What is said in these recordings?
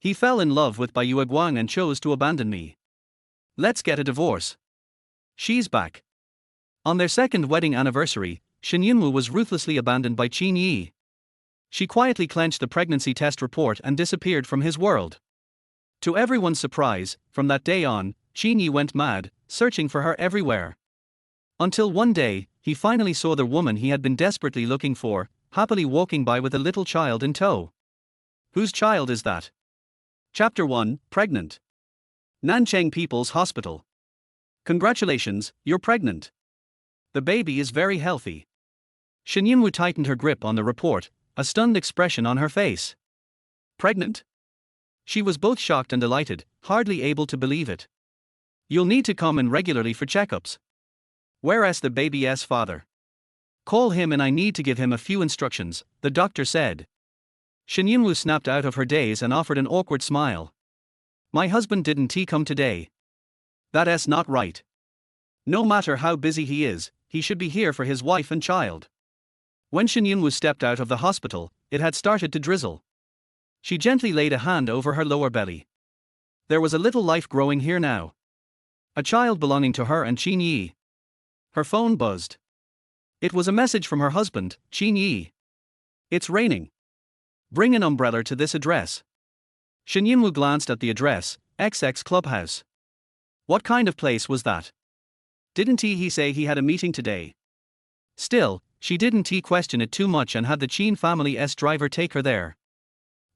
He fell in love with Bai Yueguang and chose to abandon me. Let's get a divorce. She's back. On their second wedding anniversary, Shen Yunwu was ruthlessly abandoned by Qin Ye. She quietly clenched the pregnancy test report and disappeared from his world. To everyone's surprise, from that day on, Qin Ye went mad, searching for her everywhere. Until one day, he finally saw the woman he had been desperately looking for, happily walking by with a little child in tow. Whose child is that? Chapter 1, Pregnant. Nanchang People's Hospital. Congratulations, you're pregnant. The baby is very healthy. Shen Yunwu tightened her grip on the report, a stunned expression on her face. Pregnant? She was both shocked and delighted, hardly able to believe it. You'll need to come in regularly for checkups. Where's the baby's father? Call him and I need to give him a few instructions, the doctor said. Shen Yunwu snapped out of her daze and offered an awkward smile. My husband didn't he come today? That's not right. No matter how busy he is, he should be here for his wife and child. When Shen Yunwu stepped out of the hospital, it had started to drizzle. She gently laid a hand over her lower belly. There was a little life growing here now. A child belonging to her and Qin Ye. Her phone buzzed. It was a message from her husband, Qin Ye. It's raining. Bring an umbrella to this address. Shen Yunwu glanced at the address, XX Clubhouse. What kind of place was that? Didn't he say he had a meeting today? Still, she didn't question it too much and had the Qin family's driver take her there.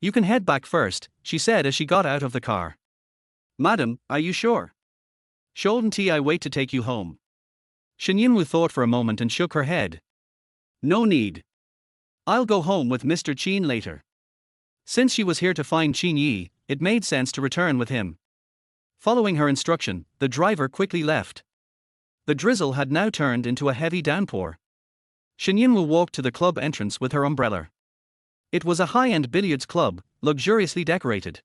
You can head back first, she said as she got out of the car. Madam, are you sure? Shouldn't I wait to take you home? Shen Yunwu thought for a moment and shook her head. No need. I'll go home with Mr. Qin later. Since she was here to find Qin Ye, it made sense to return with him. Following her instruction, the driver quickly left. The drizzle had now turned into a heavy downpour. Shen Yunwu walked to the club entrance with her umbrella. It was a high-end billiards club, luxuriously decorated.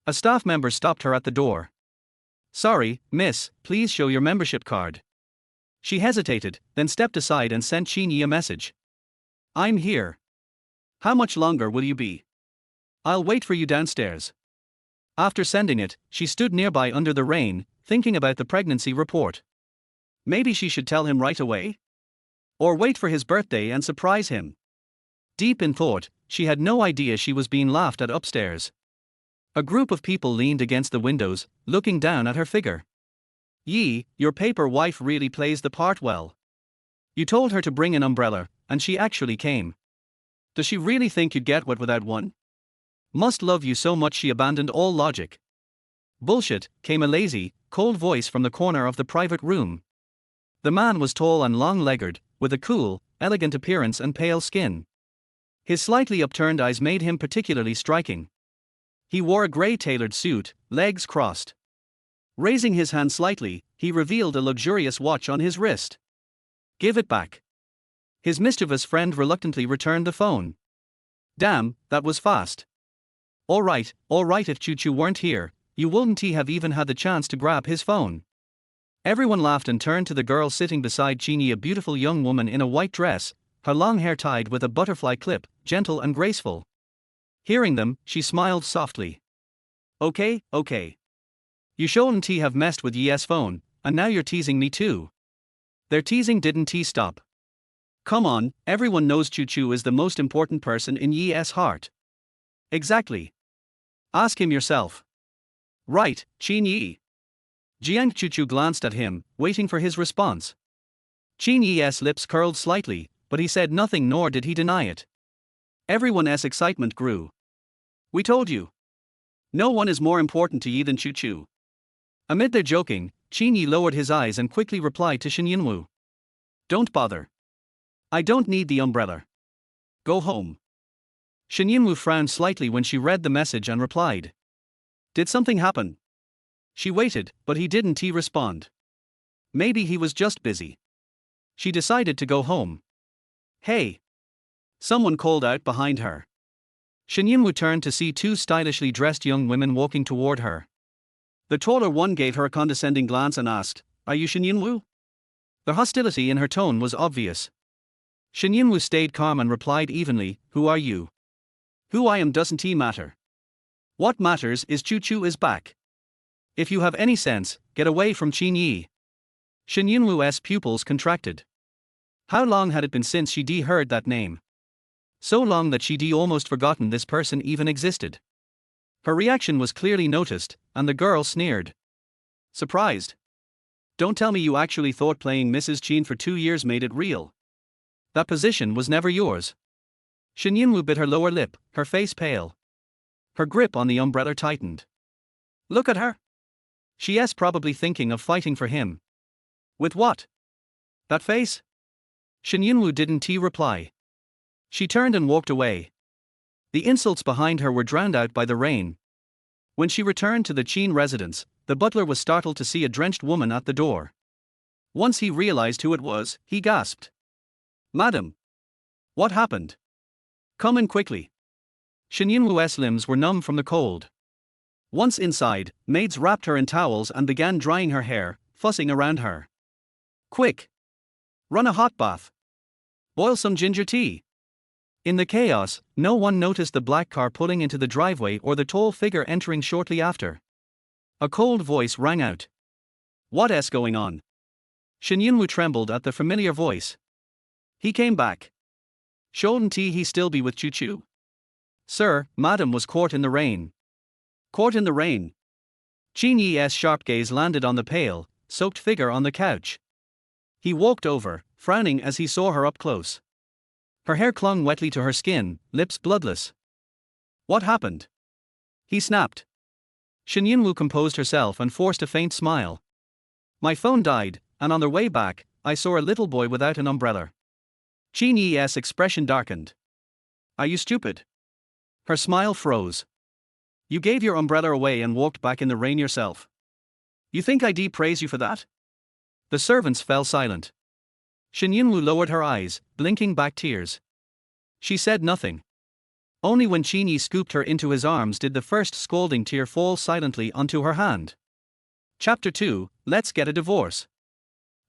A staff member stopped her at the door. Sorry, miss, please show your membership card. She hesitated, then stepped aside and sent Qin Ye a message. I'm here. How much longer will you be? I'll wait for you downstairs. After sending it, she stood nearby under the rain, thinking about the pregnancy report. Maybe she should tell him right away? Or wait for his birthday and surprise him? Deep in thought, she had no idea she was being laughed at upstairs. A group of people leaned against the windows, looking down at her figure. Yi, your paper wife really plays the part well. You told her to bring an umbrella, and she actually came. Does she really think you'd get wet without one? Must love you so much she abandoned all logic. Bullshit, came a lazy, cold voice from the corner of the private room. The man was tall and long-legged, with a cool, elegant appearance and pale skin. His slightly upturned eyes made him particularly striking. He wore a grey tailored suit, legs crossed. Raising his hand slightly, he revealed a luxurious watch on his wrist. Give it back. His mischievous friend reluctantly returned the phone. Damn, that was fast. All right, if Chu weren't here, you wouldn't have even had the chance to grab his phone. Everyone laughed and turned to the girl sitting beside Qin Ye, a beautiful young woman in a white dress, her long hair tied with a butterfly clip, gentle and graceful. Hearing them, she smiled softly. Okay. You shouldn't have messed with Ye's phone, and now you're teasing me too. Their teasing didn't stop. Come on, everyone knows Chu is the most important person in Ye's heart. Exactly. Ask him yourself. Right, Qin Ye. Jiang Chu glanced at him, waiting for his response. Qin Ye's lips curled slightly, but he said nothing nor did he deny it. Everyone's excitement grew. We told you. No one is more important to Yi than Chu. Amid their joking, Qin Ye lowered his eyes and quickly replied to Shen Yunwu. Don't bother. I don't need the umbrella. Go home. Shen Yunwu frowned slightly when she read the message and replied. Did something happen? She waited, but he didn't respond. Maybe he was just busy. She decided to go home. Hey! Someone called out behind her. Shen Yunwu turned to see two stylishly dressed young women walking toward her. The taller one gave her a condescending glance and asked, Are you Shen Yunwu? The hostility in her tone was obvious. Shen Yunwu stayed calm and replied evenly, Who are you? Who I am doesn't matter. What matters is Chu is back. If you have any sense, get away from Qin Ye. Shen Yunwu's pupils contracted. How long had it been since she'd heard that name? So long that she'd almost forgotten this person even existed. Her reaction was clearly noticed, and the girl sneered. Surprised? Don't tell me you actually thought playing Mrs. Qin for 2 years made it real. That position was never yours. Shen Yunwu bit her lower lip, her face pale. Her grip on the umbrella tightened. Look at her. She's probably thinking of fighting for him. With what? That face? Shen Yunwu didn't reply. She turned and walked away. The insults behind her were drowned out by the rain. When she returned to the Qin residence, the butler was startled to see a drenched woman at the door. Once he realized who it was, he gasped. Madam! What happened? Come in quickly. Shen Yunwu's limbs were numb from the cold. Once inside, maids wrapped her in towels and began drying her hair, fussing around her. Quick! Run a hot bath. Boil some ginger tea. In the chaos, no one noticed the black car pulling into the driveway or the tall figure entering shortly after. A cold voice rang out. What's going on? Shen Yunwu trembled at the familiar voice. He came back. Shouldn't he still be with Chu? Sir, Madam was caught in the rain. Caught in the rain? Qin Ye's sharp gaze landed on the pale, soaked figure on the couch. He walked over, frowning as he saw her up close. Her hair clung wetly to her skin, lips bloodless. What happened? He snapped. Shen Yunwu composed herself and forced a faint smile. My phone died, and on their way back, I saw a little boy without an umbrella. Qin Ye's expression darkened. Are you stupid? Her smile froze. You gave your umbrella away and walked back in the rain yourself. You think I'd praise you for that? The servants fell silent. Shen Yunwu lowered her eyes, blinking back tears. She said nothing. Only when Qin Ye scooped her into his arms did the first scalding tear fall silently onto her hand. Chapter 2, Let's Get a Divorce.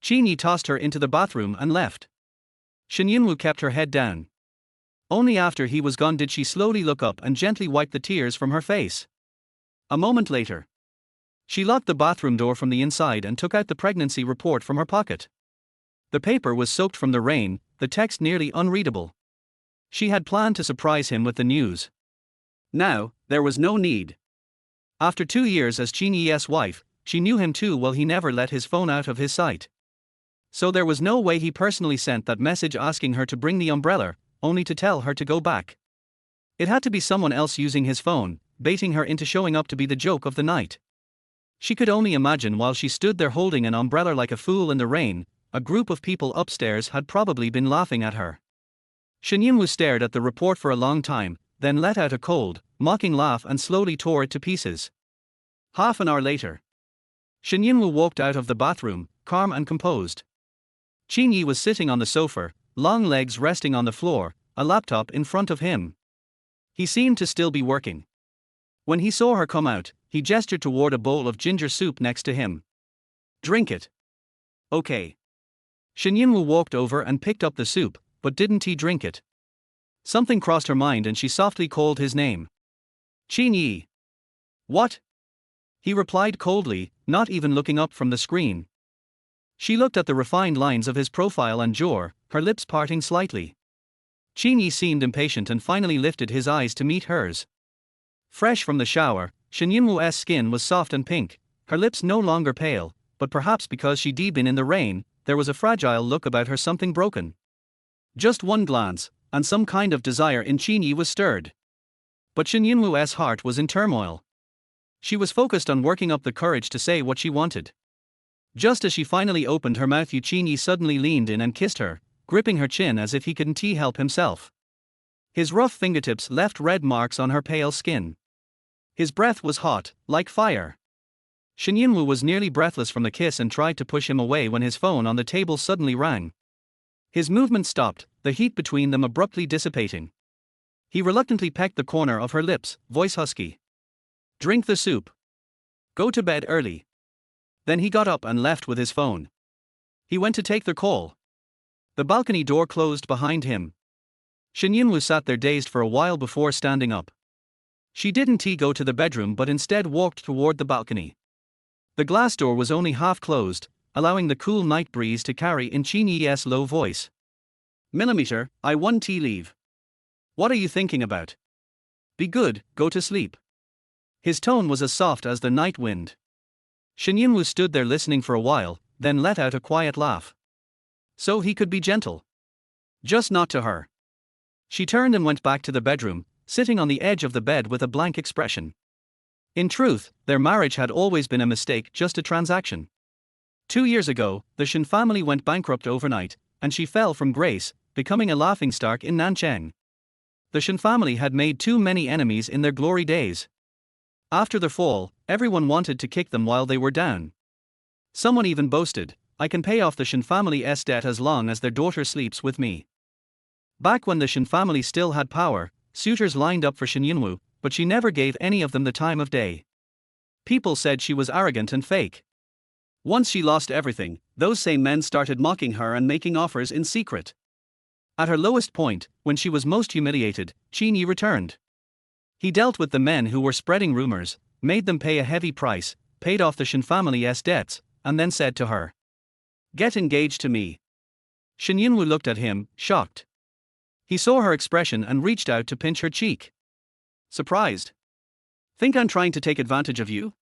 Qin Ye tossed her into the bathroom and left. Shen Yunwu kept her head down. Only after he was gone did she slowly look up and gently wipe the tears from her face. A moment later, she locked the bathroom door from the inside and took out the pregnancy report from her pocket. The paper was soaked from the rain, the text nearly unreadable. She had planned to surprise him with the news. Now, there was no need. After 2 years as Qin Ye's wife, she knew him too well he never let his phone out of his sight. So there was no way he personally sent that message asking her to bring the umbrella, only to tell her to go back. It had to be someone else using his phone, baiting her into showing up to be the joke of the night. She could only imagine while she stood there holding an umbrella like a fool in the rain, a group of people upstairs had probably been laughing at her. Shen Yunwu stared at the report for a long time, then let out a cold, mocking laugh and slowly tore it to pieces. Half an hour later, Shen Yunwu walked out of the bathroom, calm and composed. Qin Ye was sitting on the sofa, long legs resting on the floor, a laptop in front of him. He seemed to still be working. When he saw her come out, he gestured toward a bowl of ginger soup next to him. Drink it. Okay. Shen Yunwu walked over and picked up the soup, but didn't he drink it? Something crossed her mind and she softly called his name. Qin Ye. What? He replied coldly, not even looking up from the screen. She looked at the refined lines of his profile and jaw, her lips parting slightly. Qin Ye seemed impatient and finally lifted his eyes to meet hers. Fresh from the shower, Shen Yunwu's skin was soft and pink, her lips no longer pale, but perhaps because she'd been in the rain, there was a fragile look about her, something broken. Just one glance, and some kind of desire in Qin Ye was stirred. But Shen Yunwu's heart was in turmoil. She was focused on working up the courage to say what she wanted. Just as she finally opened her mouth, Qin Ye suddenly leaned in and kissed her, gripping her chin as if he couldn't help himself. His rough fingertips left red marks on her pale skin. His breath was hot, like fire. Shen Yunwu was nearly breathless from the kiss and tried to push him away when his phone on the table suddenly rang. His movement stopped, the heat between them abruptly dissipating. He reluctantly pecked the corner of her lips, voice husky. Drink the soup. Go to bed early. Then he got up and left with his phone. He went to take the call. The balcony door closed behind him. Shen Yunwu sat there dazed for a while before standing up. She didn't go to the bedroom but instead walked toward the balcony. The glass door was only half closed, allowing the cool night breeze to carry in Qin Ye's low voice. Millimeter, I want tea leave. What are you thinking about? Be good, go to sleep. His tone was as soft as the night wind. Shen Yunwu stood there listening for a while, then let out a quiet laugh. So he could be gentle. Just not to her. She turned and went back to the bedroom, sitting on the edge of the bed with a blank expression. In truth, their marriage had always been a mistake, just a transaction. 2 years ago, the Shen family went bankrupt overnight, and she fell from grace, becoming a laughingstock in Nanchang. The Shen family had made too many enemies in their glory days. After their fall, everyone wanted to kick them while they were down. Someone even boasted, I can pay off the Shen family's debt as long as their daughter sleeps with me. Back when the Shen family still had power, suitors lined up for Shen Yunwu, but she never gave any of them the time of day. People said she was arrogant and fake. Once she lost everything, those same men started mocking her and making offers in secret. At her lowest point, when she was most humiliated, Qin Ye returned. He dealt with the men who were spreading rumors, made them pay a heavy price, paid off the Shen family's debts, and then said to her, "Get engaged to me." Shen Yunwu looked at him, shocked. He saw her expression and reached out to pinch her cheek. Surprised. Think I'm trying to take advantage of you?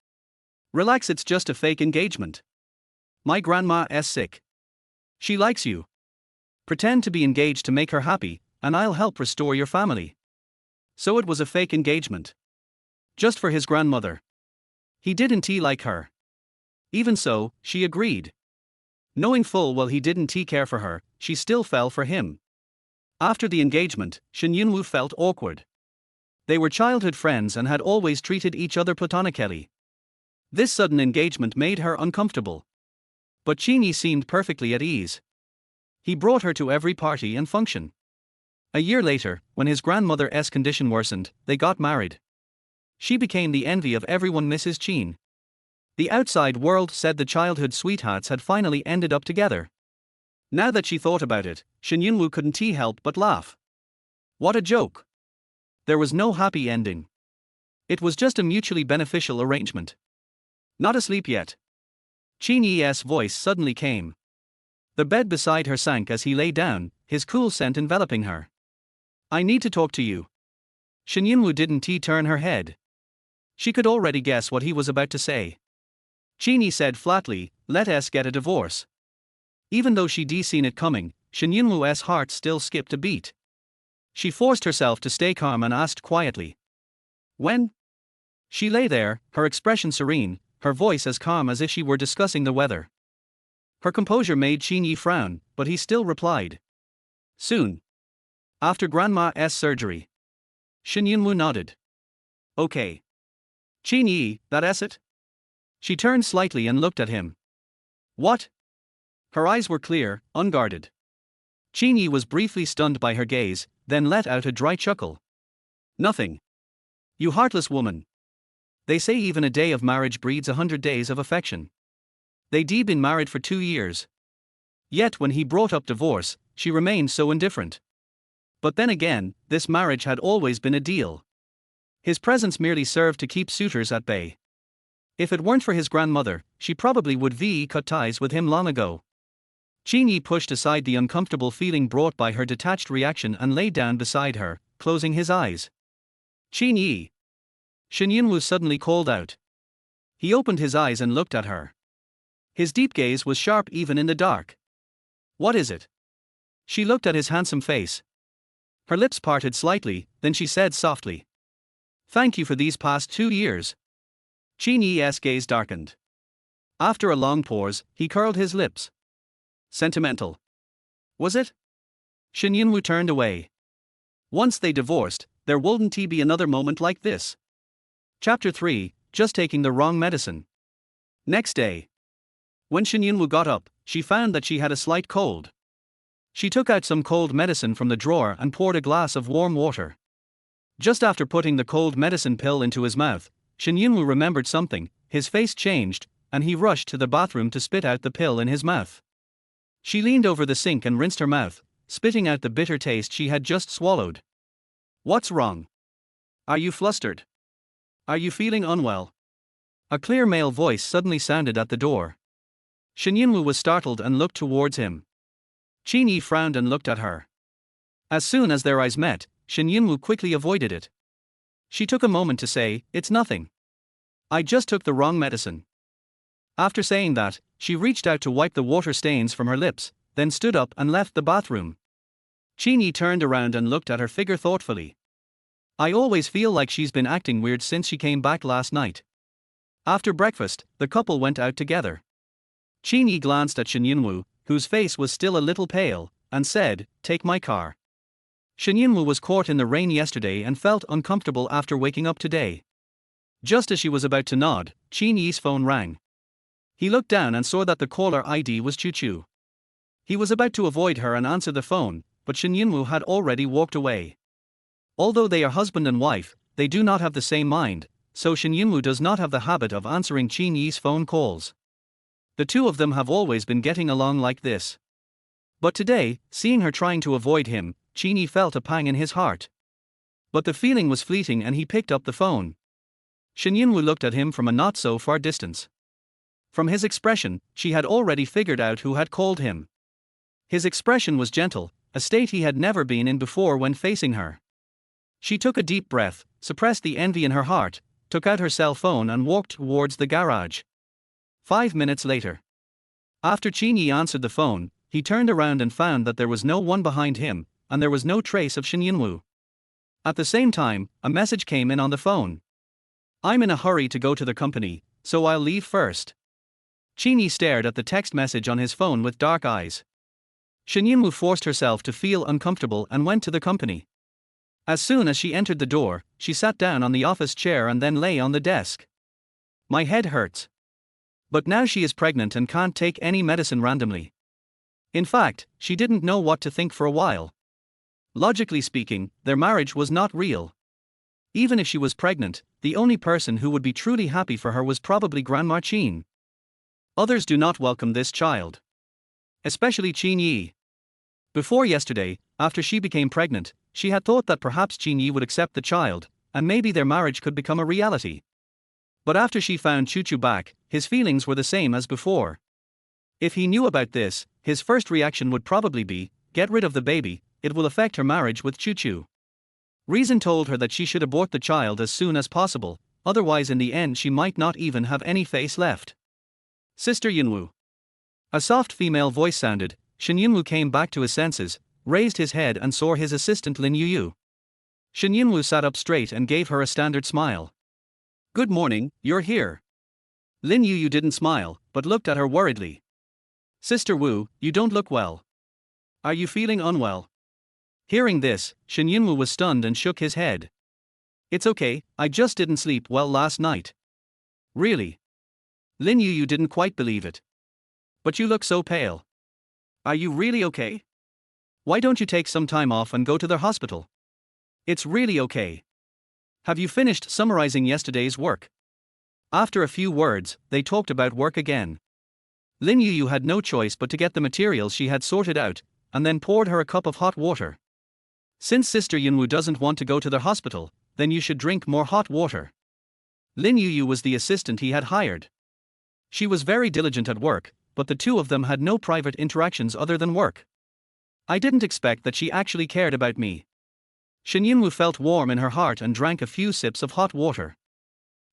Relax, it's just a fake engagement. My grandma is sick. She likes you. Pretend to be engaged to make her happy, and I'll help restore your family. So it was a fake engagement. Just for his grandmother. He didn't like her. Even so, she agreed. Knowing full well he didn't care for her, she still fell for him. After the engagement, Shen Yunwu felt awkward. They were childhood friends and had always treated each other platonically. This sudden engagement made her uncomfortable. But Qin Ye seemed perfectly at ease. He brought her to every party and function. A year later, when his grandmother's condition worsened, they got married. She became the envy of everyone. Mrs. Qin. The outside world said the childhood sweethearts had finally ended up together. Now that she thought about it, Shen Yunwu couldn't help but laugh. What a joke! There was no happy ending. It was just a mutually beneficial arrangement. Not asleep yet? Qin Ye's voice suddenly came. The bed beside her sank as he lay down, his cool scent enveloping her. I need to talk to you. Shen Yunwu didn't turn her head. She could already guess what he was about to say. Qin Ye said flatly, let us get a divorce. Even though she'd seen it coming, Shen Yunwu's heart still skipped a beat. She forced herself to stay calm and asked quietly. When? She lay there, her expression serene, her voice as calm as if she were discussing the weather. Her composure made Qin Ye frown, but he still replied. Soon. After Grandma's surgery. Shen Yunwu nodded. Okay. Qin Ye, that's it? She turned slightly and looked at him. What? Her eyes were clear, unguarded. Qin Ye was briefly stunned by her gaze, then let out a dry chuckle. Nothing. You heartless woman. They say even a day of marriage breeds 100 days of affection. They'd been married for 2 years. Yet when he brought up divorce, she remained so indifferent. But then again, this marriage had always been a deal. His presence merely served to keep suitors at bay. If it weren't for his grandmother, she probably would cut ties with him long ago. Qin Ye pushed aside the uncomfortable feeling brought by her detached reaction and lay down beside her, closing his eyes. Qin Ye. Shen Yunwu suddenly called out. He opened his eyes and looked at her. His deep gaze was sharp even in the dark. What is it? She looked at his handsome face. Her lips parted slightly, then she said softly. Thank you for these past 2 years. Qin Ye's gaze darkened. After a long pause, he curled his lips. Sentimental. Was it? Shen Yunwu turned away. Once they divorced, there wouldn't be another moment like this. Chapter 3, Just taking the wrong medicine. Next day. When Shen Yunwu got up, she found that she had a slight cold. She took out some cold medicine from the drawer and poured a glass of warm water. Just after putting the cold medicine pill into his mouth, Shen Yunwu remembered something, his face changed, and he rushed to the bathroom to spit out the pill in his mouth. She leaned over the sink and rinsed her mouth, spitting out the bitter taste she had just swallowed. What's wrong? Are you flustered? Are you feeling unwell? A clear male voice suddenly sounded at the door. Shen Yunwu was startled and looked towards him. Qin Ye frowned and looked at her. As soon as their eyes met, Shen Yunwu quickly avoided it. She took a moment to say, "It's nothing. I just took the wrong medicine." After saying that, she reached out to wipe the water stains from her lips, then stood up and left the bathroom. Qin Ye turned around and looked at her figure thoughtfully. "I always feel like she's been acting weird since she came back last night." After breakfast, the couple went out together. Qin Ye glanced at Shen Yunwu, whose face was still a little pale, and said, "Take my car." Shen Yunwu was caught in the rain yesterday and felt uncomfortable after waking up today. Just as she was about to nod, Qin Ye's phone rang. He looked down and saw that the caller ID was Chu. He was about to avoid her and answer the phone, but Shen Yunwu had already walked away. Although they are husband and wife, they do not have the same mind, so Shen Yunwu does not have the habit of answering Qin Ye's phone calls. The two of them have always been getting along like this. But today, seeing her trying to avoid him, Qin Ye felt a pang in his heart. But the feeling was fleeting and he picked up the phone. Shen Yunwu looked at him from a not-so-far distance. From his expression, she had already figured out who had called him. His expression was gentle, a state he had never been in before when facing her. She took a deep breath, suppressed the envy in her heart, took out her cell phone and walked towards the garage. 5 minutes later. After Qin Ye answered the phone, he turned around and found that there was no one behind him, and there was no trace of Shen Yunwu. At the same time, a message came in on the phone. "I'm in a hurry to go to the company, so I'll leave first." Qin Ye stared at the text message on his phone with dark eyes. Shen Yunwu forced herself to feel uncomfortable and went to the company. As soon as she entered the door, she sat down on the office chair and then lay on the desk. "My head hurts." But now she is pregnant and can't take any medicine randomly. In fact, she didn't know what to think for a while. Logically speaking, their marriage was not real. Even if she was pregnant, the only person who would be truly happy for her was probably Grandma Qin. Others do not welcome this child. Especially Qin Ye. Before yesterday, after she became pregnant, she had thought that perhaps Qin Ye would accept the child, and maybe their marriage could become a reality. But after she found Chu back, his feelings were the same as before. If he knew about this, his first reaction would probably be, "Get rid of the baby, it will affect her marriage with Chu." Reason told her that she should abort the child as soon as possible, otherwise in the end she might not even have any face left. "Sister Yunwu." A soft female voice sounded. Shen Yunwu came back to his senses, raised his head and saw his assistant Lin Yuyu. Shen Yunwu sat up straight and gave her a standard smile. "Good morning, you're here." Lin Yuyu didn't smile, but looked at her worriedly. "Sister Wu, you don't look well. Are you feeling unwell?" Hearing this, Shen Yunwu was stunned and shook his head. "It's okay, I just didn't sleep well last night." "Really?" Lin Yuyu didn't quite believe it. "But you look so pale. Are you really okay? Why don't you take some time off and go to the hospital?" "It's really okay. Have you finished summarizing yesterday's work?" After a few words, they talked about work again. Lin Yuyu had no choice but to get the materials she had sorted out, and then poured her a cup of hot water. "Since Sister Yunwu doesn't want to go to the hospital, then you should drink more hot water." Lin Yuyu was the assistant he had hired. She was very diligent at work, but the two of them had no private interactions other than work. "I didn't expect that she actually cared about me." Shen Yunwu felt warm in her heart and drank a few sips of hot water.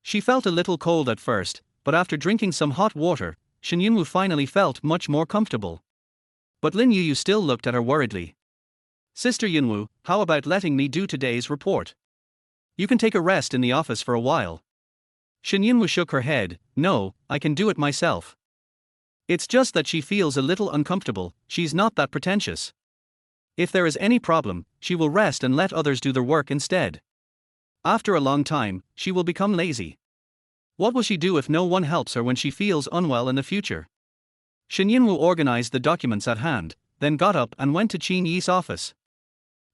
She felt a little cold at first, but after drinking some hot water, Shen Yunwu finally felt much more comfortable. But Lin Yuyu still looked at her worriedly. "Sister Yunwu, how about letting me do today's report? You can take a rest in the office for a while." Shen Yunwu shook her head. "No, I can do it myself. It's just that she feels a little uncomfortable, she's not that pretentious. If there is any problem, she will rest and let others do their work instead. After a long time, she will become lazy. What will she do if no one helps her when she feels unwell in the future?" Shen Yunwu organized the documents at hand, then got up and went to Qin Ye's office.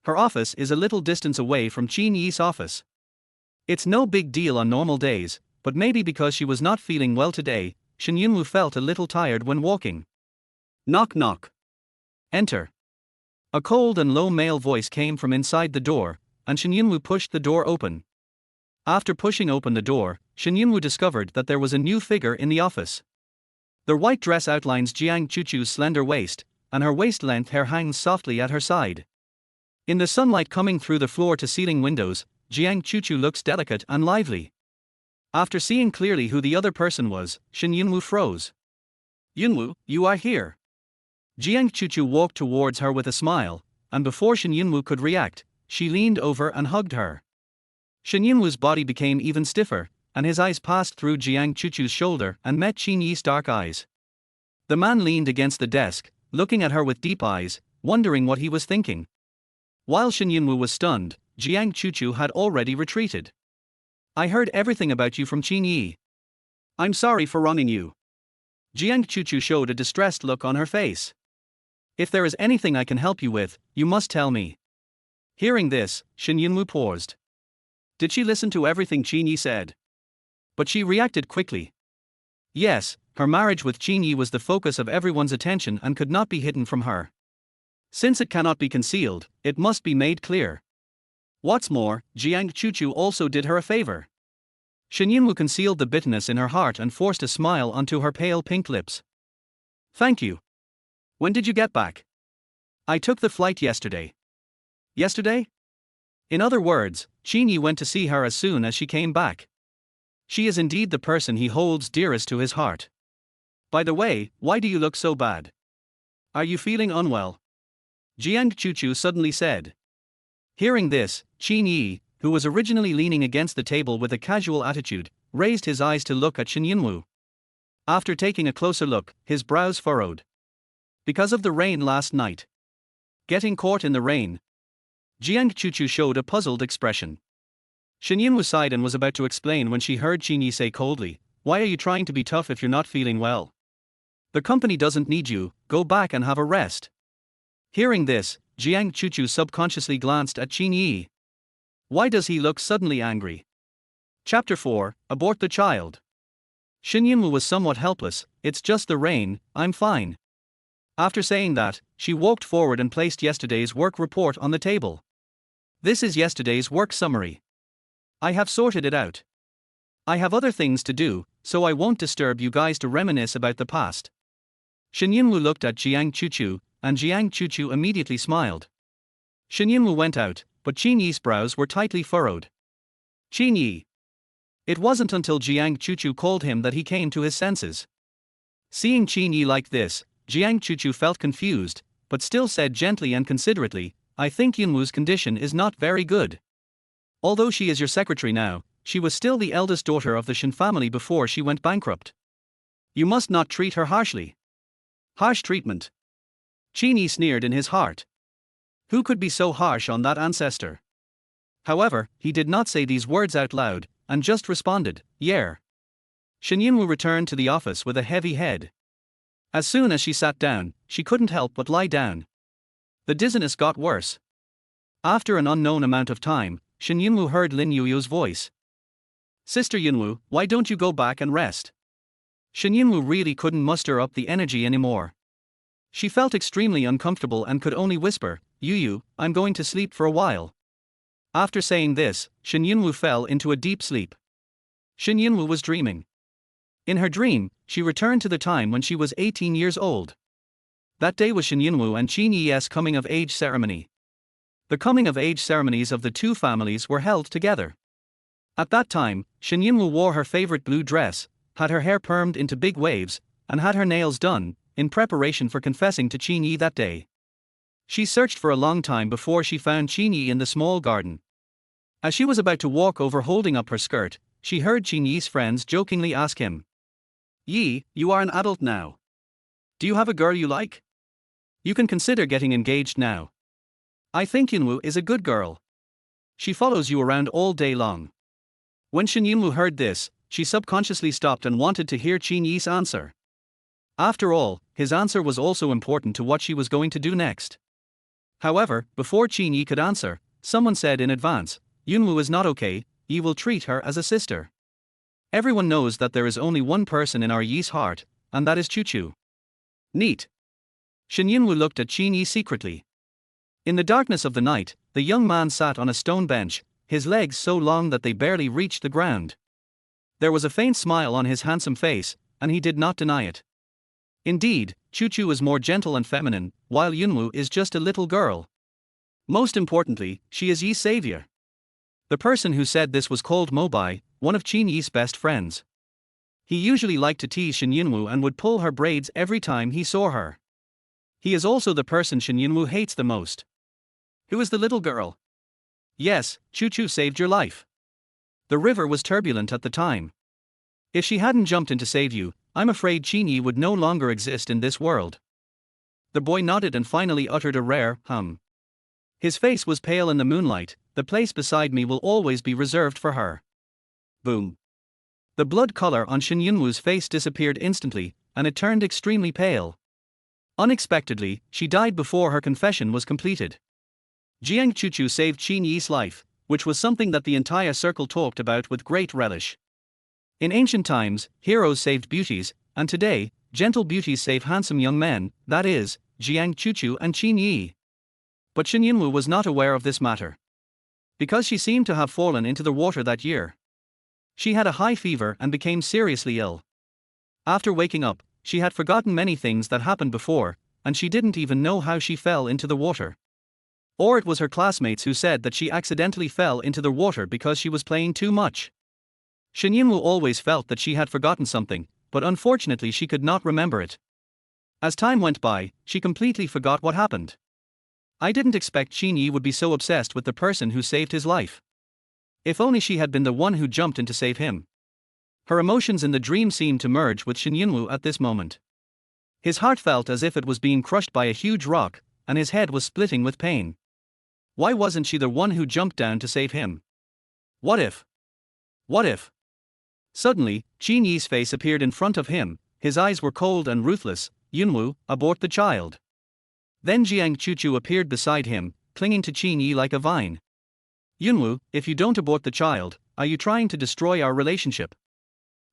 Her office is a little distance away from Qin Ye's office. It's no big deal on normal days, but maybe because she was not feeling well today, Shen Yunwu felt a little tired when walking. "Knock knock." "Enter." A cold and low male voice came from inside the door, and Shen Yunwu pushed the door open. After pushing open the door, Shen Yunwu discovered that there was a new figure in the office. The white dress outlines Jiang Chuchu's slender waist, and her waist-length hair hangs softly at her side. In the sunlight coming through the floor-to-ceiling windows, Jiang Chuchu looks delicate and lively. After seeing clearly who the other person was, Shen Yunwu froze. "Yunwu, you are here." Jiang Chuchu walked towards her with a smile, and before Shen Yunwu could react, she leaned over and hugged her. Shen Yunwu's body became even stiffer, and his eyes passed through Jiang Chuchu's shoulder and met Qin Ye's dark eyes. The man leaned against the desk, looking at her with deep eyes, wondering what he was thinking. While Shen Yunwu was stunned, Jiang Chuchu had already retreated. "I heard everything about you from Qin Ye. I'm sorry for wronging you." Jiang Chuchu showed a distressed look on her face. "If there is anything I can help you with, you must tell me." Hearing this, Shen Yunwu paused. Did she listen to everything Qin Ye said? But she reacted quickly. Yes, her marriage with Qin Ye was the focus of everyone's attention and could not be hidden from her. Since it cannot be concealed, it must be made clear. What's more, Jiang Chuchu also did her a favor. Shen Yunwu concealed the bitterness in her heart and forced a smile onto her pale pink lips. "Thank you. When did you get back?" "I took the flight yesterday." "Yesterday?" In other words, Qin Ye went to see her as soon as she came back. She is indeed the person he holds dearest to his heart. "By the way, why do you look so bad? Are you feeling unwell?" Jiang Chuchu suddenly said. Hearing this, Qin Ye, who was originally leaning against the table with a casual attitude, raised his eyes to look at Shen Yunwu. After taking a closer look, his brows furrowed. "Because of the rain last night." "Getting caught in the rain?" Jiang Chuchu showed a puzzled expression. Shen Yunwu sighed and was about to explain when she heard Qin Ye say coldly, "Why are you trying to be tough if you're not feeling well? The company doesn't need you, go back and have a rest." Hearing this, Jiang Chuchu subconsciously glanced at Qin Ye. Why does he look suddenly angry? Chapter 4, Abort the Child. Shen Yunwu was somewhat helpless. "It's just the rain, I'm fine." After saying that, she walked forward and placed yesterday's work report on the table. "This is yesterday's work summary. I have sorted it out. I have other things to do, so I won't disturb you guys to reminisce about the past." Shen Yunwu looked at Jiang Chuchu, and Jiang Chuchu immediately smiled. Shen Yunwu went out, but Qin Ye's brows were tightly furrowed. "Qin Ye." It wasn't until Jiang Chuchu called him that he came to his senses. Seeing Qin Ye like this, Jiang Chuchu felt confused, but still said gently and considerately, "I think Yunwu's condition is not very good. Although she is your secretary now, she was still the eldest daughter of the Shen family before she went bankrupt. You must not treat her harshly." "Harsh treatment?" Qin Ye sneered in his heart. Who could be so harsh on that ancestor? However, he did not say these words out loud, and just responded, "Yeah." Shen Yunwu returned to the office with a heavy head. As soon as she sat down, she couldn't help but lie down. The dizziness got worse. After an unknown amount of time, Shen Yunwu heard Lin Yuyo's voice. "Sister Yunwu, why don't you go back and rest?" Shen Yunwu really couldn't muster up the energy anymore. She felt extremely uncomfortable and could only whisper, "Yuyu, I'm going to sleep for a while." After saying this, Shen Yunwu fell into a deep sleep. Shen Yunwu was dreaming. In her dream, she returned to the time when she was 18 years old. That day was Shen Yunwu and Qin Ye's coming-of-age ceremony. The coming-of-age ceremonies of the two families were held together. At that time, Shen Yunwu wore her favorite blue dress, had her hair permed into big waves, and had her nails done, in preparation for confessing to Qin Ye that day. She searched for a long time before she found Qin Ye in the small garden. As she was about to walk over holding up her skirt, she heard Qin Ye's friends jokingly ask him, "Ye, you are an adult now. Do you have a girl you like? You can consider getting engaged now. I think Yunwu is a good girl. She follows you around all day long." When Shen Yunwu heard this, she subconsciously stopped and wanted to hear Qin Ye's answer. After all, his answer was also important to what she was going to do next. However, before Qin Ye could answer, someone said in advance, "Yunwu is not okay, Ye will treat her as a sister." Everyone knows that there is only one person in our Ye's heart, and that is Chuchu. Neat. Shen Yunwu looked at Qin Ye secretly. In the darkness of the night, the young man sat on a stone bench, his legs so long that they barely reached the ground. There was a faint smile on his handsome face, and he did not deny it. Indeed, Chu is more gentle and feminine, while Yunwu is just a little girl. Most importantly, she is Yi's savior. The person who said this was called Bai, one of Qin Ye's best friends. He usually liked to tease Shen Yunwu and would pull her braids every time he saw her. He is also the person Shen Yunwu hates the most. Who is the little girl? Yes, Chu saved your life. The river was turbulent at the time. If she hadn't jumped in to save you, I'm afraid Qin Ye would no longer exist in this world. The boy nodded and finally uttered a rare hum. His face was pale in the moonlight. The place beside me will always be reserved for her. Boom. The blood color on Shen Yunwu's face disappeared instantly, and it turned extremely pale. Unexpectedly, she died before her confession was completed. Jiang Chu saved Qin Ye's life, which was something that the entire circle talked about with great relish. In ancient times, heroes saved beauties, and today, gentle beauties save handsome young men, that is, Jiang Chu and Qin Ye. But Shen Yunwu was not aware of this matter. Because she seemed to have fallen into the water that year. She had a high fever and became seriously ill. After waking up, she had forgotten many things that happened before, and she didn't even know how she fell into the water. Or it was her classmates who said that she accidentally fell into the water because she was playing too much. Shen Yunwu always felt that she had forgotten something, but unfortunately she could not remember it. As time went by, she completely forgot what happened. I didn't expect Qin Ye would be so obsessed with the person who saved his life. If only she had been the one who jumped in to save him. Her emotions in the dream seemed to merge with Shen Yunwu at this moment. His heart felt as if it was being crushed by a huge rock, and his head was splitting with pain. Why wasn't she the one who jumped down to save him? What if? What if? Suddenly, Qin Ye's face appeared in front of him. His eyes were cold and ruthless. Yunwu, abort the child. Then Jiang Chu appeared beside him, clinging to Qin Ye like a vine. Yunwu, if you don't abort the child, are you trying to destroy our relationship?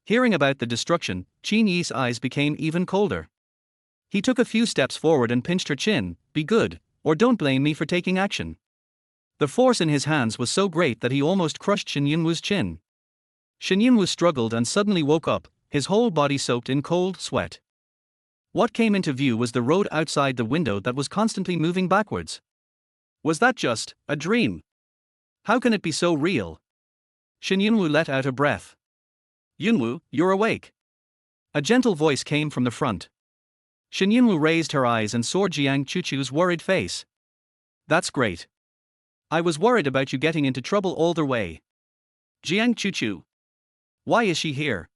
Hearing about the destruction, Qin Ye's eyes became even colder. He took a few steps forward and pinched her chin. Be good, or don't blame me for taking action. The force in his hands was so great that he almost crushed Shen Yunwu's chin. Shen Yunwu struggled and suddenly woke up, his whole body soaked in cold sweat. What came into view was the road outside the window that was constantly moving backwards. Was that just a dream? How can it be so real? Shen Yunwu let out a breath. Yunwu, you're awake. A gentle voice came from the front. Shen Yunwu raised her eyes and saw Jiang Chu's worried face. That's great. I was worried about you getting into trouble all the way. Jiang Chu. Why is she here?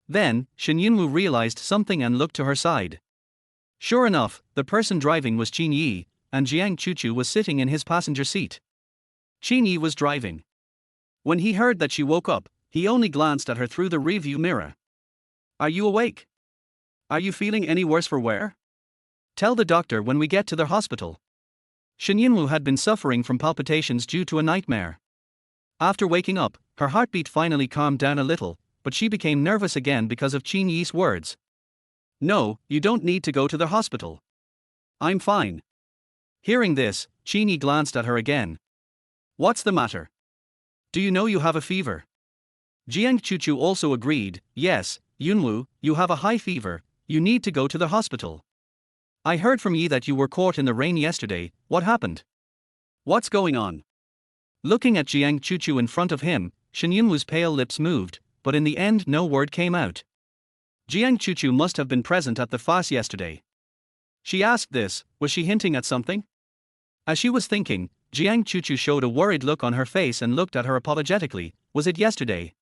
Then, Shen Yunwu realized something and looked to her side. Sure enough, the person driving was Qin Ye, and Jiang Chu was sitting in his passenger seat. Qin Ye was driving. When he heard that she woke up, he only glanced at her through the rearview mirror. Are you awake? Are you feeling any worse for wear? Tell the doctor when we get to the hospital. Shen Yunwu had been suffering from palpitations due to a nightmare. After waking up, her heartbeat finally calmed down a little, but she became nervous again because of Qin Ye's words. No, you don't need to go to the hospital. I'm fine. Hearing this, Qin Ye glanced at her again. What's the matter? Do you know you have a fever? Jiang Chu also agreed. Yes, Yunwu, you have a high fever, you need to go to the hospital. I heard from Yi that you were caught in the rain yesterday. What happened? What's going on? Looking at Jiang Chu in front of him, Shen Yunwu's pale lips moved, but in the end no word came out. Jiang Chu must have been present at the fast yesterday. She asked this, was she hinting at something? As she was thinking, Jiang Chu showed a worried look on her face and looked at her apologetically. Was it yesterday?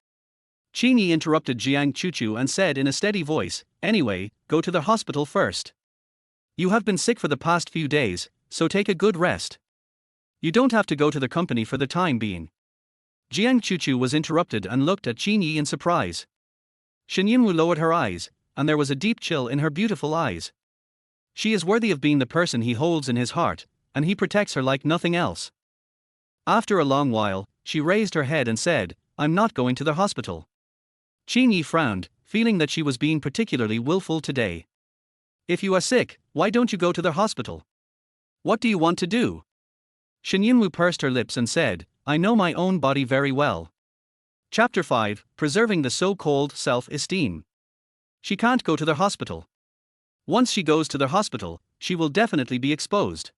Qin Ye interrupted Jiang Chu and said in a steady voice, anyway, go to the hospital first. You have been sick for the past few days, so take a good rest. You don't have to go to the company for the time being. Jiang Chu was interrupted and looked at Qin Ye in surprise. Shen Yunwu lowered her eyes, and there was a deep chill in her beautiful eyes. She is worthy of being the person he holds in his heart, and he protects her like nothing else. After a long while, she raised her head and said, I'm not going to the hospital. Qin Ye frowned, feeling that she was being particularly willful today. If you are sick, why don't you go to the hospital? What do you want to do? Shen Yunwu pursed her lips and said, I know my own body very well. Chapter 5, Preserving the So-Called Self-Esteem. She can't go to the hospital. Once she goes to the hospital, she will definitely be exposed.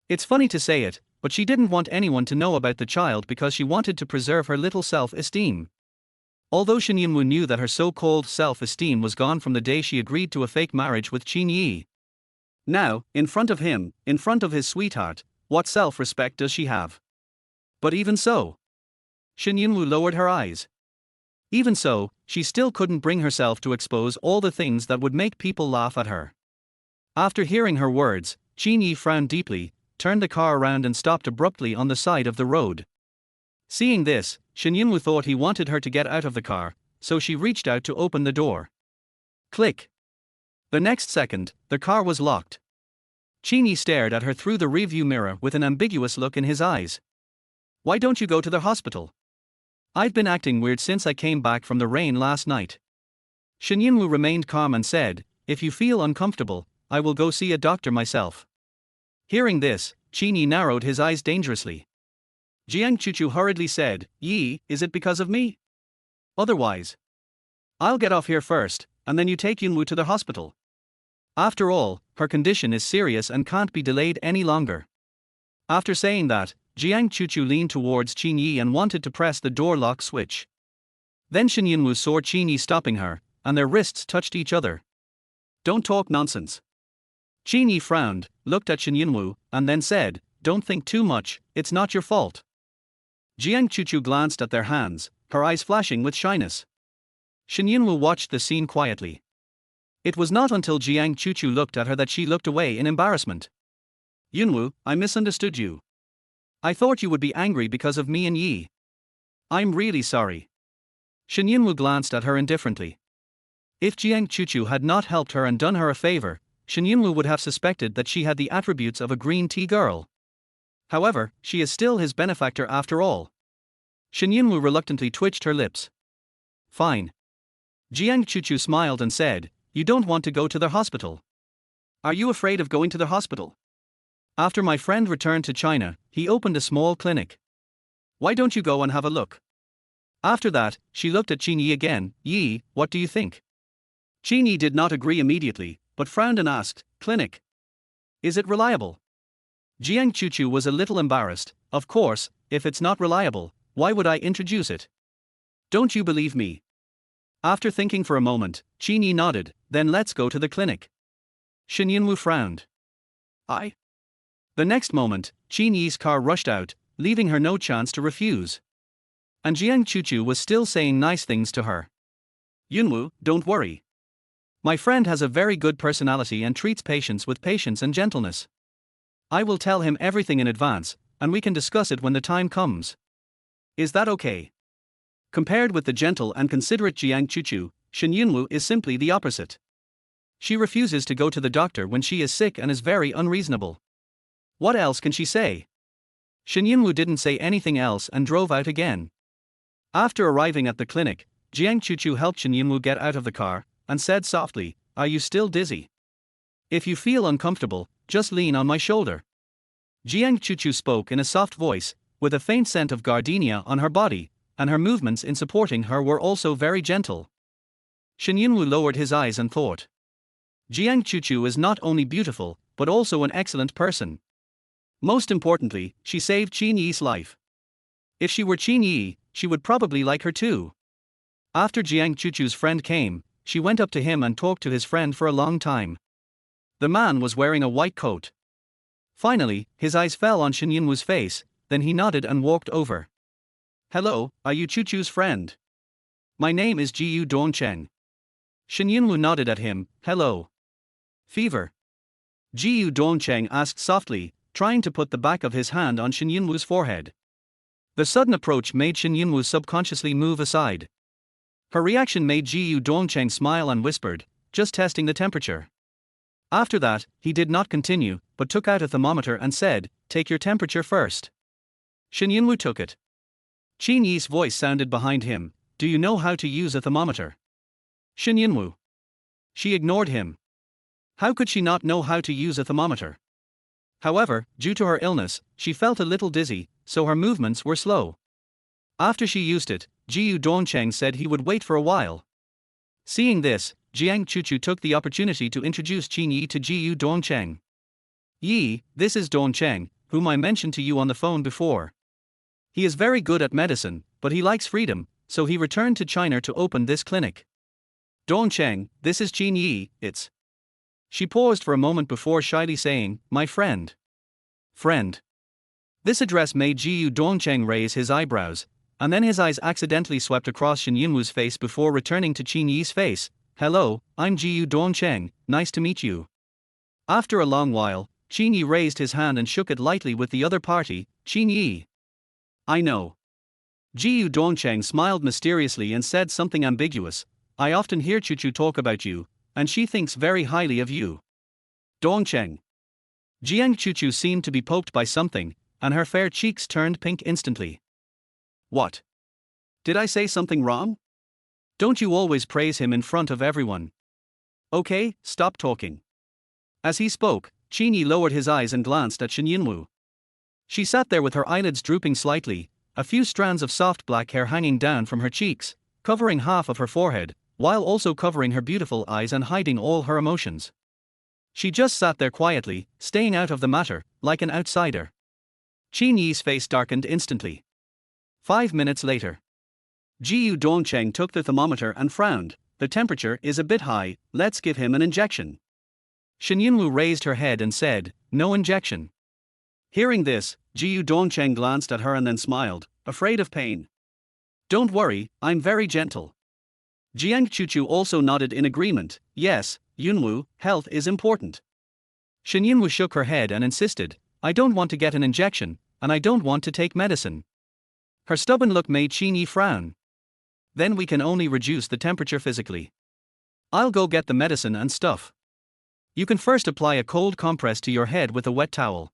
It's funny to say it, but she didn't want anyone to know about the child because she wanted to preserve her little self-esteem. Although Shen Yunwu knew that her so-called self-esteem was gone from the day she agreed to a fake marriage with Qin Ye. Now, in front of him, in front of his sweetheart, what self-respect does she have? But even so, Shen Yunwu lowered her eyes. Even so, she still couldn't bring herself to expose all the things that would make people laugh at her. After hearing her words, Qin Ye frowned deeply, turned the car around and stopped abruptly on the side of the road. Seeing this, Shen Yunwu thought he wanted her to get out of the car, so she reached out to open the door. Click. The next second, the car was locked. Qin Ye stared at her through the rearview mirror with an ambiguous look in his eyes. Why don't you go to the hospital? I've been acting weird since I came back from the rain last night. Shen Yunwu remained calm and said, if you feel uncomfortable, I will go see a doctor myself. Hearing this, Qin Ye narrowed his eyes dangerously. Jiang Chuchu hurriedly said, Yi, is it because of me? Otherwise, I'll get off here first, and then you take Yunwu to the hospital. After all, her condition is serious and can't be delayed any longer. After saying that, Jiang Chuchu leaned towards Qin Ye and wanted to press the door lock switch. Then Shen Yunwu saw Qin Ye stopping her, and their wrists touched each other. Don't talk nonsense. Qin Ye frowned, looked at Shen Yunwu, and then said, don't think too much, it's not your fault. Jiang Chuchu glanced at their hands, her eyes flashing with shyness. Shen Yunwu watched the scene quietly. It was not until Jiang Chuchu looked at her that she looked away in embarrassment. Yunwu, I misunderstood you. I thought you would be angry because of me and Yi. I'm really sorry. Shen Yunwu glanced at her indifferently. If Jiang Chuchu had not helped her and done her a favor, Shen Yunwu would have suspected that she had the attributes of a green tea girl. However, she is still his benefactor after all. Shen Yunwu reluctantly twitched her lips. Fine. Jiang Chuchu smiled and said, you don't want to go to the hospital. Are you afraid of going to the hospital? After my friend returned to China, he opened a small clinic. Why don't you go and have a look? After that, she looked at Qin Ye again. Yi, what do you think? Qin Ye did not agree immediately, but frowned and asked, clinic. Is it reliable? Jiang Chuchu was a little embarrassed. Of course, if it's not reliable, why would I introduce it? Don't you believe me? After thinking for a moment, Qin Ye nodded, then let's go to the clinic. Shen Yunwu frowned. I? The next moment, Qin Ye's car rushed out, leaving her no chance to refuse. And Jiang Chuchu was still saying nice things to her. Yunwu, don't worry. My friend has a very good personality and treats patients with patience and gentleness. I will tell him everything in advance, and we can discuss it when the time comes. Is that okay? Compared with the gentle and considerate Jiang Chuchu, Shen Yunwu is simply the opposite. She refuses to go to the doctor when she is sick and is very unreasonable. What else can she say? Shen Yunwu didn't say anything else and drove out again. After arriving at the clinic, Jiang Chuchu helped Shen Yunwu get out of the car, and said softly, are you still dizzy? If you feel uncomfortable, just lean on my shoulder. Jiang Chuchu spoke in a soft voice, with a faint scent of gardenia on her body, and her movements in supporting her were also very gentle. Shen Yunwu lowered his eyes and thought. Jiang Chuchu is not only beautiful, but also an excellent person. Most importantly, she saved Qin Ye's life. If she were Qin Ye, she would probably like her too. After Jiang Chuchu's friend came, she went up to him and talked to his friend for a long time. The man was wearing a white coat. Finally, his eyes fell on Shen Yunwu's face, then he nodded and walked over. Hello, are you Chuchu's friend? My name is Jiyu Dongcheng. Shen Yunwu nodded at him. Hello. Fever? Jiyu Dongcheng asked softly, trying to put the back of his hand on Shen Yunwu's forehead. The sudden approach made Shen Yunwu subconsciously move aside. Her reaction made Jiyu Dongcheng smile and whispered, just testing the temperature. After that, he did not continue, but took out a thermometer and said, take your temperature first. Shen Yunwu took it. Qin Ye's voice sounded behind him, do you know how to use a thermometer? Shen Yunwu. She ignored him. How could she not know how to use a thermometer? However, due to her illness, she felt a little dizzy, so her movements were slow. After she used it, Jiyu Dongcheng said he would wait for a while. Seeing this, Jiang Chuchu took the opportunity to introduce Qin Ye to Jiyu Dongcheng. Yi, this is Dongcheng, whom I mentioned to you on the phone before. He is very good at medicine, but he likes freedom, so he returned to China to open this clinic. Dongcheng, this is Qin Ye, it's. She paused for a moment before shyly saying, my friend. Friend. This address made Jiyu Dongcheng raise his eyebrows, and then his eyes accidentally swept across Shen Yunwu's face before returning to Qin Ye's face. Hello, I'm Jiyu Dongcheng, nice to meet you. After a long while, Qin Ye raised his hand and shook it lightly with the other party. Qin Ye. I know. Jiyu Dongcheng smiled mysteriously and said something ambiguous. I often hear Chuchu talk about you, and she thinks very highly of you. Dongcheng. Jiang Chuchu seemed to be poked by something, and her fair cheeks turned pink instantly. What? Did I say something wrong? Don't you always praise him in front of everyone? Okay, stop talking. As he spoke, Qin Ye lowered his eyes and glanced at Shen Yunwu. She sat there with her eyelids drooping slightly, a few strands of soft black hair hanging down from her cheeks, covering half of her forehead, while also covering her beautiful eyes and hiding all her emotions. She just sat there quietly, staying out of the matter, like an outsider. Qin Ye's face darkened instantly. 5 minutes later. Jiyu Dongcheng took the thermometer and frowned. The temperature is a bit high, let's give him an injection. Shen Yunwu raised her head and said, no injection. Hearing this, Jiyu Dongcheng glanced at her and then smiled, afraid of pain. Don't worry, I'm very gentle. Jiang Chuchu also nodded in agreement. Yes, Yunwu, health is important. Shen Yunwu shook her head and insisted, I don't want to get an injection, and I don't want to take medicine. Her stubborn look made Qin Ye frown. Then we can only reduce the temperature physically. I'll go get the medicine and stuff. You can first apply a cold compress to your head with a wet towel.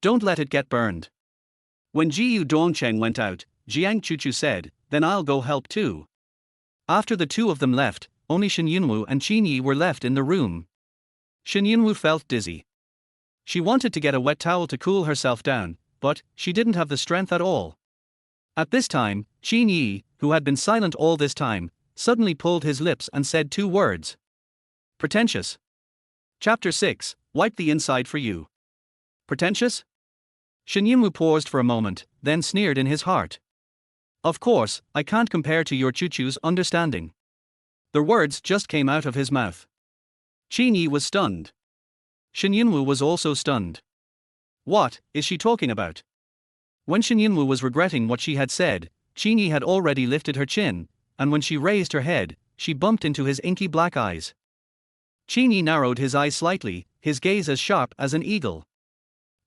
Don't let it get burned. When Jiyu Dongcheng went out, Jiang Chuchu said, then I'll go help too. After the two of them left, only Shen Yunwu and Qin Ye were left in the room. Shen Yunwu felt dizzy. She wanted to get a wet towel to cool herself down, but she didn't have the strength at all. At this time, Qin Ye, who had been silent all this time, suddenly pulled his lips and said 2 words. Pretentious. Chapter 6, Wipe the Inside for You. Pretentious? Shen Yunwu paused for a moment, then sneered in his heart. Of course, I can't compare to your Chuchu's understanding. The words just came out of his mouth. Qin Ye was stunned. Shen Yunwu was also stunned. What is she talking about? When Shen Yunwu was regretting what she had said, Qin Ye had already lifted her chin, and when she raised her head, she bumped into his inky black eyes. Qin Ye narrowed his eyes slightly, his gaze as sharp as an eagle.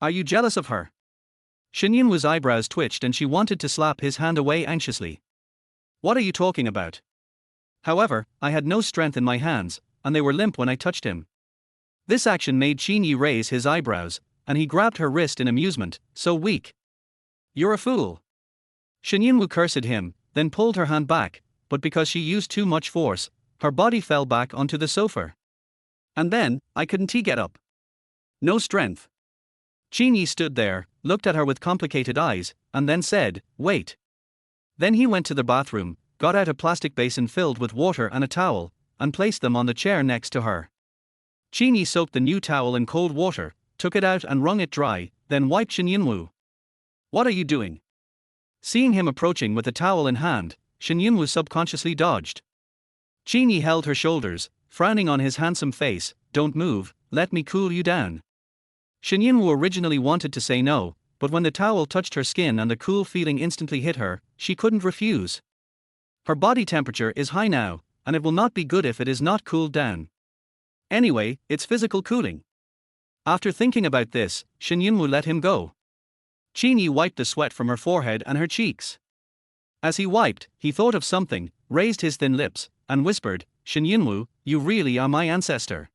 Are you jealous of her? Shen Yunwu's eyebrows twitched and she wanted to slap his hand away anxiously. What are you talking about? However, I had no strength in my hands, and they were limp when I touched him. This action made Qin Ye raise his eyebrows, and he grabbed her wrist in amusement. So weak. You're a fool. Shen Yunwu cursed him, then pulled her hand back, but because she used too much force, her body fell back onto the sofa. And then, I couldn't get up. No strength. Qin Ye stood there, looked at her with complicated eyes, and then said, wait. Then he went to the bathroom, got out a plastic basin filled with water and a towel, and placed them on the chair next to her. Qin Ye soaked the new towel in cold water, took it out and wrung it dry, then wiped Shen Yunwu. What are you doing? Seeing him approaching with the towel in hand, Shen Yunwu subconsciously dodged. Qin Ye held her shoulders, frowning on his handsome face. Don't move, let me cool you down. Shen Yunwu originally wanted to say no, but when the towel touched her skin and the cool feeling instantly hit her, she couldn't refuse. Her body temperature is high now, and it will not be good if it is not cooled down. Anyway, it's physical cooling. After thinking about this, Shen Yunwu let him go. Qin Ye wiped the sweat from her forehead and her cheeks. As he wiped, he thought of something, raised his thin lips, and whispered, Shen Yunwu, you really are my ancestor.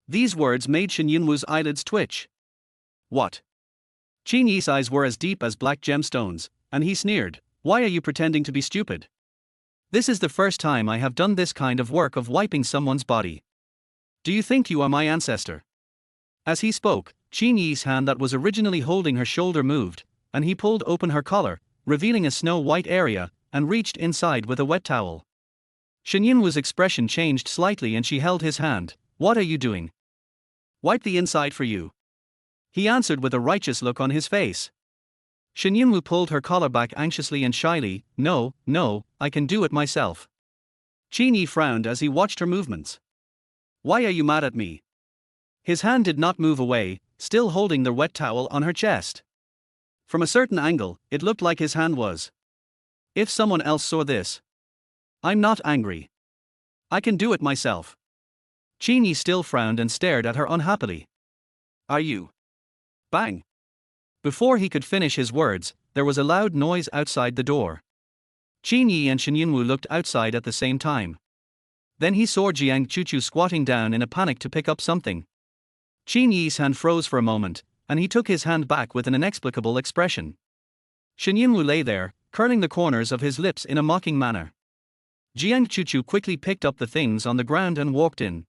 These words made Shen Yunwu's eyelids twitch. What? Qin Ye's eyes were as deep as black gemstones, and he sneered, why are you pretending to be stupid? This is the first time I have done this kind of work of wiping someone's body. Do you think you are my ancestor? As he spoke, Qin Ye's hand that was originally holding her shoulder moved, and he pulled open her collar, revealing a snow-white area, and reached inside with a wet towel. Shen Yunwu's expression changed slightly and she held his hand. "What are you doing?" "Wipe the inside for you," he answered with a righteous look on his face. Shen Yunwu pulled her collar back anxiously and shyly. No, I can do it myself." Qin Ye frowned as he watched her movements. "Why are you mad at me?" His hand did not move away, still holding the wet towel on her chest. From a certain angle, it looked like his hand was. "If someone else saw this." "I'm not angry. I can do it myself." Qin Ye still frowned and stared at her unhappily. "Are you?" Bang! Before he could finish his words, there was a loud noise outside the door. Qin Ye and Shen Yunwu looked outside at the same time. Then he saw Jiang Chuchu squatting down in a panic to pick up something. Qin Ye's hand froze for a moment, and he took his hand back with an inexplicable expression. Shen Yunwu lay there, curling the corners of his lips in a mocking manner. Jiang Chuchu quickly picked up the things on the ground and walked in.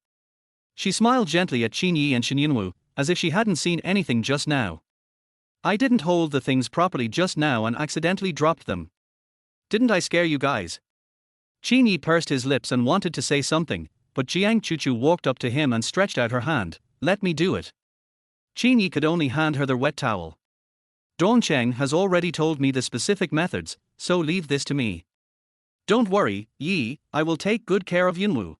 She smiled gently at Qin Ye and Shen Yunwu, as if she hadn't seen anything just now. "I didn't hold the things properly just now and accidentally dropped them. Didn't I scare you guys?" Qin Ye pursed his lips and wanted to say something, but Jiang Chuchu walked up to him and stretched out her hand. "Let me do it." Qin Ye could only hand her the wet towel. "Dongcheng has already told me the specific methods, so leave this to me. Don't worry, Yi, I will take good care of Yunwu."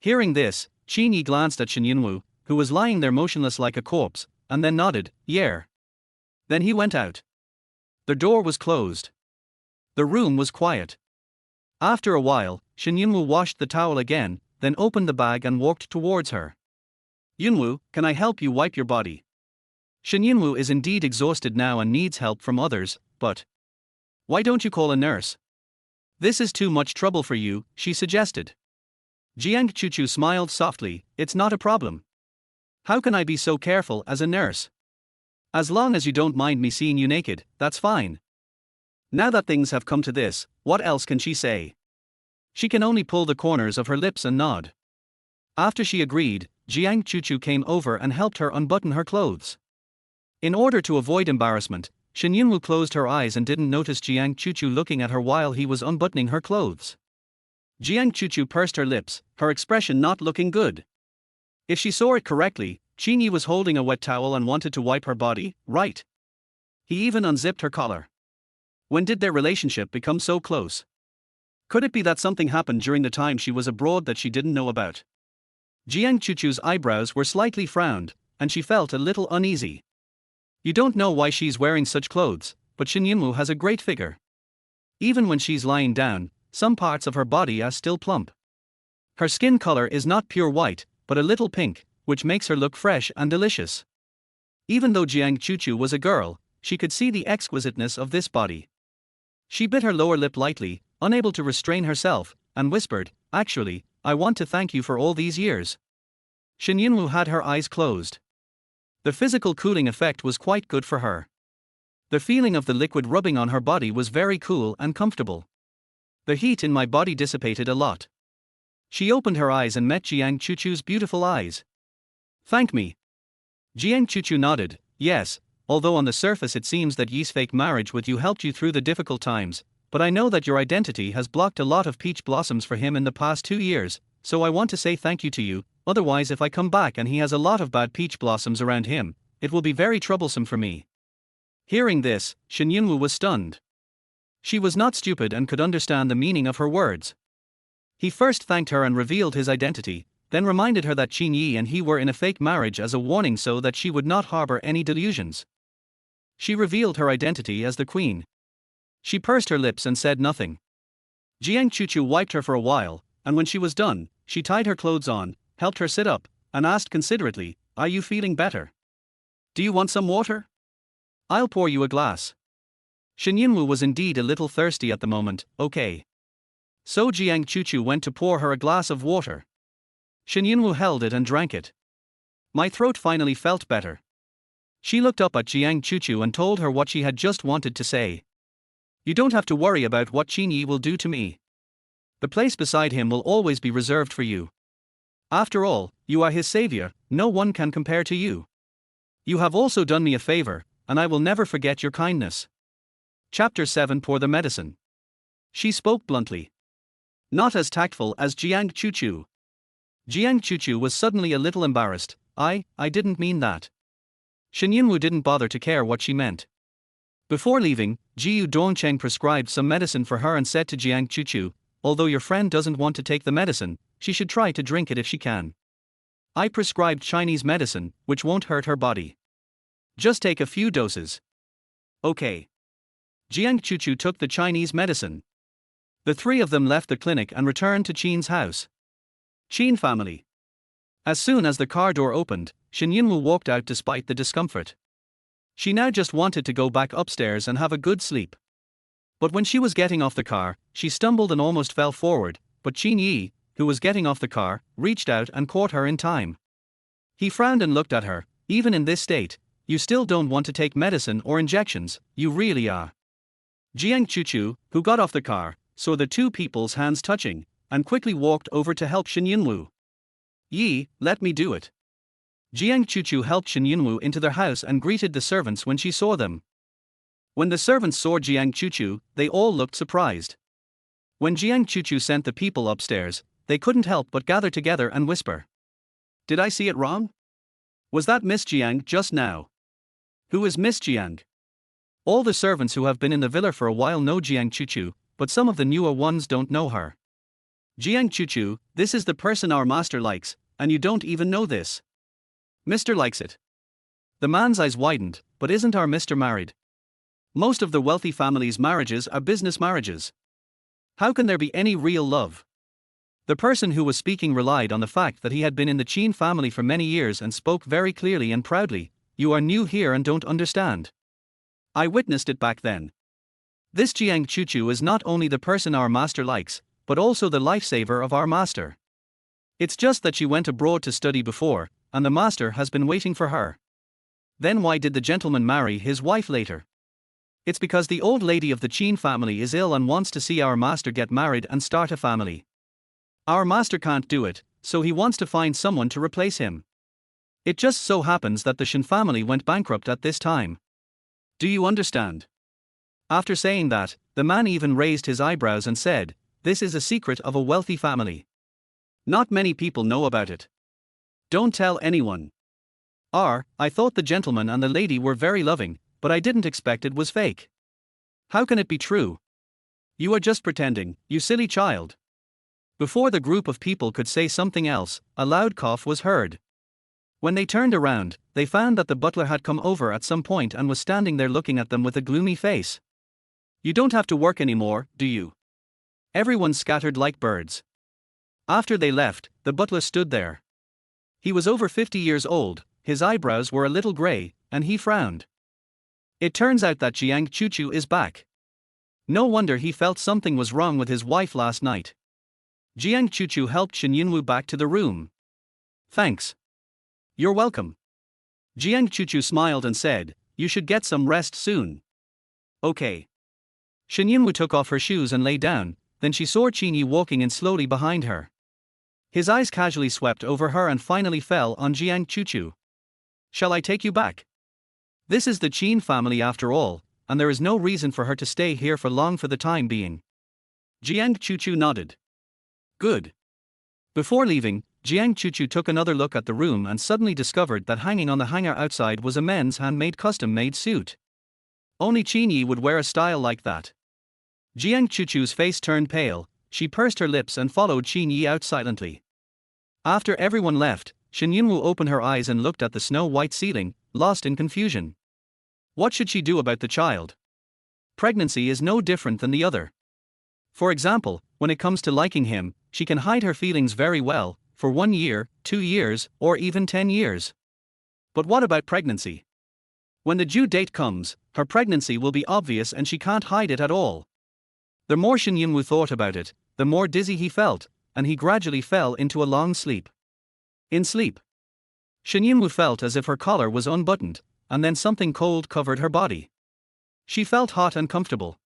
Hearing this, Qin Ye glanced at Shen Yunwu, who was lying there motionless like a corpse, and then nodded. "Yeah." Then he went out. The door was closed. The room was quiet. After a while, Shen Yunwu washed the towel again, then opened the bag and walked towards her. "Yunwu, can I help you wipe your body?" Shen Yunwu is indeed exhausted now and needs help from others, but "Why don't you call a nurse? This is too much trouble for you," she suggested. Jiang Chuchu smiled softly. "It's not a problem. How can I be so careful as a nurse? As long as you don't mind me seeing you naked, that's fine." Now that things have come to this, what else can she say? She can only pull the corners of her lips and nod. After she agreed, Jiang Chuchu came over and helped her unbutton her clothes. In order to avoid embarrassment, Shen Yunwu closed her eyes and didn't notice Jiang Chuchu looking at her while he was unbuttoning her clothes. Jiang Chuchu pursed her lips, her expression not looking good. If she saw it correctly, Qin Ye was holding a wet towel and wanted to wipe her body, right? He even unzipped her collar. When did their relationship become so close? Could it be that something happened during the time she was abroad that she didn't know about? Jiang Chuchu's eyebrows were slightly frowned, and she felt a little uneasy. You don't know why she's wearing such clothes, but Shen Yunwu has a great figure. Even when she's lying down, some parts of her body are still plump. Her skin color is not pure white, but a little pink, which makes her look fresh and delicious. Even though Jiang Chuchu was a girl, she could see the exquisiteness of this body. She bit her lower lip lightly, unable to restrain herself, and whispered, "Actually, I want to thank you for all these years." Shen Yunwu had her eyes closed. The physical cooling effect was quite good for her. The feeling of the liquid rubbing on her body was very cool and comfortable. The heat in my body dissipated a lot. She opened her eyes and met Jiang Chuchu's beautiful eyes. "Thank me." Jiang Chuchu nodded. "Yes, although on the surface it seems that Yi's fake marriage with you helped you through the difficult times, but I know that your identity has blocked a lot of peach blossoms for him in the past 2 years, so I want to say thank you to you. Otherwise, if I come back and he has a lot of bad peach blossoms around him, it will be very troublesome for me." Hearing this, Shen Yunwu was stunned. She was not stupid and could understand the meaning of her words. He first thanked her and revealed his identity, then reminded her that Qin Ye and he were in a fake marriage as a warning so that she would not harbor any delusions. She revealed her identity as the queen. She pursed her lips and said nothing. Jiang Chuchu wiped her for a while, and when she was done, she tied her clothes on, helped her sit up, and asked considerately, "Are you feeling better? Do you want some water? I'll pour you a glass." Shen Yunwu was indeed a little thirsty at the moment. "Okay." So Jiang Chuchu went to pour her a glass of water. Shen Yunwu held it and drank it. "My throat finally felt better." She looked up at Jiang Chuchu and told her what she had just wanted to say. "You don't have to worry about what Qin Ye will do to me. The place beside him will always be reserved for you. After all, you are his savior, no one can compare to you. You have also done me a favor, and I will never forget your kindness. Chapter 7. Pour the medicine. She spoke bluntly. Not as tactful as Jiang Chuchu. Jiang Chuchu was suddenly a little embarrassed. I didn't mean that. Shen Yunwu didn't bother to care what she meant. Before leaving, Jiu Dongcheng prescribed some medicine for her and said to Jiang Chuchu, although your friend doesn't want to take the medicine, she should try to drink it if she can. I prescribed Chinese medicine, which won't hurt her body. Just take a few doses. Okay. Jiang Chuchu took the Chinese medicine. The three of them left the clinic and returned to Qin's house. Qin family. As soon as the car door opened, Shen Yunwu walked out despite the discomfort. She now just wanted to go back upstairs and have a good sleep. But when she was getting off the car, she stumbled and almost fell forward, but Qin Ye, who was getting off the car, reached out and caught her in time. He frowned and looked at her. Even in this state, you still don't want to take medicine or injections, you really are. Jiang Chuchu, who got off the car, saw the two people's hands touching, and quickly walked over to help Shen Yunwu. Yi, let me do it. Jiang Chuchu helped Shen Yunwu into their house and greeted the servants when she saw them. When the servants saw Jiang Chuchu, they all looked surprised. When Jiang Chuchu sent the people upstairs, they couldn't help but gather together and whisper. Did I see it wrong? Was that Miss Jiang just now? Who is Miss Jiang? All the servants who have been in the villa for a while know Jiang Chuchu, but some of the newer ones don't know her. Jiang Chuchu, this is the person our master likes, and you don't even know this. Mr. likes it. The man's eyes widened, but isn't our Mr. married? Most of the wealthy families' marriages are business marriages. How can there be any real love? The person who was speaking relied on the fact that he had been in the Qin family for many years and spoke very clearly and proudly. You are new here and don't understand. I witnessed it back then. This Jiang Chuchu is not only the person our master likes, but also the lifesaver of our master. It's just that she went abroad to study before, and the master has been waiting for her. Then why did the gentleman marry his wife later? It's because the old lady of the Qin family is ill and wants to see our master get married and start a family. Our master can't do it, so he wants to find someone to replace him. It just so happens that the Shen family went bankrupt at this time. Do you understand? After saying that, the man even raised his eyebrows and said, this is a secret of a wealthy family. Not many people know about it. Don't tell anyone. I thought the gentleman and the lady were very loving, but I didn't expect it was fake. How can it be true? You are just pretending, you silly child. Before the group of people could say something else, a loud cough was heard. When they turned around, they found that the butler had come over at some point and was standing there looking at them with a gloomy face. You don't have to work anymore, do you? Everyone scattered like birds. After they left, the butler stood there. He was over 50 years old, his eyebrows were a little gray, and he frowned. It turns out that Jiang Chuchu is back. No wonder he felt something was wrong with his wife last night. Jiang Chuchu helped Shen Yunwu back to the room. Thanks. You're welcome. Jiang Chuchu smiled and said, you should get some rest soon. Okay. Shen Yunwu took off her shoes and lay down, then she saw Qin Ye walking in slowly behind her. His eyes casually swept over her and finally fell on Jiang Chuchu. Shall I take you back? This is the Qin family after all, and there is no reason for her to stay here for long for the time being. Jiang Chuchu nodded. Good. Before leaving, Jiang Chuchu took another look at the room and suddenly discovered that hanging on the hanger outside was a men's handmade custom-made suit. Only Qin Ye would wear a style like that. Jiang Chuchu's face turned pale, she pursed her lips and followed Qin Ye out silently. After everyone left, Shen Yunwu opened her eyes and looked at the snow-white ceiling, lost in confusion. What should she do about the child? Pregnancy is no different than the other. For example, when it comes to liking him, she can hide her feelings very well, for 1 year, 2 years, or even 10 years. But what about pregnancy? When the due date comes, her pregnancy will be obvious and she can't hide it at all. The more Shen Yunwu thought about it, the more dizzy he felt, and he gradually fell into a long sleep. In sleep, Shen Yunwu felt as if her collar was unbuttoned, and then something cold covered her body. She felt hot and comfortable.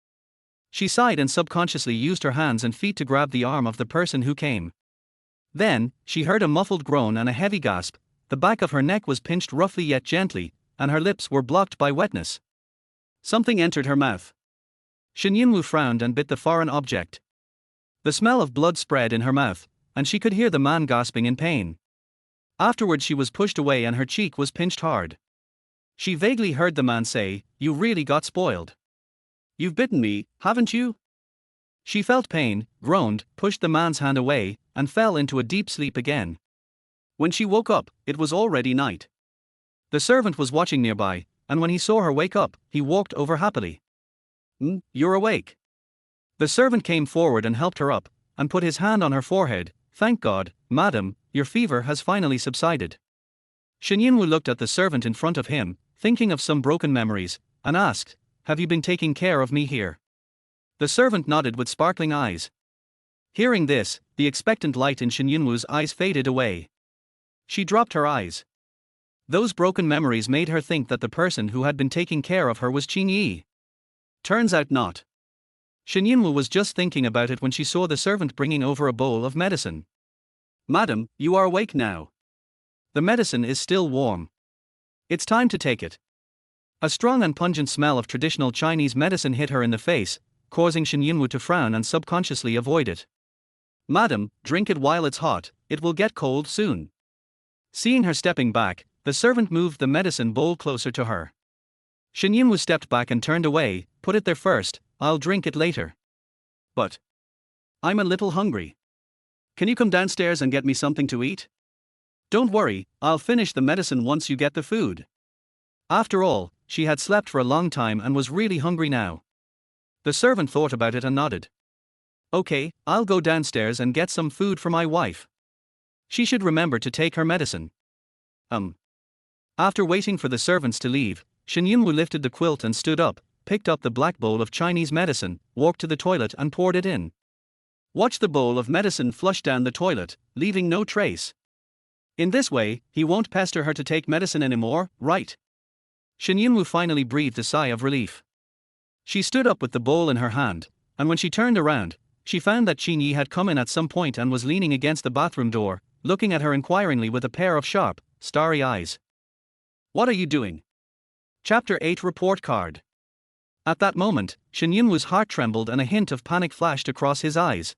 She sighed and subconsciously used her hands and feet to grab the arm of the person who came. Then, she heard a muffled groan and a heavy gasp. The back of her neck was pinched roughly yet gently, and her lips were blocked by wetness. Something entered her mouth. Shen Yunwu frowned and bit the foreign object. The smell of blood spread in her mouth, and she could hear the man gasping in pain. Afterward she was pushed away and her cheek was pinched hard. She vaguely heard the man say, "You really got spoiled. You've bitten me, haven't you?" She felt pain, groaned, pushed the man's hand away, and fell into a deep sleep again. When she woke up, it was already night. The servant was watching nearby, and when he saw her wake up, he walked over happily. You're awake." The servant came forward and helped her up, and put his hand on her forehead. "Thank God, madam, your fever has finally subsided." Shen Yunwu looked at the servant in front of him, thinking of some broken memories, and asked, "Have you been taking care of me here?" The servant nodded with sparkling eyes. Hearing this, the expectant light in Shen Yunwu's eyes faded away. She dropped her eyes. Those broken memories made her think that the person who had been taking care of her was Qin Ye. Turns out not. Shen Yunwu was just thinking about it when she saw the servant bringing over a bowl of medicine. "Madam, you are awake now. The medicine is still warm. It's time to take it." A strong and pungent smell of traditional Chinese medicine hit her in the face, causing Shen Yunwu to frown and subconsciously avoid it. "Madam, drink it while it's hot, it will get cold soon." Seeing her stepping back, the servant moved the medicine bowl closer to her. Shen Yunwu stepped back and turned away. "Put it there first, I'll drink it later." "But I'm a little hungry. Can you come downstairs and get me something to eat?" "Don't worry, I'll finish the medicine once you get the food." After all, she had slept for a long time and was really hungry now. The servant thought about it and nodded. "Okay, I'll go downstairs and get some food for my wife. She should remember to take her medicine." After waiting for the servants to leave, Shen Yunwu lifted the quilt and stood up, picked up the black bowl of Chinese medicine, walked to the toilet and poured it in. Watch the bowl of medicine flush down the toilet, leaving no trace. In this way, he won't pester her to take medicine anymore, right? Shen Yunwu finally breathed a sigh of relief. She stood up with the bowl in her hand, and when she turned around, she found that Qin Ye had come in at some point and was leaning against the bathroom door, looking at her inquiringly with a pair of sharp, starry eyes. "What are you doing?" Chapter 8 Report Card. At that moment, Shen Yunwu's heart trembled and a hint of panic flashed across his eyes.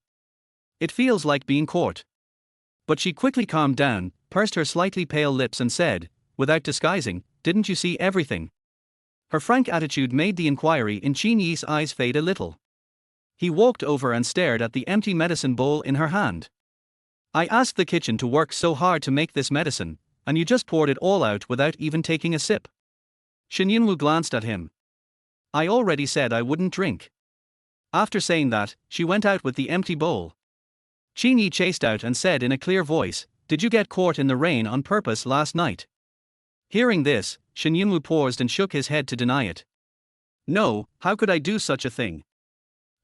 It feels like being caught. But she quickly calmed down, pursed her slightly pale lips and said, without disguising, "Didn't you see everything?" Her frank attitude made the inquiry in Qin Ye's eyes fade a little. He walked over and stared at the empty medicine bowl in her hand. "I asked the kitchen to work so hard to make this medicine, and you just poured it all out without even taking a sip." Shen Yunwu glanced at him. "I already said I wouldn't drink." After saying that, she went out with the empty bowl. Qin Ye chased out and said in a clear voice, "Did you get caught in the rain on purpose last night?" Hearing this, Shen Yunwu paused and shook his head to deny it. "No, how could I do such a thing?"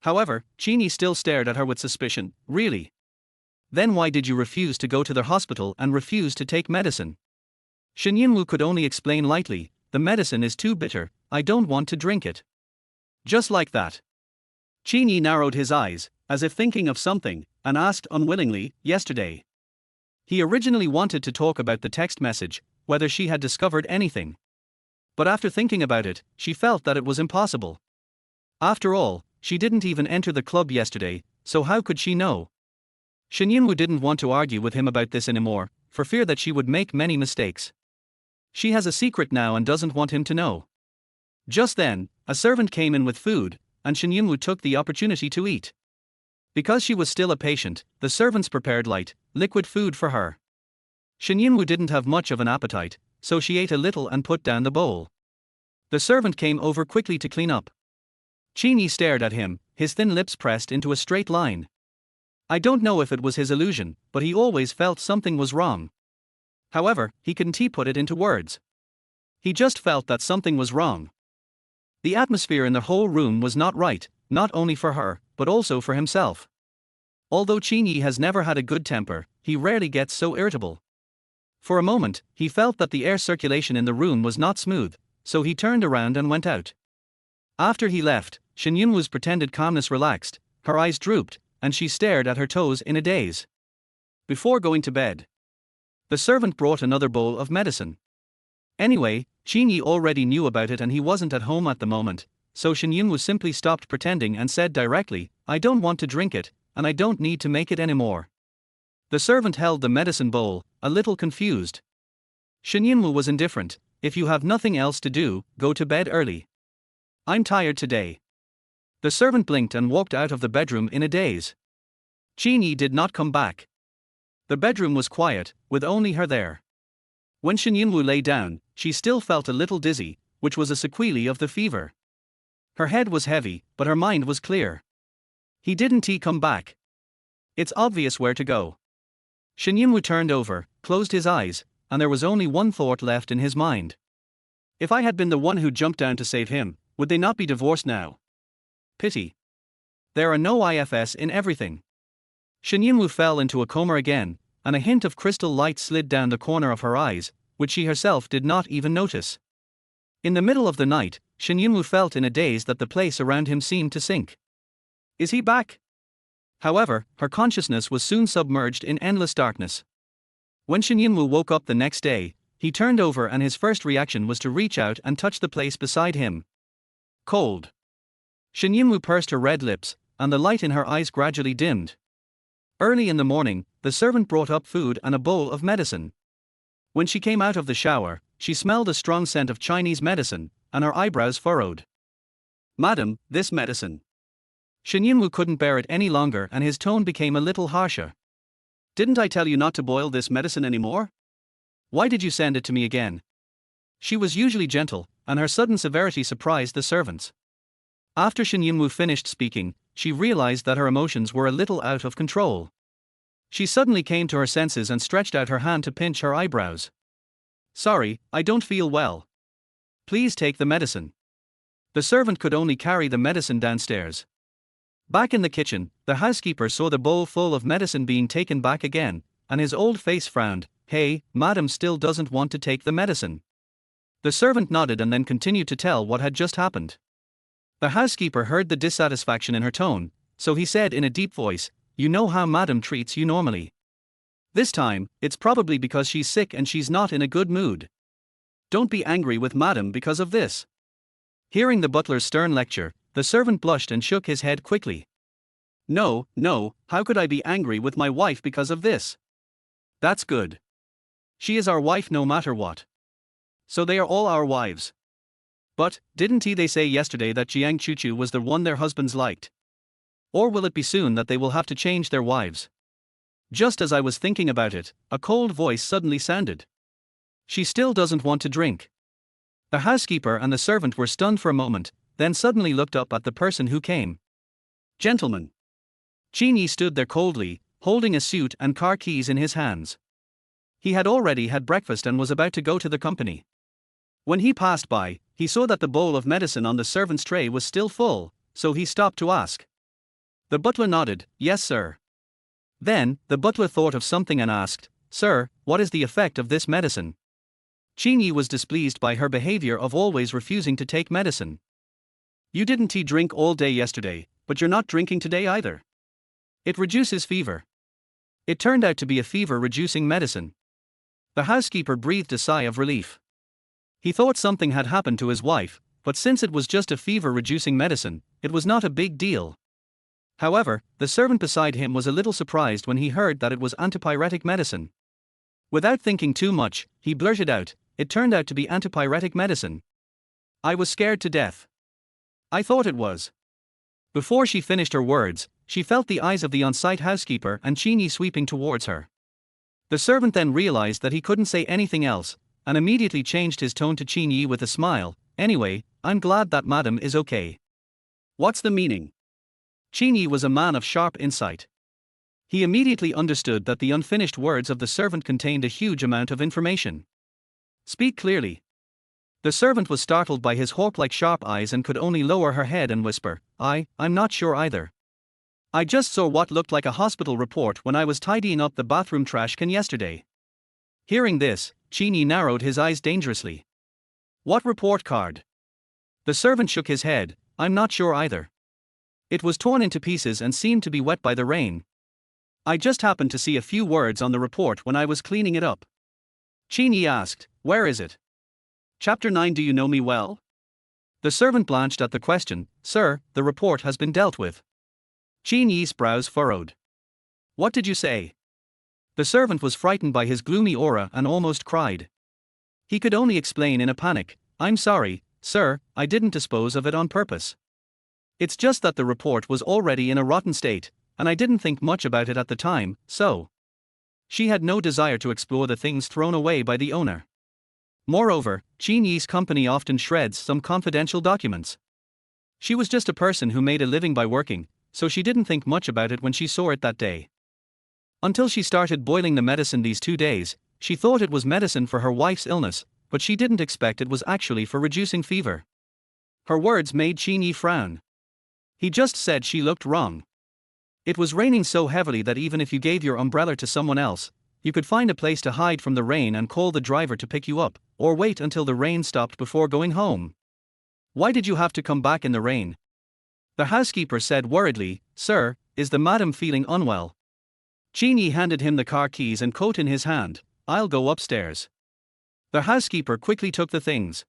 However, Qin Ye still stared at her with suspicion. "Really? Then why did you refuse to go to the hospital and refuse to take medicine?" Shen Yunwu could only explain lightly, "The medicine is too bitter, I don't want to drink it." Just like that. Qin Ye narrowed his eyes, as if thinking of something, and asked unwillingly, "Yesterday?" He originally wanted to talk about the text message, whether she had discovered anything. But after thinking about it, she felt that it was impossible. After all, she didn't even enter the club yesterday, so how could she know? Shen Yunwu didn't want to argue with him about this anymore, for fear that she would make many mistakes. She has a secret now and doesn't want him to know. Just then, a servant came in with food, and Shen Yunwu took the opportunity to eat. Because she was still a patient, the servants prepared light, liquid food for her. Shen Yunwu didn't have much of an appetite, so she ate a little and put down the bowl. The servant came over quickly to clean up. Qin Ye stared at him, his thin lips pressed into a straight line. I don't know if it was his illusion, but he always felt something was wrong. However, he couldn't put it into words. He just felt that something was wrong. The atmosphere in the whole room was not right, not only for her, but also for himself. Although Qin Ye has never had a good temper, he rarely gets so irritable. For a moment, he felt that the air circulation in the room was not smooth, so he turned around and went out. After he left, Shen Yunwu's pretended calmness relaxed, her eyes drooped, and she stared at her toes in a daze. Before going to bed, the servant brought another bowl of medicine. Anyway, Qin Ye already knew about it and he wasn't at home at the moment, so Shen Yunwu simply stopped pretending and said directly, "I don't want to drink it, and I don't need to make it anymore." The servant held the medicine bowl, a little confused. Shen Yunwu was indifferent. "If you have nothing else to do, go to bed early. I'm tired today." The servant blinked and walked out of the bedroom in a daze. Qin Ye did not come back. The bedroom was quiet, with only her there. When Shen Yunwu lay down, she still felt a little dizzy, which was a sequelae of the fever. Her head was heavy, but her mind was clear. Didn't he come back? It's obvious where to go. Shen Yunwu turned over, closed his eyes, and there was only one thought left in his mind. If I had been the one who jumped down to save him, would they not be divorced now? Pity. There are no ifs in everything. Shen Yunwu fell into a coma again, and a hint of crystal light slid down the corner of her eyes, which she herself did not even notice. In the middle of the night, Shen Yunwu felt in a daze that the place around him seemed to sink. Is he back? However, her consciousness was soon submerged in endless darkness. When Shen Yunwu woke up the next day, he turned over and his first reaction was to reach out and touch the place beside him. Cold. Shen Yunwu pursed her red lips, and the light in her eyes gradually dimmed. Early in the morning, the servant brought up food and a bowl of medicine. When she came out of the shower, she smelled a strong scent of Chinese medicine, and her eyebrows furrowed. "Madam, this medicine." Shen Yunwu couldn't bear it any longer and his tone became a little harsher. "Didn't I tell you not to boil this medicine anymore? Why did you send it to me again?" She was usually gentle, and her sudden severity surprised the servants. After Shen Yunwu finished speaking, she realized that her emotions were a little out of control. She suddenly came to her senses and stretched out her hand to pinch her eyebrows. "Sorry, I don't feel well. Please take the medicine." The servant could only carry the medicine downstairs. Back in the kitchen, the housekeeper saw the bowl full of medicine being taken back again, and his old face frowned. "Hey, madam still doesn't want to take the medicine." The servant nodded and then continued to tell what had just happened. The housekeeper heard the dissatisfaction in her tone, so he said in a deep voice, "You know how madam treats you normally. This time, it's probably because she's sick and she's not in a good mood. Don't be angry with madam because of this." Hearing the butler's stern lecture, the servant blushed and shook his head quickly. No, how could I be angry with my wife because of this? That's good. She is our wife no matter what. So they are all our wives. But, didn't they say yesterday that Jiang Chuchu was the one their husbands liked? Or will it be soon that they will have to change their wives? Just as I was thinking about it, a cold voice suddenly sounded. She still doesn't want to drink. The housekeeper and the servant were stunned for a moment, then suddenly looked up at the person who came. "Gentlemen." Qin Ye stood there coldly, holding a suit and car keys in his hands. He had already had breakfast and was about to go to the company. When he passed by, he saw that the bowl of medicine on the servant's tray was still full, so he stopped to ask. The butler nodded, "Yes, sir." Then, the butler thought of something and asked, "Sir, what is the effect of this medicine?" Qin Ye was displeased by her behavior of always refusing to take medicine. "You didn't drink all day yesterday, but you're not drinking today either. It reduces fever." It turned out to be a fever-reducing medicine. The housekeeper breathed a sigh of relief. He thought something had happened to his wife, but since it was just a fever-reducing medicine, it was not a big deal. However, the servant beside him was a little surprised when he heard that it was antipyretic medicine. Without thinking too much, he blurted out, "It turned out to be antipyretic medicine. I was scared to death. I thought it was." Before she finished her words, she felt the eyes of the on-site housekeeper and Qin Ye sweeping towards her. The servant then realized that he couldn't say anything else, and immediately changed his tone to Qin Ye with a smile. "Anyway, I'm glad that madam is okay. What's the meaning?" Qin Ye was a man of sharp insight. He immediately understood that the unfinished words of the servant contained a huge amount of information. "Speak clearly." The servant was startled by his hawk-like sharp eyes and could only lower her head and whisper, I'm not sure either. I just saw what looked like a hospital report when I was tidying up the bathroom trash can yesterday." Hearing this, Qin Ye narrowed his eyes dangerously. "What report card?" The servant shook his head, "I'm not sure either. It was torn into pieces and seemed to be wet by the rain. I just happened to see a few words on the report when I was cleaning it up." Qin Ye asked, "Where is it?" Chapter 9. Do you know me well? The servant blanched at the question. Sir, the report has been dealt with. Qin Ye's brows furrowed. What did you say? The servant was frightened by his gloomy aura and almost cried. He could only explain in a panic. I'm sorry, sir, I didn't dispose of it on purpose. It's just that the report was already in a rotten state, and I didn't think much about it at the time, so. She had no desire to explore the things thrown away by the owner. Moreover, Qin Ye's company often shreds some confidential documents. She was just a person who made a living by working, so she didn't think much about it when she saw it that day. Until she started boiling the medicine these 2 days, she thought it was medicine for her wife's illness, but she didn't expect it was actually for reducing fever. Her words made Qin Ye frown. He just said she looked wrong. It was raining so heavily that even if you gave your umbrella to someone else, you could find a place to hide from the rain and call the driver to pick you up, or wait until the rain stopped before going home. Why did you have to come back in the rain? The housekeeper said worriedly. Sir, is the madam feeling unwell? Qin Ye handed him the car keys and coat in his hand. I'll go upstairs. The housekeeper quickly took the things.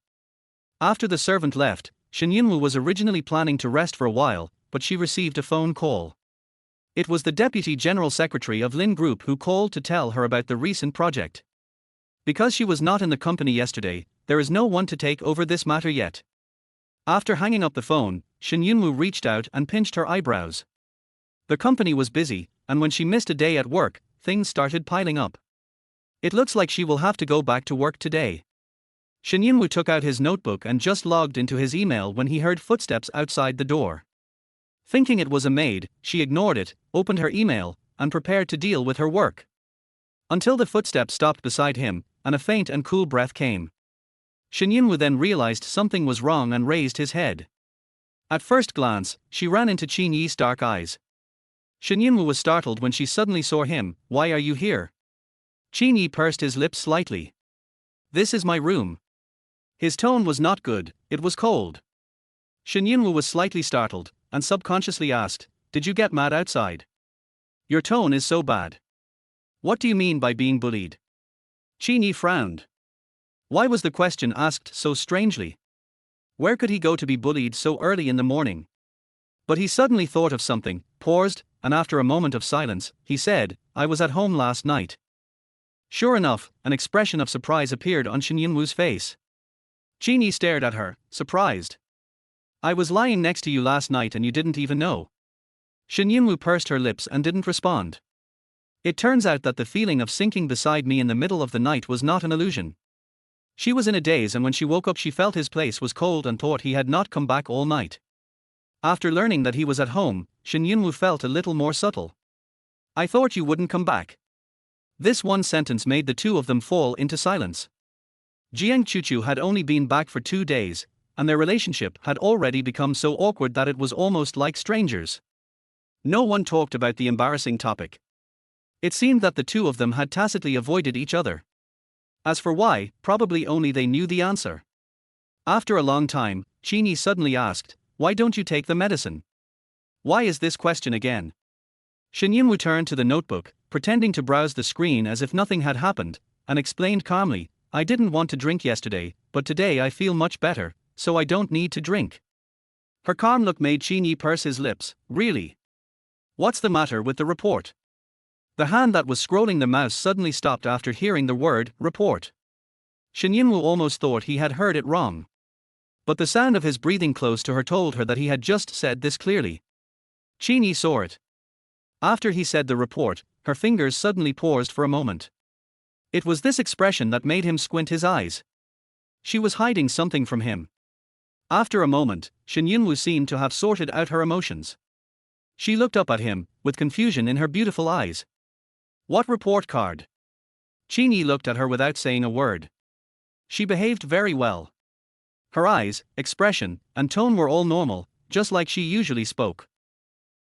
After the servant left, Shen Yunwu was originally planning to rest for a while, but she received a phone call. It was the Deputy General Secretary of Lin Group who called to tell her about the recent project. Because she was not in the company yesterday, there is no one to take over this matter yet. After hanging up the phone, Shen Yunwu reached out and pinched her eyebrows. The company was busy, and when she missed a day at work, things started piling up. It looks like she will have to go back to work today. Shen Yunwu took out his notebook and just logged into his email when he heard footsteps outside the door. Thinking it was a maid, she ignored it, opened her email, and prepared to deal with her work. Until the footsteps stopped beside him, and a faint and cool breath came. Shen Yunwu then realized something was wrong and raised his head. At first glance, she ran into Qin Ye's dark eyes. Shen Yunwu was startled when she suddenly saw him. Why are you here? Qin Ye pursed his lips slightly. This is my room. His tone was not good, it was cold. Shen Yunwu was slightly startled, and subconsciously asked, Did you get mad outside? Your tone is so bad. What do you mean by being bullied? Qin Ye frowned. Why was the question asked so strangely? Where could he go to be bullied so early in the morning? But he suddenly thought of something, paused, and after a moment of silence, he said, I was at home last night. Sure enough, an expression of surprise appeared on Shen Yunwu's face. Qin Ye stared at her, surprised. I was lying next to you last night and you didn't even know. Shen Yunwu pursed her lips and didn't respond. It turns out that the feeling of sinking beside me in the middle of the night was not an illusion. She was in a daze, and when she woke up she felt his place was cold and thought he had not come back all night. After learning that he was at home, Shen Yunwu felt a little more subtle. I thought you wouldn't come back. This one sentence made the two of them fall into silence. Jiang Chuchu had only been back for 2 days, and their relationship had already become so awkward that it was almost like strangers. No one talked about the embarrassing topic. It seemed that the two of them had tacitly avoided each other. As for why, probably only they knew the answer. After a long time, Qin Ye suddenly asked, Why don't you take the medicine? Why is this question again? Shen Yunwu turned to the notebook, pretending to browse the screen as if nothing had happened, and explained calmly, I didn't want to drink yesterday, but today I feel much better, so I don't need to drink. Her calm look made Qin Ye purse his lips. Really? What's the matter with the report? The hand that was scrolling the mouse suddenly stopped after hearing the word, report. Shen Yunwu almost thought he had heard it wrong. But the sound of his breathing close to her told her that he had just said this clearly. Qin Ye saw it. After he said the report, her fingers suddenly paused for a moment. It was this expression that made him squint his eyes. She was hiding something from him. After a moment, Shen Yunwu seemed to have sorted out her emotions. She looked up at him, with confusion in her beautiful eyes. What report card? Qin Ye looked at her without saying a word. She behaved very well. Her eyes, expression, and tone were all normal, just like she usually spoke.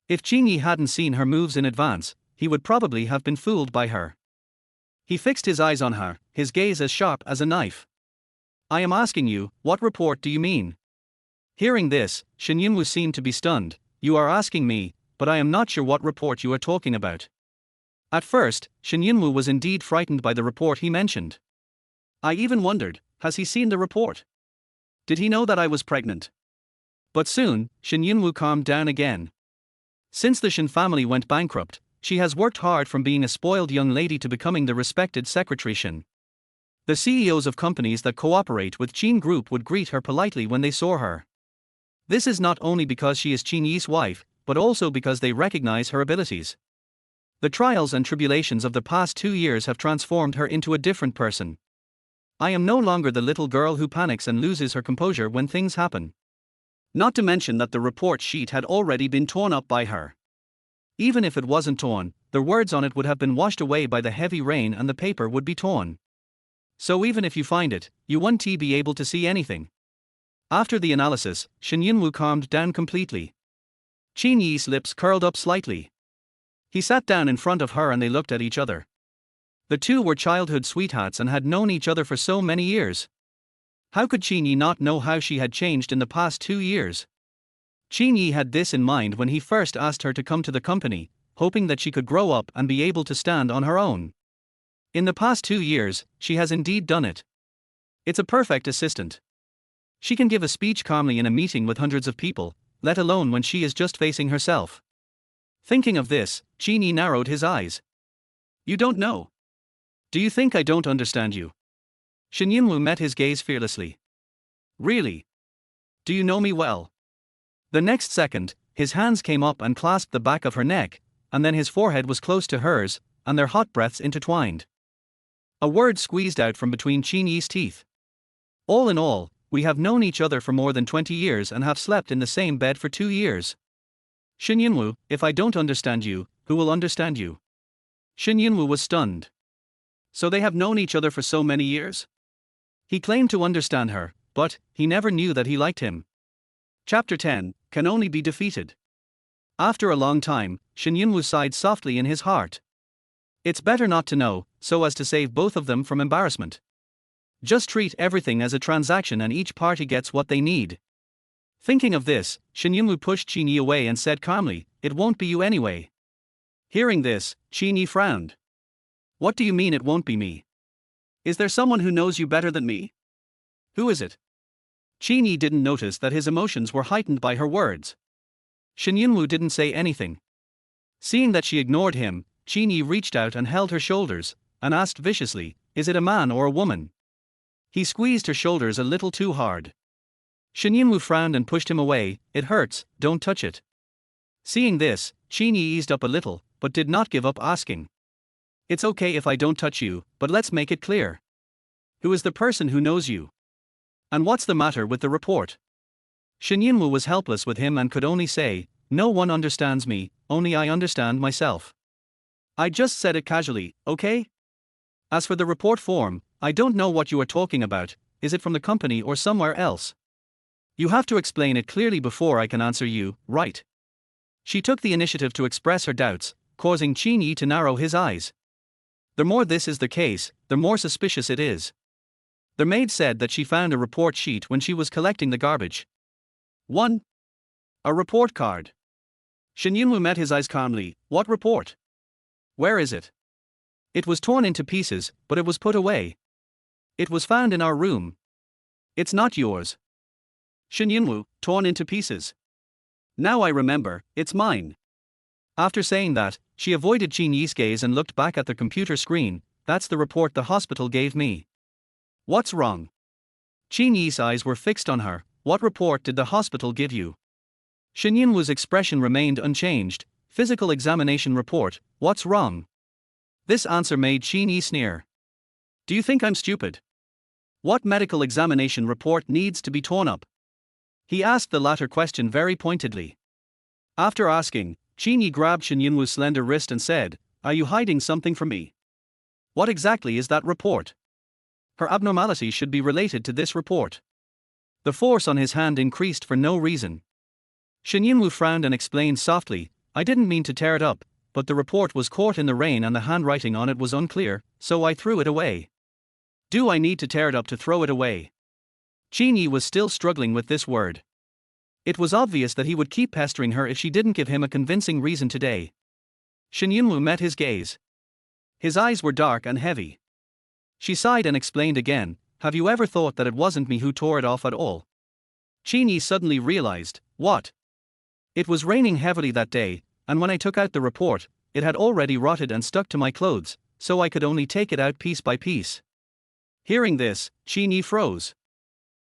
If Qin Ye hadn't seen her moves in advance, he would probably have been fooled by her. He fixed his eyes on her, his gaze as sharp as a knife. I am asking you, what report do you mean? Hearing this, Shen Yunwu seemed to be stunned. You are asking me, but I am not sure what report you are talking about. At first, Shen Yunwu was indeed frightened by the report he mentioned. I even wondered, has he seen the report? Did he know that I was pregnant? But soon, Shen Yunwu calmed down again. Since the Shen family went bankrupt, she has worked hard from being a spoiled young lady to becoming the respected secretary Shen. The CEOs of companies that cooperate with Qin Group would greet her politely when they saw her. This is not only because she is Qin Ye's wife, but also because they recognize her abilities. The trials and tribulations of the past 2 years have transformed her into a different person. I am no longer the little girl who panics and loses her composure when things happen. Not to mention that the report sheet had already been torn up by her. Even if it wasn't torn, the words on it would have been washed away by the heavy rain and the paper would be torn. So even if you find it, you won't be able to see anything. After the analysis, Shen Yunwu calmed down completely. Qin Ye's lips curled up slightly. He sat down in front of her and they looked at each other. The two were childhood sweethearts and had known each other for so many years. How could Qin Ye not know how she had changed in the past 2 years? Qin Ye had this in mind when he first asked her to come to the company, hoping that she could grow up and be able to stand on her own. In the past 2 years, she has indeed done it. It's a perfect assistant. She can give a speech calmly in a meeting with hundreds of people, let alone when she is just facing herself. Thinking of this, Qin Ye narrowed his eyes. You don't know. Do you think I don't understand you? Shen Yunwu met his gaze fearlessly. Really? Do you know me well? The next second, his hands came up and clasped the back of her neck, and then his forehead was close to hers, and their hot breaths intertwined. A word squeezed out from between Qin Ye's teeth. All in all, we have known each other for more than 20 years and have slept in the same bed for 2 years. Shen Yunwu, if I don't understand you, who will understand you? Shen Yunwu was stunned. So they have known each other for so many years? He claimed to understand her, but he never knew that he liked him. Chapter 10, Can Only Be Defeated. After a long time, Shen Yunwu sighed softly in his heart. It's better not to know, so as to save both of them from embarrassment. Just treat everything as a transaction and each party gets what they need. Thinking of this, Shen Yunwu pushed Qin Ye away and said calmly, "It won't be you anyway." Hearing this, Qin Ye frowned. What do you mean it won't be me? Is there someone who knows you better than me? Who is it? Qin Ye didn't notice that his emotions were heightened by her words. Shen Yunwu didn't say anything. Seeing that she ignored him, Qin Ye reached out and held her shoulders, and asked viciously, "Is it a man or a woman?" He squeezed her shoulders a little too hard. Shen Yunwu frowned and pushed him away. "It hurts, don't touch it." Seeing this, Qin Ye eased up a little, but did not give up asking. "It's okay if I don't touch you, but let's make it clear. Who is the person who knows you? And what's the matter with the report?" Shen Yunwu was helpless with him and could only say, "No one understands me, only I understand myself. I just said it casually, okay? As for the report form, I don't know what you are talking about. Is it from the company or somewhere else? You have to explain it clearly before I can answer you, right?" She took the initiative to express her doubts, causing Qin Ye to narrow his eyes. The more this is the case, the more suspicious it is. The maid said that she found a report sheet when she was collecting the garbage. 1. A report card. Shen Yunwu met his eyes calmly. What report? Where is it? It was torn into pieces, but it was put away. It was found in our room. It's not yours. Shen Yunwu, torn into pieces. Now I remember, it's mine. After saying that, she avoided Qin Ye's gaze and looked back at the computer screen. That's the report the hospital gave me. What's wrong? Qin Ye's eyes were fixed on her. What report did the hospital give you? Shen Yunwu's expression remained unchanged. Physical examination report. What's wrong? This answer made Qin Ye sneer. Do you think I'm stupid? What medical examination report needs to be torn up? He asked the latter question very pointedly. After asking, Qin Ye grabbed Shen Yunwu's slender wrist and said, "Are you hiding something from me? What exactly is that report?" Her abnormality should be related to this report. The force on his hand increased for no reason. Shen Yunwu frowned and explained softly, "I didn't mean to tear it up, but the report was caught in the rain and the handwriting on it was unclear, so I threw it away." Do I need to tear it up to throw it away? Qin Ye was still struggling with this word. It was obvious that he would keep pestering her if she didn't give him a convincing reason today. Shen Yunwu met his gaze. His eyes were dark and heavy. She sighed and explained again, have you ever thought that it wasn't me who tore it off at all? Qin Ye suddenly realized, what? It was raining heavily that day, and when I took out the report, it had already rotted and stuck to my clothes, so I could only take it out piece by piece. Hearing this, Qin Ye froze.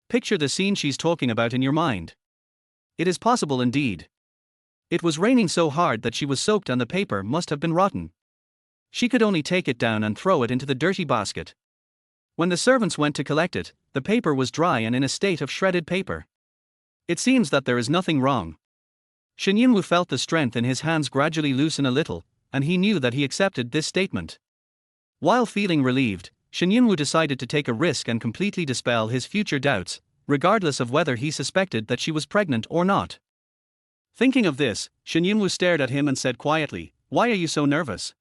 Picture the scene she's talking about in your mind. It is possible indeed. It was raining so hard that she was soaked and the paper must have been rotten. She could only take it down and throw it into the dirty basket. When the servants went to collect it, the paper was dry and in a state of shredded paper. It seems that there is nothing wrong. Shen Yunwu felt the strength in his hands gradually loosen a little, and he knew that he accepted this statement. While feeling relieved, Shen Yunwu decided to take a risk and completely dispel his future doubts, regardless of whether he suspected that she was pregnant or not. Thinking of this, Shen Yunwu stared at him and said quietly, why are you so nervous?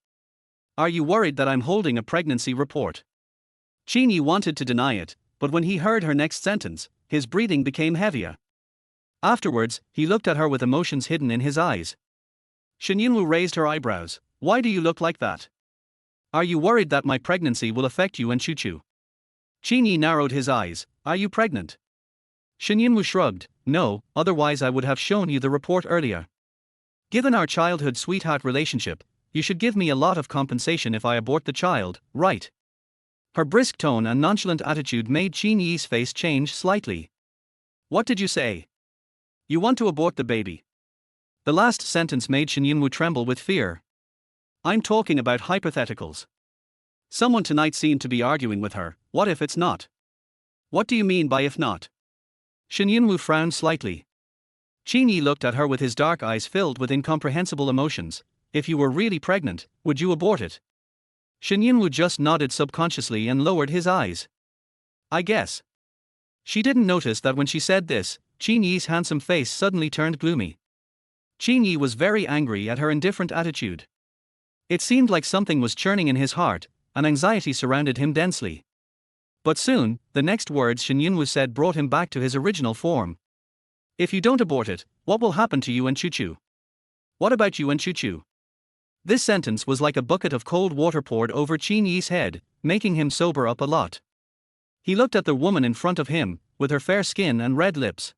Are you worried that I'm holding a pregnancy report? Qin Ye wanted to deny it, but when he heard her next sentence, his breathing became heavier. Afterwards, he looked at her with emotions hidden in his eyes. Shen Yunwu raised her eyebrows. Why do you look like that? Are you worried that my pregnancy will affect you and Chuchu? Qin Ye narrowed his eyes. Are you pregnant? Shen Yunwu shrugged. No, otherwise I would have shown you the report earlier. Given our childhood sweetheart relationship, you should give me a lot of compensation if I abort the child, right? Her brisk tone and nonchalant attitude made Qin Ye's face change slightly. What did you say? You want to abort the baby? The last sentence made Shen Yunwu tremble with fear. I'm talking about hypotheticals. Someone tonight seemed to be arguing with her. What if it's not? What do you mean by if not? Shen Yunwu frowned slightly. Qin Ye looked at her with his dark eyes filled with incomprehensible emotions. If you were really pregnant, would you abort it? Shen Yunwu just nodded subconsciously and lowered his eyes. I guess. She didn't notice that when she said this, Qin Ye's handsome face suddenly turned gloomy. Qin Ye was very angry at her indifferent attitude. It seemed like something was churning in his heart, and anxiety surrounded him densely. But soon, the next words Shen Yunwu said brought him back to his original form. If you don't abort it, what will happen to you and Chuchu? What about you and Chuchu? This sentence was like a bucket of cold water poured over Qin Ye's head, making him sober up a lot. He looked at the woman in front of him, with her fair skin and red lips.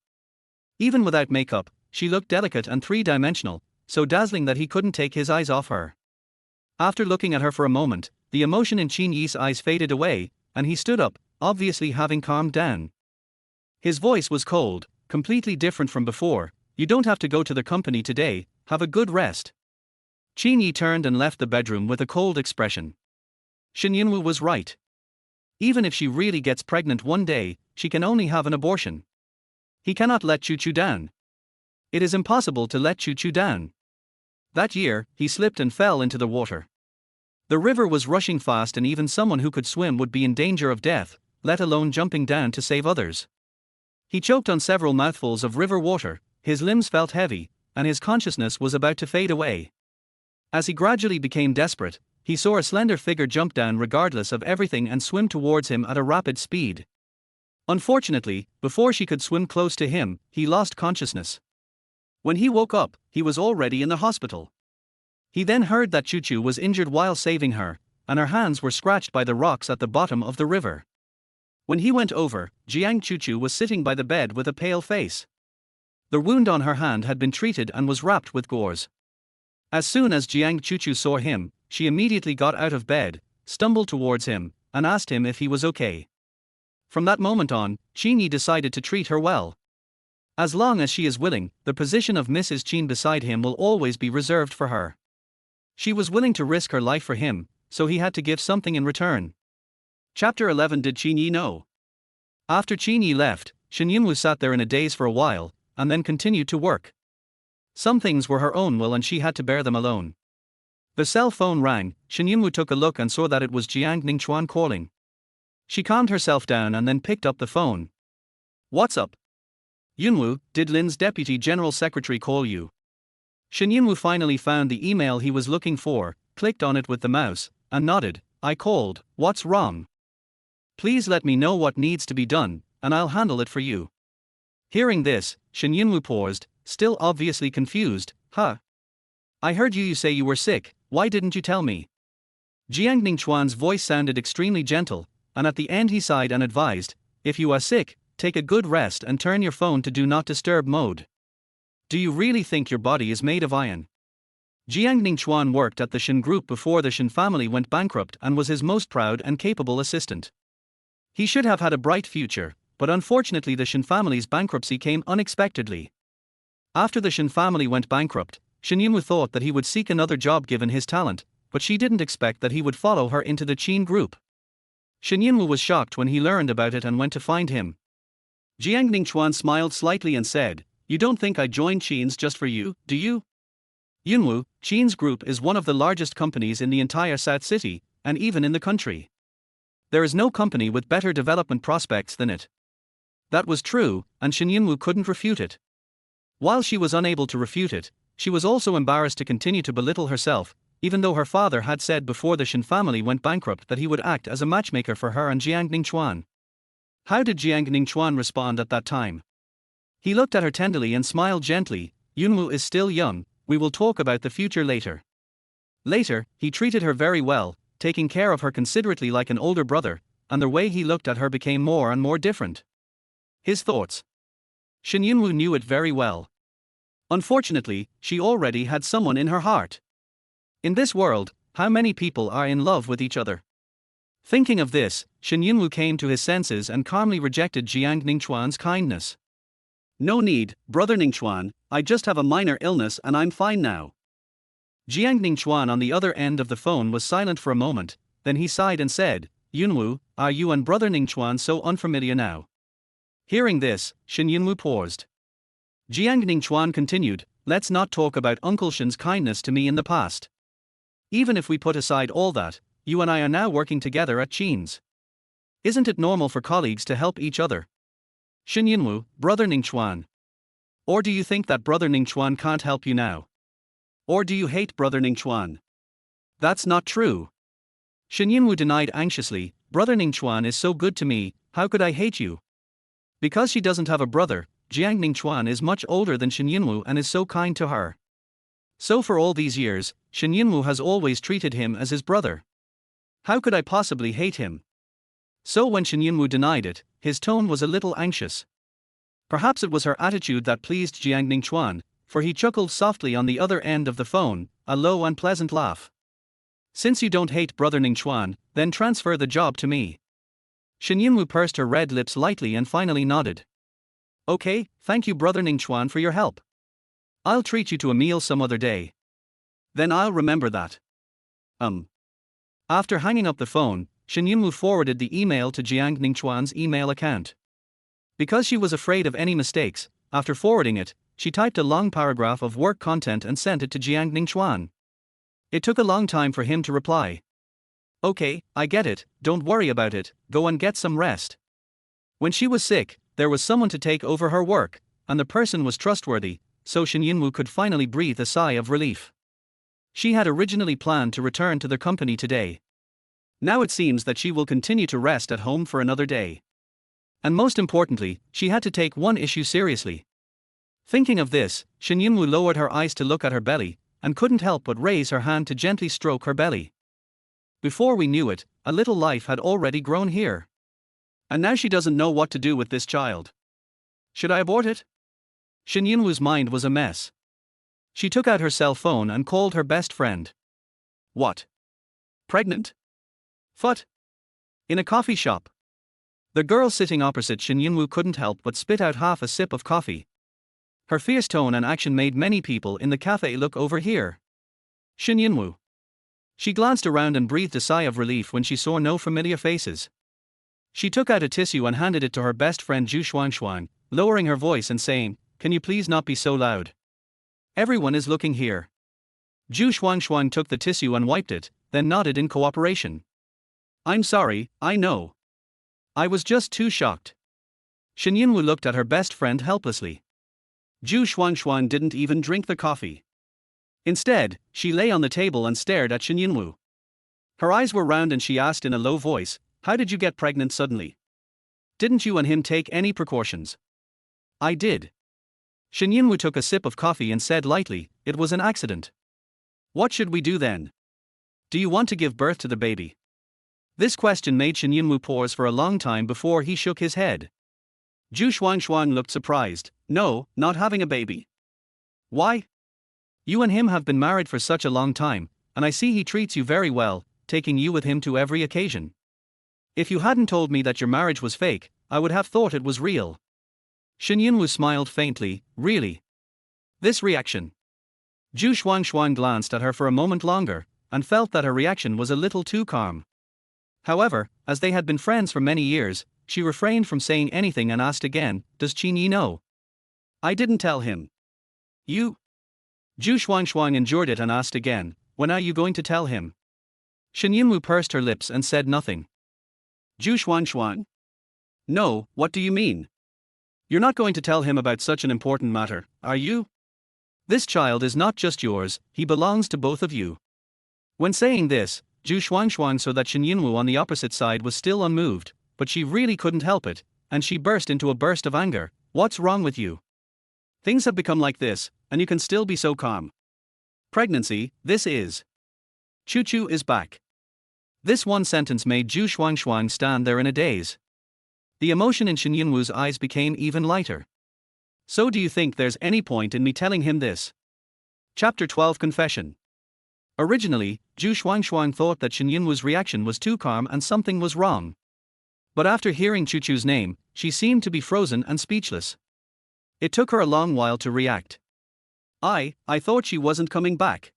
Even without makeup, she looked delicate and three-dimensional, so dazzling that he couldn't take his eyes off her. After looking at her for a moment, the emotion in Qin Ye's eyes faded away, and he stood up, obviously having calmed down. His voice was cold, completely different from before. You don't have to go to the company today, have a good rest. Qin Ye turned and left the bedroom with a cold expression. Shen Yunwu was right. Even if she really gets pregnant one day, she can only have an abortion. He cannot let Chuchu down. It is impossible to let Chuchu down. That year, he slipped and fell into the water. The river was rushing fast and even someone who could swim would be in danger of death, let alone jumping down to save others. He choked on several mouthfuls of river water, his limbs felt heavy, and his consciousness was about to fade away. As he gradually became desperate, he saw a slender figure jump down regardless of everything and swim towards him at a rapid speed. Unfortunately, before she could swim close to him, he lost consciousness. When he woke up, he was already in the hospital. He then heard that Chuchu was injured while saving her, and her hands were scratched by the rocks at the bottom of the river. When he went over, Jiang Chuchu was sitting by the bed with a pale face. The wound on her hand had been treated and was wrapped with gauze. As soon as Jiang Chuchu saw him, she immediately got out of bed, stumbled towards him, and asked him if he was okay. From that moment on, Qin Ye decided to treat her well. As long as she is willing, the position of Mrs. Qin beside him will always be reserved for her. She was willing to risk her life for him, so he had to give something in return. Chapter 11. Did Qin Ye know? After Qin Ye left, Shen Yunwu sat there in a daze for a while, and then continued to work. Some things were her own will and she had to bear them alone. The cell phone rang. Shen Yunwu took a look and saw that it was Jiang Ningchuan calling. She calmed herself down and then picked up the phone. What's up? Yunwu, did Lin's deputy general secretary call you? Shen Yunwu finally found the email he was looking for, clicked on it with the mouse, and nodded. I called. What's wrong? Please let me know what needs to be done, and I'll handle it for you. Hearing this, Shen Yunwu paused, still obviously confused. Huh? I heard you say you were sick, why didn't you tell me? Jiang Ningchuan's voice sounded extremely gentle, and at the end he sighed and advised, "If you are sick, take a good rest and turn your phone to do not disturb mode. Do you really think your body is made of iron?" Jiang Ningchuan worked at the Shen Group before the Shen family went bankrupt and was his most proud and capable assistant. He should have had a bright future, but unfortunately the Shen family's bankruptcy came unexpectedly. After the Shen family went bankrupt, Shen Yunwu thought that he would seek another job given his talent, but she didn't expect that he would follow her into the Qin Group. Shen Yunwu was shocked when he learned about it and went to find him. Jiang Ningchuan smiled slightly and said, "You don't think I joined Qin's just for you, do you?" Yunwu, Qin's group is one of the largest companies in the entire South City, and even in the country. There is no company with better development prospects than it. That was true, and Shen Yunwu couldn't refute it. While she was unable to refute it, she was also embarrassed to continue to belittle herself, even though her father had said before the Shen family went bankrupt that he would act as a matchmaker for her and Jiang Ningchuan. How did Jiang Ningchuan respond at that time? He looked at her tenderly and smiled gently. "Yunwu is still young, we will talk about the future later." Later, he treated her very well, taking care of her considerately like an older brother, and the way he looked at her became more and more different. His thoughts. Shen Yunwu knew it very well. Unfortunately, she already had someone in her heart. In this world, how many people are in love with each other? Thinking of this, Shen Yunwu came to his senses and calmly rejected Jiang Ningchuan's kindness. "No need, brother Ningchuan, I just have a minor illness and I'm fine now." Jiang Ningchuan on the other end of the phone was silent for a moment, then he sighed and said, "Yunwu, are you and brother Ningchuan so unfamiliar now?" Hearing this, Shen Yunwu paused. Jiang Ningchuan continued, "Let's not talk about Uncle Shen's kindness to me in the past. Even if we put aside all that, you and I are now working together at Qin's. Isn't it normal for colleagues to help each other?" Shen Yunwu, brother Ningchuan. Or do you think that brother Ningchuan can't help you now? Or do you hate brother Ningchuan? That's not true. Shen Yunwu denied anxiously, "Brother Ningchuan is so good to me, how could I hate you?" Because she doesn't have a brother, Jiang Ningchuan is much older than Shen Yunwu and is so kind to her. So for all these years, Shen Yunwu has always treated him as his brother. How could I possibly hate him? So when Shen Yunwu denied it, his tone was a little anxious. Perhaps it was her attitude that pleased Jiang Ningchuan, for he chuckled softly on the other end of the phone, a low and pleasant laugh. "Since you don't hate brother Ningchuan, then transfer the job to me." Shen Yunwu pursed her red lips lightly and finally nodded. "Okay, thank you brother Ningchuan for your help. I'll treat you to a meal some other day. Then I'll remember that." After hanging up the phone, Shen Yunwu forwarded the email to Jiang Ningchuan's email account. Because she was afraid of any mistakes, after forwarding it, she typed a long paragraph of work content and sent it to Jiang Ningchuan. It took a long time for him to reply. "Okay, I get it, don't worry about it, go and get some rest." When she was sick, there was someone to take over her work, and the person was trustworthy, so Shen Yunwu could finally breathe a sigh of relief. She had originally planned to return to the company today. Now it seems that she will continue to rest at home for another day. And most importantly, she had to take one issue seriously. Thinking of this, Shen Yunwu lowered her eyes to look at her belly, and couldn't help but raise her hand to gently stroke her belly. Before we knew it, a little life had already grown here. And now she doesn't know what to do with this child. Should I abort it? Shen Yunwu's mind was a mess. She took out her cell phone and called her best friend. "What? Pregnant? What?" In a coffee shop. The girl sitting opposite Shen Yunwu couldn't help but spit out half a sip of coffee. Her fierce tone and action made many people in the cafe look over here. Shen Yunwu. She glanced around and breathed a sigh of relief when she saw no familiar faces. She took out a tissue and handed it to her best friend Zhu Shuangshuang, lowering her voice and saying, "Can you please not be so loud? Everyone is looking here." Zhu Shuangshuang took the tissue and wiped it, then nodded in cooperation. "I'm sorry, I know. I was just too shocked." Shen Yunwu looked at her best friend helplessly. Zhu Shuangshuang didn't even drink the coffee. Instead, she lay on the table and stared at Shen Yunwu. Her eyes were round and she asked in a low voice, "How did you get pregnant suddenly? Didn't you and him take any precautions?" "I did." Shen Yunwu took a sip of coffee and said lightly, "It was an accident." "What should we do then? Do you want to give birth to the baby?" This question made Shen Yunwu pause for a long time before he shook his head. Zhu Xuangshuang looked surprised. No, not having a baby. Why? You and him have been married for such a long time, and I see he treats you very well, taking you with him to every occasion. If you hadn't told me that your marriage was fake, I would have thought it was real. Shen Yunwu smiled faintly. Really? This reaction. Zhu Xuangshuang glanced at her for a moment longer, and felt that her reaction was a little too calm. However, as they had been friends for many years, she refrained from saying anything and asked again, Does Qin Ye know? I didn't tell him. You? Zhu Xuangshuang endured it and asked again, When are you going to tell him? Shen Yunwu pursed her lips and said nothing. Zhu Xuangshuang? No, what do you mean? You're not going to tell him about such an important matter, are you? This child is not just yours, he belongs to both of you. When saying this, Zhu Xuangshuang saw that Shen Yunwu on the opposite side was still unmoved, but she really couldn't help it, and she burst into a burst of anger. What's wrong with you? Things have become like this, and you can still be so calm. Pregnancy, this is. Choo-choo is back. This one sentence made Zhu Xuangshuang stand there in a daze. The emotion in Shen Yunwu's eyes became even lighter. So do you think there's any point in me telling him this? Chapter 12 Confession. Originally, Zhu Xuangshuang thought that Shen Yunwu's reaction was too calm and something was wrong. But after hearing Choo-choo's name, she seemed to be frozen and speechless. It took her a long while to react. I thought she wasn't coming back.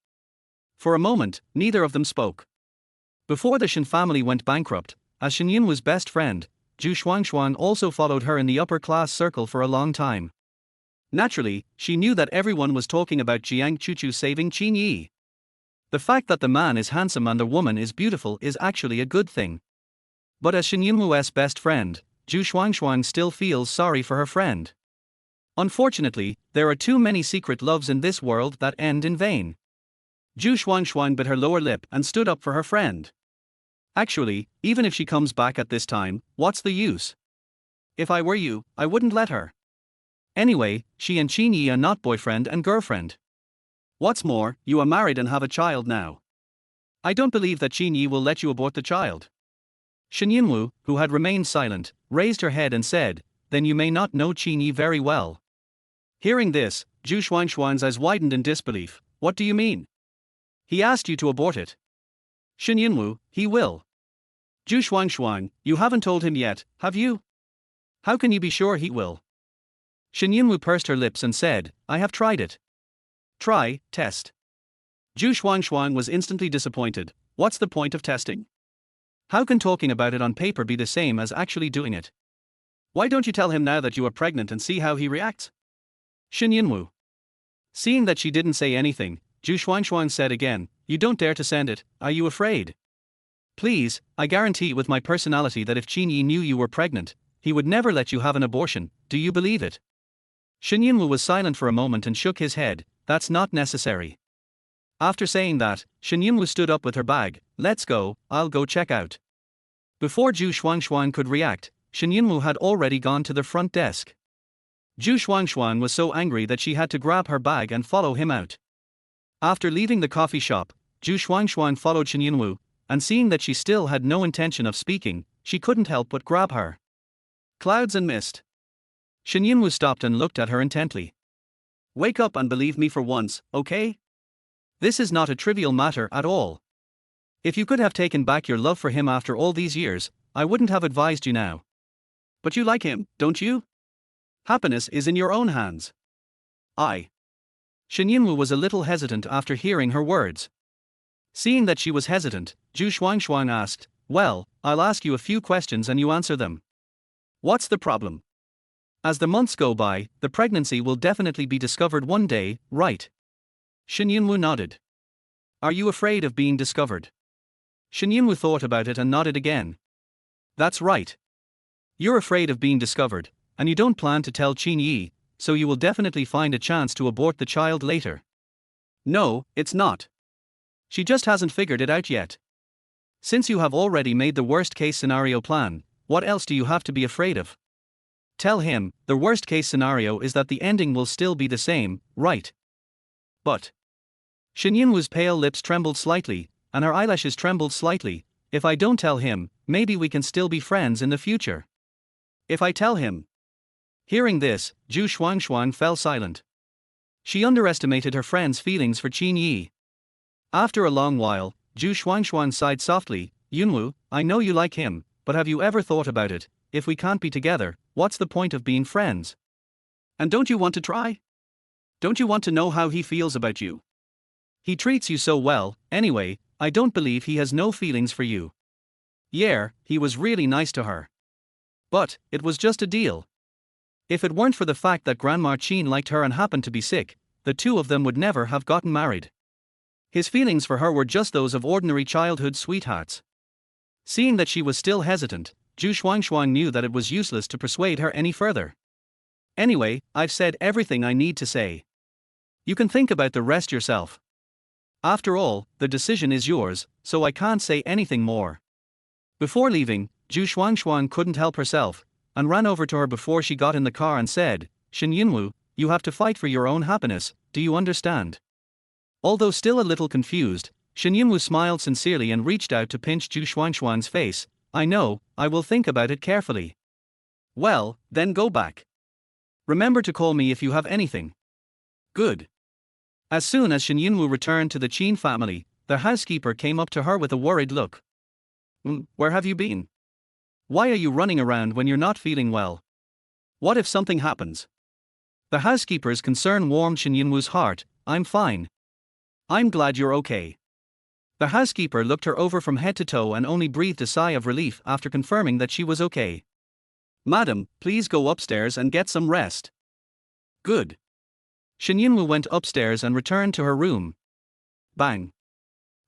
For a moment, neither of them spoke. Before the Shen family went bankrupt, as Shen Yunwu's best friend, Zhu Xuangshuang also followed her in the upper-class circle for a long time. Naturally, she knew that everyone was talking about Jiang Choo-choo saving Qin Ye. The fact that the man is handsome and the woman is beautiful is actually a good thing. But as Shen Yunwu's best friend, Zhu Xuangshuang still feels sorry for her friend. Unfortunately, there are too many secret loves in this world that end in vain. Zhu Xuangshuang bit her lower lip and stood up for her friend. Actually, even if she comes back at this time, what's the use? If I were you, I wouldn't let her. Anyway, she and Qin Ye are not boyfriend and girlfriend. What's more, you are married and have a child now. I don't believe that Qin Ye will let you abort the child. Shen Yunwu, who had remained silent, raised her head and said, Then you may not know Qin Ye very well. Hearing this, Zhu Xuangshuang's eyes widened in disbelief. What do you mean? He asked you to abort it. Shen Yunwu, he will. Zhu Xuangshuang, you haven't told him yet, have you? How can you be sure he will? Shen Yunwu pursed her lips and said, I have tried it. Try, test. Zhu Xuangshuang was instantly disappointed. What's the point of testing? How can talking about it on paper be the same as actually doing it? Why don't you tell him now that you are pregnant and see how he reacts? Shen Yunwu. Seeing that she didn't say anything, Zhu Xuangshuang said again, You don't dare to send it, are you afraid? Please, I guarantee with my personality that if Qin Ye knew you were pregnant, he would never let you have an abortion, do you believe it? Shen Yunwu was silent for a moment and shook his head, That's not necessary. After saying that, Shen Yunwu stood up with her bag, Let's go, I'll go check out. Before Zhu Xuangshuang could react, Shen Yunwu had already gone to the front desk. Zhu Xuangshuang was so angry that she had to grab her bag and follow him out. After leaving the coffee shop, Zhu Xuangshuang followed Shen Yunwu, and seeing that she still had no intention of speaking, she couldn't help but grab her. Clouds and mist. Shen Yunwu stopped and looked at her intently. Wake up and believe me for once, okay? This is not a trivial matter at all. If you could have taken back your love for him after all these years, I wouldn't have advised you now. But you like him, don't you? Happiness is in your own hands. Shen Yunwu was a little hesitant after hearing her words. Seeing that she was hesitant, Zhu Xuangshuang asked, Well, I'll ask you a few questions and you answer them. What's the problem? As the months go by, the pregnancy will definitely be discovered one day, right? Shen Yunwu nodded. Are you afraid of being discovered? Shen Yunwu thought about it and nodded again. That's right. You're afraid of being discovered, and you don't plan to tell Qin Ye, so you will definitely find a chance to abort the child later. No, it's not. She just hasn't figured it out yet. Since you have already made the worst-case scenario plan, what else do you have to be afraid of? Tell him, the worst-case scenario is that the ending will still be the same, right? But Shen Yunwu's pale lips trembled slightly, and her eyelashes trembled slightly, if I don't tell him, maybe we can still be friends in the future. If I tell him. Hearing this, Zhu Xuanxuan fell silent. She underestimated her friend's feelings for Qin Ye. After a long while, Zhu Xuanxuan sighed softly, Yunwu, I know you like him, but have you ever thought about it? If we can't be together, what's the point of being friends? And don't you want to try? Don't you want to know how he feels about you? He treats you so well, anyway, I don't believe he has no feelings for you. Yeah, he was really nice to her. But, it was just a deal. If it weren't for the fact that Grandma Qin liked her and happened to be sick, the two of them would never have gotten married. His feelings for her were just those of ordinary childhood sweethearts. Seeing that she was still hesitant, Zhu Xuanxuan knew that it was useless to persuade her any further. Anyway, I've said everything I need to say. You can think about the rest yourself. After all, the decision is yours, so I can't say anything more. Before leaving, Zhu Xuanxuan couldn't help herself, and ran over to her before she got in the car and said, Shen Yunwu, you have to fight for your own happiness, do you understand? Although still a little confused, Shen Yunwu smiled sincerely and reached out to pinch Zhu Xuanxuan's face. I know, I will think about it carefully. Well, then go back. Remember to call me if you have anything. Good. As soon as Shen Yunwu returned to the Qin family, the housekeeper came up to her with a worried look. Where have you been? Why are you running around when you're not feeling well? What if something happens? The housekeeper's concern warmed Shen Yunwu's heart. I'm fine. I'm glad you're okay. The housekeeper looked her over from head to toe and only breathed a sigh of relief after confirming that she was okay. Madam, please go upstairs and get some rest. Good. Shen Yunwu went upstairs and returned to her room. Bang.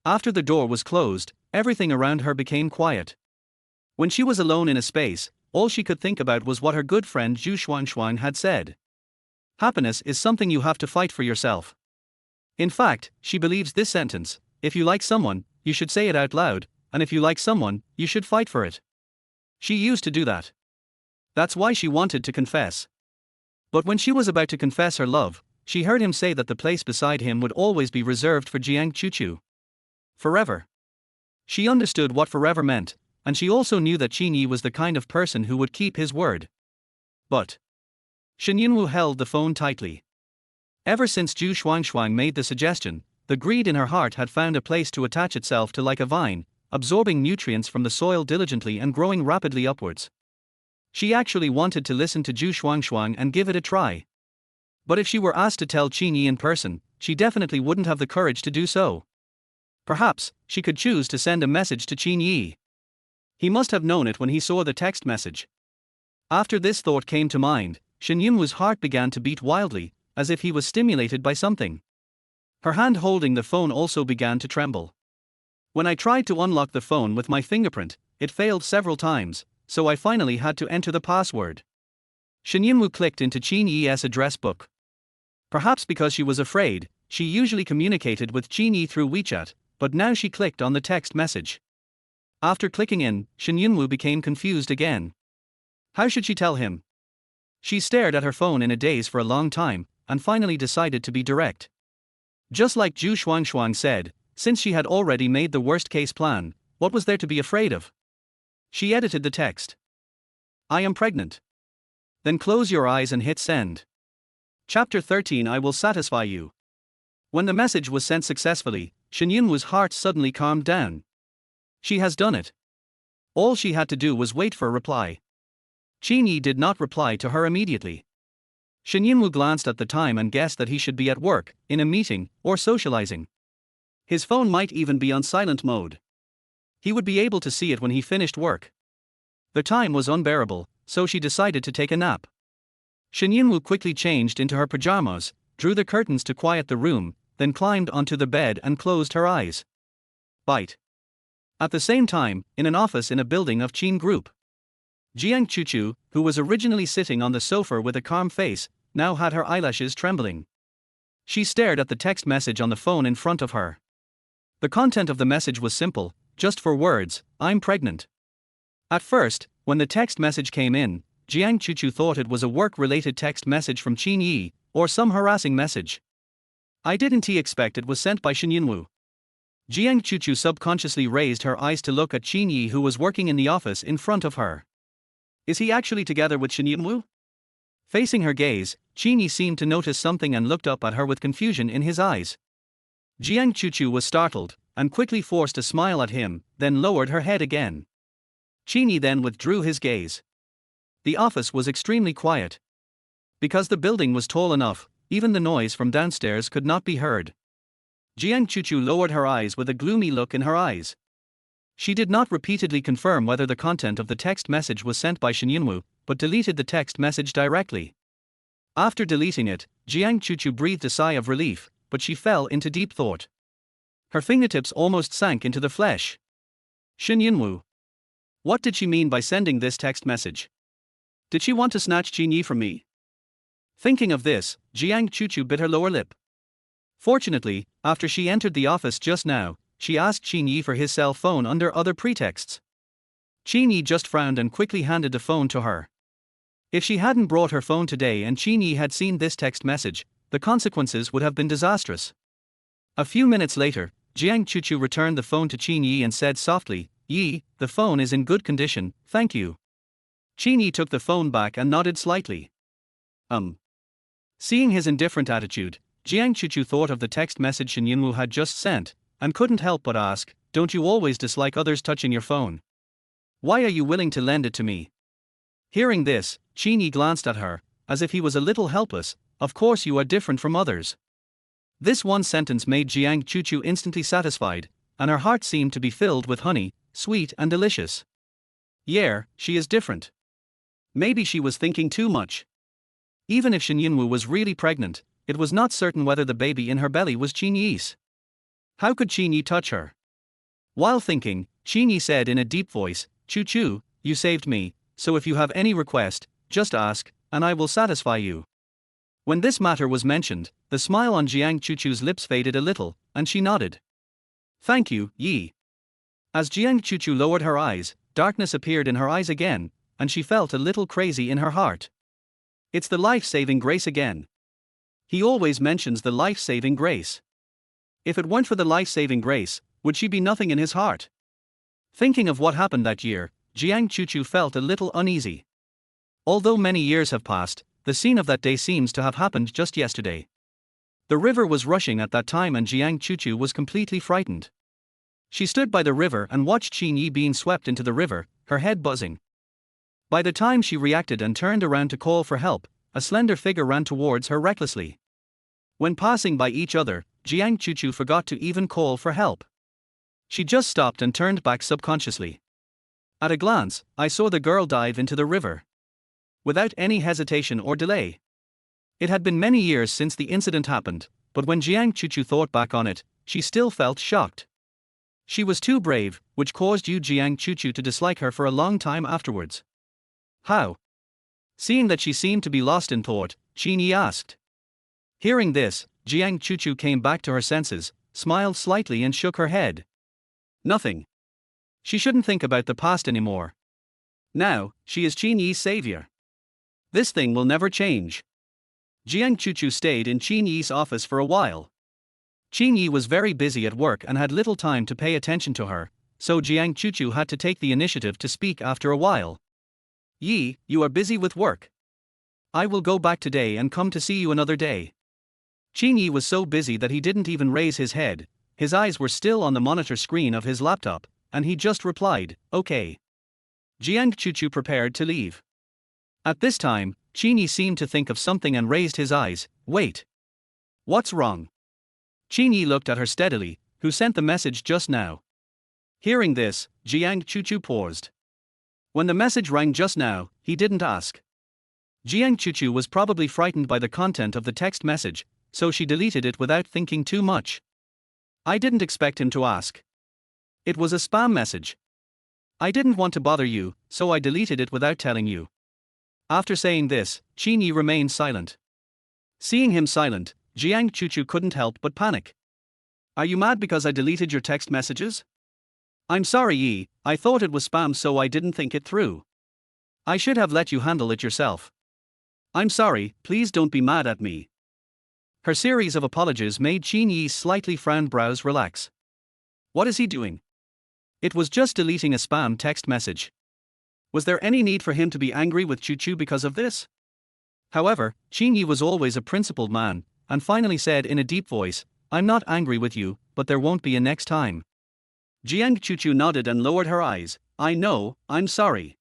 After the door was closed, everything around her became quiet. When she was alone in a space, all she could think about was what her good friend Zhu Xuanxuan had said. Happiness is something you have to fight for yourself. In fact, she believes this sentence: if you like someone, you should say it out loud, and if you like someone, you should fight for it. She used to do that. That's why she wanted to confess. But when she was about to confess her love, she heard him say that the place beside him would always be reserved for Jiang Chuchu. Forever. She understood what forever meant, and she also knew that Qin Ye was the kind of person who would keep his word. But Shen Yunwu held the phone tightly. Ever since Zhu Xuanxuan made the suggestion, the greed in her heart had found a place to attach itself to like a vine, absorbing nutrients from the soil diligently and growing rapidly upwards. She actually wanted to listen to Zhu Xuanxuan and give it a try. But if she were asked to tell Qin Ye in person, she definitely wouldn't have the courage to do so. Perhaps, she could choose to send a message to Qin Ye. He must have known it when he saw the text message. After this thought came to mind, Shen Yunwu's heart began to beat wildly, as if he was stimulated by something. Her hand holding the phone also began to tremble. When I tried to unlock the phone with my fingerprint, it failed several times, so I finally had to enter the password. Shen Yunwu clicked into Qin Ye's address book. Perhaps because she was afraid, she usually communicated with Qin Ye through WeChat, but now she clicked on the text message. After clicking in, Shen Yunwu became confused again. How should she tell him? She stared at her phone in a daze for a long time, and finally decided to be direct. Just like Zhu Xuanxuan said, since she had already made the worst-case plan, what was there to be afraid of? She edited the text. I am pregnant. Then close your eyes and hit send. Chapter 13 I will satisfy you. When the message was sent successfully, Shen Yunwu's heart suddenly calmed down. She has done it. All she had to do was wait for a reply. Qin Ye did not reply to her immediately. Shen Yunwu glanced at the time and guessed that he should be at work, in a meeting, or socializing. His phone might even be on silent mode. He would be able to see it when he finished work. The time was unbearable, so she decided to take a nap. Shen Yunwu quickly changed into her pajamas, drew the curtains to quiet the room, then climbed onto the bed and closed her eyes. Bite. At the same time, in an office in a building of Qin Group, Jiang Chuchu, who was originally sitting on the sofa with a calm face, now had her eyelashes trembling. She stared at the text message on the phone in front of her. The content of the message was simple, just 4 words: I'm pregnant. At first, when the text message came in, Jiang Chuchu thought it was a work-related text message from Qin Ye, or some harassing message. I didn't expect it was sent by Shen Yunwu. Jiang Chuchu subconsciously raised her eyes to look at Qin Ye, who was working in the office in front of her. Is he actually together with Shen Yunwu? Facing her gaze, Qin Ye seemed to notice something and looked up at her with confusion in his eyes. Jiang Chuchu was startled, and quickly forced a smile at him, then lowered her head again. Qin Ye then withdrew his gaze. The office was extremely quiet. Because the building was tall enough, even the noise from downstairs could not be heard. Jiang Chuchu lowered her eyes with a gloomy look in her eyes. She did not repeatedly confirm whether the content of the text message was sent by Shen Yunwu, but deleted the text message directly. After deleting it, Jiang Chuchu breathed a sigh of relief, but she fell into deep thought. Her fingertips almost sank into the flesh. Shen Yunwu. What did she mean by sending this text message? Did she want to snatch Qin Ye from me? Thinking of this, Jiang Chuchu bit her lower lip. Fortunately, after she entered the office just now, she asked Qin Ye for his cell phone under other pretexts. Qin Ye just frowned and quickly handed the phone to her. If she hadn't brought her phone today and Qin Ye had seen this text message, the consequences would have been disastrous. A few minutes later, Jiang Chuchu returned the phone to Qin Ye and said softly, "Ye, the phone is in good condition, thank you." Qin Ye took the phone back and nodded slightly. Seeing his indifferent attitude, Jiang Chuchu thought of the text message Shen Yunwu had just sent, and couldn't help but ask, "Don't you always dislike others touching your phone? Why are you willing to lend it to me?" Hearing this, Qin Ye glanced at her, as if he was a little helpless. "Of course you are different from others." This one sentence made Jiang Chuchu instantly satisfied, and her heart seemed to be filled with honey, sweet and delicious. Yeah, she is different. Maybe she was thinking too much. Even if Shen Yunwu was really pregnant, it was not certain whether the baby in her belly was Qin Ye's. How could Qin Ye touch her? While thinking, Qin Ye said in a deep voice, "Chuchu, you saved me, so if you have any request, just ask, and I will satisfy you." When this matter was mentioned, the smile on Jiang Chuchu's lips faded a little, and she nodded. "Thank you, Yi." As Jiang Chuchu lowered her eyes, darkness appeared in her eyes again, and she felt a little crazy in her heart. It's the life-saving grace again. He always mentions the life-saving grace. If it weren't for the life-saving grace, would she be nothing in his heart? Thinking of what happened that year, Jiang Chuchu felt a little uneasy. Although many years have passed, the scene of that day seems to have happened just yesterday. The river was rushing at that time and Jiang Chuchu was completely frightened. She stood by the river and watched Qin Ye being swept into the river, her head buzzing. By the time she reacted and turned around to call for help, a slender figure ran towards her recklessly. When passing by each other, Jiang Chuchu forgot to even call for help. She just stopped and turned back subconsciously. At a glance, I saw the girl dive into the river. Without any hesitation or delay. It had been many years since the incident happened, but when Jiang Chuchu thought back on it, she still felt shocked. She was too brave, which caused Jiang Chuchu to dislike her for a long time afterwards. How? Seeing that she seemed to be lost in thought, Qin Ye asked. Hearing this, Jiang Chuchu came back to her senses, smiled slightly and shook her head. Nothing. She shouldn't think about the past anymore. Now, she is Qin Ye's savior. This thing will never change. Jiang Chuchu stayed in Qin Ye's office for a while. Qin Ye was very busy at work and had little time to pay attention to her, so Jiang Chuchu had to take the initiative to speak after a while. Yi, you are busy with work. I will go back today and come to see you another day. Qin Ye was so busy that he didn't even raise his head, his eyes were still on the monitor screen of his laptop, and he just replied, "Okay." Jiang Chuchu prepared to leave. At this time, Qin Ye seemed to think of something and raised his eyes. "Wait. What's wrong?" Qin Ye looked at her steadily. "Who sent the message just now?" Hearing this, Jiang Chuchu paused. When the message rang just now, he didn't ask. Jiang Chuchu was probably frightened by the content of the text message, so she deleted it without thinking too much. I didn't expect him to ask. It was a spam message. I didn't want to bother you, so I deleted it without telling you. After saying this, Qin Ye remained silent. Seeing him silent, Jiang Chuchu couldn't help but panic. Are you mad because I deleted your text messages? I'm sorry, Yi, I thought it was spam so I didn't think it through. I should have let you handle it yourself. I'm sorry, please don't be mad at me. Her series of apologies made Qin Ye's slightly frowned brows relax. What is he doing? It was just deleting a spam text message. Was there any need for him to be angry with Chu because of this? However, Qin Ye was always a principled man, and finally said in a deep voice, "I'm not angry with you, but there won't be a next time." Jiang Chu nodded and lowered her eyes. "I know, I'm sorry."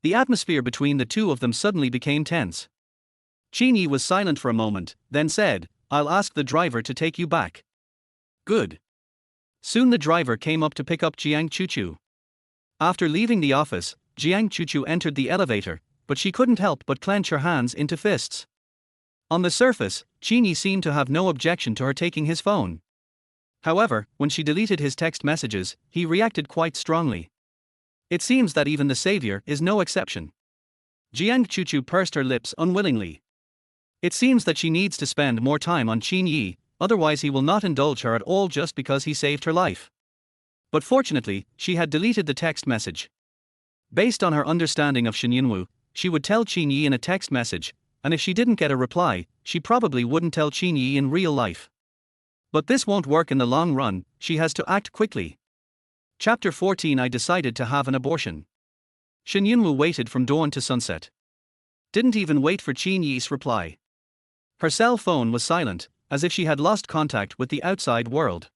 The atmosphere between the two of them suddenly became tense. Qin Ye was silent for a moment, then said, "I'll ask the driver to take you back." Good. Soon the driver came up to pick up Jiang Chu. After leaving the office, Jiang Chu entered the elevator, but she couldn't help but clench her hands into fists. On the surface, Qin Ye seemed to have no objection to her taking his phone. However, when she deleted his text messages, he reacted quite strongly. It seems that even the savior is no exception. Jiang Chu pursed her lips unwillingly. It seems that she needs to spend more time on Qin Ye, otherwise he will not indulge her at all just because he saved her life. But fortunately, she had deleted the text message. Based on her understanding of Shen Yunwu, she would tell Qin Ye in a text message, and if she didn't get a reply, she probably wouldn't tell Qin Ye in real life. But this won't work in the long run, she has to act quickly. Chapter 14. I decided to have an abortion. Shen Yunwu waited from dawn to sunset. Didn't even wait for Qin Ye's reply. Her cell phone was silent, as if she had lost contact with the outside world.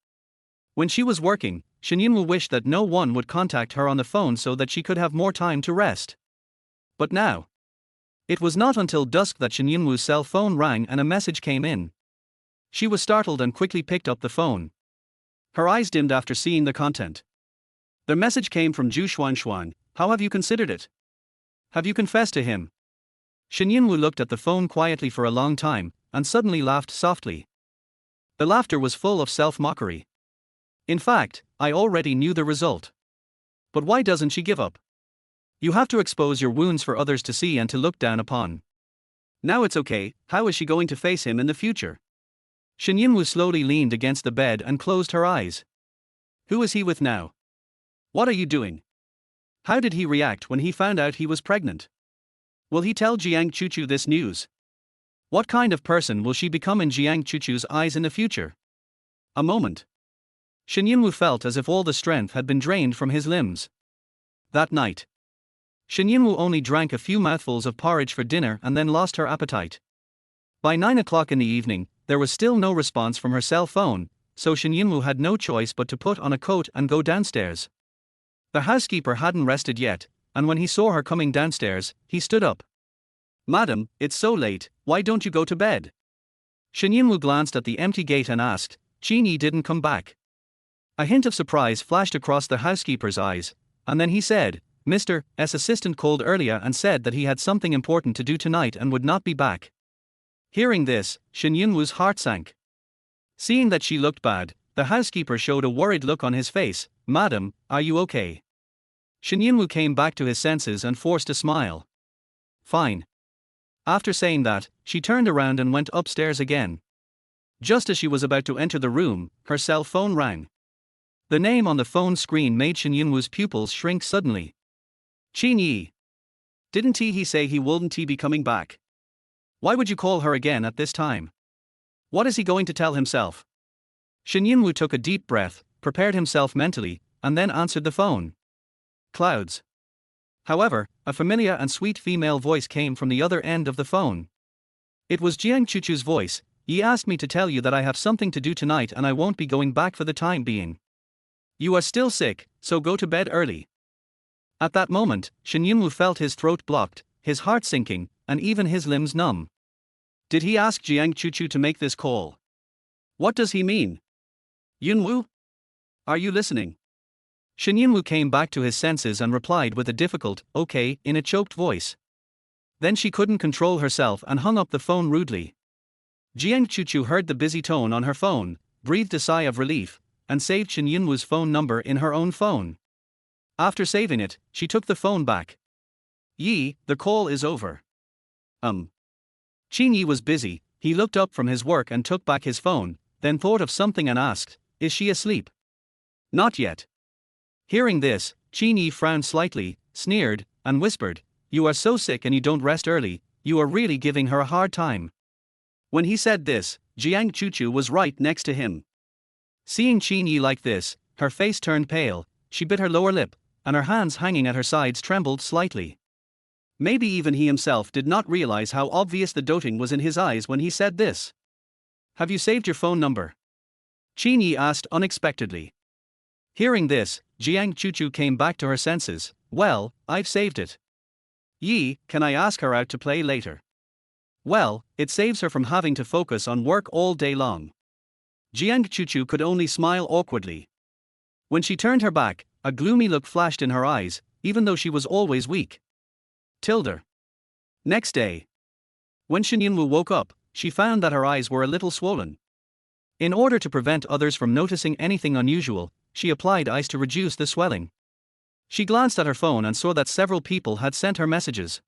When she was working, Shen Yunwu wished that no one would contact her on the phone so that she could have more time to rest. But now, it was not until dusk that Shen Yunwu's cell phone rang and a message came in. She was startled and quickly picked up the phone. Her eyes dimmed after seeing the content. The message came from Zhu Xuan. "How have you considered it? Have you confessed to him?" Shen Yunwu looked at the phone quietly for a long time, and suddenly laughed softly. The laughter was full of self-mockery. "In fact, I already knew the result. But why doesn't she give up? You have to expose your wounds for others to see and to look down upon. Now it's okay, how is she going to face him in the future?" Shen Yunwu slowly leaned against the bed and closed her eyes. Who is he with now? What are you doing? How did he react when he found out he was pregnant? Will he tell Jiang Chu this news? What kind of person will she become in Jiang Chu's eyes in the future? A moment. Shen Yunwu felt as if all the strength had been drained from his limbs. That night, Shen Yunwu only drank a few mouthfuls of porridge for dinner and then lost her appetite. By 9 o'clock in the evening, there was still no response from her cell phone, so Shen Yunwu had no choice but to put on a coat and go downstairs. The housekeeper hadn't rested yet, and when he saw her coming downstairs, he stood up. "Madam, it's so late, why don't you go to bed?" Shen Yunwu glanced at the empty gate and asked, "Qin Ye didn't come back?" A hint of surprise flashed across the housekeeper's eyes, and then he said, "Mr. S. assistant called earlier and said that he had something important to do tonight and would not be back." Hearing this, Shen Yunwu's heart sank. Seeing that she looked bad, the housekeeper showed a worried look on his face. "Madam, are you okay?" Shen Yunwu came back to his senses and forced a smile. "Fine." After saying that, she turned around and went upstairs again. Just as she was about to enter the room, her cell phone rang. The name on the phone screen made Shen Yunwu's pupils shrink suddenly. Qin Ye. Didn't he say he wouldn't be coming back? Why would you call her again at this time? What is he going to tell himself? Shen Yunwu took a deep breath, prepared himself mentally, and then answered the phone. Clouds. However, a familiar and sweet female voice came from the other end of the phone. It was Jiang Chu's voice. "He asked me to tell you that I have something to do tonight and I won't be going back for the time being. You are still sick, so go to bed early." At that moment, Shen Yunwu felt his throat blocked, his heart sinking, and even his limbs numb. Did he ask Jiang Chu to make this call? What does he mean? Yunwu? Are you listening? Shen Yunwu came back to his senses and replied with a difficult, "Okay," in a choked voice. Then she couldn't control herself and hung up the phone rudely. Jiang Chu heard the busy tone on her phone, breathed a sigh of relief, and saved Shen Yunwu's phone number in her own phone. After saving it, she took the phone back. "Yi, the call is over." Qin Ye was busy. He looked up from his work and took back his phone, then thought of something and asked, "Is she asleep?" "Not yet." Hearing this, Qin Ye frowned slightly, sneered, and whispered, "You are so sick and you don't rest early, you are really giving her a hard time." When he said this, Jiang Chu was right next to him. Seeing Qin Ye like this, her face turned pale, she bit her lower lip, and her hands hanging at her sides trembled slightly. Maybe even he himself did not realize how obvious the doting was in his eyes when he said this. "Have you saved your phone number?" Qin Ye asked unexpectedly. Hearing this, Jiang Chuchu came back to her senses. "Well, I've saved it. Yi, can I ask her out to play later?" "Well, it saves her from having to focus on work all day long." Jiang Chuchu could only smile awkwardly. When she turned her back, a gloomy look flashed in her eyes, even though she was always weak. Tilde. Next day, when Shen Yunwu woke up, she found that her eyes were a little swollen. In order to prevent others from noticing anything unusual, she applied ice to reduce the swelling. She glanced at her phone and saw that several people had sent her messages.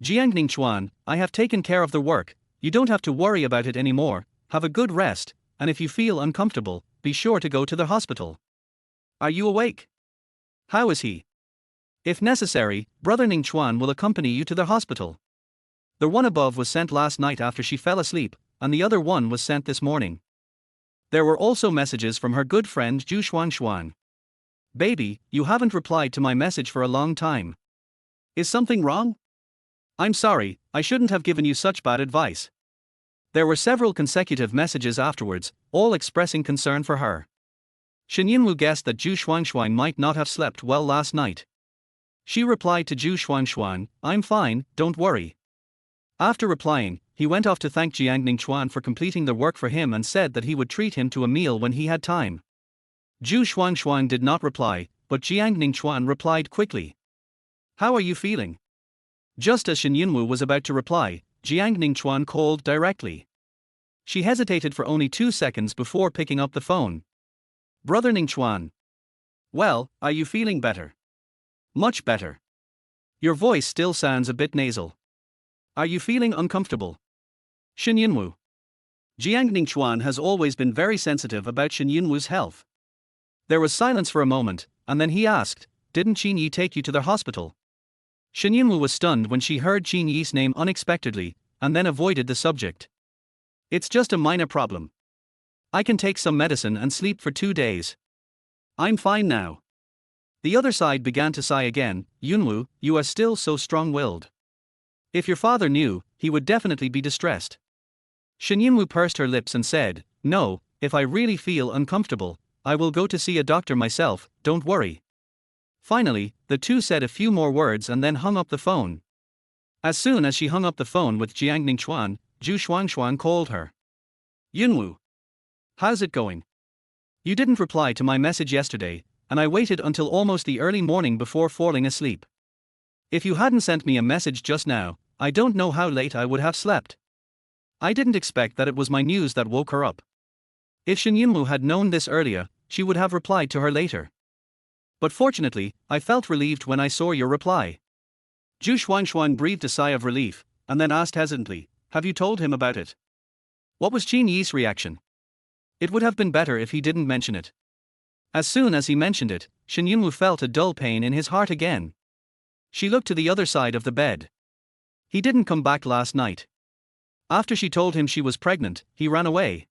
"Jiangning Chuan, I have taken care of the work, you don't have to worry about it anymore, have a good rest, and if you feel uncomfortable, be sure to go to the hospital. Are you awake? How is he? If necessary, Brother Ning Chuan will accompany you to the hospital." The one above was sent last night after she fell asleep, and the other one was sent this morning. There were also messages from her good friend Zhu Xuanshuan. "Baby, you haven't replied to my message for a long time. Is something wrong? I'm sorry, I shouldn't have given you such bad advice." There were several consecutive messages afterwards, all expressing concern for her. Shen Yunwu guessed that Zhu Xuanshuan might not have slept well last night. She replied to Zhu Xuanshuan, "I'm fine, don't worry." After replying, he went off to thank Jiangning Chuan for completing the work for him and said that he would treat him to a meal when he had time. Zhu Xuanshuan did not reply, but Jiangning Chuan replied quickly. "How are you feeling?" Just as Shen Yunwu was about to reply, Jiangning Chuan called directly. She hesitated for only 2 seconds before picking up the phone. "Brother Ning Chuan. Well, are you feeling better?" "Much better. Your voice still sounds a bit nasal. Are you feeling uncomfortable?" Shen Yunwu. Jiangning Chuan has always been very sensitive about Shen Yunwu's health. There was silence for a moment, and then he asked, "Didn't Qin Ye take you to the hospital?" Shen Yunwu was stunned when she heard Qin Ye's name unexpectedly, and then avoided the subject. "It's just a minor problem. I can take some medicine and sleep for 2 days. I'm fine now." The other side began to sigh again. "Yunwu, you are still so strong-willed. If your father knew, he would definitely be distressed." Shen Yunwu pursed her lips and said, "No, if I really feel uncomfortable, I will go to see a doctor myself, don't worry." Finally, the two said a few more words and then hung up the phone. As soon as she hung up the phone with Jiangning Chuan, Zhu Xuanshuan called her. "Yunwu. How's it going? You didn't reply to my message yesterday, and I waited until almost the early morning before falling asleep. If you hadn't sent me a message just now, I don't know how late I would have slept. I didn't expect that it was my news that woke her up. If Shen Yunwu had known this earlier, she would have replied to her later. But fortunately, I felt relieved when I saw your reply." Zhu Xuanshuan breathed a sigh of relief, and then asked hesitantly, "Have you told him about it?" What was Qin Ye's reaction? It would have been better if he didn't mention it. As soon as he mentioned it, Shen Yunwu felt a dull pain in his heart again. She looked to the other side of the bed. He didn't come back last night. After she told him she was pregnant, he ran away.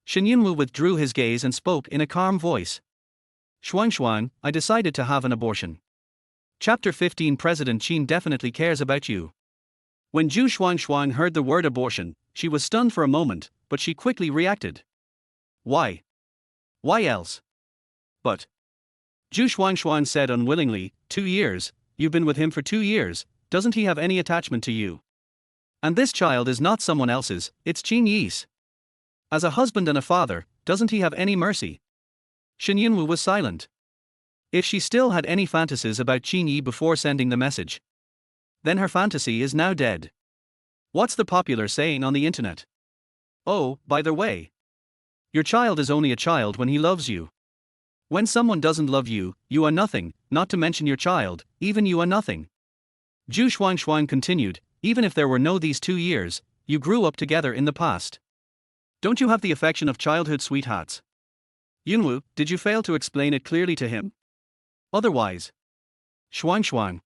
Shen Yunwu withdrew his gaze and spoke in a calm voice. "Xuanshuan, I decided to have an abortion." Chapter 15. President Qin definitely cares about you. When Zhu Xuanshuan heard the word abortion, she was stunned for a moment, but she quickly reacted. "Why? Why else?" "But," Zhu Xuanshuan said unwillingly, 2 years, you've been with him for 2 years, doesn't he have any attachment to you? And this child is not someone else's, it's Qin Ye's. As a husband and a father, doesn't he have any mercy?" Shen Yunwu was silent. If she still had any fantasies about Qin Ye before sending the message, then her fantasy is now dead. What's the popular saying on the internet? "Oh, by the way, your child is only a child when he loves you. When someone doesn't love you, you are nothing, not to mention your child, even you are nothing." Zhu Xuanshuan continued, "Even if there were no these 2 years, you grew up together in the past. Don't you have the affection of childhood sweethearts? Yunwu, did you fail to explain it clearly to him? Otherwise." "Xuanshuan."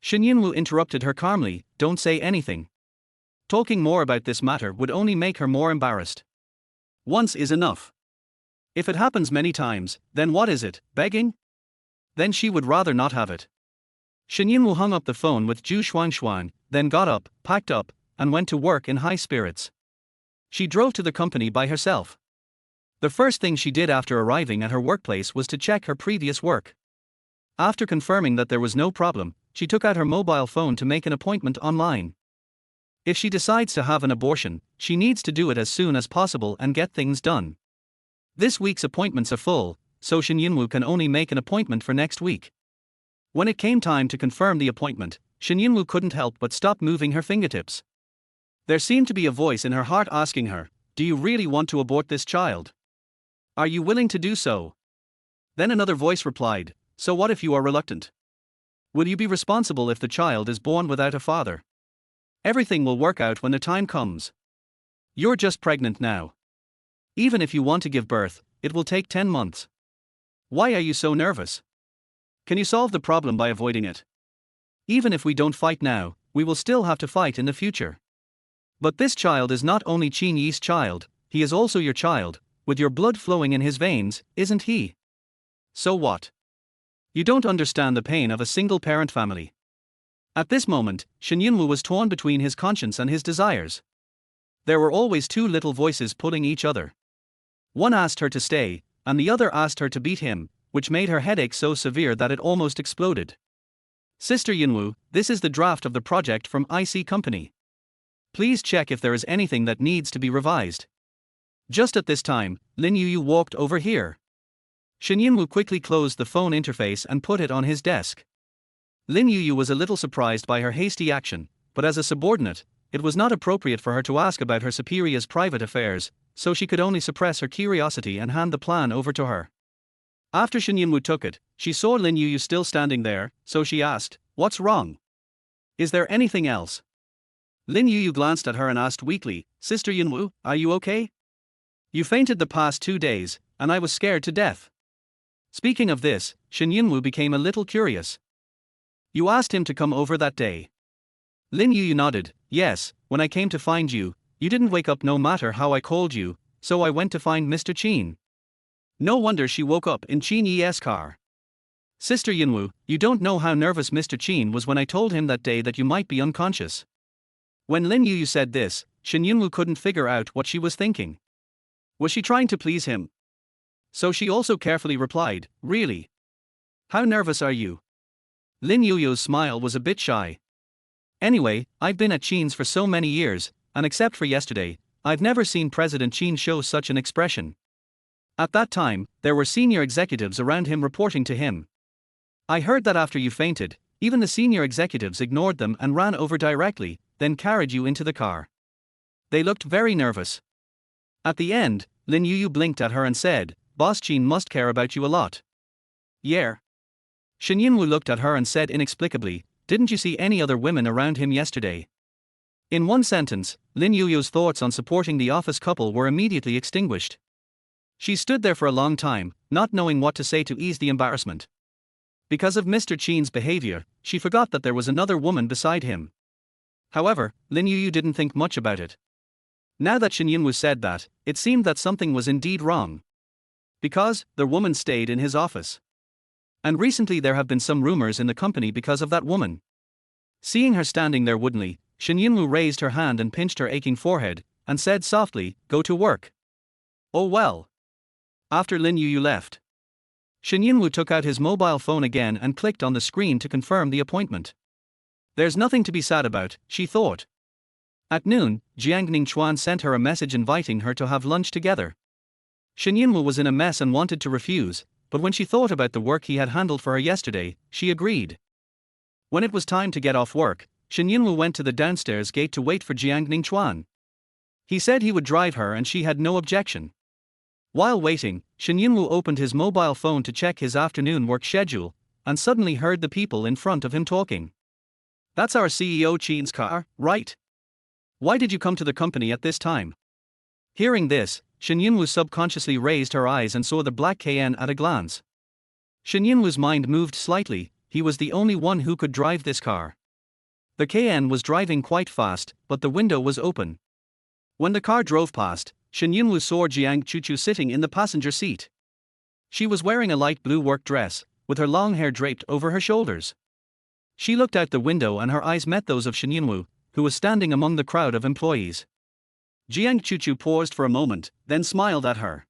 Shen Yunwu interrupted her calmly, "Don't say anything. Talking more about this matter would only make her more embarrassed. Once is enough. If it happens many times, then what is it, begging? Then she would rather not have it. Shen Yunwu hung up the phone with Zhu Xuanshuang, then got up, packed up, and went to work in high spirits. She drove to the company by herself. The first thing she did after arriving at her workplace was to check her previous work. After confirming that there was no problem, she took out her mobile phone to make an appointment online. If she decides to have an abortion, she needs to do it as soon as possible and get things done. This week's appointments are full, so Shen Yunwu can only make an appointment for next week. When it came time to confirm the appointment, Shen Yunwu couldn't help but stop moving her fingertips. There seemed to be a voice in her heart asking her, "Do you really want to abort this child? Are you willing to do so?" Then another voice replied, "So what if you are reluctant? Will you be responsible if the child is born without a father? Everything will work out when the time comes. You're just pregnant now. Even if you want to give birth, it will take 10 months. Why are you so nervous? Can you solve the problem by avoiding it? Even if we don't fight now, we will still have to fight in the future. But this child is not only Qin Ye's child, he is also your child, with your blood flowing in his veins, isn't he? So what? You don't understand the pain of a single-parent family." At this moment, Shen Yunwu was torn between his conscience and his desires. There were always two little voices pulling each other. One asked her to stay, and the other asked her to beat him, which made her headache so severe that it almost exploded. "Sister Yunwu, this is the draft of the project from IC Company. Please check if there is anything that needs to be revised." Just at this time, Lin Yuyu walked over here. Shen Yunwu quickly closed the phone interface and put it on his desk. Lin Yuyu was a little surprised by her hasty action, but as a subordinate, it was not appropriate for her to ask about her superior's private affairs, so she could only suppress her curiosity and hand the plan over to her. After Shen Yunwu took it, she saw Lin Yuyu still standing there, so she asked, "What's wrong? Is there anything else?" Lin Yuyu glanced at her and asked weakly, "Sister Yunwu, are you okay? You fainted the past 2 days, and I was scared to death." Speaking of this, Shen Yunwu became a little curious. "You asked him to come over that day?" Lin Yuyu nodded, "Yes, when I came to find you, you didn't wake up no matter how I called you, so I went to find Mr. Qin." No wonder she woke up in Qin Ye's car. "Sister Yunwu, you don't know how nervous Mr. Qin was when I told him that day that you might be unconscious." When Lin Yuyu said this, Shen Yunwu couldn't figure out what she was thinking. Was she trying to please him? So she also carefully replied, "Really? How nervous are you?" Lin Yuyu's smile was a bit shy. "Anyway, I've been at Qin's for so many years, and except for yesterday, I've never seen President Qin show such an expression. At that time, there were senior executives around him reporting to him. I heard that after you fainted, even the senior executives ignored them and ran over directly, then carried you into the car. They looked very nervous." At the end, Lin Yuyu blinked at her and said, "Boss Qin must care about you a lot." "Yeah." Shen Yunwu looked at her and said inexplicably, "Didn't you see any other women around him yesterday?" In one sentence, Lin Yuyu's thoughts on supporting the office couple were immediately extinguished. She stood there for a long time, not knowing what to say to ease the embarrassment. Because of Mr. Qin's behavior, she forgot that there was another woman beside him. However, Lin Yuyu didn't think much about it. Now that Shen Yunwu said that, it seemed that something was indeed wrong. Because the woman stayed in his office. And recently there have been some rumors in the company because of that woman. Seeing her standing there woodenly, Shen Yunwu raised her hand and pinched her aching forehead, and said softly, "Go to work." "Oh well." After Lin Yuyu left, Shen Yunwu took out his mobile phone again and clicked on the screen to confirm the appointment. There's nothing to be sad about, she thought. At noon, Jiang Ningchuan sent her a message inviting her to have lunch together. Shen Yunwu was in a mess and wanted to refuse, but when she thought about the work he had handled for her yesterday, she agreed. When it was time to get off work, Shen Yunwu went to the downstairs gate to wait for Jiang Ningchuan. He said he would drive her and she had no objection. While waiting, Shen Yunwu opened his mobile phone to check his afternoon work schedule, and suddenly heard the people in front of him talking. "That's our CEO Qin's car, right? Why did you come to the company at this time?" Hearing this, Shen Yunwu subconsciously raised her eyes and saw the black Cayenne at a glance. Shen Yunwu's mind moved slightly, he was the only one who could drive this car. The Cayenne was driving quite fast, but the window was open. When the car drove past, Shen Yunwu saw Jiang Chuchu sitting in the passenger seat. She was wearing a light blue work dress, with her long hair draped over her shoulders. She looked out the window and her eyes met those of Shen Yunwu, who was standing among the crowd of employees. Jiang Chuchu paused for a moment, then smiled at her.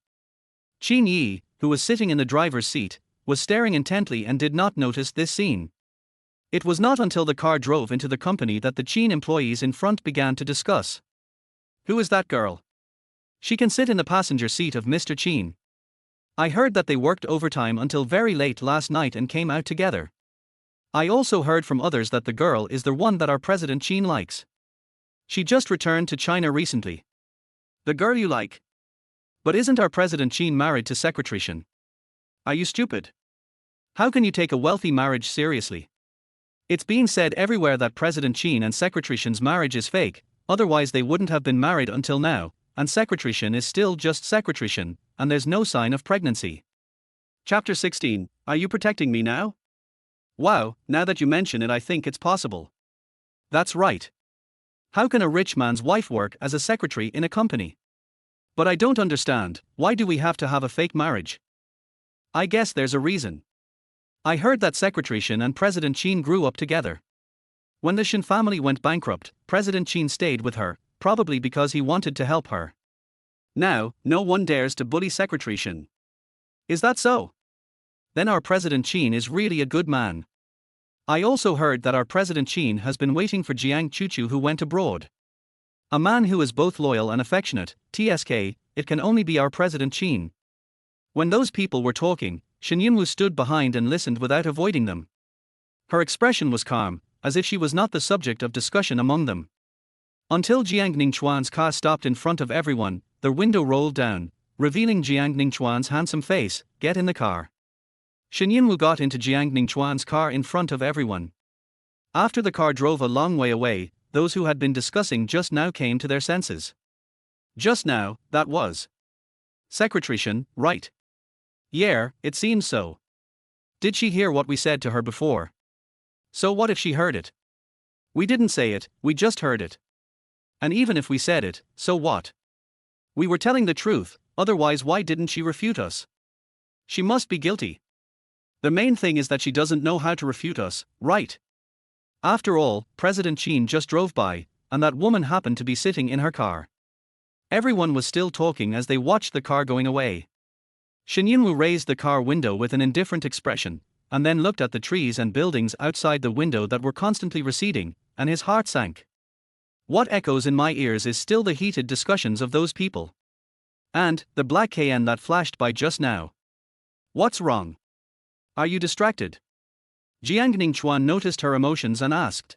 Qin Ye, who was sitting in the driver's seat, was staring intently and did not notice this scene. It was not until the car drove into the company that the Qin employees in front began to discuss. Who is that girl? She can sit in the passenger seat of Mr. Qin. I heard that they worked overtime until very late last night and came out together. I also heard from others that the girl is the one that our President Qin likes. She just returned to China recently. The girl you like? But isn't our President Qin married to Secretary Shen? Are you stupid? How can you take a wealthy marriage seriously? It's being said everywhere that President Qin and Secretary Shen's marriage is fake, otherwise they wouldn't have been married until now, and Secretary Shen is still just Secretary Shen, and there's no sign of pregnancy. Chapter 16. Are you protecting me now? Wow, now that you mention it I think it's possible. That's right. How can a rich man's wife work as a secretary in a company? But I don't understand, why do we have to have a fake marriage? I guess there's a reason. I heard that Secretary Shen and President Qin grew up together. When the Shen family went bankrupt, President Qin stayed with her, probably because he wanted to help her. Now, no one dares to bully Secretary Shen. Is that so? Then our President Qin is really a good man. I also heard that our President Qin has been waiting for Jiang Chuchu who went abroad. A man who is both loyal and affectionate, TSK, it can only be our President Qin. When those people were talking, Shen Yunwu stood behind and listened without avoiding them. Her expression was calm, as if she was not the subject of discussion among them. Until Jiang Ningchuan's car stopped in front of everyone, the window rolled down, revealing Jiang Ningchuan's handsome face. Get in the car. Shen Yunwu got into Jiang Ningchuan's car in front of everyone. After the car drove a long way away, those who had been discussing just now came to their senses. Just now, that was Secretary Shen, right? Yeah, it seems so. Did she hear what we said to her before? So what if she heard it? We didn't say it, we just heard it. And even if we said it, so what? We were telling the truth, otherwise why didn't she refute us? She must be guilty. The main thing is that she doesn't know how to refute us, right? After all, President Qin just drove by, and that woman happened to be sitting in her car. Everyone was still talking as they watched the car going away. Shen Yunwu raised the car window with an indifferent expression, and then looked at the trees and buildings outside the window that were constantly receding, and his heart sank. What echoes in my ears is still the heated discussions of those people. And the black KN that flashed by just now. What's wrong? Are you distracted? Jiang Ningchuan noticed her emotions and asked.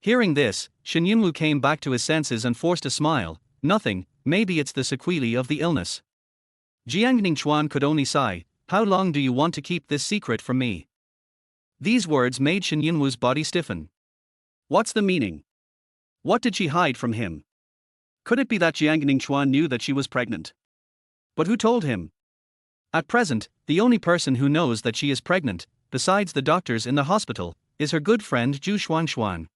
Hearing this, Shen Yunwu came back to his senses and forced a smile. Nothing, maybe it's the sequelae of the illness. Jiang Ningchuan could only sigh. How long do you want to keep this secret from me? These words made Shen Yunwu's body stiffen. What's the meaning? What did she hide from him? Could it be that Jiang Ningchuan knew that she was pregnant? But who told him? At present, the only person who knows that she is pregnant, besides the doctors in the hospital, is her good friend Zhu Xuanshuan.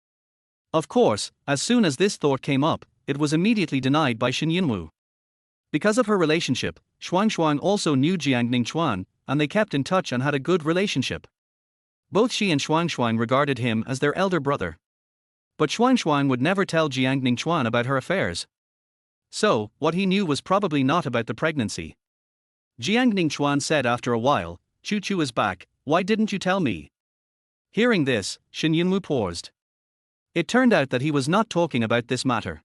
Of course, as soon as this thought came up, it was immediately denied by Shen Yunwu. Because of her relationship, Xuanshuan also knew Jiang Ningchuan, and they kept in touch and had a good relationship. Both she and Xuanshuan regarded him as their elder brother. But Xuanshuan would never tell Jiang Ningchuan about her affairs. So, what he knew was probably not about the pregnancy. Jiang Ningchuan said after a while, Chuchu is back, why didn't you tell me? Hearing this, Shen Yunwu paused. It turned out that he was not talking about this matter.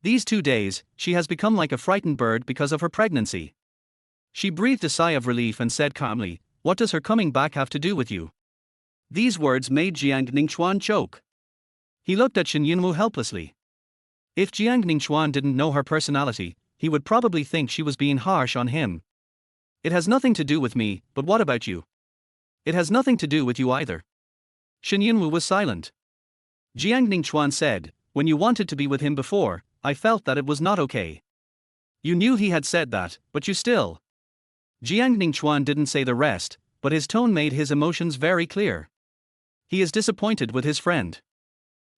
These 2 days, she has become like a frightened bird because of her pregnancy. She breathed a sigh of relief and said calmly, what does her coming back have to do with you? These words made Jiang Ningchuan choke. He looked at Shen Yunwu helplessly. If Jiang Ningchuan didn't know her personality, he would probably think she was being harsh on him. It has nothing to do with me, but what about you? It has nothing to do with you either. Shen Yunwu was silent. Jiang Ningchuan said, when you wanted to be with him before, I felt that it was not okay. You knew he had said that, but you still. Jiang Ningchuan didn't say the rest, but his tone made his emotions very clear. He is disappointed with his friend.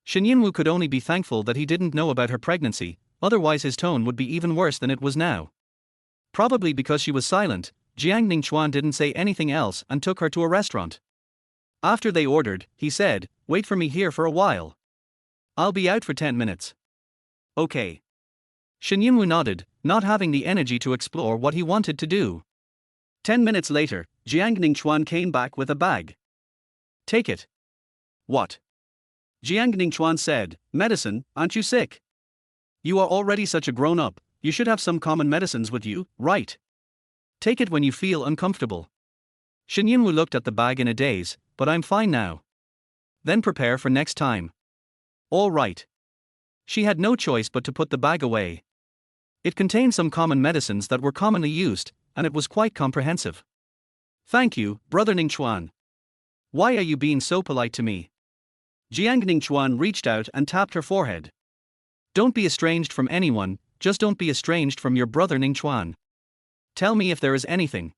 Shen Yunwu could only be thankful that he didn't know about her pregnancy, otherwise his tone would be even worse than it was now. Probably because she was silent, Jiang Ningchuan didn't say anything else and took her to a restaurant. After they ordered, he said, "Wait for me here for a while. I'll be out for 10 minutes. Okay." Shen Yunwu nodded, not having the energy to explore what he wanted to do. 10 minutes later, Jiang Ningchuan came back with a bag. "Take it." "What?" Jiang Ningchuan said, "Medicine, aren't you sick? You are already such a grown-up, you should have some common medicines with you, right? Take it when you feel uncomfortable." Shen Yunwu looked at the bag in a daze, "But I'm fine now." "Then prepare for next time." "All right." She had no choice but to put the bag away. It contained some common medicines that were commonly used, and it was quite comprehensive. "Thank you, Brother Ningchuan. Why are you being so polite to me?" Jiang Ningchuan reached out and tapped her forehead. "Don't be estranged from anyone, just don't be estranged from your brother Ningchuan. Tell me if there is anything."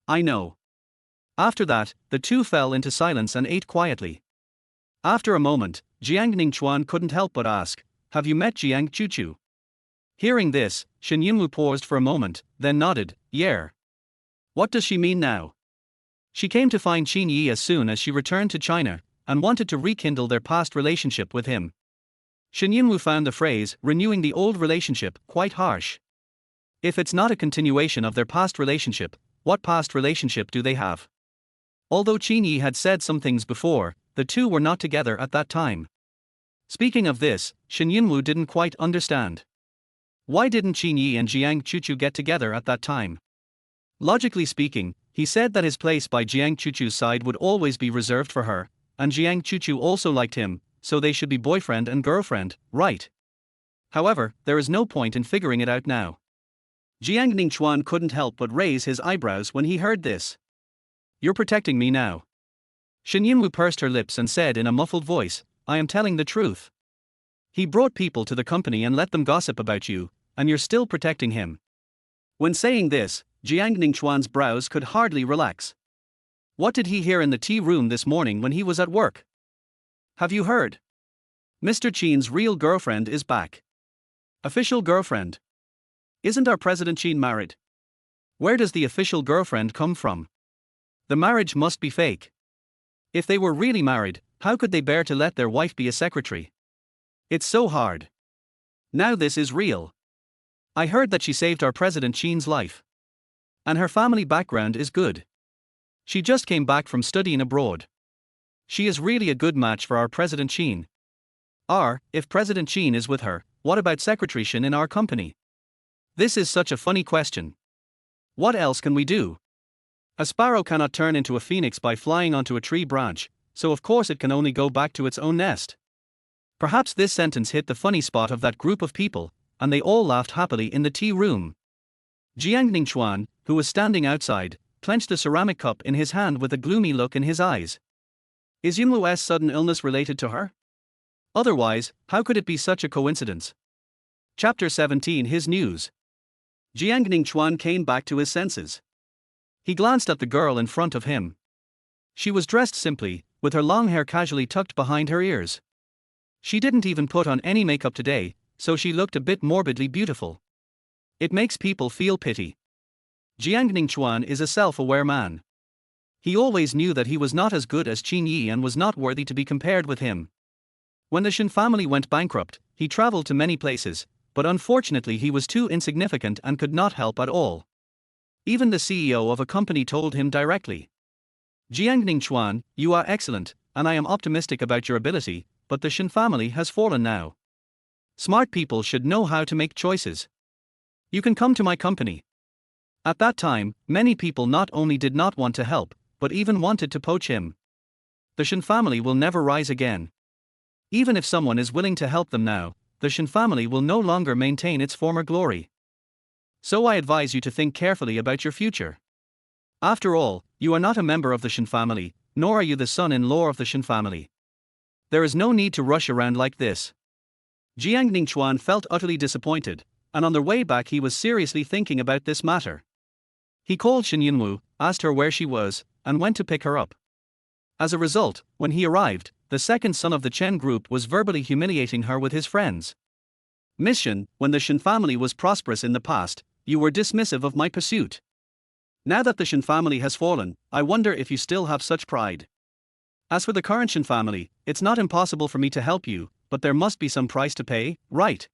"I know." After that, the two fell into silence and ate quietly. After a moment, Jiang Ningchuan couldn't help but ask, "Have you met Jiang Chuchu?" Hearing this, Shen Yunwu paused for a moment, then nodded, "Yeah." What does she mean now? She came to find Qin Ye as soon as she returned to China, and wanted to rekindle their past relationship with him. Shen Yunwu found the phrase, "renewing the old relationship," quite harsh. If it's not a continuation of their past relationship, what past relationship do they have? Although Qin Ye had said some things before, the two were not together at that time. Speaking of this, Shen Yunwu didn't quite understand. Why didn't Qin Ye and Jiang Chuchu get together at that time? Logically speaking, he said that his place by Jiang Chuchu's side would always be reserved for her, and Jiang Chuchu also liked him, so they should be boyfriend and girlfriend, right? However, there is no point in figuring it out now. Jiang Ningchuan couldn't help but raise his eyebrows when he heard this. "You're protecting me now." Shen Yunwu pursed her lips and said in a muffled voice, "I am telling the truth. He brought people to the company and let them gossip about you, and you're still protecting him." When saying this, Jiang Ningchuan's brows could hardly relax. What did he hear in the tea room this morning when he was at work? "Have you heard? Mr. Qin's real girlfriend is back." "Official girlfriend? Isn't our President Qin married? Where does the official girlfriend come from? The marriage must be fake. If they were really married, how could they bear to let their wife be a secretary? It's so hard. Now this is real. I heard that she saved our President Qin's life. And her family background is good. She just came back from studying abroad. She is really a good match for our President Qin. If President Qin is with her, what about Secretary Shen in our company? This is such a funny question. What else can we do? A sparrow cannot turn into a phoenix by flying onto a tree branch, so of course it can only go back to its own nest." Perhaps this sentence hit the funny spot of that group of people, and they all laughed happily in the tea room. Jiang Ningchuan, who was standing outside, clenched the ceramic cup in his hand with a gloomy look in his eyes. Is Yunwu's sudden illness related to her? Otherwise, how could it be such a coincidence? Chapter 17 His News. Jiang Ningchuan came back to his senses. He glanced at the girl in front of him. She was dressed simply, with her long hair casually tucked behind her ears. She didn't even put on any makeup today, so she looked a bit morbidly beautiful. It makes people feel pity. Jiang Ningchuan is a self-aware man. He always knew that he was not as good as Qin Ye and was not worthy to be compared with him. When the Shen family went bankrupt, he traveled to many places, but unfortunately he was too insignificant and could not help at all. Even the CEO of a company told him directly, "Jiang Ningchuan, you are excellent, and I am optimistic about your ability, but the Shen family has fallen now. Smart people should know how to make choices. You can come to my company." At that time, many people not only did not want to help, but even wanted to poach him. The Shen family will never rise again. Even if someone is willing to help them now, the Shen family will no longer maintain its former glory. So I advise you to think carefully about your future. After all, you are not a member of the Shen family, nor are you the son-in-law of the Shen family. There is no need to rush around like this. Jiang Ningchuan felt utterly disappointed, and on their way back he was seriously thinking about this matter. He called Shen Yunwu, asked her where she was, and went to pick her up. As a result, when he arrived, the second son of the Chen group was verbally humiliating her with his friends. Mission, when the Shen family was prosperous in the past, you were dismissive of my pursuit. Now that the Shen family has fallen, I wonder if you still have such pride. As for the current Shen family, it's not impossible for me to help you, but there must be some price to pay, right?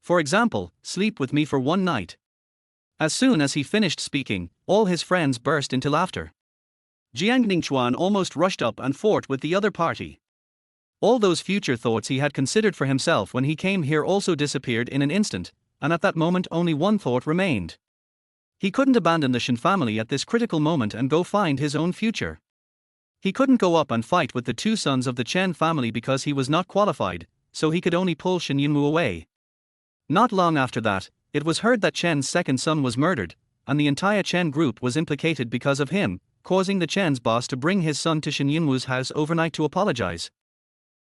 For example, sleep with me for one night. As soon as he finished speaking, all his friends burst into laughter. Jiang Ningchuan almost rushed up and fought with the other party. All those future thoughts he had considered for himself when he came here also disappeared in an instant, and at that moment only one thought remained. He couldn't abandon the Shen family at this critical moment and go find his own future. He couldn't go up and fight with the two sons of the Chen family because he was not qualified, so he could only pull Shen Yunwu away. Not long after that, it was heard that Chen's second son was murdered, and the entire Chen group was implicated because of him, causing the Chen's boss to bring his son to Shen Yunwu's house overnight to apologize.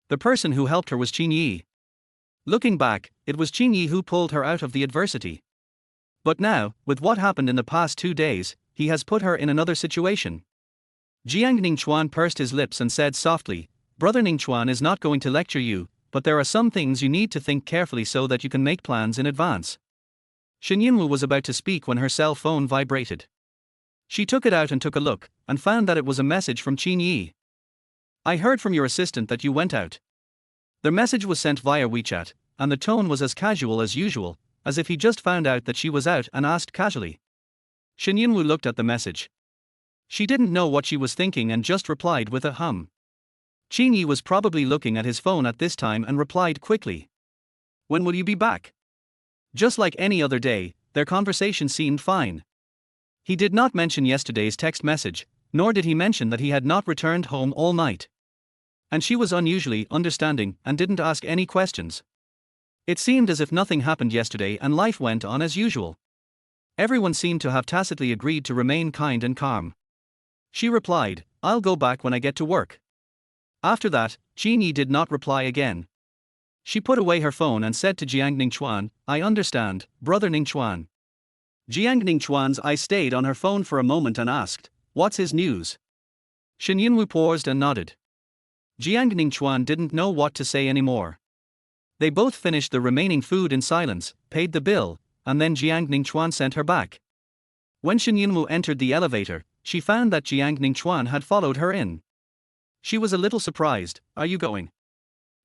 The person who helped her was Qin Ye. Looking back, it was Qin Ye who pulled her out of the adversity. But now, with what happened in the past 2 days, he has put her in another situation. Jiang Ningchuan pursed his lips and said softly, "Brother Ningchuan is not going to lecture you, but there are some things you need to think carefully so that you can make plans in advance." Shen Yunwu was about to speak when her cell phone vibrated. She took it out and took a look, and found that it was a message from Qin Ye. "I heard from your assistant that you went out." The message was sent via WeChat, and the tone was as casual as usual, as if he just found out that she was out and asked casually. Shen Yunwu looked at the message. She didn't know what she was thinking and just replied with a hum. Qin Ye was probably looking at his phone at this time and replied quickly. "When will you be back?" Just like any other day, their conversation seemed fine. He did not mention yesterday's text message, nor did he mention that he had not returned home all night. And she was unusually understanding and didn't ask any questions. It seemed as if nothing happened yesterday and life went on as usual. Everyone seemed to have tacitly agreed to remain kind and calm. She replied, "I'll go back when I get to work." After that, Qin Ye did not reply again. She put away her phone and said to Jiang Ningchuan, "I understand, brother Ningchuan." Jiang Ningchuan's eye stayed on her phone for a moment and asked, "What's his news?" Shen Yunwu paused and nodded. Jiang Ningchuan didn't know what to say anymore. They both finished the remaining food in silence, paid the bill, and then Jiang Ningchuan sent her back. When Shen Yunwu entered the elevator, she found that Jiang Ningchuan had followed her in. She was a little surprised. "Are you going?"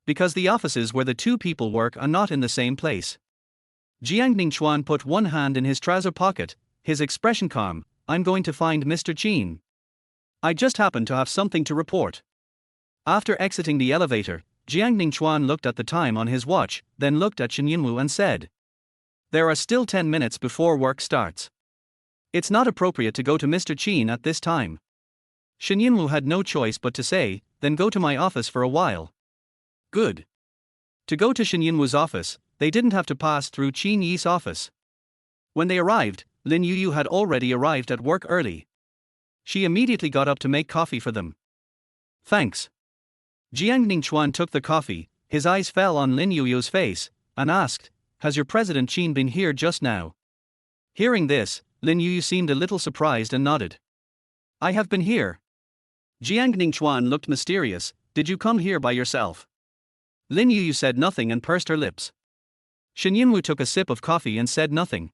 Because the offices where the two people work are not in the same place. Jiang Ningchuan put one hand in his trouser pocket, his expression calm. "I'm going to find Mr. Qin. I just happen to have something to report." After exiting the elevator, Jiang Ningchuan looked at the time on his watch, then looked at Shen Yunwu and said, "There are still 10 minutes before work starts. It's not appropriate to go to Mr. Qin at this time." Shen Yunwu had no choice but to say, "Then go to my office for a while." Good. To go to Shen Yunwu's office, they didn't have to pass through Qin Ye's office. When they arrived, Lin Yuyu had already arrived at work early. She immediately got up to make coffee for them. "Thanks." Jiang Ningchuan took the coffee, his eyes fell on Lin Yuyu's face, and asked, "Has your President Qin been here just now?" Hearing this, Lin Yuyu seemed a little surprised and nodded. "I have been here." Jiang Ningchuan looked mysterious. "Did you come here by yourself?" Lin Yuyu said nothing and pursed her lips. Shen Yunwu took a sip of coffee and said nothing.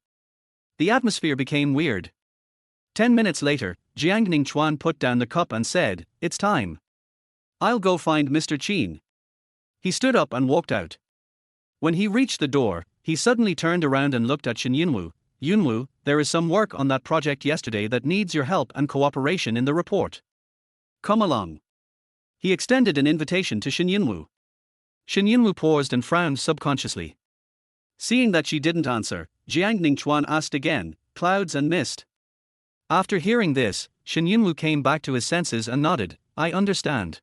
The atmosphere became weird. 10 minutes later, Jiang Ningchuan put down the cup and said, "It's time. I'll go find Mr. Qin." He stood up and walked out. When he reached the door, he suddenly turned around and looked at Shen Yunwu. "Yunwu, there is some work on that project yesterday that needs your help and cooperation in the report. Come along." He extended an invitation to Shen Yunwu. Shen Yunwu paused and frowned subconsciously. Seeing that she didn't answer, Jiang Ningchuan asked again, "Clouds and mist?" After hearing this, Shen Yunwu came back to his senses and nodded, "I understand.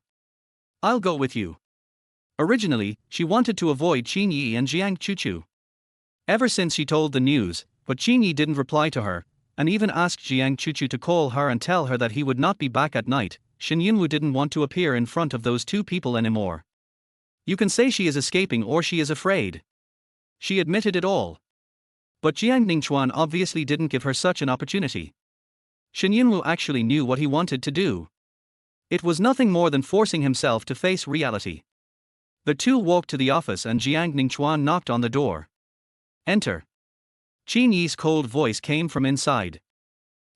I'll go with you." Originally, she wanted to avoid Qin Ye and Jiang Chuchu. Ever since she told the news, but Qin Ye didn't reply to her, and even asked Jiang Chuchu to call her and tell her that he would not be back at night, Shen Yunwu didn't want to appear in front of those two people anymore. You can say she is escaping or she is afraid. She admitted it all. But Jiang Ningchuan obviously didn't give her such an opportunity. Shen Yunwu actually knew what he wanted to do. It was nothing more than forcing himself to face reality. The two walked to the office and Jiang Ningchuan knocked on the door. Enter. Qin Ye's cold voice came from inside.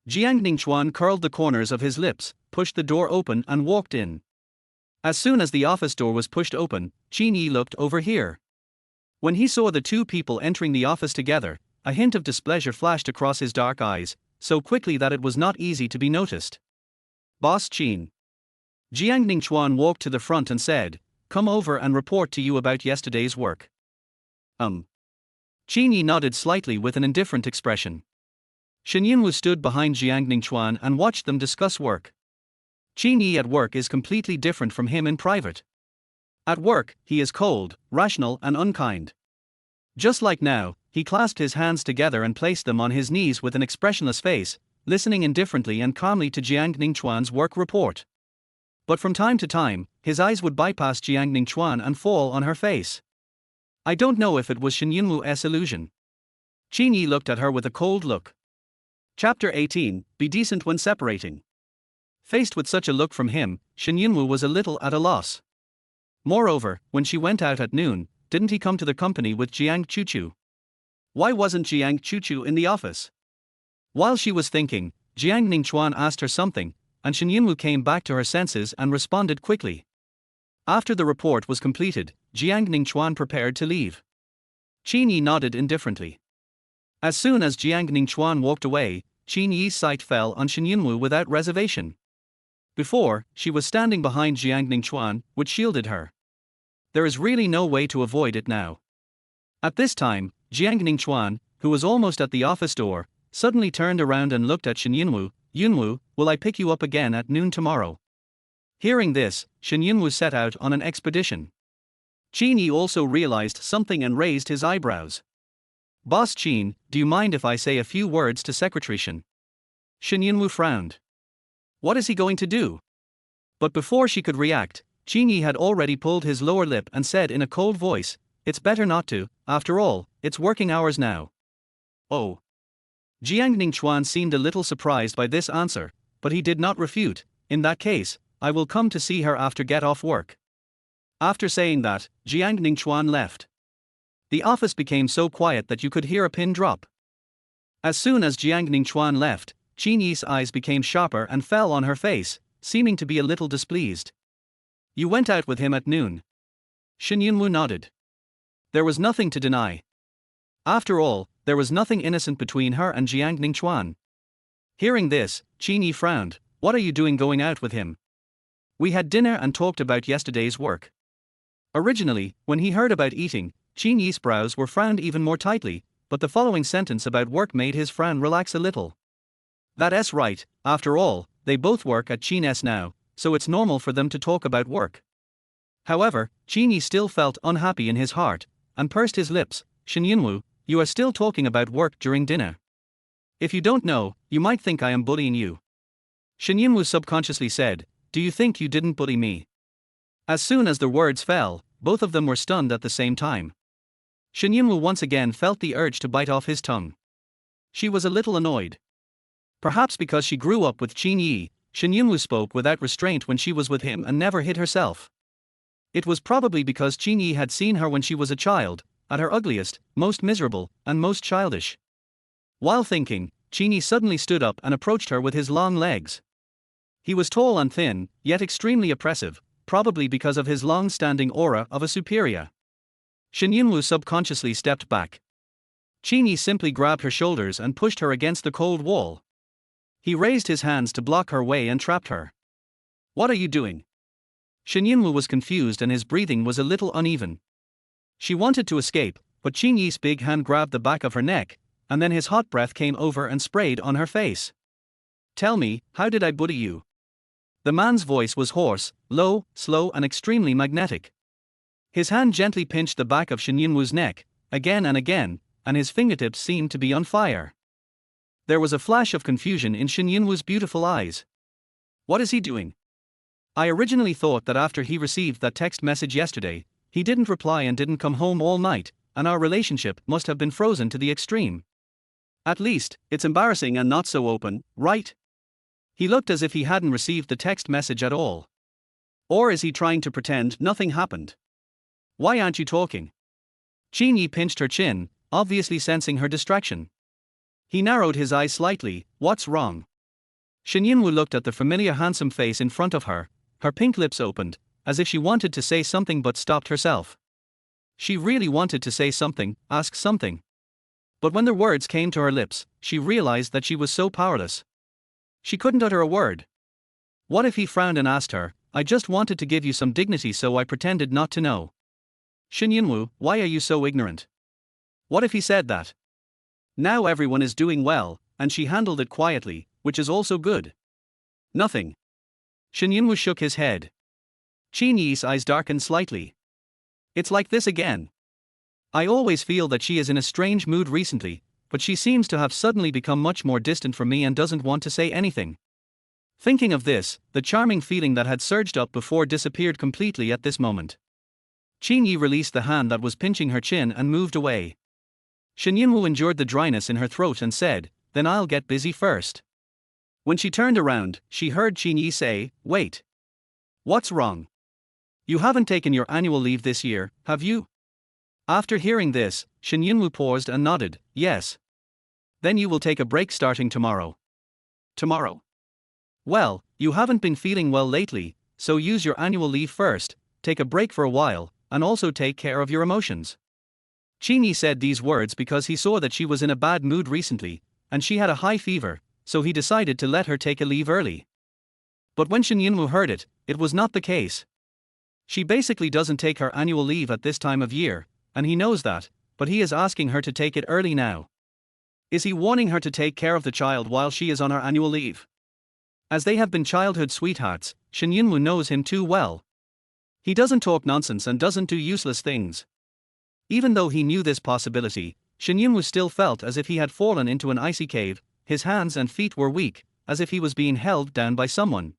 Jiang Ningchuan curled the corners of his lips, pushed the door open and walked in. As soon as the office door was pushed open, Qin Ye looked over here. When he saw the two people entering the office together, a hint of displeasure flashed across his dark eyes, so quickly that it was not easy to be noticed. Boss Qin. Jiang Ningchuan walked to the front and said, "Come over and report to you about yesterday's work." Qin Ye nodded slightly with an indifferent expression. Shen Yunwu stood behind Jiang Ningchuan and watched them discuss work. Qin Ye at work is completely different from him in private. At work, he is cold, rational and unkind. Just like now, he clasped his hands together and placed them on his knees with an expressionless face, listening indifferently and calmly to Jiang Ningchuan's work report. But from time to time, his eyes would bypass Jiang Ningchuan and fall on her face. I don't know if it was Shen Yunwu's illusion. Qin Ye looked at her with a cold look. Chapter 18, Be decent when separating. Faced with such a look from him, Shen Yunwu was a little at a loss. Moreover, when she went out at noon, didn't he come to the company with Jiang Chuchu? Why wasn't Jiang Chuchu in the office? While she was thinking, Jiang Ningchuan asked her something, and Shen Yunwu came back to her senses and responded quickly. After the report was completed, Jiang Ningchuan prepared to leave. Qin Ye nodded indifferently. As soon as Jiang Ningchuan walked away, Qin Ye's sight fell on Shen Yunwu without reservation. Before, she was standing behind Jiang Ningchuan, which shielded her. There is really no way to avoid it now. At this time, Jiang Ningchuan, who was almost at the office door, suddenly turned around and looked at Shen Yunwu. "Yunwu, will I pick you up again at noon tomorrow?" Hearing this, Shen Yunwu set out on an expedition. Qin Ye also realized something and raised his eyebrows. "Boss Qin, do you mind if I say a few words to Secretary Shen?" Shen Yunwu frowned. What is he going to do? But before she could react, Qin Ye had already pulled his lower lip and said in a cold voice, "It's better not to, after all, it's working hours now." Oh. Jiang Ningchuan seemed a little surprised by this answer, but he did not refute. "In that case, I will come to see her after get off work." After saying that, Jiang Ningchuan left. The office became so quiet that you could hear a pin drop. As soon as Jiang Ningchuan left, Qin Ye's eyes became sharper and fell on her face, seeming to be a little displeased. "You went out with him at noon?" Shen Yunwu nodded. There was nothing to deny. After all, there was nothing innocent between her and Jiang Ningchuan. Hearing this, Qin Ye frowned. "What are you doing going out with him?" "We had dinner and talked about yesterday's work." Originally, when he heard about eating, Qin Ye's brows were frowned even more tightly, but the following sentence about work made his frown relax a little. That's right, after all, they both work at Qin's now, so it's normal for them to talk about work. However, Qin Ye still felt unhappy in his heart, and pursed his lips. "Shen Yunwu, you are still talking about work during dinner. If you don't know, you might think I am bullying you." Shen Yunwu subconsciously said, "Do you think you didn't bully me?" As soon as the words fell, both of them were stunned at the same time. Shen Yunwu once again felt the urge to bite off his tongue. She was a little annoyed. Perhaps because she grew up with Qin Ye, Shen Yunwu spoke without restraint when she was with him and never hid herself. It was probably because Qin Ye had seen her when she was a child, at her ugliest, most miserable, and most childish. While thinking, Qin Ye suddenly stood up and approached her with his long legs. He was tall and thin, yet extremely oppressive, probably because of his long-standing aura of a superior. Shen Yunwu subconsciously stepped back. Qin Ye simply grabbed her shoulders and pushed her against the cold wall. He raised his hands to block her way and trapped her. "What are you doing?" Shen Yunwu was confused and his breathing was a little uneven. She wanted to escape, but Qin Ye's big hand grabbed the back of her neck, and then his hot breath came over and sprayed on her face. "Tell me, how did I bully you?" The man's voice was hoarse, low, slow and extremely magnetic. His hand gently pinched the back of Shen Yunwu's neck, again and again, and his fingertips seemed to be on fire. There was a flash of confusion in Shen Yunwu's beautiful eyes. What is he doing? I originally thought that after he received that text message yesterday, he didn't reply and didn't come home all night, and our relationship must have been frozen to the extreme. At least, it's embarrassing and not so open, right? He looked as if he hadn't received the text message at all. Or is he trying to pretend nothing happened? Why aren't you talking? Qin Ye pinched her chin, obviously sensing her distraction. He narrowed his eyes slightly. What's wrong? Shen Yunwu looked at the familiar handsome face in front of her, her pink lips opened, as if she wanted to say something but stopped herself. She really wanted to say something, ask something. But when the words came to her lips, she realized that she was so powerless. She couldn't utter a word. What if he frowned and asked her, I just wanted to give you some dignity, so I pretended not to know. Shen Yunwu, why are you so ignorant? What if he said that? Now everyone is doing well, and she handled it quietly, which is also good. Nothing. Shen Yunwu shook his head. Qin Ye's eyes darkened slightly. It's like this again. I always feel that she is in a strange mood recently, but she seems to have suddenly become much more distant from me and doesn't want to say anything. Thinking of this, the charming feeling that had surged up before disappeared completely at this moment. Qin Ye released the hand that was pinching her chin and moved away. Shen Yunwu endured the dryness in her throat and said, then I'll get busy first. When she turned around, she heard Qin Ye say, wait. What's wrong? You haven't taken your annual leave this year, have you? After hearing this, Shen Yunwu paused and nodded, yes. Then you will take a break starting tomorrow. Tomorrow? Well, you haven't been feeling well lately, so use your annual leave first, take a break for a while, and also take care of your emotions. Qin Ye said these words because he saw that she was in a bad mood recently, and she had a high fever, so he decided to let her take a leave early. But when Shen Yunwu heard it, it was not the case. She basically doesn't take her annual leave at this time of year, and he knows that, but he is asking her to take it early now. Is he warning her to take care of the child while she is on her annual leave? As they have been childhood sweethearts, Shen Yunwu knows him too well. He doesn't talk nonsense and doesn't do useless things. Even though he knew this possibility, Shen Yunwu still felt as if he had fallen into an icy cave, his hands and feet were weak, as if he was being held down by someone.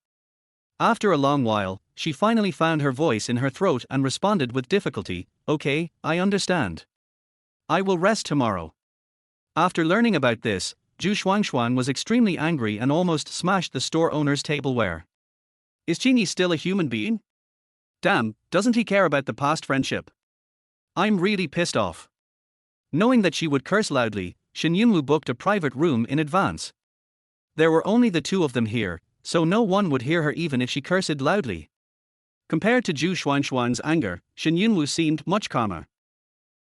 After a long while, she finally found her voice in her throat and responded with difficulty, okay, I understand. I will rest tomorrow. After learning about this, Zhu Xuangshuan was extremely angry and almost smashed the store owner's tableware. Is Qin Ye still a human being? Damn, doesn't he care about the past friendship? I'm really pissed off. Knowing that she would curse loudly, Shen Yunwu booked a private room in advance. There were only the two of them here, so no one would hear her even if she cursed loudly. Compared to Zhu Xuangshuan's anger, Shen Yunwu seemed much calmer.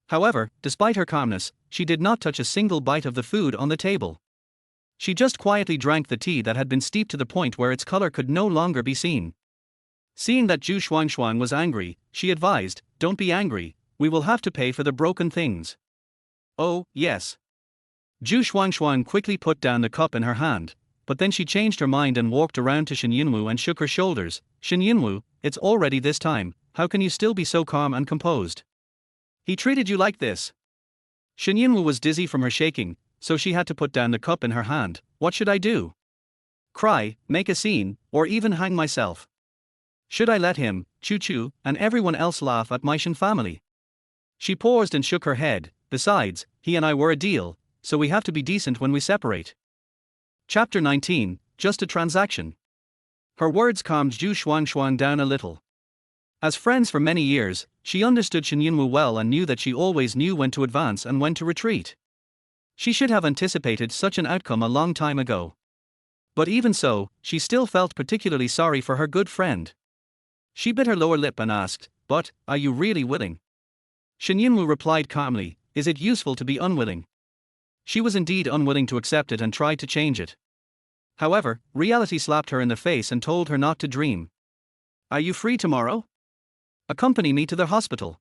However, despite her calmness, she did not touch a single bite of the food on the table. She just quietly drank the tea that had been steeped to the point where its color could no longer be seen. Seeing that Zhu Xuangshuan was angry, she advised, don't be angry, we will have to pay for the broken things. Oh, yes. Zhu Xuangshuan quickly put down the cup in her hand, but then she changed her mind and walked around to Shen Yunwu and shook her shoulders. Shen Yunwu, it's already this time, how can you still be so calm and composed? He treated you like this. Shen Yunwu was dizzy from her shaking, so she had to put down the cup in her hand. What should I do? Cry, make a scene, or even hang myself? Should I let him, Chu and everyone else laugh at my Shen family? She paused and shook her head. Besides, he and I were a deal, so we have to be decent when we separate. Chapter 19, Just a Transaction. Her words calmed Zhu Xuangshuan down a little. As friends for many years, she understood Shen Yunwu well and knew that she always knew when to advance and when to retreat. She should have anticipated such an outcome a long time ago. But even so, she still felt particularly sorry for her good friend. She bit her lower lip and asked, but, are you really willing? Shen Yunwu replied calmly, is it useful to be unwilling? She was indeed unwilling to accept it and tried to change it. However, reality slapped her in the face and told her not to dream. Are you free tomorrow? Accompany me to the hospital.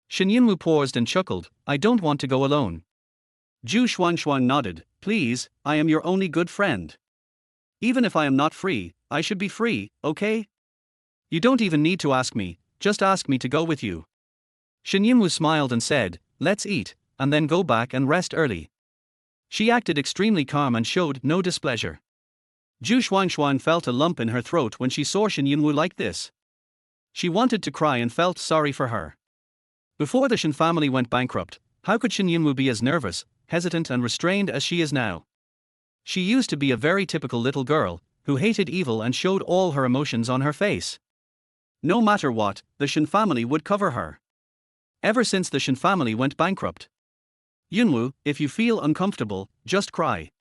Shen Yunwu paused and chuckled, I don't want to go alone. Zhu Xuangshuan nodded, please, I am your only good friend. Even if I am not free, I should be free, okay? You don't even need to ask me, just ask me to go with you. Shen Yunwu smiled and said, let's eat, and then go back and rest early. She acted extremely calm and showed no displeasure. Zhu Xuangshuan felt a lump in her throat when she saw Shen Yunwu like this. She wanted to cry and felt sorry for her. Before the Shen family went bankrupt, how could Shen Yunwu be as nervous, hesitant and restrained as she is now? She used to be a very typical little girl, who hated evil and showed all her emotions on her face. No matter what, the Shen family would cover her. Ever since the Shen family went bankrupt. Yunwu, if you feel uncomfortable, just cry.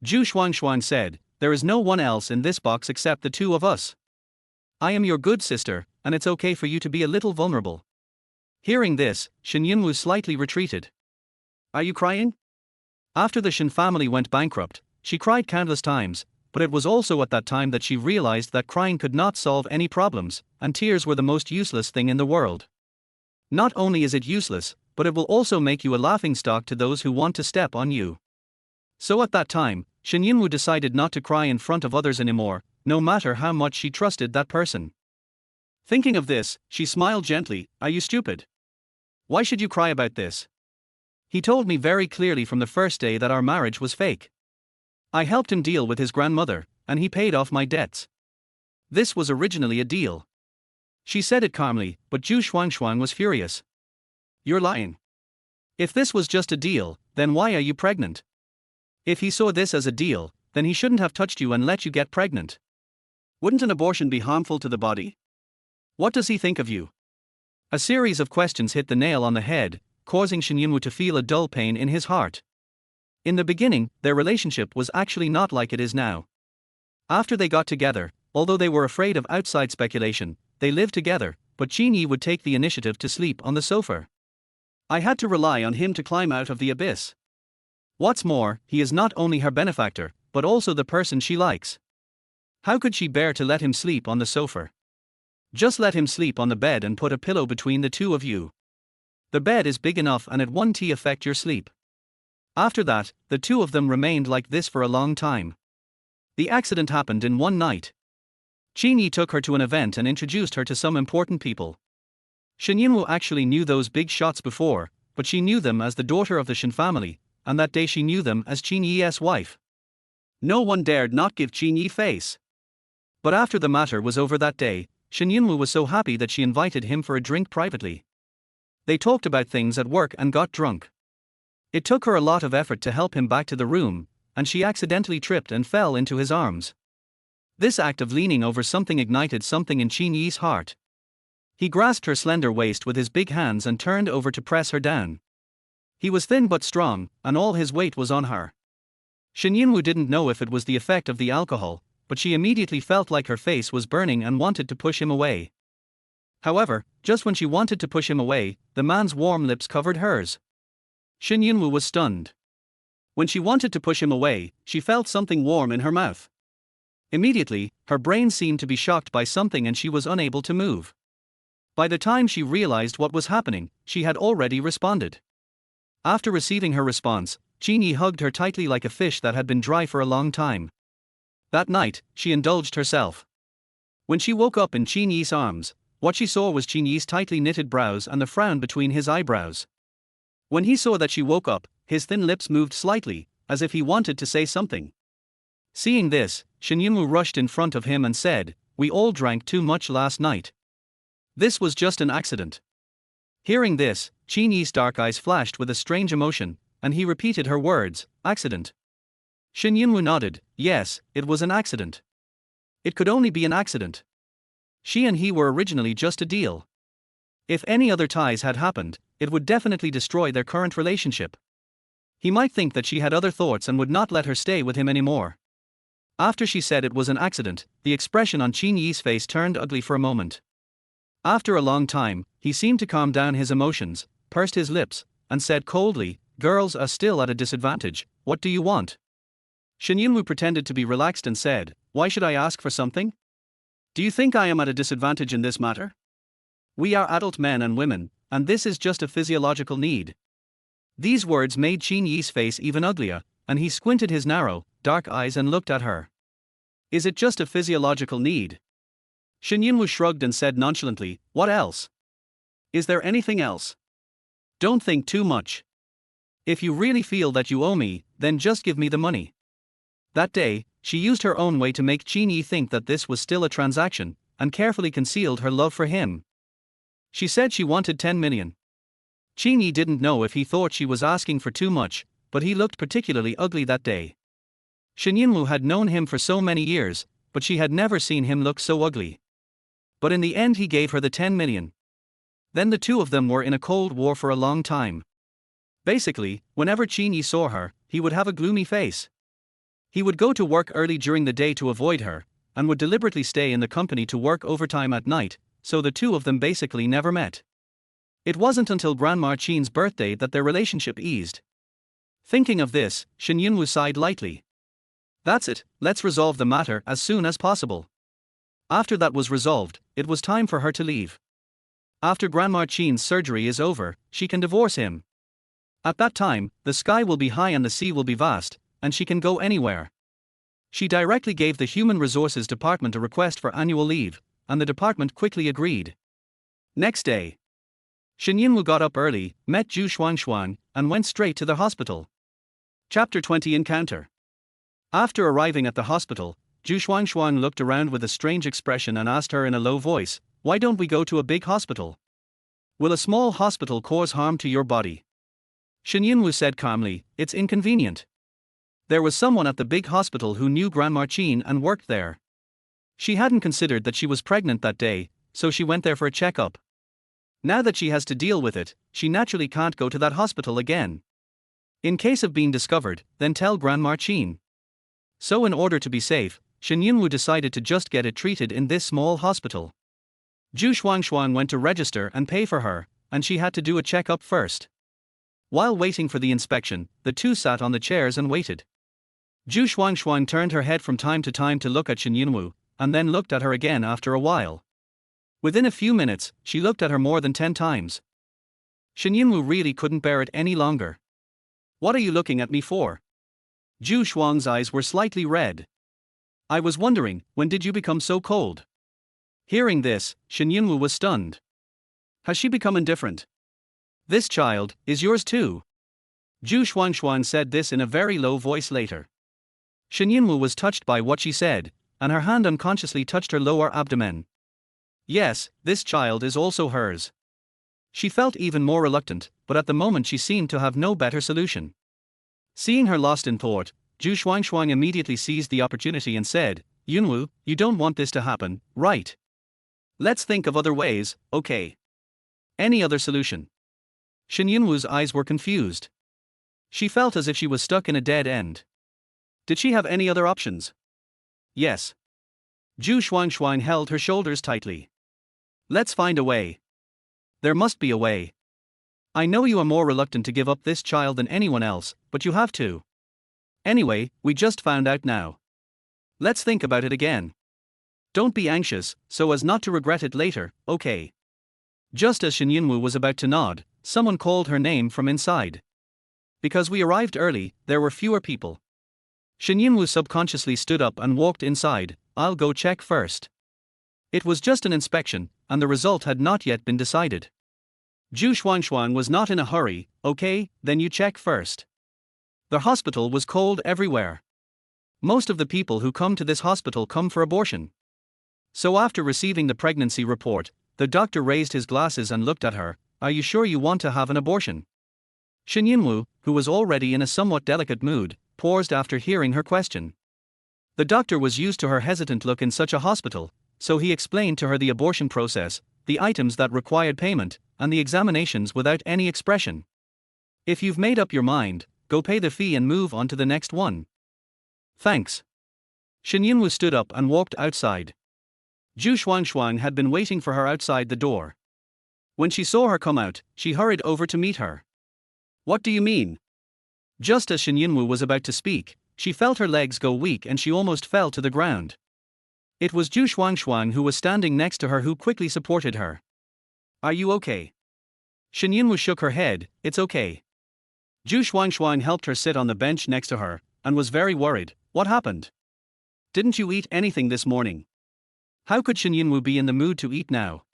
Zhu Shuangshuang said, there is no one else in this box except the two of us. I am your good sister, and it's okay for you to be a little vulnerable. Hearing this, Shen Yunwu slightly retreated. Are you crying? After the Shen family went bankrupt, she cried countless times, but it was also at that time that she realized that crying could not solve any problems, and tears were the most useless thing in the world. Not only is it useless, but it will also make you a laughingstock to those who want to step on you. So at that time, Shen Yunwu decided not to cry in front of others anymore, no matter how much she trusted that person. Thinking of this, she smiled gently. Are you stupid? Why should you cry about this? He told me very clearly from the first day that our marriage was fake. I helped him deal with his grandmother, and he paid off my debts. This was originally a deal. She said it calmly, but Zhu Shuangshuang was furious. You're lying. If this was just a deal, then why are you pregnant? If he saw this as a deal, then he shouldn't have touched you and let you get pregnant. Wouldn't an abortion be harmful to the body? What does he think of you? A series of questions hit the nail on the head, causing Shen Yunwu to feel a dull pain in his heart. In the beginning, their relationship was actually not like it is now. After they got together, although they were afraid of outside speculation, they lived together, but Qin Ye would take the initiative to sleep on the sofa. I had to rely on him to climb out of the abyss. What's more, he is not only her benefactor, but also the person she likes. How could she bear to let him sleep on the sofa? Just let him sleep on the bed and put a pillow between the two of you. The bed is big enough and it won't affect your sleep. After that, the two of them remained like this for a long time. The accident happened in one night. Qin Ye took her to an event and introduced her to some important people. Shen Yunwu actually knew those big shots before, but she knew them as the daughter of the Shen family, and that day she knew them as Qin Ye's wife. No one dared not give Qin Ye face. But after the matter was over that day, Shen Yunwu was so happy that she invited him for a drink privately. They talked about things at work and got drunk. It took her a lot of effort to help him back to the room, and she accidentally tripped and fell into his arms. This act of leaning over something ignited something in Qin Ye's heart. He grasped her slender waist with his big hands and turned over to press her down. He was thin but strong, and all his weight was on her. Shen Yunwu didn't know if it was the effect of the alcohol, but she immediately felt like her face was burning and wanted to push him away. However, just when she wanted to push him away, the man's warm lips covered hers. Shen Yunwu was stunned. When she wanted to push him away, she felt something warm in her mouth. Immediately, her brain seemed to be shocked by something and she was unable to move. By the time she realized what was happening, she had already responded. After receiving her response, Qin Ye hugged her tightly like a fish that had been dry for a long time. That night, she indulged herself. When she woke up in Qin Ye's arms, what she saw was Qin Ye's tightly knitted brows and the frown between his eyebrows. When he saw that she woke up, his thin lips moved slightly, as if he wanted to say something. Seeing this, Shen Yunwu rushed in front of him and said, "We all drank too much last night. This was just an accident." Hearing this, Qin Ye's dark eyes flashed with a strange emotion, and he repeated her words, "Accident." Shen Yunwu nodded. Yes, it was an accident. It could only be an accident. She and he were originally just a deal. If any other ties had happened, it would definitely destroy their current relationship. He might think that she had other thoughts and would not let her stay with him anymore. After she said it was an accident, the expression on Qin Ye's face turned ugly for a moment. After a long time, he seemed to calm down his emotions, pursed his lips, and said coldly, "Girls are still at a disadvantage, what do you want?" Shen Yunwu pretended to be relaxed and said, "Why should I ask for something? Do you think I am at a disadvantage in this matter? We are adult men and women, and this is just a physiological need." These words made Qin Ye's face even uglier, and he squinted his narrow, dark eyes and looked at her. "Is it just a physiological need?" Shen Yunwu shrugged and said nonchalantly, "What else? Is there anything else? Don't think too much. If you really feel that you owe me, then just give me the money." That day, she used her own way to make Qin Ye think that this was still a transaction, and carefully concealed her love for him. She said she wanted 10 million. Qin Ye didn't know if he thought she was asking for too much, but he looked particularly ugly that day. Shen Yunwu had known him for so many years, but she had never seen him look so ugly. But in the end he gave her the 10 million. Then the two of them were in a cold war for a long time. Basically, whenever Qin Ye saw her, he would have a gloomy face. He would go to work early during the day to avoid her, and would deliberately stay in the company to work overtime at night, so the two of them basically never met. It wasn't until Grandma Qin's birthday that their relationship eased. Thinking of this, Shen Yunwu sighed lightly. That's it, let's resolve the matter as soon as possible. After that was resolved, it was time for her to leave. After Grandma Qin's surgery is over, she can divorce him. At that time, the sky will be high and the sea will be vast, and she can go anywhere. She directly gave the Human Resources Department a request for annual leave, and the department quickly agreed. Next day, Shen Yunwu got up early, met Zhu Xuangshuang, and went straight to the hospital. Chapter 20 Encounter. After arriving at the hospital, Zhu Xuangshuang looked around with a strange expression and asked her in a low voice, "Why don't we go to a big hospital? Will a small hospital cause harm to your body?" Shen Yunwu said calmly, "It's inconvenient." There was someone at the big hospital who knew Grandma Qin and worked there. She hadn't considered that she was pregnant that day, so she went there for a checkup. Now that she has to deal with it, she naturally can't go to that hospital again. In case of being discovered, then tell Grandma Qin. So in order to be safe, Shen Yunwu decided to just get it treated in this small hospital. Zhu Xuangshuang went to register and pay for her, and she had to do a checkup first. While waiting for the inspection, the two sat on the chairs and waited. Zhu Xuangshuang turned her head from time to time to look at Shen Yunwu, and then looked at her again after a while. Within a few minutes, she looked at her more than 10 times. Shen Yunwu really couldn't bear it any longer. "What are you looking at me for?" Zhu Xuang's eyes were slightly red. "I was wondering, when did you become so cold?" Hearing this, Shen Yunwu was stunned. Has she become indifferent? "This child is yours too." Zhu Xuangshuang said this in a very low voice later. Shen Yunwu was touched by what she said, and her hand unconsciously touched her lower abdomen. Yes, this child is also hers. She felt even more reluctant, but at the moment she seemed to have no better solution. Seeing her lost in thought, Zhu Xuangshuang immediately seized the opportunity and said, "Yunwu, you don't want this to happen, right? Let's think of other ways, okay? Any other solution?" Shen Yunwu's eyes were confused. She felt as if she was stuck in a dead end. Did she have any other options? Yes. Zhu Xuangshuang held her shoulders tightly. "Let's find a way. There must be a way. I know you are more reluctant to give up this child than anyone else, but you have to. Anyway, we just found out now. Let's think about it again. Don't be anxious, so as not to regret it later, okay?" Just as Shen Yunwu was about to nod, someone called her name from inside. Because we arrived early, there were fewer people. Shen Yunwu subconsciously stood up and walked inside. "I'll go check first." It was just an inspection, and the result had not yet been decided. Zhu Xuangshuang was not in a hurry. "Okay, then you check first." The hospital was cold everywhere. Most of the people who come to this hospital come for abortion. So after receiving the pregnancy report, the doctor raised his glasses and looked at her. "Are you sure you want to have an abortion?" Shen Yunwu, who was already in a somewhat delicate mood, paused after hearing her question. The doctor was used to her hesitant look in such a hospital, so he explained to her the abortion process, the items that required payment, and the examinations without any expression. "If you've made up your mind, go pay the fee and move on to the next one." "Thanks." Shen Yunwu stood up and walked outside. Zhu Xuangshuang had been waiting for her outside the door. When she saw her come out, she hurried over to meet her. "What do you mean?" Just as Shen Yunwu was about to speak, she felt her legs go weak and she almost fell to the ground. It was Zhu Xuangshuang who was standing next to her who quickly supported her. "Are you okay?" Shen Yunwu shook her head. "It's okay." Zhu Xuangshuang helped her sit on the bench next to her, and was very worried. "What happened? Didn't you eat anything this morning?" How could Shen Yunwu be in the mood to eat now?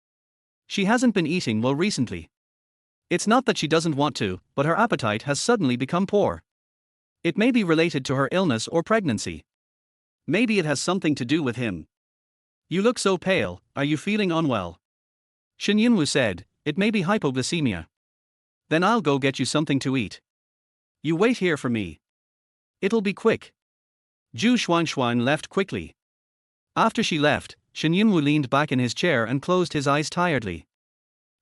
She hasn't been eating well recently. It's not that she doesn't want to, but her appetite has suddenly become poor. It may be related to her illness or pregnancy. Maybe it has something to do with him. "You look so pale, are you feeling unwell?" Shen Yunwu said, "It may be hypoglycemia." "Then I'll go get you something to eat. You wait here for me. It'll be quick." Zhu Xuangshuang left quickly. After she left, Shen Yunwu leaned back in his chair and closed his eyes tiredly.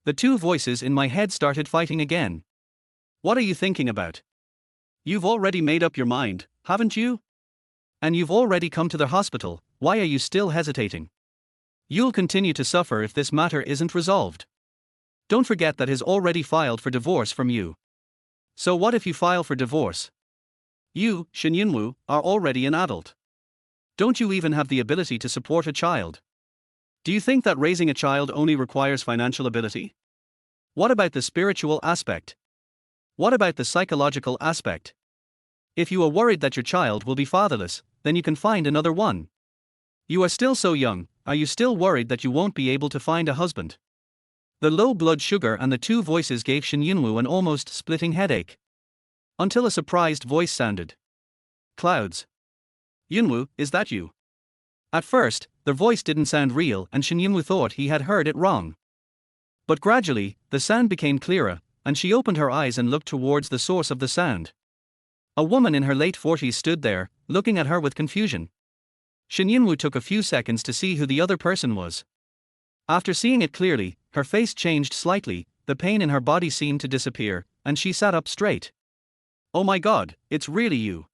The two voices in my head started fighting again. What are you thinking about? You've already made up your mind, haven't you? And you've already come to the hospital, why are you still hesitating? You'll continue to suffer if this matter isn't resolved. Don't forget that he's already filed for divorce from you. So what if you file for divorce? You, Shen Yunwu, are already an adult. Don't you even have the ability to support a child? Do you think that raising a child only requires financial ability? What about the spiritual aspect? What about the psychological aspect? If you are worried that your child will be fatherless, then you can find another one. You are still so young, are you still worried that you won't be able to find a husband? The low blood sugar and the two voices gave Shen Yunwu an almost splitting headache. Until a surprised voice sounded. Clouds. Yunwu, is that you? At first, the voice didn't sound real and Shen Yunwu thought he had heard it wrong. But gradually, the sound became clearer, and she opened her eyes and looked towards the source of the sound. A woman in her late 40s stood there, looking at her with confusion. Shen Yunwu took a few seconds to see who the other person was. After seeing it clearly, her face changed slightly, the pain in her body seemed to disappear, and she sat up straight. Oh my god, it's really you.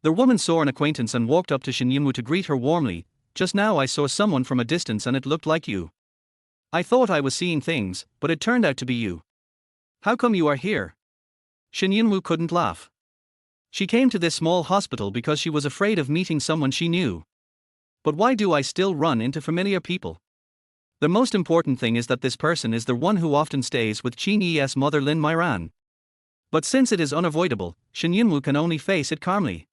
The woman saw an acquaintance and walked up to Shen Yunwu to greet her warmly. Just now I saw someone from a distance and it looked like you. I thought I was seeing things, but it turned out to be you. How come you are here? Shen Yunwu couldn't laugh. She came to this small hospital because she was afraid of meeting someone she knew. But why do I still run into familiar people? The most important thing is that this person is the one who often stays with Qin Ye's mother Lin Mairan. But since it is unavoidable, Shen Yunwu can only face it calmly.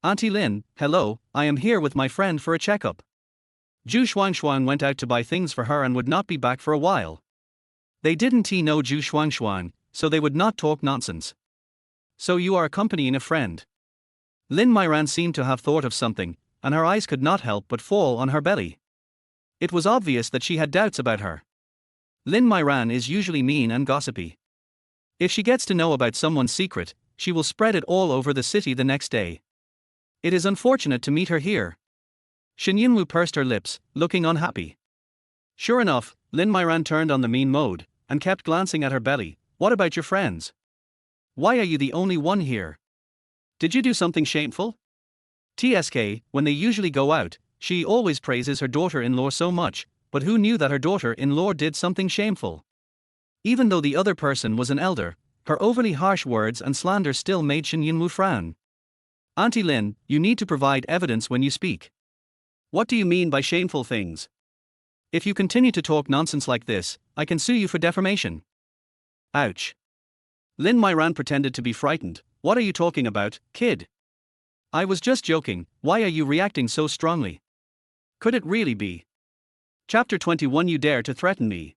Auntie Lin, hello, I am here with my friend for a checkup. Zhu Shuangshuang went out to buy things for her and would not be back for a while. They didn't know Zhu Shuangshuang, so they would not talk nonsense. So you are accompanying a friend. Lin Mairan seemed to have thought of something, and her eyes could not help but fall on her belly. It was obvious that she had doubts about her. Lin Mairan is usually mean and gossipy. If she gets to know about someone's secret, she will spread it all over the city the next day. It is unfortunate to meet her here. Shen Yunwu pursed her lips, looking unhappy. Sure enough, Lin Mairan turned on the mean mode, and kept glancing at her belly. What about your friends? Why are you the only one here? Did you do something shameful? TSK, when they usually go out, she always praises her daughter-in-law so much, but who knew that her daughter-in-law did something shameful? Even though the other person was an elder, her overly harsh words and slander still made Shen Yunwu frown. Auntie Lin, you need to provide evidence when you speak. What do you mean by shameful things? If you continue to talk nonsense like this, I can sue you for defamation. Ouch. Lin Mairan pretended to be frightened. What are you talking about, kid? I was just joking, why are you reacting so strongly? Could it really be? Chapter 21 You dare to threaten me.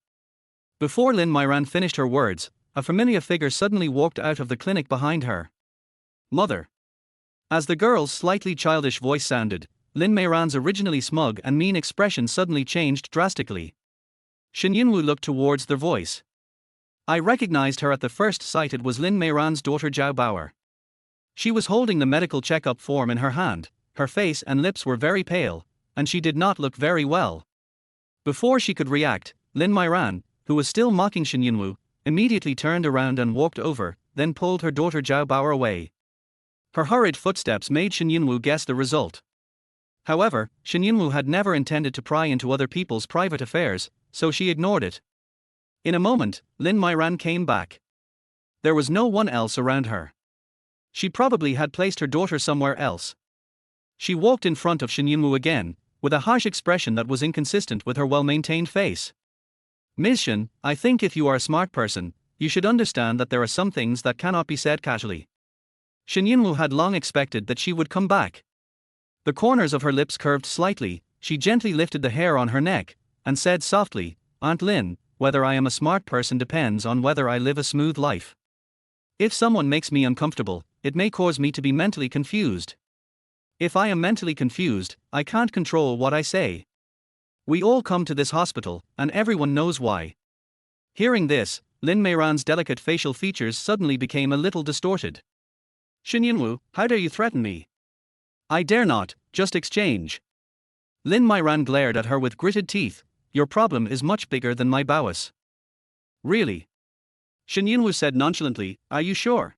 Before Lin Mairan finished her words, a familiar figure suddenly walked out of the clinic behind her. Mother. As the girl's slightly childish voice sounded, Lin Mairan's originally smug and mean expression suddenly changed drastically. Shen Yunwu looked towards the voice. I recognized her at the first sight. It was Lin Mairan's daughter Zhao Bauer. She was holding the medical checkup form in her hand, her face and lips were very pale, and she did not look very well. Before she could react, Lin Mairan, who was still mocking Shen Yunwu, immediately turned around and walked over, then pulled her daughter Zhao Bauer away. Her hurried footsteps made Shen Yunwu guess the result. However, Shen Yunwu had never intended to pry into other people's private affairs, so she ignored it. In a moment, Lin Mairan came back. There was no one else around her. She probably had placed her daughter somewhere else. She walked in front of Shen Yunwu again, with a harsh expression that was inconsistent with her well-maintained face. Ms. Shen, I think if you are a smart person, you should understand that there are some things that cannot be said casually. Shen Yunwu had long expected that she would come back. The corners of her lips curved slightly, she gently lifted the hair on her neck, and said softly, Aunt Lin, whether I am a smart person depends on whether I live a smooth life. If someone makes me uncomfortable, it may cause me to be mentally confused. If I am mentally confused, I can't control what I say. We all come to this hospital, and everyone knows why. Hearing this, Lin Mairan's delicate facial features suddenly became a little distorted. Shen Yunwu, how dare you threaten me? I dare not, just exchange. Lin Mairan glared at her with gritted teeth. Your problem is much bigger than my Bowis. Really? Shen Yunwu said nonchalantly, "Are you sure?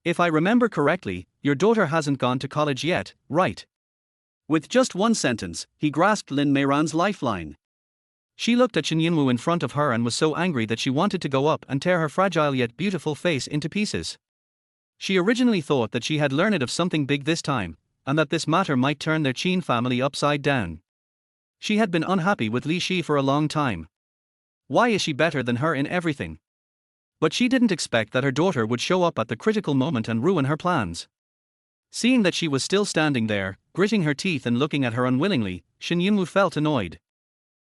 If I remember correctly, your daughter hasn't gone to college yet, right?" With just one sentence, he grasped Lin Meiran's lifeline. She looked at Shen Yunwu in front of her and was so angry that she wanted to go up and tear her fragile yet beautiful face into pieces. She originally thought that she had learned of something big this time, and that this matter might turn their Qin family upside down. She had been unhappy with Li Shi for a long time. Why is she better than her in everything? But she didn't expect that her daughter would show up at the critical moment and ruin her plans. Seeing that she was still standing there, gritting her teeth and looking at her unwillingly, Shen Yunwu felt annoyed.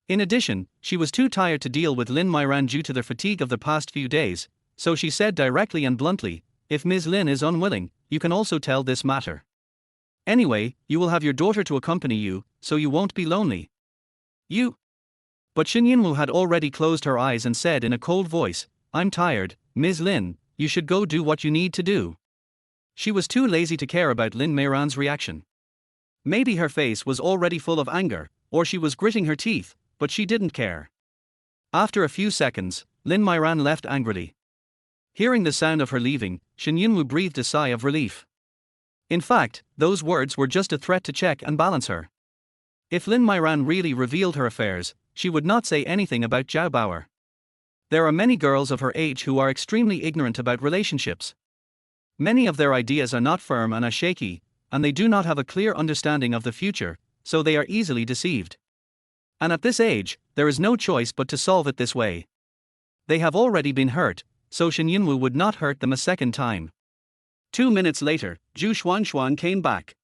In addition, she was too tired to deal with Lin Meiran due to the fatigue of the past few days, so she said directly and bluntly, "If Ms. Lin is unwilling, you can also tell this matter. Anyway, you will have your daughter to accompany you, so you won't be lonely." "You?" But Shen Yunwu had already closed her eyes and said in a cold voice, "I'm tired, Ms. Lin, you should go do what you need to do." She was too lazy to care about Lin Meiran's reaction. Maybe her face was already full of anger, or she was gritting her teeth, but she didn't care. After a few seconds, Lin Meiran left angrily. Hearing the sound of her leaving, Shen Yunwu breathed a sigh of relief. In fact, those words were just a threat to check and balance her. If Lin Meiran really revealed her affairs, she would not say anything about Zhao Bauer. There are many girls of her age who are extremely ignorant about relationships. Many of their ideas are not firm and are shaky, and they do not have a clear understanding of the future, so they are easily deceived. And at this age, there is no choice but to solve it this way. They have already been hurt, so Shen Yunwu would not hurt them a second time. 2 minutes later, Zhu Xuangshuang came back.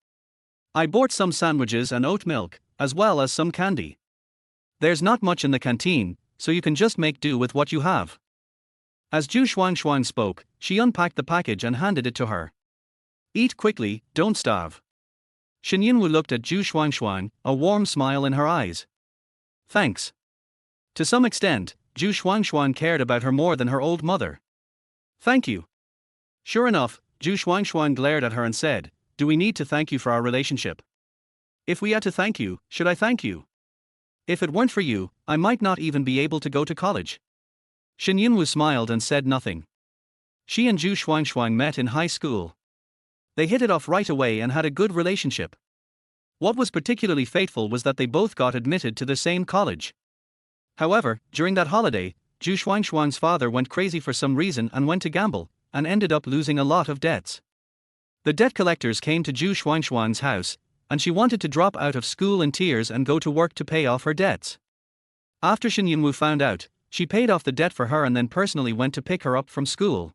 "I bought some sandwiches and oat milk, as well as some candy. There's not much in the canteen, so you can just make do with what you have." As Zhu Xuangshuang spoke, she unpacked the package and handed it to her. "Eat quickly, don't starve." Shen Yunwu looked at Zhu Xuangshuang, a warm smile in her eyes. "Thanks." To some extent, Zhu Xuangshuang cared about her more than her old mother. "Thank you." Sure enough, Zhu Xuangshuang glared at her and said, "Do we need to thank you for our relationship? If we had to thank you, should I thank you? If it weren't for you, I might not even be able to go to college." Shen Yunwu smiled and said nothing. She and Zhu Xuangshuang met in high school. They hit it off right away and had a good relationship. What was particularly fateful was that they both got admitted to the same college. However, during that holiday, Zhu Xuangshuang's father went crazy for some reason and went to gamble, and ended up losing a lot of debts. The debt collectors came to Zhu Xuangshuang's house, and she wanted to drop out of school in tears and go to work to pay off her debts. After Shen Yunwu found out, she paid off the debt for her and then personally went to pick her up from school.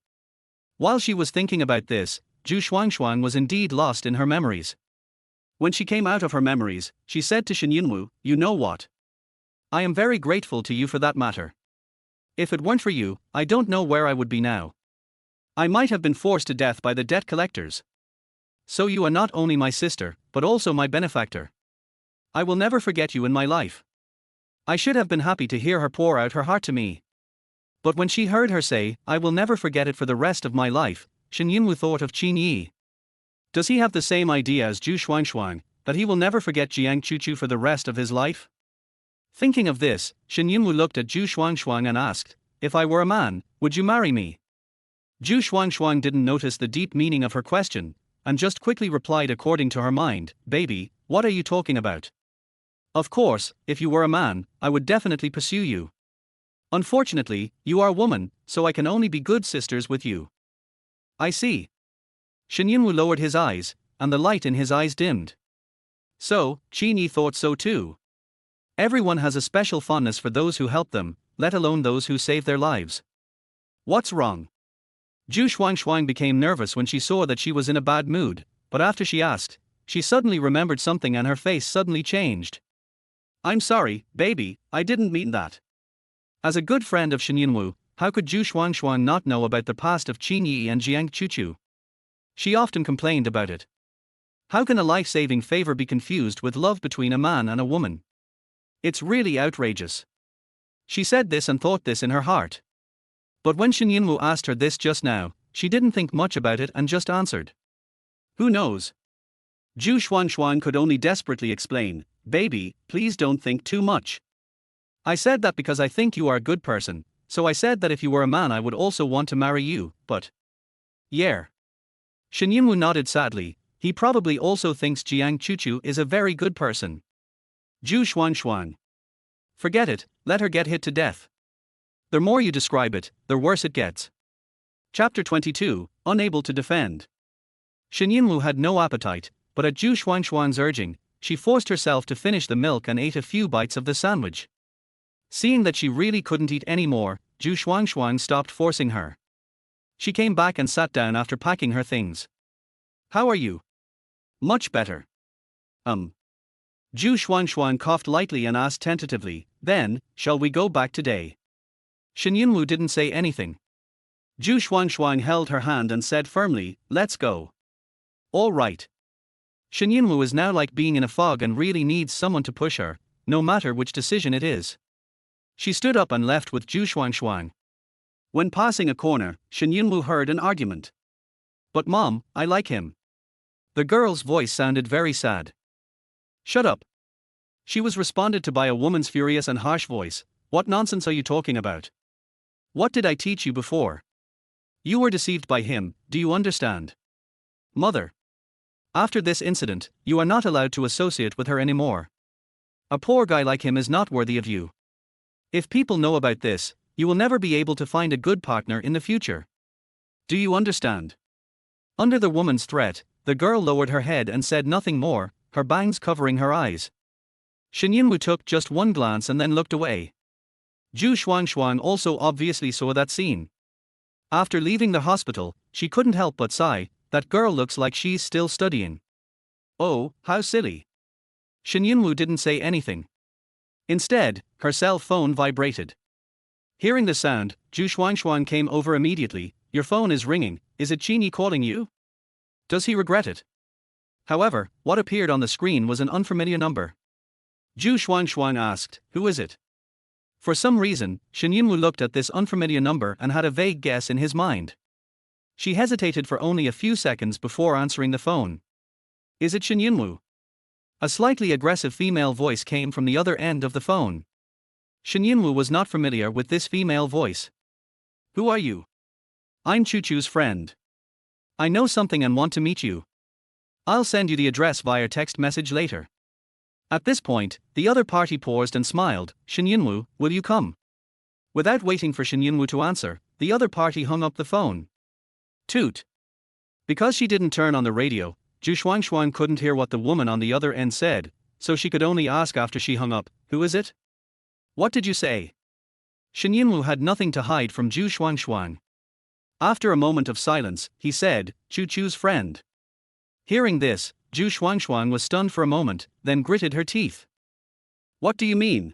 While she was thinking about this, Zhu Xuangshuang was indeed lost in her memories. When she came out of her memories, she said to Shen Yunwu, "You know what? I am very grateful to you for that matter. If it weren't for you, I don't know where I would be now. I might have been forced to death by the debt collectors. So you are not only my sister, but also my benefactor. I will never forget you in my life." I should have been happy to hear her pour out her heart to me. But when she heard her say, "I will never forget it for the rest of my life," Shen Yunwu thought of Qin Ye. Does he have the same idea as Zhu Xuangshuang, that he will never forget Jiang Chuchu for the rest of his life? Thinking of this, Shen Yunwu looked at Zhu Xuangshuang and asked, "If I were a man, would you marry me?" Zhu Xuangshuang didn't notice the deep meaning of her question, and just quickly replied according to her mind, "Baby, what are you talking about? Of course, if you were a man, I would definitely pursue you. Unfortunately, you are a woman, so I can only be good sisters with you." "I see." Shen Yunwu lowered his eyes, and the light in his eyes dimmed. So, Qin Ye thought so too. Everyone has a special fondness for those who help them, let alone those who save their lives. What's wrong? Zhu Xuangshuang became nervous when she saw that she was in a bad mood, but after she asked, she suddenly remembered something and her face suddenly changed. "I'm sorry, baby, I didn't mean that." As a good friend of Shen Yunwu, how could Zhu Xuangshuang not know about the past of Qin Ye and Jiang Chuchu? She often complained about it. How can a life-saving favor be confused with love between a man and a woman? It's really outrageous. She said this and thought this in her heart. But when Shen Yunwu asked her this just now, she didn't think much about it and just answered, "Who knows?" Zhu Xuangshuang could only desperately explain, "Baby, please don't think too much. I said that because I think you are a good person, so I said that if you were a man I would also want to marry you, but. Yeah. Shen Yunwu nodded sadly. He probably also thinks Jiang Chuchu is a very good person. Zhu Xuanxuan. Forget it, let her get hit to death. The more you describe it, the worse it gets. Chapter 22, Unable to Defend. Shen Yunwu had no appetite, but at Zhu Xuanxuan's urging, she forced herself to finish the milk and ate a few bites of the sandwich. Seeing that she really couldn't eat any more, Zhu Xuanxuan stopped forcing her. She came back and sat down after packing her things. How are you? Much better. Zhu Xuanxuan coughed lightly and asked tentatively, then, shall we go back today? Shen Yunwu didn't say anything. Zhu Xuanxuan held her hand and said firmly, let's go. All right. Shen Yunwu is now like being in a fog and really needs someone to push her, no matter which decision it is. She stood up and left with Zhu Xuanxuan. When passing a corner, Shen Yunwu heard an argument. But Mom, I like him. The girl's voice sounded very sad. Shut up. She was responded to by a woman's furious and harsh voice. What nonsense are you talking about? What did I teach you before? You were deceived by him, do you understand? Mother. After this incident, you are not allowed to associate with her anymore. A poor guy like him is not worthy of you. If people know about this, you will never be able to find a good partner in the future. Do you understand? Under the woman's threat, the girl lowered her head and said nothing more, her bangs covering her eyes. Shen Yunwu took just one glance and then looked away. Zhu Xuanxuan also obviously saw that scene. After leaving the hospital, she couldn't help but sigh, that girl looks like she's still studying. Oh, how silly. Shen Yunwu didn't say anything. Instead, her cell phone vibrated. Hearing the sound, Zhu Xuanxuan came over immediately. Your phone is ringing, is it Qin Ye calling you? Does he regret it? However, what appeared on the screen was an unfamiliar number. Zhu Xuanxuan asked, who is it? For some reason, Shen Yunwu looked at this unfamiliar number and had a vague guess in his mind. She hesitated for only a few seconds before answering the phone. Is it Shen Yunwu? A slightly aggressive female voice came from the other end of the phone. Shen Yunwu was not familiar with this female voice. Who are you? I'm Chuchu's friend. I know something and want to meet you. I'll send you the address via text message later. At this point, the other party paused and smiled. Shen Yunwu, will you come? Without waiting for Shen Yunwu to answer, the other party hung up the phone. Toot. Because she didn't turn on the radio, Zhu Xuanxuan couldn't hear what the woman on the other end said, so she could only ask after she hung up, who is it? What did you say? Shen Yunwu had nothing to hide from Zhu Xuanxuan. After a moment of silence, he said, Chuchu's friend. Hearing this, Zhu Xuanxuan was stunned for a moment, then gritted her teeth. What do you mean?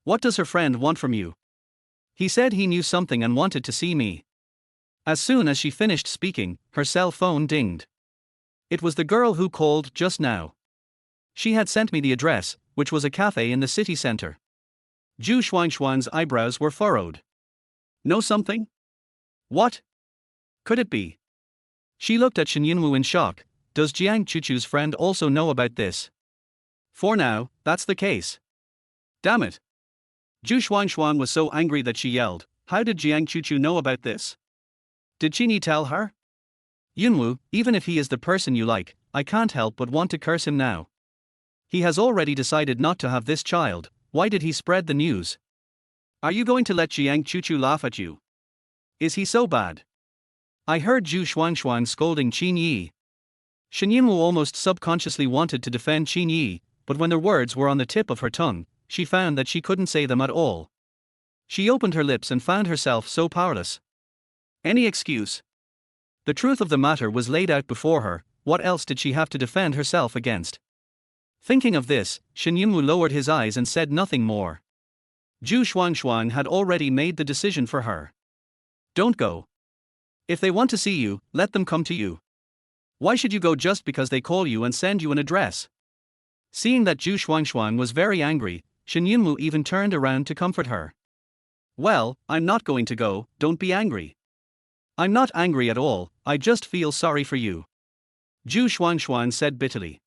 What does her friend want from you? He said he knew something and wanted to see me. As soon as she finished speaking, her cell phone dinged. It was the girl who called just now. She had sent me the address, which was a cafe in the city center. Zhu Xuanxuan's eyebrows were furrowed. Know something? What? Could it be? She looked at Shen Yunwu in shock. Does Jiang Chuchu's friend also know about this? For now, that's the case. Damn it. Zhu Xuanxuan was so angry that she yelled, how did Jiang Chuchu know about this? Did Qin Ye tell her? Yunwu, even if he is the person you like, I can't help but want to curse him now. He has already decided not to have this child, why did he spread the news? Are you going to let Jiang Chuchu laugh at you? Is he so bad? I heard Zhu Xuanxuan scolding Qin Ye. Shen Yunwu almost subconsciously wanted to defend Qin Ye, but when the words were on the tip of her tongue, she found that she couldn't say them at all. She opened her lips and found herself so powerless. Any excuse? The truth of the matter was laid out before her, what else did she have to defend herself against? Thinking of this, Shen Yunwu lowered his eyes and said nothing more. Zhu Xuanxuan had already made the decision for her. Don't go. If they want to see you, let them come to you. Why should you go just because they call you and send you an address? Seeing that Zhu Xuanxuan was very angry, Shen Yunwu even turned around to comfort her. Well, I'm not going to go, don't be angry. I'm not angry at all, I just feel sorry for you. Zhu Xuanxuan said bitterly.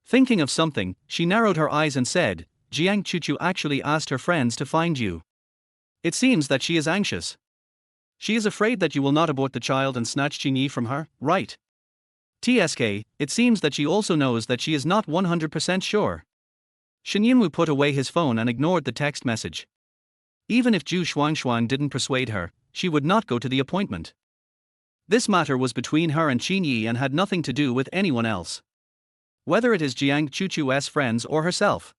Thinking of something, she narrowed her eyes and said, Jiang Chuchu actually asked her friends to find you. It seems that she is anxious. She is afraid that you will not abort the child and snatch Qin Ye from her, right? TSK, it seems that she also knows that she is not 100% sure. Shen Yunwu put away his phone and ignored the text message. Even if Zhu Shuangshuang didn't persuade her, she would not go to the appointment. This matter was between her and Qin Ye and had nothing to do with anyone else. Whether it is Jiang Chuchu's friends or herself.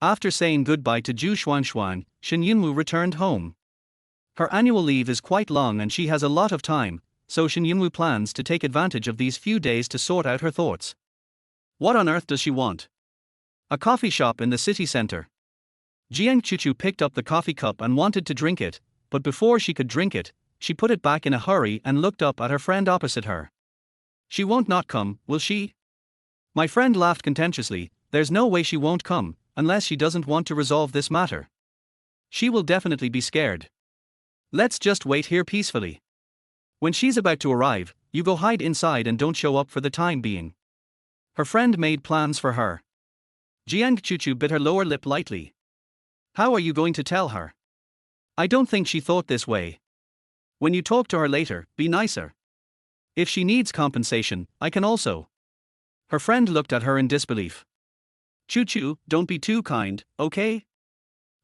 After saying goodbye to Zhu Shuangshuang, Shen Yunwu returned home. Her annual leave is quite long and she has a lot of time, so Shen Yunwu plans to take advantage of these few days to sort out her thoughts. What on earth does she want? A coffee shop in the city center. Jiang Chuchu picked up the coffee cup and wanted to drink it, but before she could drink it, she put it back in a hurry and looked up at her friend opposite her. She won't not come, will she? My friend laughed contemptuously. There's no way she won't come, unless she doesn't want to resolve this matter. She will definitely be scared. Let's just wait here peacefully. When she's about to arrive, you go hide inside and don't show up for the time being. Her friend made plans for her. Jiang Chuchu bit her lower lip lightly. How are you going to tell her? I don't think she thought this way. When you talk to her later, be nicer. If she needs compensation, I can also. Her friend looked at her in disbelief. Chuchu, don't be too kind, okay?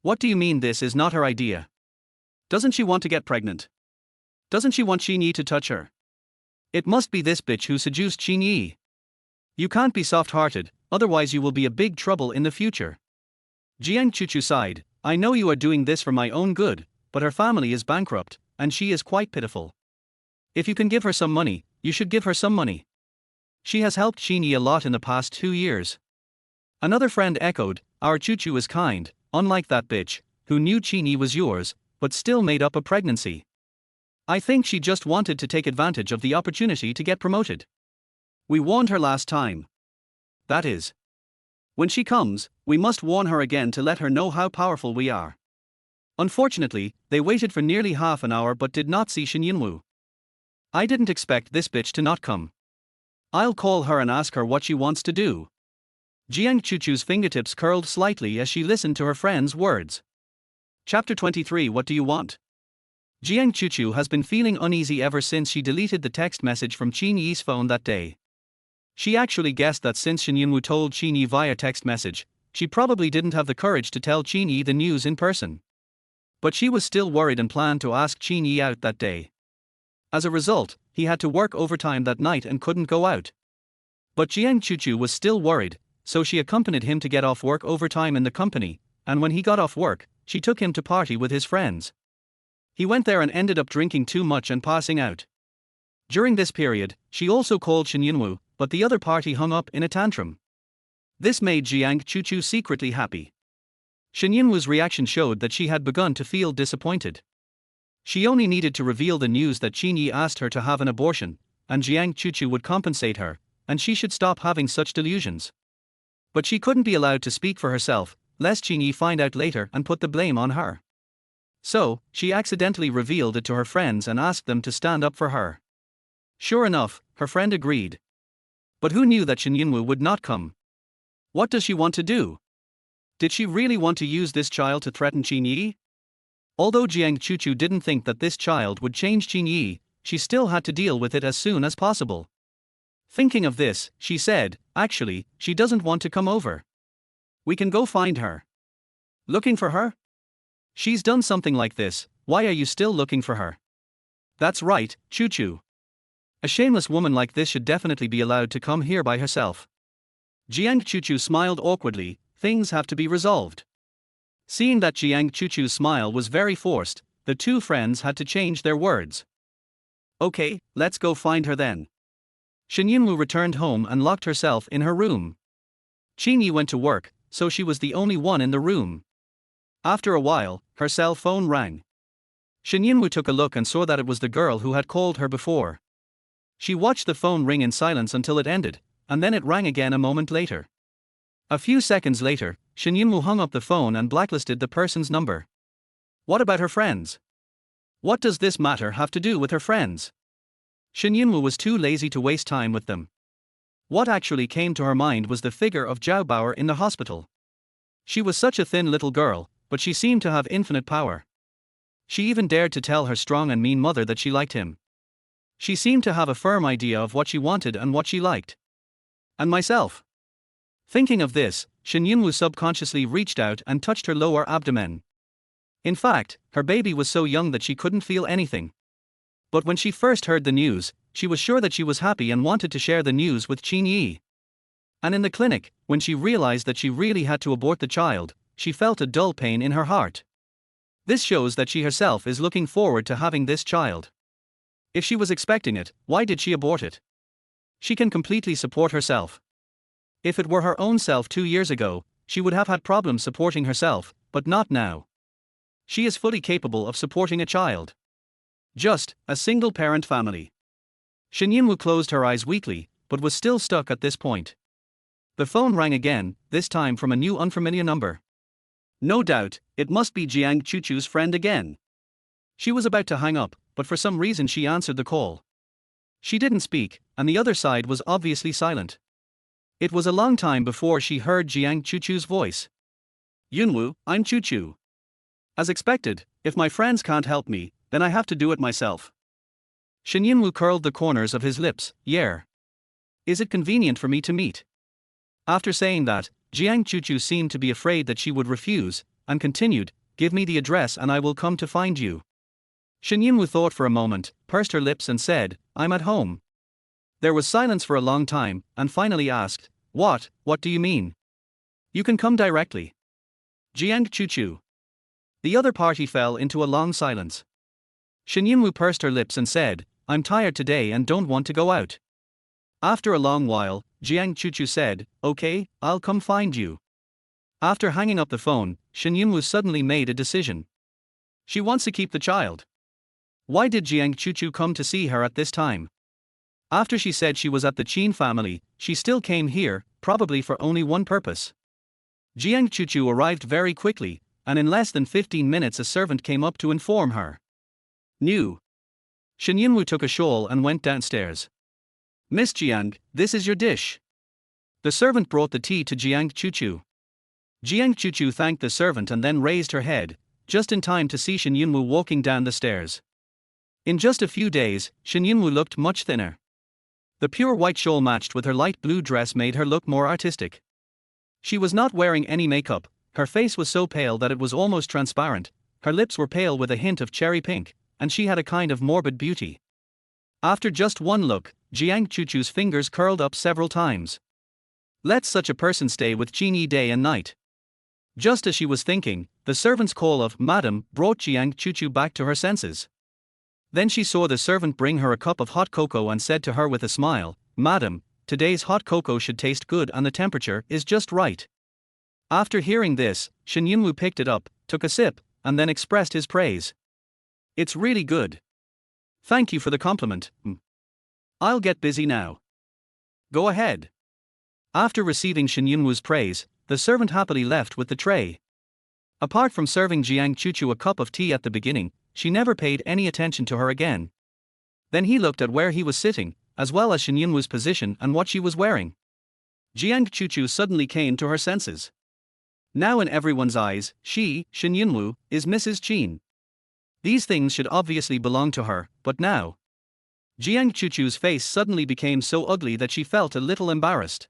What do you mean this is not her idea? Doesn't she want to get pregnant? Doesn't she want Qin Ye to touch her? It must be this bitch who seduced Qin Ye. You can't be soft-hearted, otherwise you will be a big trouble in the future. Jiang Chuchu sighed. I know you are doing this for my own good, but her family is bankrupt, and she is quite pitiful. If you can give her some money, you should give her some money. She has helped Qin Ye a lot in the past 2 years. Another friend echoed, our Chuchu is kind, unlike that bitch, who knew Qin Ye was yours, but still made up a pregnancy. I think she just wanted to take advantage of the opportunity to get promoted. We warned her last time. That is. When she comes, we must warn her again to let her know how powerful we are. Unfortunately, they waited for nearly half an hour but did not see Shen Yunwu. I didn't expect this bitch to not come. I'll call her and ask her what she wants to do. Jiang Chuchu's fingertips curled slightly as she listened to her friend's words. Chapter 23. What do you want? Jiang Chuchu has been feeling uneasy ever since she deleted the text message from Qin Ye's phone that day. She actually guessed that since Shen Yunwu told Qin Ye via text message, she probably didn't have the courage to tell Qin Ye the news in person. But she was still worried and planned to ask Qin Ye out that day. As a result, he had to work overtime that night and couldn't go out. But Jiang Chuchu was still worried, so she accompanied him to get off work overtime in the company, and when he got off work, she took him to party with his friends. He went there and ended up drinking too much and passing out. During this period, she also called Shen Yunwu, but the other party hung up in a tantrum. This made Jiang Chuchu secretly happy. Shen Yunwu's reaction showed that she had begun to feel disappointed. She only needed to reveal the news that Qin Ye asked her to have an abortion, and Jiang Chuchu would compensate her, and she should stop having such delusions. But she couldn't be allowed to speak for herself, lest Qin Ye find out later and put the blame on her. So, she accidentally revealed it to her friends and asked them to stand up for her. Sure enough, her friend agreed. But who knew that Shen Yunwu would not come? What does she want to do? Did she really want to use this child to threaten Qin Ye? Although Jiang Chuchu didn't think that this child would change Qin Ye, she still had to deal with it as soon as possible. Thinking of this, she said, actually, she doesn't want to come over. We can go find her. Looking for her? She's done something like this, why are you still looking for her? That's right, Chuchu. A shameless woman like this should definitely be allowed to come here by herself. Jiang Chuchu smiled awkwardly, things have to be resolved. Seeing that Jiang Chuchu's smile was very forced, the two friends had to change their words. Okay, let's go find her then. Shen Yunwu returned home and locked herself in her room. Qin Ye went to work, so she was the only one in the room. After a while, her cell phone rang. Shen Yunwu took a look and saw that it was the girl who had called her before. She watched the phone ring in silence until it ended, and then it rang again a moment later. A few seconds later, Shen Yunwu hung up the phone and blacklisted the person's number. What about her friends? What does this matter have to do with her friends? Shen Yunwu was too lazy to waste time with them. What actually came to her mind was the figure of Zhao Bauer in the hospital. She was such a thin little girl, but she seemed to have infinite power. She even dared to tell her strong and mean mother that she liked him. She seemed to have a firm idea of what she wanted and what she liked. And myself. Thinking of this, Shen Yunwu subconsciously reached out and touched her lower abdomen. In fact, her baby was so young that she couldn't feel anything. But when she first heard the news, she was sure that she was happy and wanted to share the news with Qin Ye. And in the clinic, when she realized that she really had to abort the child, she felt a dull pain in her heart. This shows that she herself is looking forward to having this child. If she was expecting it, why did she abort it? She can completely support herself. If it were her own self 2 years ago, she would have had problems supporting herself, but not now. She is fully capable of supporting a child. Just a single-parent family. Shen Yunwu closed her eyes weakly, but was still stuck at this point. The phone rang again, this time from a new unfamiliar number. No doubt, it must be Jiang Chuchu's friend again. She was about to hang up, but for some reason she answered the call. She didn't speak, and the other side was obviously silent. It was a long time before she heard Jiang Chuchu's voice. Yunwu, I'm Chuchu. As expected, if my friends can't help me, then I have to do it myself. Shen Yunwu curled the corners of his lips. Yeah. Is it convenient for me to meet? After saying that, Jiang Chuchu seemed to be afraid that she would refuse, and continued, give me the address and I will come to find you. Shen Yunwu thought for a moment, pursed her lips and said, I'm at home. There was silence for a long time, and finally asked, What do you mean? You can come directly. Jiang Chuchu. The other party fell into a long silence. Shen Yunwu pursed her lips and said, I'm tired today and don't want to go out. After a long while, Jiang Chuchu said, Okay, I'll come find you. After hanging up the phone, Shen Yunwu suddenly made a decision. She wants to keep the child. Why did Jiang Chuchu come to see her at this time? After she said she was at the Qin family, she still came here, probably for only one purpose. Jiang Chuchu arrived very quickly, and in less than 15 minutes a servant came up to inform her. New. Shen Yunwu took a shawl and went downstairs. Miss Jiang, this is your dish. The servant brought the tea to Jiang Chuchu. Jiang Chuchu thanked the servant and then raised her head, just in time to see Shen Yunwu walking down the stairs. In just a few days, Shen Yunwu looked much thinner. The pure white shawl matched with her light blue dress made her look more artistic. She was not wearing any makeup, her face was so pale that it was almost transparent, her lips were pale with a hint of cherry pink, and she had a kind of morbid beauty. After just one look, Jiang Chuchu's fingers curled up several times. Let such a person stay with Qin Ye day and night. Just as she was thinking, the servant's call of Madam brought Jiang Chuchu back to her senses. Then she saw the servant bring her a cup of hot cocoa and said to her with a smile, Madam, today's hot cocoa should taste good and the temperature is just right. After hearing this, Shen Yunwu picked it up, took a sip, and then expressed his praise. It's really good. Thank you for the compliment. I'll get busy now. Go ahead. After receiving Shen Yunwu's praise, the servant happily left with the tray. Apart from serving Jiang Chuchu a cup of tea at the beginning, she never paid any attention to her again. Then he looked at where he was sitting, as well as Shen Yunwu's position and what she was wearing. Jiang Chuchu suddenly came to her senses. Now in everyone's eyes, she, Shen Yunwu, is Mrs. Qin. These things should obviously belong to her, but now. Jiang Chuchu's face suddenly became so ugly that she felt a little embarrassed.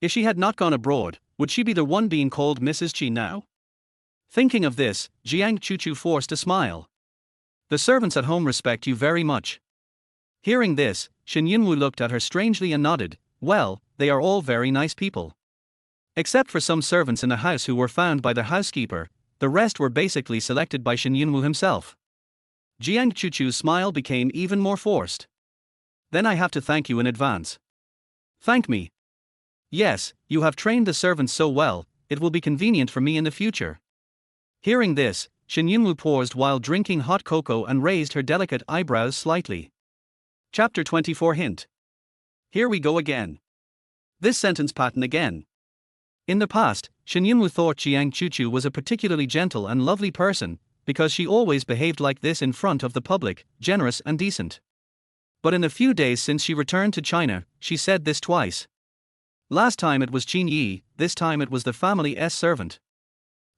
If she had not gone abroad, would she be the one being called Mrs. Qin now? Thinking of this, Jiang Chuchu forced a smile. The servants at home respect you very much. Hearing this, Shen Yunwu looked at her strangely and nodded, well, they are all very nice people. Except for some servants in the house who were found by the housekeeper, the rest were basically selected by Shen Yunwu himself. Jiang Chuchu's smile became even more forced. Then I have to thank you in advance. Thank me. Yes, you have trained the servants so well, it will be convenient for me in the future. Hearing this, Shen Yunwu paused while drinking hot cocoa and raised her delicate eyebrows slightly. Chapter 24 Hint. Here we go again. This sentence pattern again. In the past, Shen Yunwu thought Jiang Chuchu was a particularly gentle and lovely person, because she always behaved like this in front of the public, generous and decent. But in the few days since she returned to China, she said this twice. Last time it was Qin Ye, this time it was the family's servant.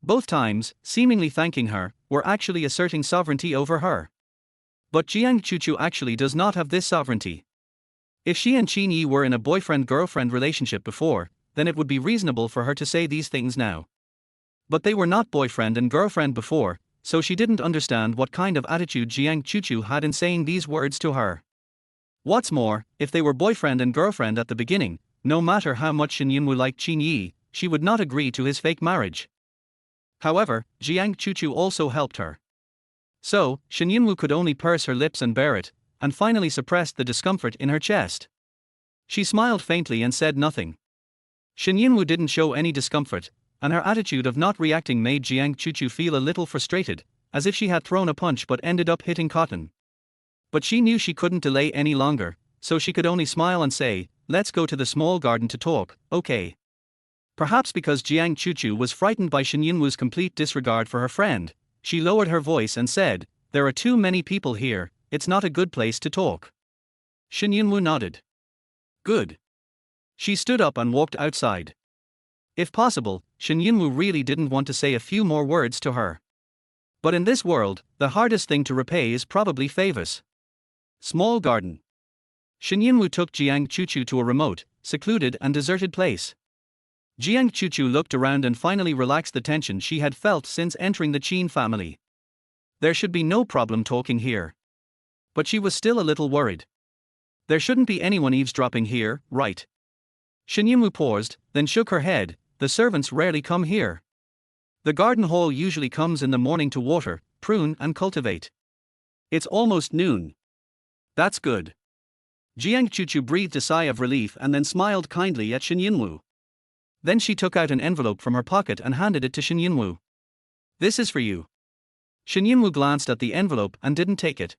Both times, seemingly thanking her, were actually asserting sovereignty over her. But Jiang Chuchu actually does not have this sovereignty. If she and Qin Ye were in a boyfriend-girlfriend relationship before, then it would be reasonable for her to say these things now. But they were not boyfriend and girlfriend before, so she didn't understand what kind of attitude Jiang Chuchu had in saying these words to her. What's more, if they were boyfriend and girlfriend at the beginning, no matter how much Shen Yunwu liked Qin Ye, she would not agree to his fake marriage. However, Jiang Chuchu also helped her. So, Shen Yunwu could only purse her lips and bear it, and finally suppressed the discomfort in her chest. She smiled faintly and said nothing. Shen Yunwu didn't show any discomfort, and her attitude of not reacting made Jiang Chuchu feel a little frustrated, as if she had thrown a punch but ended up hitting cotton. But she knew she couldn't delay any longer, so she could only smile and say, "Let's go to the small garden to talk, okay?" Perhaps because Jiang Chuchu was frightened by Shen Yunwu's complete disregard for her friend, she lowered her voice and said, "There are too many people here, it's not a good place to talk." Shen Yunwu nodded. Good. She stood up and walked outside. If possible, Shen Yunwu really didn't want to say a few more words to her. But in this world, the hardest thing to repay is probably favors. Small garden. Shen Yunwu took Jiang Chuchu to a remote, secluded and deserted place. Jiang Chuchu looked around and finally relaxed the tension she had felt since entering the Qin family. There should be no problem talking here. But she was still a little worried. There shouldn't be anyone eavesdropping here, right? Shen Yunwu paused, then shook her head. The servants rarely come here. The garden hall usually comes in the morning to water, prune and cultivate. It's almost noon. That's good. Jiang Chuchu breathed a sigh of relief and then smiled kindly at Shen Yunwu. Then she took out an envelope from her pocket and handed it to Shen Yunwu. "This is for you." Shen Yunwu glanced at the envelope and didn't take it.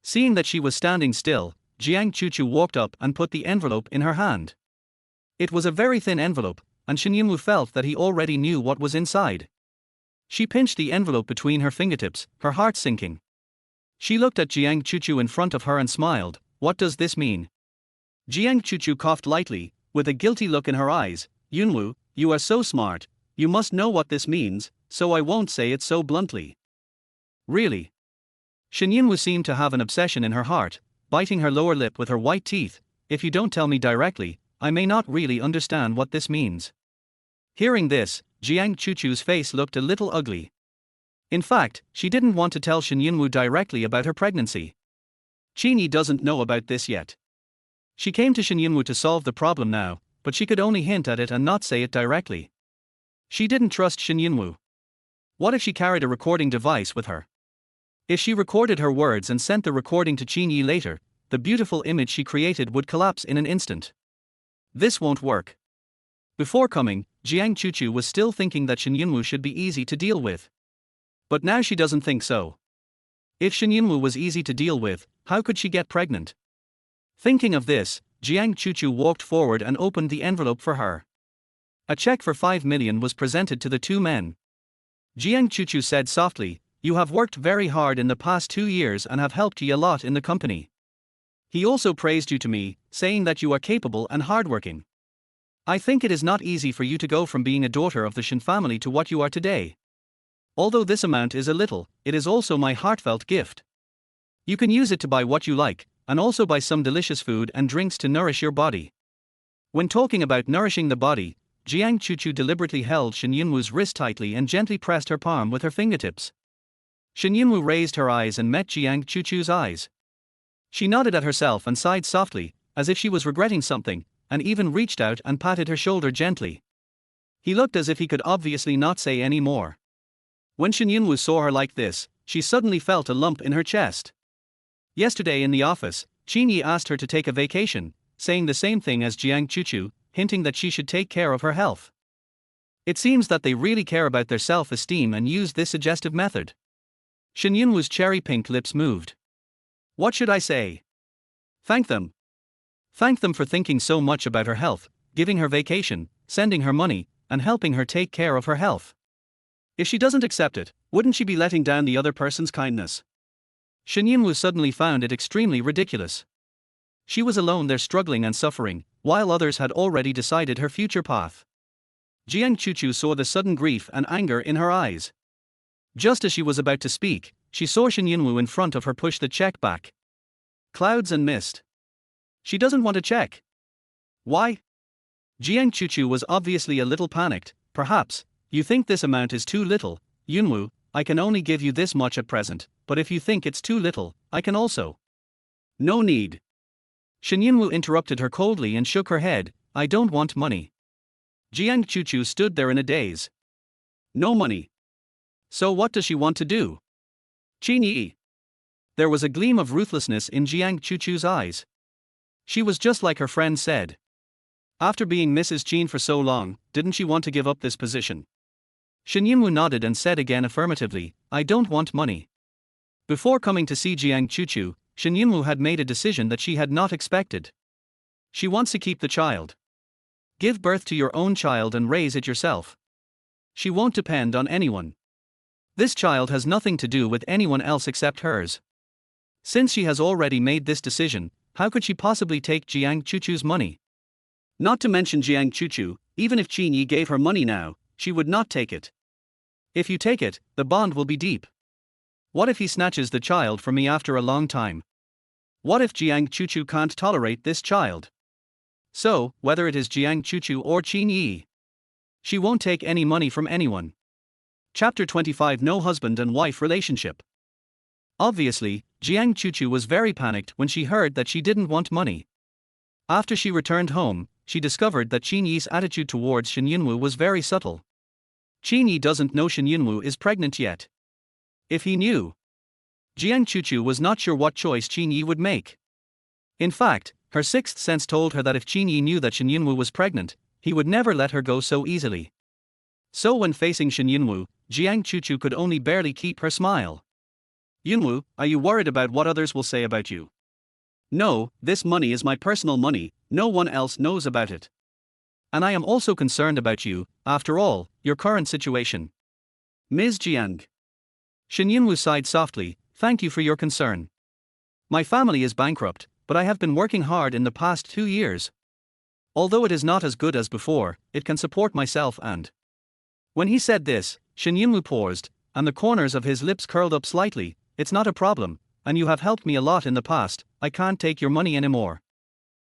Seeing that she was standing still, Jiang Chuchu walked up and put the envelope in her hand. It was a very thin envelope, and Shen Yunwu felt that he already knew what was inside. She pinched the envelope between her fingertips, her heart sinking. She looked at Jiang Chuchu in front of her and smiled. "What does this mean?" Jiang Chuchu coughed lightly, with a guilty look in her eyes. "Yunwu, you are so smart, you must know what this means, so I won't say it so bluntly." Really? Shen Yunwu seemed to have an obsession in her heart, biting her lower lip with her white teeth. "If you don't tell me directly, I may not really understand what this means." Hearing this, Jiang Chuchu's face looked a little ugly. In fact, she didn't want to tell Shen Yunwu directly about her pregnancy. Qin Ye doesn't know about this yet. She came to Shen Yunwu to solve the problem now, but she could only hint at it and not say it directly. She didn't trust Shen Yunwu. What if she carried a recording device with her? If she recorded her words and sent the recording to Qin Ye later, the beautiful image she created would collapse in an instant. This won't work. Before coming, Jiang Chuchu was still thinking that Shen Yunwu should be easy to deal with. But now she doesn't think so. If Shen Yunwu was easy to deal with, how could she get pregnant? Thinking of this, Jiang Chuchu walked forward and opened the envelope for her. A check for 5 million was presented to the two men. Jiang Chuchu said softly, "You have worked very hard in the past 2 years and have helped Yi a lot in the company. He also praised you to me, saying that you are capable and hardworking. I think it is not easy for you to go from being a daughter of the Shen family to what you are today. Although this amount is a little, it is also my heartfelt gift. You can use it to buy what you like, and also buy some delicious food and drinks to nourish your body." When talking about nourishing the body, Jiang Chuchu deliberately held Shen Yunwu's wrist tightly and gently pressed her palm with her fingertips. Shen Yunwu raised her eyes and met Jiang Chuchu's eyes. She nodded at herself and sighed softly, as if she was regretting something, and even reached out and patted her shoulder gently. He looked as if he could obviously not say any more. When Shen Yunwu saw her like this, she suddenly felt a lump in her chest. Yesterday in the office, Qin Ye asked her to take a vacation, saying the same thing as Jiang Chuchu, hinting that she should take care of her health. It seems that they really care about their self-esteem and use this suggestive method. Shen Yunwu's cherry-pink lips moved. What should I say? Thank them. Thank them for thinking so much about her health, giving her vacation, sending her money, and helping her take care of her health. If she doesn't accept it, wouldn't she be letting down the other person's kindness? Shen Yunwu suddenly found it extremely ridiculous. She was alone there struggling and suffering, while others had already decided her future path. Jiang Chuchu saw the sudden grief and anger in her eyes. Just as she was about to speak, she saw Shen Yunwu in front of her push the check back. Clouds and mist. She doesn't want a check. Why? Jiang Chuchu was obviously a little panicked. Perhaps, you think this amount is too little, Yunwu, I can only give you this much at present, but if you think it's too little, I can also. No need. Shen Yunwu interrupted her coldly and shook her head, I don't want money. Jiang Chuchu stood there in a daze. No money. So what does she want to do? Qin Ye. There was a gleam of ruthlessness in Jiang Chuchu's eyes. She was just like her friend said. After being Mrs. Qin for so long, didn't she want to give up this position? Shen Yunwu nodded and said again affirmatively, I don't want money. Before coming to see Jiang Chuchu, Shen Yunwu had made a decision that she had not expected. She wants to keep the child. Give birth to your own child and raise it yourself. She won't depend on anyone. This child has nothing to do with anyone else except hers. Since she has already made this decision, how could she possibly take Jiang Chuchu's money? Not to mention Jiang Chuchu, even if Qin Ye gave her money now, she would not take it. If you take it, the bond will be deep. What if he snatches the child from me after a long time? What if Jiang Chuchu can't tolerate this child? So, whether it is Jiang Chuchu or Qin Ye, she won't take any money from anyone. Chapter 25 No husband and wife relationship. Obviously, Jiang Chuchu was very panicked when she heard that she didn't want money. After she returned home, she discovered that Qin Ye's attitude towards Shen Yunwu was very subtle. Qin Ye doesn't know Shen Yunwu is pregnant yet. If he knew, Jiang Chuchu was not sure what choice Qin Ye would make. In fact, her sixth sense told her that if Qin Ye knew that Shen Yunwu was pregnant, he would never let her go so easily. So when facing Shen Yunwu, Jiang Chuchu could only barely keep her smile. Yunwu, are you worried about what others will say about you? No, this money is my personal money, no one else knows about it. And I am also concerned about you, after all, your current situation. Ms. Jiang. Shen Yunwu sighed softly, thank you for your concern. My family is bankrupt, but I have been working hard in the past 2 years. Although it is not as good as before, it can support myself and. When he said this, Shen Yunwu paused, and the corners of his lips curled up slightly, it's not a problem, and you have helped me a lot in the past, I can't take your money anymore.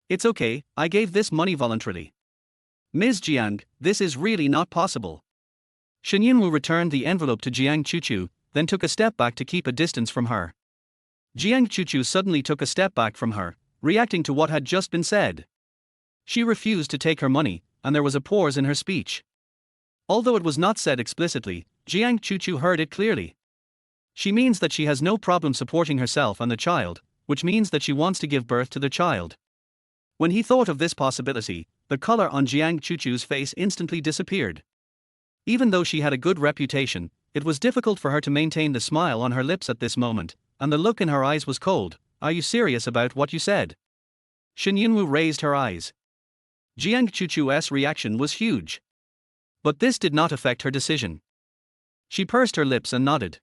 It's okay, I gave this money voluntarily. Ms. Jiang, this is really not possible. Shen Yunwu returned the envelope to Jiang Chuchu, then took a step back to keep a distance from her. Jiang Chuchu suddenly took a step back from her, reacting to what had just been said. She refused to take her money, and there was a pause in her speech. Although it was not said explicitly, Jiang Chuchu heard it clearly. She means that she has no problem supporting herself and the child, which means that she wants to give birth to the child. When he thought of this possibility, the color on Jiang Chuchu's face instantly disappeared. Even though she had a good reputation, it was difficult for her to maintain the smile on her lips at this moment, and the look in her eyes was cold. Are you serious about what you said? Shen Yunwu raised her eyes. Jiang Chuchu's reaction was huge. But this did not affect her decision. She pursed her lips and nodded.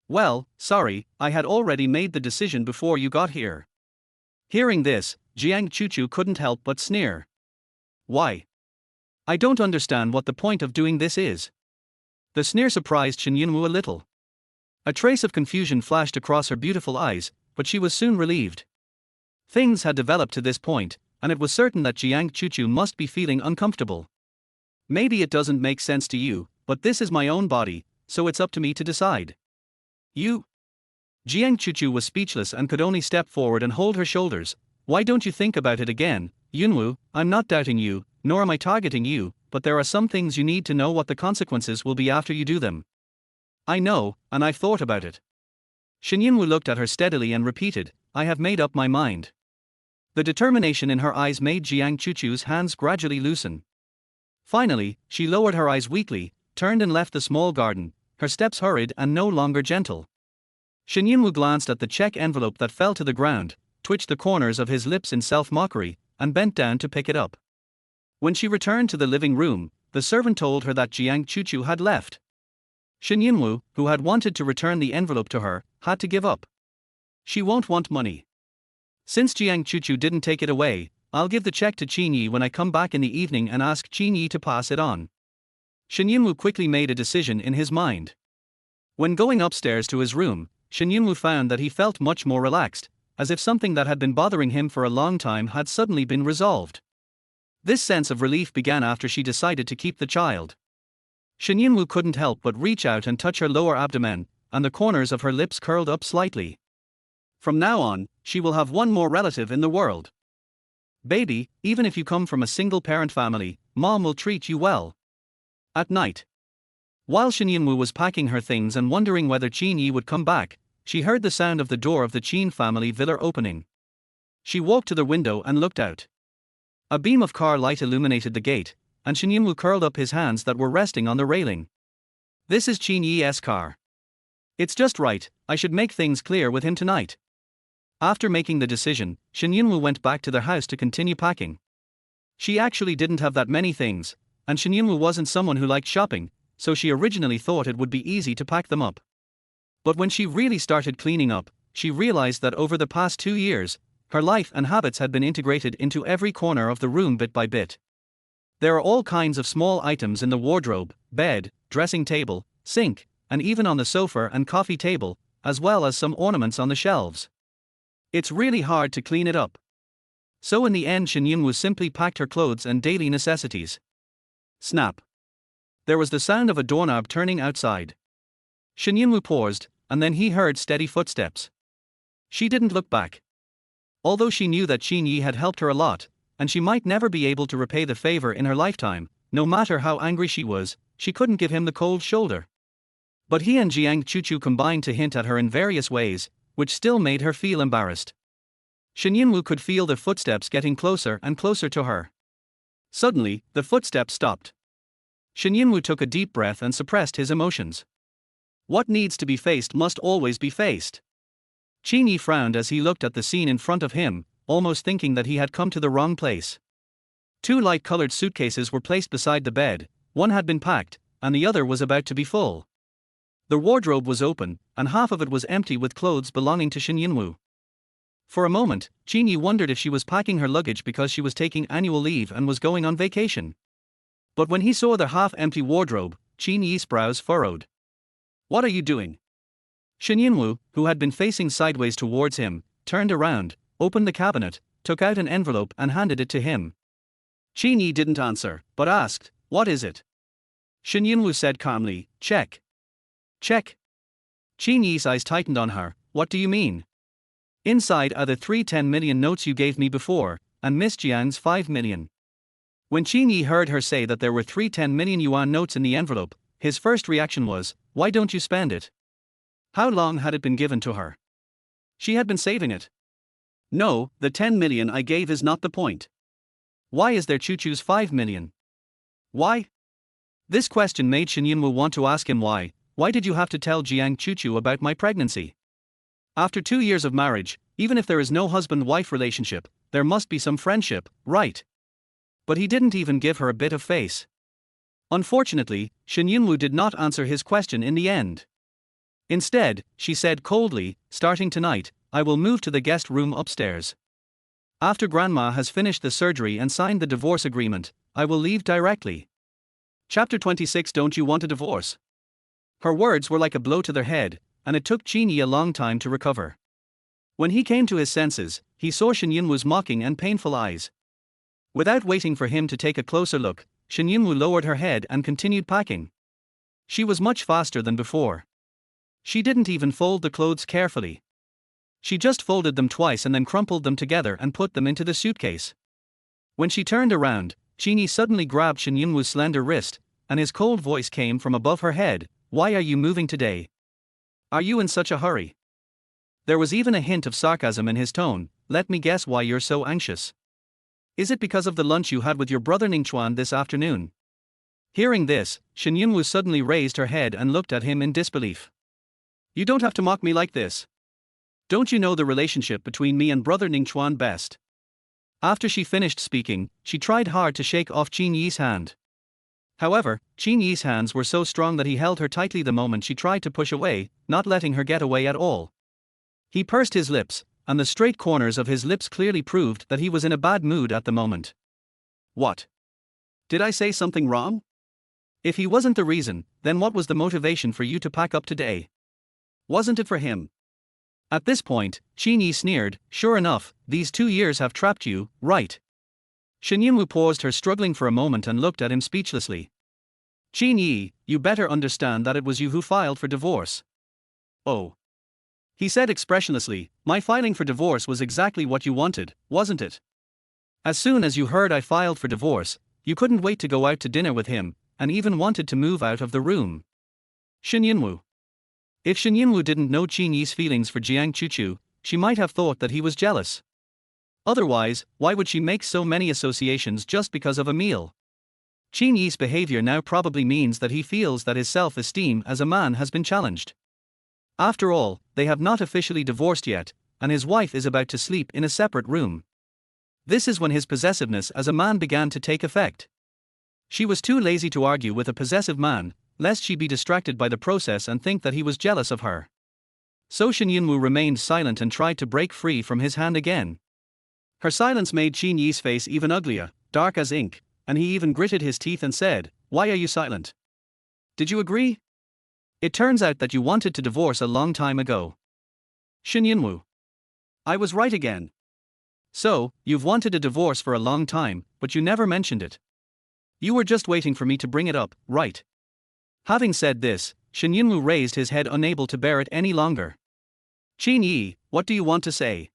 Well, sorry, I had already made the decision before you got here. Hearing this, Jiang Chuchu couldn't help but sneer. Why? I don't understand what the point of doing this is. The sneer surprised Shen Yunwu a little. A trace of confusion flashed across her beautiful eyes, but she was soon relieved. Things had developed to this point, and it was certain that Jiang Chuchu must be feeling uncomfortable. Maybe it doesn't make sense to you, but this is my own body, so it's up to me to decide. You? Jiang Chuchu was speechless and could only step forward and hold her shoulders. Why don't you think about it again, Yunwu? I'm not doubting you, nor am I targeting you, but there are some things you need to know what the consequences will be after you do them. I know, and I've thought about it. Shen Yunwu looked at her steadily and repeated, I have made up my mind. The determination in her eyes made Jiang Chuchu's hands gradually loosen. Finally, she lowered her eyes weakly, turned and left the small garden, her steps hurried and no longer gentle. Shen Yunwu glanced at the check envelope that fell to the ground, twitched the corners of his lips in self-mockery, and bent down to pick it up. When she returned to the living room, the servant told her that Jiang Chuchu had left. Shen Yunwu, who had wanted to return the envelope to her, had to give up. She won't want money. Since Jiang Chuchu didn't take it away, I'll give the check to Qin Ye when I come back in the evening and ask Qin Ye to pass it on. Shen Yunwu quickly made a decision in his mind. When going upstairs to his room, Shen Yunwu found that he felt much more relaxed, as if something that had been bothering him for a long time had suddenly been resolved. This sense of relief began after she decided to keep the child. Shen Yunwu couldn't help but reach out and touch her lower abdomen, and the corners of her lips curled up slightly. From now on, she will have one more relative in the world. Baby, even if you come from a single-parent family, mom will treat you well. At night, while Shen Yunwu was packing her things and wondering whether Qin Ye would come back, she heard the sound of the door of the Qin family villa opening. She walked to the window and looked out. A beam of car light illuminated the gate, and Shen Yunwu curled up his hands that were resting on the railing. This is Qin Ye's car. It's just right, I should make things clear with him tonight. After making the decision, Shen Yunwu went back to their house to continue packing. She actually didn't have that many things, and Shen Yunwu wasn't someone who liked shopping, so she originally thought it would be easy to pack them up. But when she really started cleaning up, she realized that over the past 2 years, her life and habits had been integrated into every corner of the room bit by bit. There are all kinds of small items in the wardrobe, bed, dressing table, sink, and even on the sofa and coffee table, as well as some ornaments on the shelves. It's really hard to clean it up. So in the end, Shen Yunwu simply packed her clothes and daily necessities. Snap. There was the sound of a doorknob turning outside. Shen Yunwu paused, and then he heard steady footsteps. She didn't look back. Although she knew that Qin Ye had helped her a lot, and she might never be able to repay the favor in her lifetime, no matter how angry she was, she couldn't give him the cold shoulder. But he and Jiang Chuchu combined to hint at her in various ways, which still made her feel embarrassed. Shen Yunwu could feel the footsteps getting closer and closer to her. Suddenly, the footsteps stopped. Shen Yunwu took a deep breath and suppressed his emotions. What needs to be faced must always be faced. Qin Ye frowned as he looked at the scene in front of him, almost thinking that he had come to the wrong place. 2 light-colored suitcases were placed beside the bed, one had been packed, and the other was about to be full. The wardrobe was open, and half of it was empty with clothes belonging to Shen Yunwu. For a moment, Qin Ye wondered if she was packing her luggage because she was taking annual leave and was going on vacation. But when he saw the half-empty wardrobe, Qin Ye's brows furrowed. What are you doing? Shen Yunwu, who had been facing sideways towards him, turned around, opened the cabinet, took out an envelope and handed it to him. Qin Ye didn't answer, but asked, "What is it?" Shen Yunwu said calmly, "Check." "Check?" Qin Ye's eyes tightened on her. "What do you mean?" "Inside are the 3 10 million notes you gave me before, and Miss Jiang's 5 million. When Qin Ye heard her say that there were 3 10 million yuan notes in the envelope, his first reaction was, "Why don't you spend it?" How long had it been given to her? She had been saving it. "No, the 10 million I gave is not the point. Why is there Chuchu's 5 million? Why?" This question made Shen Yunwu want to ask him why. Why did you have to tell Jiang Chuchu about my pregnancy? After 2 years of marriage, even if there is no husband-wife relationship, there must be some friendship, right? But he didn't even give her a bit of face. Unfortunately, Shen Yunwu did not answer his question in the end. Instead, she said coldly, "Starting tonight, I will move to the guest room upstairs. After Grandma has finished the surgery and signed the divorce agreement, I will leave directly." Chapter 26. Don't you want a divorce? Her words were like a blow to their head, and it took Qin Ye a long time to recover. When he came to his senses, he saw Shen Yunwu's mocking and painful eyes. Without waiting for him to take a closer look, Shen Yunwu lowered her head and continued packing. She was much faster than before. She didn't even fold the clothes carefully. She just folded them twice and then crumpled them together and put them into the suitcase. When she turned around, Qin Ye suddenly grabbed Shen Yunwu's slender wrist, and his cold voice came from above her head, "Why are you moving today? Are you in such a hurry?" There was even a hint of sarcasm in his tone. "Let me guess why you're so anxious. Is it because of the lunch you had with your brother Ningchuan this afternoon?" Hearing this, Shen Yunwu suddenly raised her head and looked at him in disbelief. "You don't have to mock me like this. Don't you know the relationship between me and brother Ningchuan best?" After she finished speaking, she tried hard to shake off Qin Ye's hand. However, Qin Ye's hands were so strong that he held her tightly the moment she tried to push away, not letting her get away at all. He pursed his lips, and the straight corners of his lips clearly proved that he was in a bad mood at the moment. "What? Did I say something wrong?" If he wasn't the reason, then what was the motivation for you to pack up today? Wasn't it for him? At this point, Qin Ye sneered, sure enough, these 2 years have trapped you, right? Shen Yunwu paused her struggling for a moment and looked at him speechlessly. Qin Ye, you better understand that it was you who filed for divorce. Oh. He said expressionlessly, my filing for divorce was exactly what you wanted, wasn't it? As soon as you heard I filed for divorce, you couldn't wait to go out to dinner with him, and even wanted to move out of the room. Shen Yunwu. If Shen Yunwu didn't know Qin Ye's feelings for Jiang Chuchu, she might have thought that he was jealous. Otherwise, why would she make so many associations just because of a meal? Qin Ye's behavior now probably means that he feels that his self-esteem as a man has been challenged. After all, they have not officially divorced yet, and his wife is about to sleep in a separate room. This is when his possessiveness as a man began to take effect. She was too lazy to argue with a possessive man, lest she be distracted by the process and think that he was jealous of her. So Shen Yunwu remained silent and tried to break free from his hand again. Her silence made Qin Ye's face even uglier, dark as ink, and he even gritted his teeth and said, why are you silent? Did you agree? It turns out that you wanted to divorce a long time ago. Shen Yunwu. I was right again. So, you've wanted a divorce for a long time, but you never mentioned it. You were just waiting for me to bring it up, right? Having said this, Shen Yunwu raised his head unable to bear it any longer. Qin Ye, what do you want to say?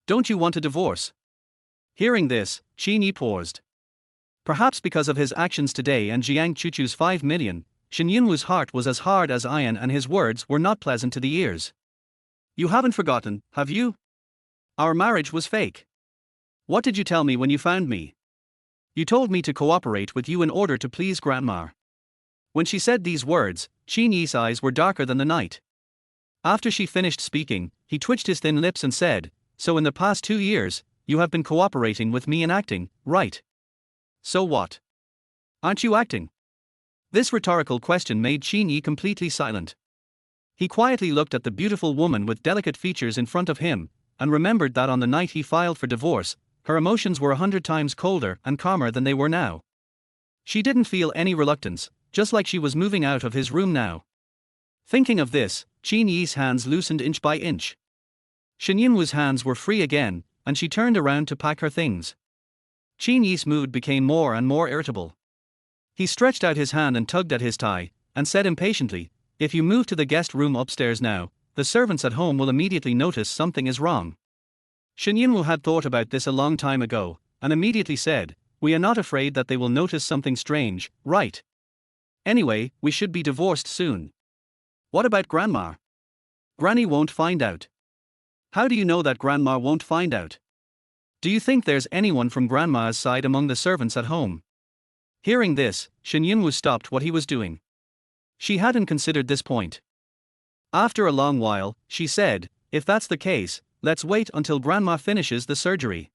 Don't you want a divorce? Hearing this, Qin Ye paused. Perhaps because of his actions today and Jiang Chuchu's 5 million, Shen Yunwu's heart was as hard as iron and his words were not pleasant to the ears. You haven't forgotten, have you? Our marriage was fake. What did you tell me when you found me? You told me to cooperate with you in order to please Grandma. When she said these words, Qin Ye's eyes were darker than the night. After she finished speaking, he twitched his thin lips and said, so in the past 2 years, you have been cooperating with me in acting, right? So what? Aren't you acting? This rhetorical question made Qin Ye completely silent. He quietly looked at the beautiful woman with delicate features in front of him, and remembered that on the night he filed for divorce, her emotions were 100 times colder and calmer than they were now. She didn't feel any reluctance, just like she was moving out of his room now. Thinking of this, Qin Ye's hands loosened inch by inch. Shen Yunwu's hands were free again, and she turned around to pack her things. Qin Ye's mood became more and more irritable. He stretched out his hand and tugged at his tie, and said impatiently, if you move to the guest room upstairs now, the servants at home will immediately notice something is wrong. Shen Yunwu had thought about this a long time ago, and immediately said, we are not afraid that they will notice something strange, right? Anyway, we should be divorced soon. What about Grandma? Granny won't find out. How do you know that Grandma won't find out? Do you think there's anyone from Grandma's side among the servants at home? Hearing this, Shen Yunwu stopped what he was doing. She hadn't considered this point. After a long while, she said, if that's the case, let's wait until Grandma finishes the surgery.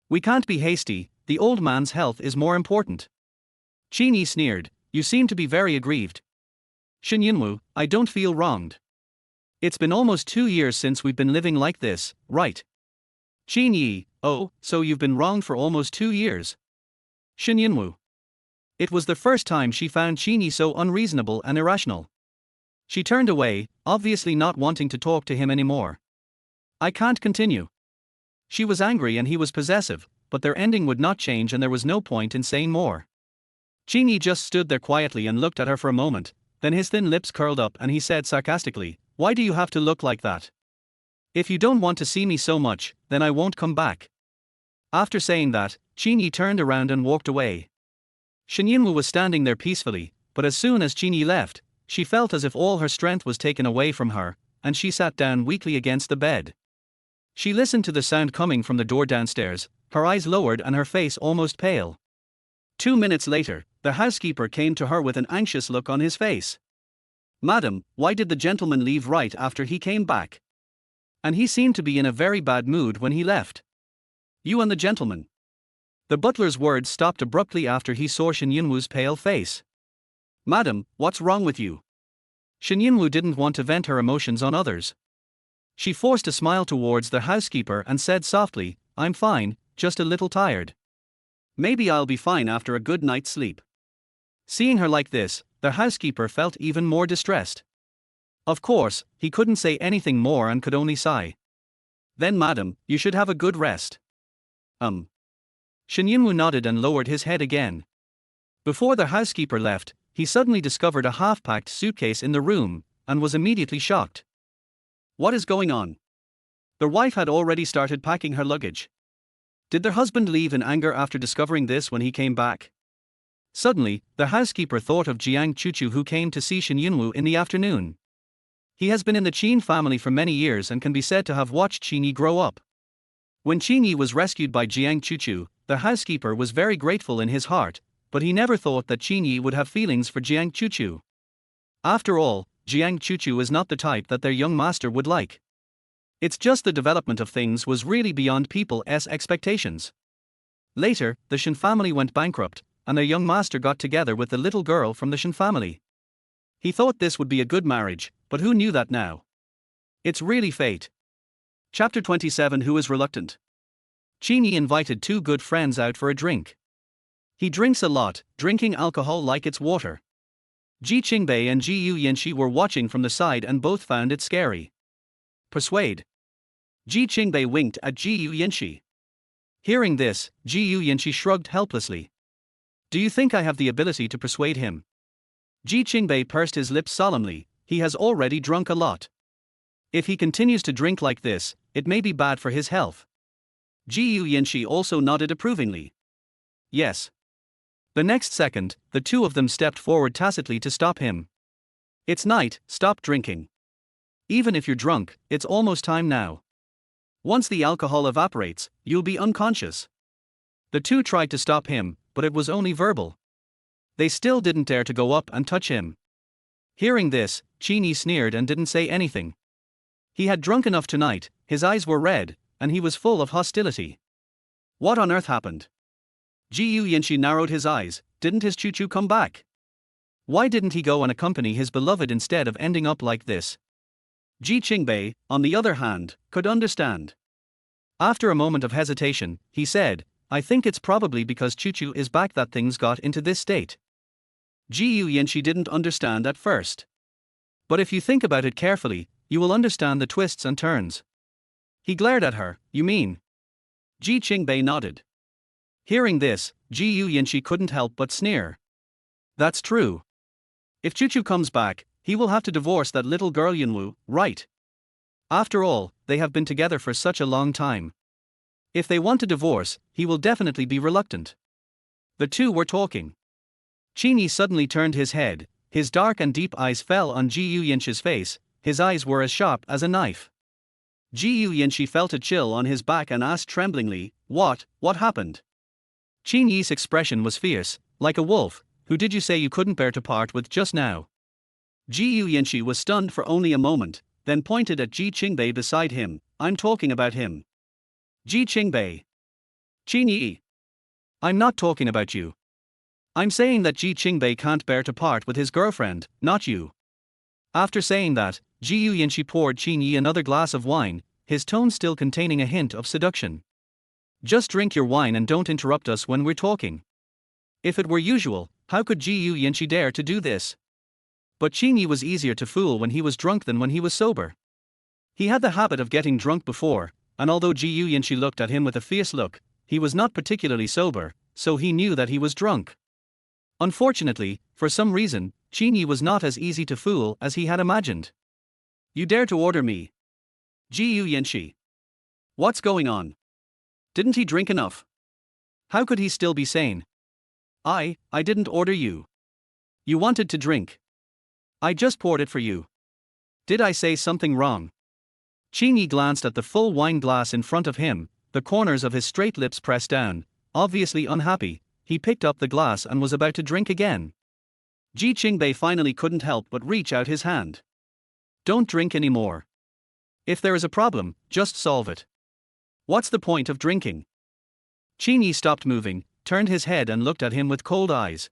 We can't be hasty, the old man's health is more important. Qin Ye sneered, you seem to be very aggrieved. Shen Yunwu, I don't feel wronged. It's been almost 2 years since we've been living like this, right? Qin Ye, oh, so you've been wronged for almost 2 years. Shen Yunwu. It was the first time she found Qin Ye so unreasonable and irrational. She turned away, obviously not wanting to talk to him anymore. I can't continue. She was angry and he was possessive, but their ending would not change and there was no point in saying more. Qin Ye just stood there quietly and looked at her for a moment, then his thin lips curled up and he said sarcastically, why do you have to look like that? If you don't want to see me so much, then I won't come back. After saying that, Qin Ye turned around and walked away. Shen Yunwu was standing there peacefully, but as soon as Qin Ye left, she felt as if all her strength was taken away from her, and she sat down weakly against the bed. She listened to the sound coming from the door downstairs, her eyes lowered and her face almost pale. 2 minutes later, the housekeeper came to her with an anxious look on his face. Madam, why did the gentleman leave right after he came back? And he seemed to be in a very bad mood when he left. You and the gentleman. The butler's words stopped abruptly after he saw Shen Yunwu's pale face. Madam, what's wrong with you? Shen Yunwu didn't want to vent her emotions on others. She forced a smile towards the housekeeper and said softly, I'm fine, just a little tired. Maybe I'll be fine after a good night's sleep. Seeing her like this, the housekeeper felt even more distressed. Of course, he couldn't say anything more and could only sigh. Then, madam, you should have a good rest. Shen Yunwu nodded and lowered his head again. Before the housekeeper left, he suddenly discovered a half-packed suitcase in the room, and was immediately shocked. What is going on? Their wife had already started packing her luggage. Did their husband leave in anger after discovering this when he came back? Suddenly, the housekeeper thought of Jiang Chuchu, who came to see Shen Yunwu in the afternoon. He has been in the Qin family for many years and can be said to have watched Qin Ye grow up. When Qin Ye was rescued by Jiang Chuchu, the housekeeper was very grateful in his heart, but he never thought that Qin Ye would have feelings for Jiang Chuchu. After all, Jiang Chuchu is not the type that their young master would like. It's just the development of things was really beyond people's expectations. Later, the Shen family went bankrupt, and their young master got together with the little girl from the Shen family. He thought this would be a good marriage, but who knew that now? It's really fate. Chapter 27. Who is reluctant? Qin Ye invited two good friends out for a drink. He drinks a lot, drinking alcohol like it's water. Ji Qingbei and Ji Yuyanshi were watching from the side and both found it scary. Persuade. Ji Qingbei winked at Ji Yuyanshi. Hearing this, Ji Yuyanshi shrugged helplessly. Do you think I have the ability to persuade him? Ji Qingbei pursed his lips solemnly. He has already drunk a lot. If he continues to drink like this, it may be bad for his health. Ji Yuyanshi also nodded approvingly. Yes. The next second, the two of them stepped forward tacitly to stop him. It's night, stop drinking. Even if you're drunk, it's almost time now. Once the alcohol evaporates, you'll be unconscious. The two tried to stop him, but it was only verbal. They still didn't dare to go up and touch him. Hearing this, Qin Ye sneered and didn't say anything. He had drunk enough tonight, his eyes were red, and he was full of hostility. What on earth happened? Ji Yuyanshi narrowed his eyes. Didn't his Chuchu come back? Why didn't he go and accompany his beloved instead of ending up like this? Ji Qingbei, on the other hand, could understand. After a moment of hesitation, he said, I think it's probably because Chuchu is back that things got into this state. Ji Yuyanshi didn't understand at first. But if you think about it carefully, you will understand the twists and turns. He glared at her. You mean? Ji Qingbei nodded. Hearing this, Ji Yuyanshi couldn't help but sneer. That's true. If Chuchu comes back, he will have to divorce that little girl Yunwu, right? After all, they have been together for such a long time. If they want a divorce, he will definitely be reluctant. The two were talking. Qin Ye suddenly turned his head. His dark and deep eyes fell on Ji Yuyanshi's face. His eyes were as sharp as a knife. Ji Yuyanshi felt a chill on his back and asked tremblingly, What happened? Qin Ye's expression was fierce, like a wolf. Who did you say you couldn't bear to part with just now? Ji Yuyanshi was stunned for only a moment, then pointed at Ji Qingbei beside him. I'm talking about him. Ji Qingbei. Qin Ye. I'm not talking about you. I'm saying that Ji Qingbei can't bear to part with his girlfriend, not you. After saying that, Ji Yuyanshi poured Qin Ye another glass of wine, his tone still containing a hint of seduction. Just drink your wine and don't interrupt us when we're talking. If it were usual, how could Ji Yuyanshi dare to do this? But Qin Ye was easier to fool when he was drunk than when he was sober. He had the habit of getting drunk before, and although Ji Yuyanshi looked at him with a fierce look, he was not particularly sober, so he knew that he was drunk. Unfortunately, for some reason, Qin Ye was not as easy to fool as he had imagined. You dare to order me? Ji Yuyanshi. What's going on? Didn't he drink enough? How could he still be sane? I didn't order you. You wanted to drink. I just poured it for you. Did I say something wrong? Qin Ye glanced at the full wine glass in front of him, the corners of his straight lips pressed down. Obviously unhappy, he picked up the glass and was about to drink again. Ji Qingbei finally couldn't help but reach out his hand. Don't drink anymore. If there is a problem, just solve it. What's the point of drinking? Qin Ye stopped moving, turned his head and looked at him with cold eyes.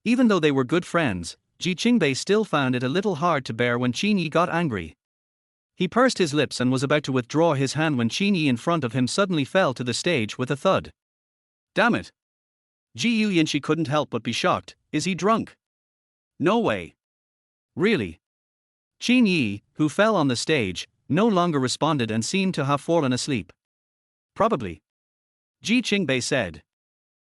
Even though they were good friends, Ji Qingbei still found it a little hard to bear when Qin Ye got angry. He pursed his lips and was about to withdraw his hand when Qin Ye in front of him suddenly fell to the stage with a thud. Damn it! Ji Yuyanshi couldn't help but be shocked. Is he drunk? No way. Really? Qin Ye, who fell on the stage, no longer responded and seemed to have fallen asleep. Probably. Ji Qingbei said.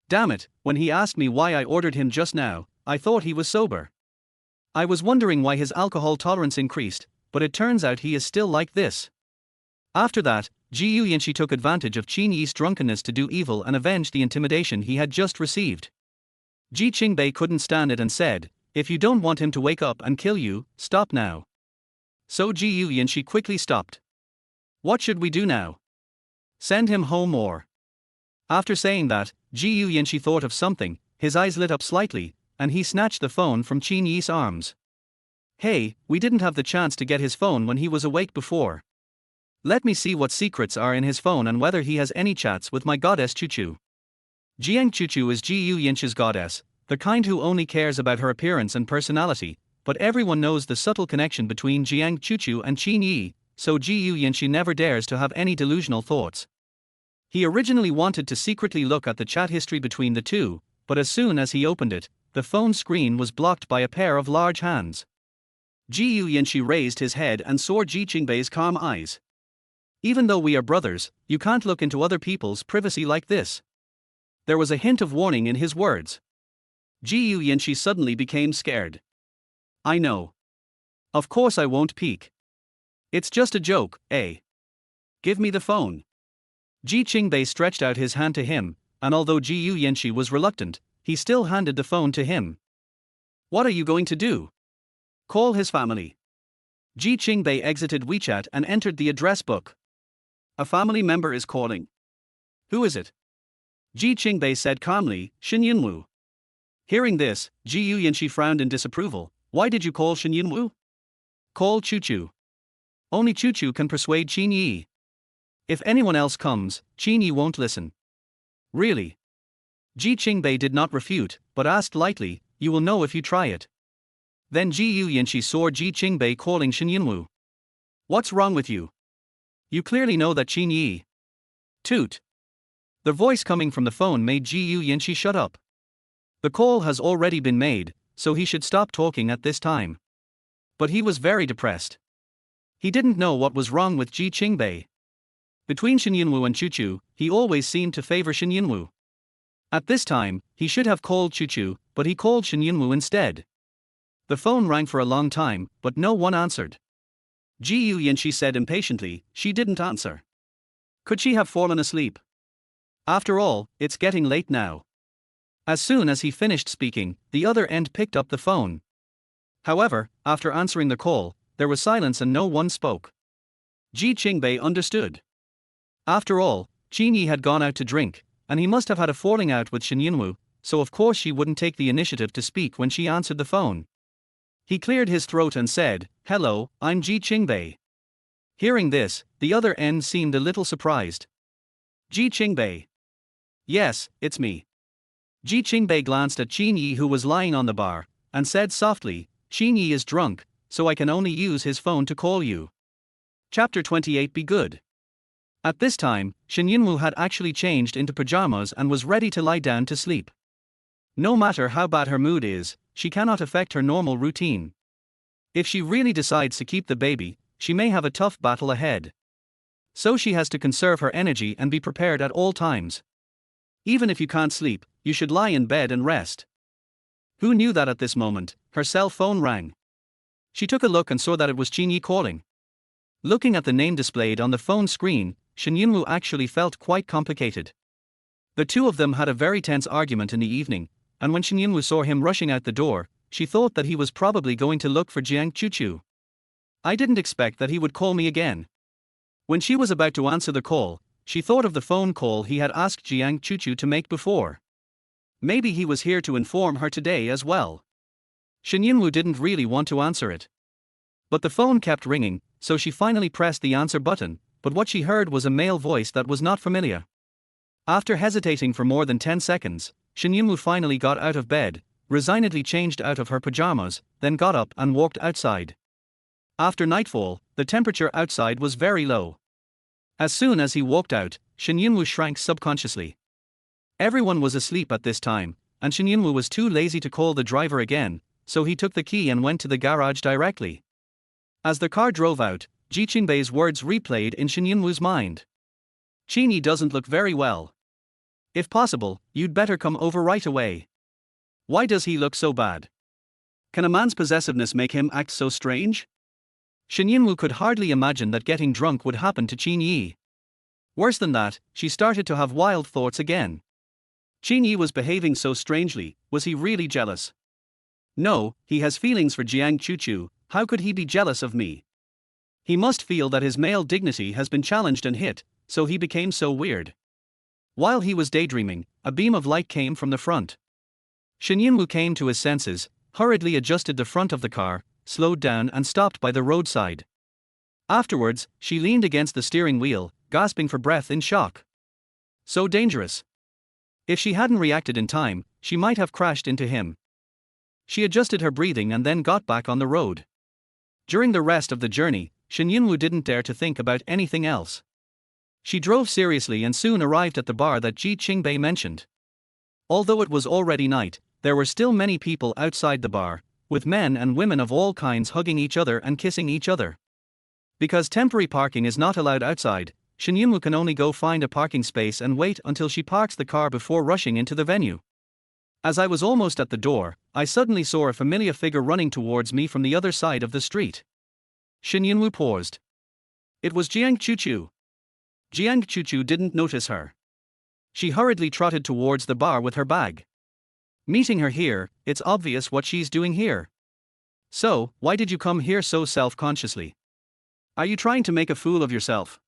Damn it, when he asked me why I ordered him just now, I thought he was sober. I was wondering why his alcohol tolerance increased, but it turns out he is still like this. After that, Ji Yuyanshi took advantage of Qin Ye's drunkenness to do evil and avenge the intimidation he had just received. Ji Qingbei couldn't stand it and said, if you don't want him to wake up and kill you, stop now. So Ji Yuyanshi quickly stopped. What should we do now? Send him home or? After saying that, Ji Yuyanshi thought of something, his eyes lit up slightly, and he snatched the phone from Qin Ye's arms. Hey, we didn't have the chance to get his phone when he was awake before. Let me see what secrets are in his phone and whether he has any chats with my goddess Chuchu. Jiang Chuchu is Ji Yuyanshi's goddess, the kind who only cares about her appearance and personality, but everyone knows the subtle connection between Jiang Chuchu and Qin Ye, so Ji Yuyanshi never dares to have any delusional thoughts. He originally wanted to secretly look at the chat history between the two, but as soon as he opened it, the phone screen was blocked by a pair of large hands. Ji Yuyanshi raised his head and saw Ji Qingbei's calm eyes. Even though we are brothers, you can't look into other people's privacy like this. There was a hint of warning in his words. Ji Yuyanshi suddenly became scared. I know. Of course I won't peek. It's just a joke, eh? Give me the phone. Ji Qingbei stretched out his hand to him, and although Ji Yuyanshi was reluctant, he still handed the phone to him. What are you going to do? Call his family. Ji Qingbei exited WeChat and entered the address book. A family member is calling. Who is it? Ji Qingbei said calmly, Shen Yunwu. Hearing this, Ji Yuyanshi frowned in disapproval. Why did you call Shen Yunwu? Call Chuchu. Only Chuchu can persuade Qin Ye. If anyone else comes, Qin Ye won't listen. Really? Ji Qingbei did not refute, but asked lightly, you will know if you try it. Then Ji Yuyanshi saw Ji Qingbei calling Shen Yunwu. What's wrong with you? You clearly know that Qin Ye. Toot. The voice coming from the phone made Ji Yuyanshi shut up. The call has already been made, so he should stop talking at this time. But he was very depressed. He didn't know what was wrong with Ji Qingbei. Between Shen Yunwu and Chuchu, he always seemed to favor Shen Yunwu. At this time, he should have called Chuchu, but he called Shen Yunwu instead. The phone rang for a long time, but no one answered. Ji Yuyanshi said impatiently, she didn't answer. Could she have fallen asleep? After all, it's getting late now. As soon as he finished speaking, the other end picked up the phone. However, after answering the call, there was silence and no one spoke. Ji Qingbei understood. After all, Qin Ye had gone out to drink, and he must have had a falling out with Shen Yunwu, so of course she wouldn't take the initiative to speak when she answered the phone. He cleared his throat and said, hello, I'm Ji Qingbei. Hearing this, the other end seemed a little surprised. Ji Qingbei. Yes, it's me. Ji Qingbei glanced at Qin Ye who was lying on the bar, and said softly, Qin Ye is drunk, so I can only use his phone to call you. Chapter 28 Be good. At this time, Shen Yunwu had actually changed into pajamas and was ready to lie down to sleep. No matter how bad her mood is, she cannot affect her normal routine. If she really decides to keep the baby, she may have a tough battle ahead. So she has to conserve her energy and be prepared at all times. Even if you can't sleep, you should lie in bed and rest. Who knew that at this moment, her cell phone rang. She took a look and saw that it was Qin Ye calling. Looking at the name displayed on the phone screen, Shen Yunwu actually felt quite complicated. The two of them had a very tense argument in the evening, and when Shen Yunwu saw him rushing out the door, she thought that he was probably going to look for Jiang Chuchu. I didn't expect that he would call me again. When she was about to answer the call, she thought of the phone call he had asked Jiang Chuchu to make before. Maybe he was here to inform her today as well. Shen Yunwu didn't really want to answer it. But the phone kept ringing, so she finally pressed the answer button, but what she heard was a male voice that was not familiar. After hesitating for more than 10 seconds, Shen Yunwu finally got out of bed, resignedly changed out of her pajamas, then got up and walked outside. After nightfall, the temperature outside was very low. As soon as he walked out, Shen Yunwu shrank subconsciously. Everyone was asleep at this time, and Shen Yunwu was too lazy to call the driver again, so he took the key and went to the garage directly. As the car drove out, Ji Qinbei's words replayed in Shen Yunwu's mind. Qin Ye doesn't look very well. If possible, you'd better come over right away. Why does he look so bad? Can a man's possessiveness make him act so strange? Shen Yunwu could hardly imagine that getting drunk would happen to Qin Ye. Worse than that, she started to have wild thoughts again. Qin Ye was behaving so strangely, was he really jealous? No, he has feelings for Jiang Chuchu, how could he be jealous of me? He must feel that his male dignity has been challenged and hit, so he became so weird. While he was daydreaming, a beam of light came from the front. Shen Yunwu came to his senses, hurriedly adjusted the front of the car, slowed down and stopped by the roadside. Afterwards, she leaned against the steering wheel, gasping for breath in shock. So dangerous. If she hadn't reacted in time, she might have crashed into him. She adjusted her breathing and then got back on the road. During the rest of the journey, Shen Yunwu didn't dare to think about anything else. She drove seriously and soon arrived at the bar that Ji Qingbei mentioned. Although it was already night, there were still many people outside the bar, with men and women of all kinds hugging each other and kissing each other. Because temporary parking is not allowed outside, Shen Yunwu can only go find a parking space and wait until she parks the car before rushing into the venue. As I was almost at the door, I suddenly saw a familiar figure running towards me from the other side of the street. Shen Yunwu paused. It was Jiang Chuchu. Jiang Chuchu didn't notice her. She hurriedly trotted towards the bar with her bag. Meeting her here, it's obvious what she's doing here. So, why did you come here so self-consciously? Are you trying to make a fool of yourself?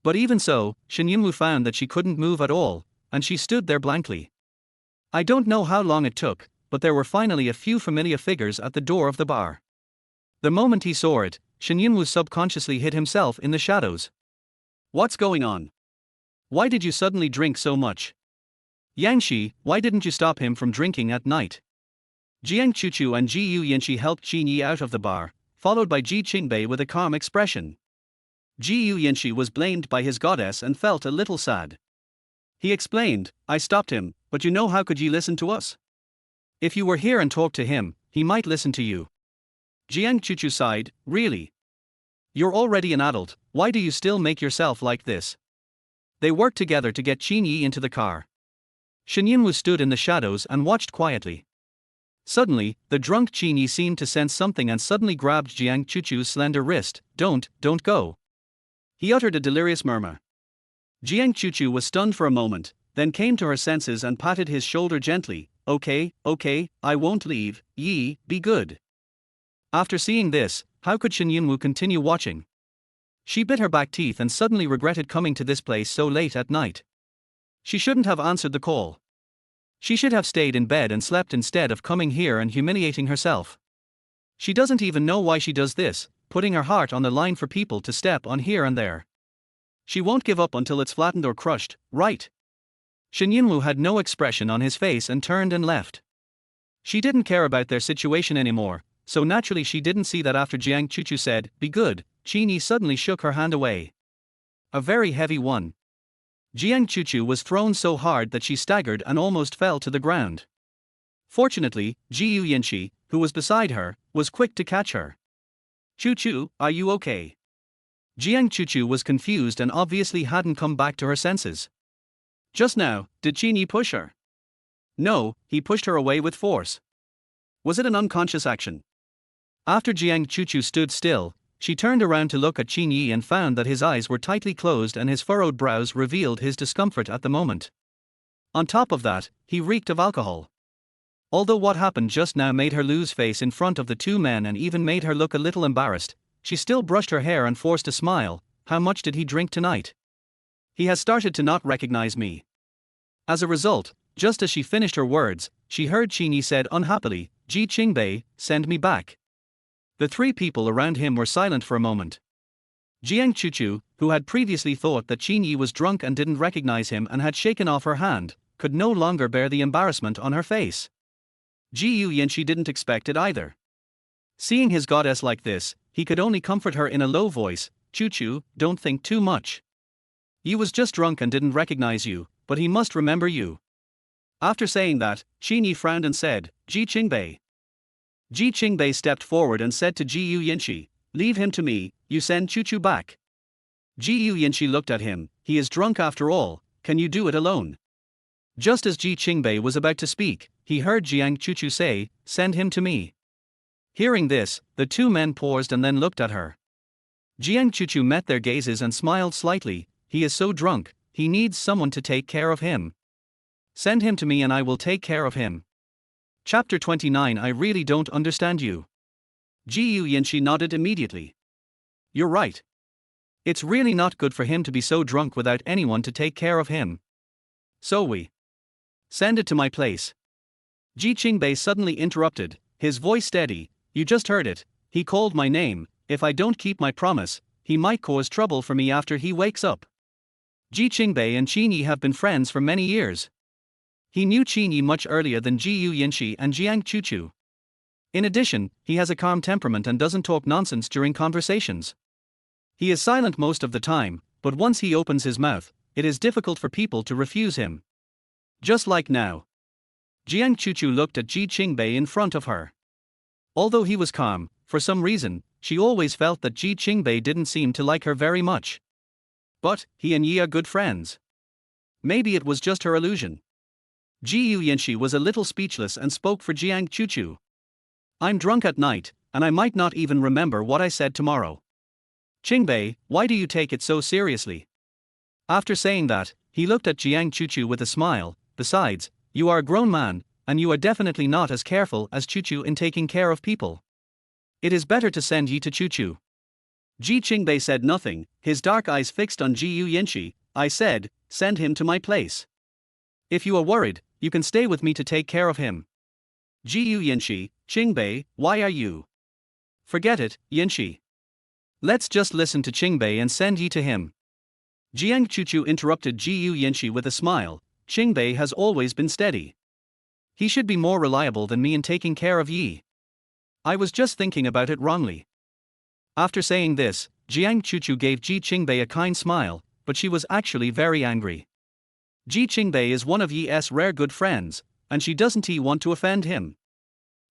But even so, Shen Yunwu found that she couldn't move at all, and she stood there blankly. I don't know how long it took, but there were finally a few familiar figures at the door of the bar. The moment he saw it, Shen Yunwu subconsciously hid himself in the shadows. What's going on? Why did you suddenly drink so much? Yangshi, why didn't you stop him from drinking at night? Jiang Chuchu and Ji Yuyanshi helped Qin Ye out of the bar, followed by Ji Qingbei with a calm expression. Ji Yuyanshi was blamed by his goddess and felt a little sad. He explained, I stopped him, but you know how could ye listen to us? If you were here and talked to him, he might listen to you. Jiang Chuchu sighed, really? You're already an adult, why do you still make yourself like this? They worked together to get Qin Ye into the car. Shen Yunwu stood in the shadows and watched quietly. Suddenly, the drunk Qin Ye seemed to sense something and suddenly grabbed Jiang Chuchu's slender wrist. Don't go. He uttered a delirious murmur. Jiang Chuchu was stunned for a moment, then came to her senses and patted his shoulder gently. Okay, I won't leave, Yi, be good. After seeing this, how could Shen Yunwu continue watching? She bit her back teeth and suddenly regretted coming to this place so late at night. She shouldn't have answered the call. She should have stayed in bed and slept instead of coming here and humiliating herself. She doesn't even know why she does this, putting her heart on the line for people to step on here and there. She won't give up until it's flattened or crushed, right? Shen Yunwu had no expression on his face and turned and left. She didn't care about their situation anymore, so naturally she didn't see that after Jiang Chuchu said, be good, Qin Ye suddenly shook her hand away. A very heavy one. Jiang Chuchu was thrown so hard that she staggered and almost fell to the ground. Fortunately, Ji Yuyanshi, who was beside her, was quick to catch her. Chuchu, are you okay? Jiang Chuchu was confused and obviously hadn't come back to her senses. Just now, did Qin Ye push her? No, he pushed her away with force. Was it an unconscious action? After Jiang Chuchu stood still, she turned around to look at Qin Ye and found that his eyes were tightly closed and his furrowed brows revealed his discomfort at the moment. On top of that, he reeked of alcohol. Although what happened just now made her lose face in front of the two men and even made her look a little embarrassed, she still brushed her hair and forced a smile. How much did he drink tonight? He has started to not recognize me. As a result, just as she finished her words, she heard Qin Ye said unhappily, Ji Qingbei, send me back. The three people around him were silent for a moment. Jiang Chuchu, who had previously thought that Qin Ye was drunk and didn't recognize him and had shaken off her hand, could no longer bear the embarrassment on her face. Ji Yuyanshi didn't expect it either. Seeing his goddess like this, he could only comfort her in a low voice, Chuchu, don't think too much. He was just drunk and didn't recognize you, but he must remember you. After saying that, Qin Ye frowned and said, Ji Qingbei. Ji Qingbei stepped forward and said to Ji Yuyanshi, leave him to me, you send Chuchu back. Ji Yuyanshi looked at him, he is drunk after all, can you do it alone? Just as Ji Qingbei was about to speak, he heard Jiang Chuchu say, send him to me. Hearing this, the two men paused and then looked at her. Jiang Chuchu met their gazes and smiled slightly, he is so drunk, he needs someone to take care of him. Send him to me and I will take care of him. Chapter 29 I really don't understand you. Ji Yuyanshi nodded immediately. You're right. It's really not good for him to be so drunk without anyone to take care of him. So we send it to my place. Ji Qingbei suddenly interrupted, his voice steady, you just heard it, he called my name, if I don't keep my promise, he might cause trouble for me after he wakes up. Ji Qingbei and Qin Ye have been friends for many years. He knew Qin Ye much earlier than Ji Yuyanshi and Jiang Chuchu. In addition, he has a calm temperament and doesn't talk nonsense during conversations. He is silent most of the time, but once he opens his mouth, it is difficult for people to refuse him. Just like now. Jiang Chuchu looked at Ji Qingbei in front of her. Although he was calm, for some reason, she always felt that Ji Qingbei didn't seem to like her very much. But, he and Yi are good friends. Maybe it was just her illusion. Ji Yuyanshi was a little speechless and spoke for Jiang Chuchu. I'm drunk at night, and I might not even remember what I said tomorrow. Qingbei, why do you take it so seriously? After saying that, he looked at Jiang Chuchu with a smile, besides, you are a grown man, and you are definitely not as careful as Chuchu in taking care of people. It is better to send Yi to Chuchu. Ji Qingbei said nothing, his dark eyes fixed on Ji Yuyanshi. I said, send him to my place. If you are worried, you can stay with me to take care of him. Ji Yuyanshi, Qingbei, why are you? Forget it, Yanshi. Let's just listen to Qingbei and send Yi to him. Jiang Chuchu interrupted Ji Yuyanshi with a smile, Qingbei has always been steady. He should be more reliable than me in taking care of Yi. I was just thinking about it wrongly. After saying this, Jiang Chuchu gave Ji Qingbei a kind smile, but she was actually very angry. Ji Qingbei is one of Yi's rare good friends, and she doesn't want to offend him.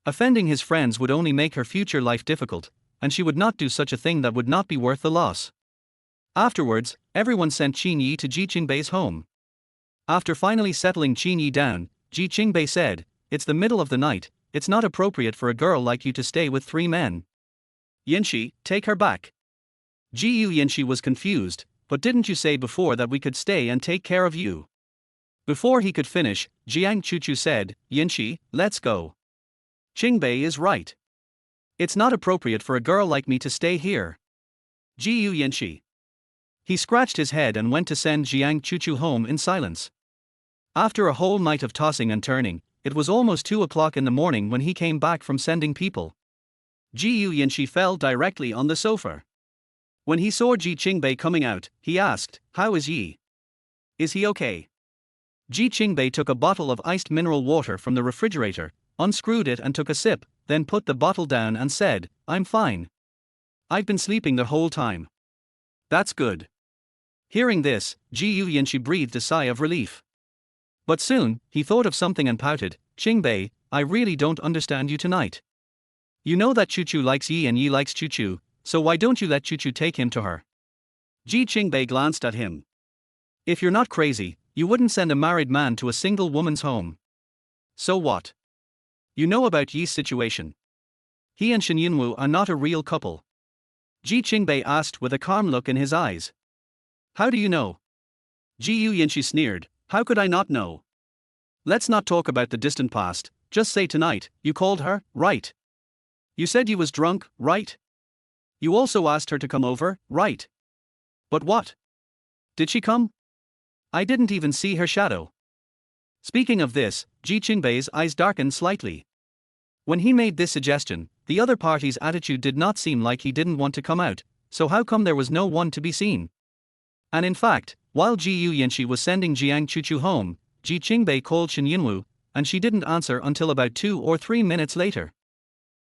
Offending his friends would only make her future life difficult, and she would not do such a thing that would not be worth the loss. Afterwards, everyone sent Qin Ye to Ji Qingbei's home. After finally settling Qin Ye down, Ji Qingbei said, it's the middle of the night, it's not appropriate for a girl like you to stay with 3 men. Yanshi, take her back. Ji Yuyanshi was confused, but didn't you say before that we could stay and take care of you? Before he could finish, Jiang Chuchu said, Yanshi, let's go. Qingbei is right. It's not appropriate for a girl like me to stay here. Ji Yuyanshi. He scratched his head and went to send Jiang Chuchu home in silence. After a whole night of tossing and turning, it was almost 2 o'clock in the morning when he came back from sending people. Ji Yuyanshi fell directly on the sofa. When he saw Ji Qingbei coming out, he asked, how is Yi? Is he okay? Ji Qingbei took a bottle of iced mineral water from the refrigerator, unscrewed it and took a sip, then put the bottle down and said, I'm fine. I've been sleeping the whole time. That's good. Hearing this, Ji Yuyanshi breathed a sigh of relief. But soon, he thought of something and pouted, Qingbei, I really don't understand you tonight. You know that Chuchu likes Yi and Yi likes Chuchu, so why don't you let Chuchu take him to her? Ji Qingbei glanced at him. If you're not crazy, you wouldn't send a married man to a single woman's home. So what? You know about Yi's situation. He and Shen Yunwu are not a real couple. Ji Qingbei asked with a calm look in his eyes. How do you know? Ji Yuyanshi sneered, how could I not know? Let's not talk about the distant past, just say tonight, you called her, right? You said you was drunk, right? You also asked her to come over, right? But what? Did she come? I didn't even see her shadow. Speaking of this, Ji Qingbei's eyes darkened slightly. When he made this suggestion, the other party's attitude did not seem like he didn't want to come out, so how come there was no one to be seen? And in fact, while Ji Yuyanshi was sending Jiang Chuchu home, Ji Qingbei called Shen Yunwu, and she didn't answer until about 2 or 3 minutes later.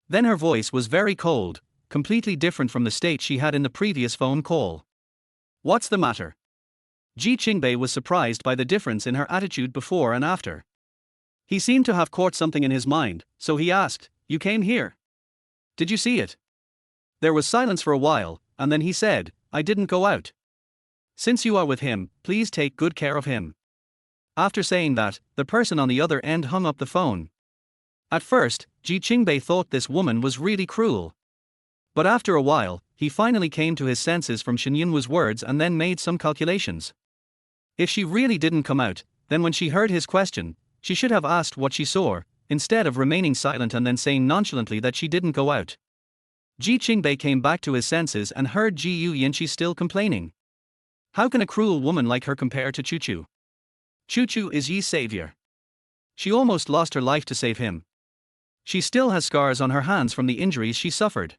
Then her voice was very cold, completely different from the state she had in the previous phone call. What's the matter? Ji Qingbei was surprised by the difference in her attitude before and after. He seemed to have caught something in his mind, so he asked, "You came here? Did you see it?" There was silence for a while, and then he said, "I didn't go out. Since you are with him, please take good care of him." After saying that, the person on the other end hung up the phone. At first, Ji Qingbei thought this woman was really cruel. But after a while, he finally came to his senses from Shen Yunwu's words and then made some calculations. If she really didn't come out, then when she heard his question, she should have asked what she saw, instead of remaining silent and then saying nonchalantly that she didn't go out. Ji Qingbei came back to his senses and heard Ji Yuyanqi still complaining. How can a cruel woman like her compare to Chu? Chu is Yi's savior. She almost lost her life to save him. She still has scars on her hands from the injuries she suffered.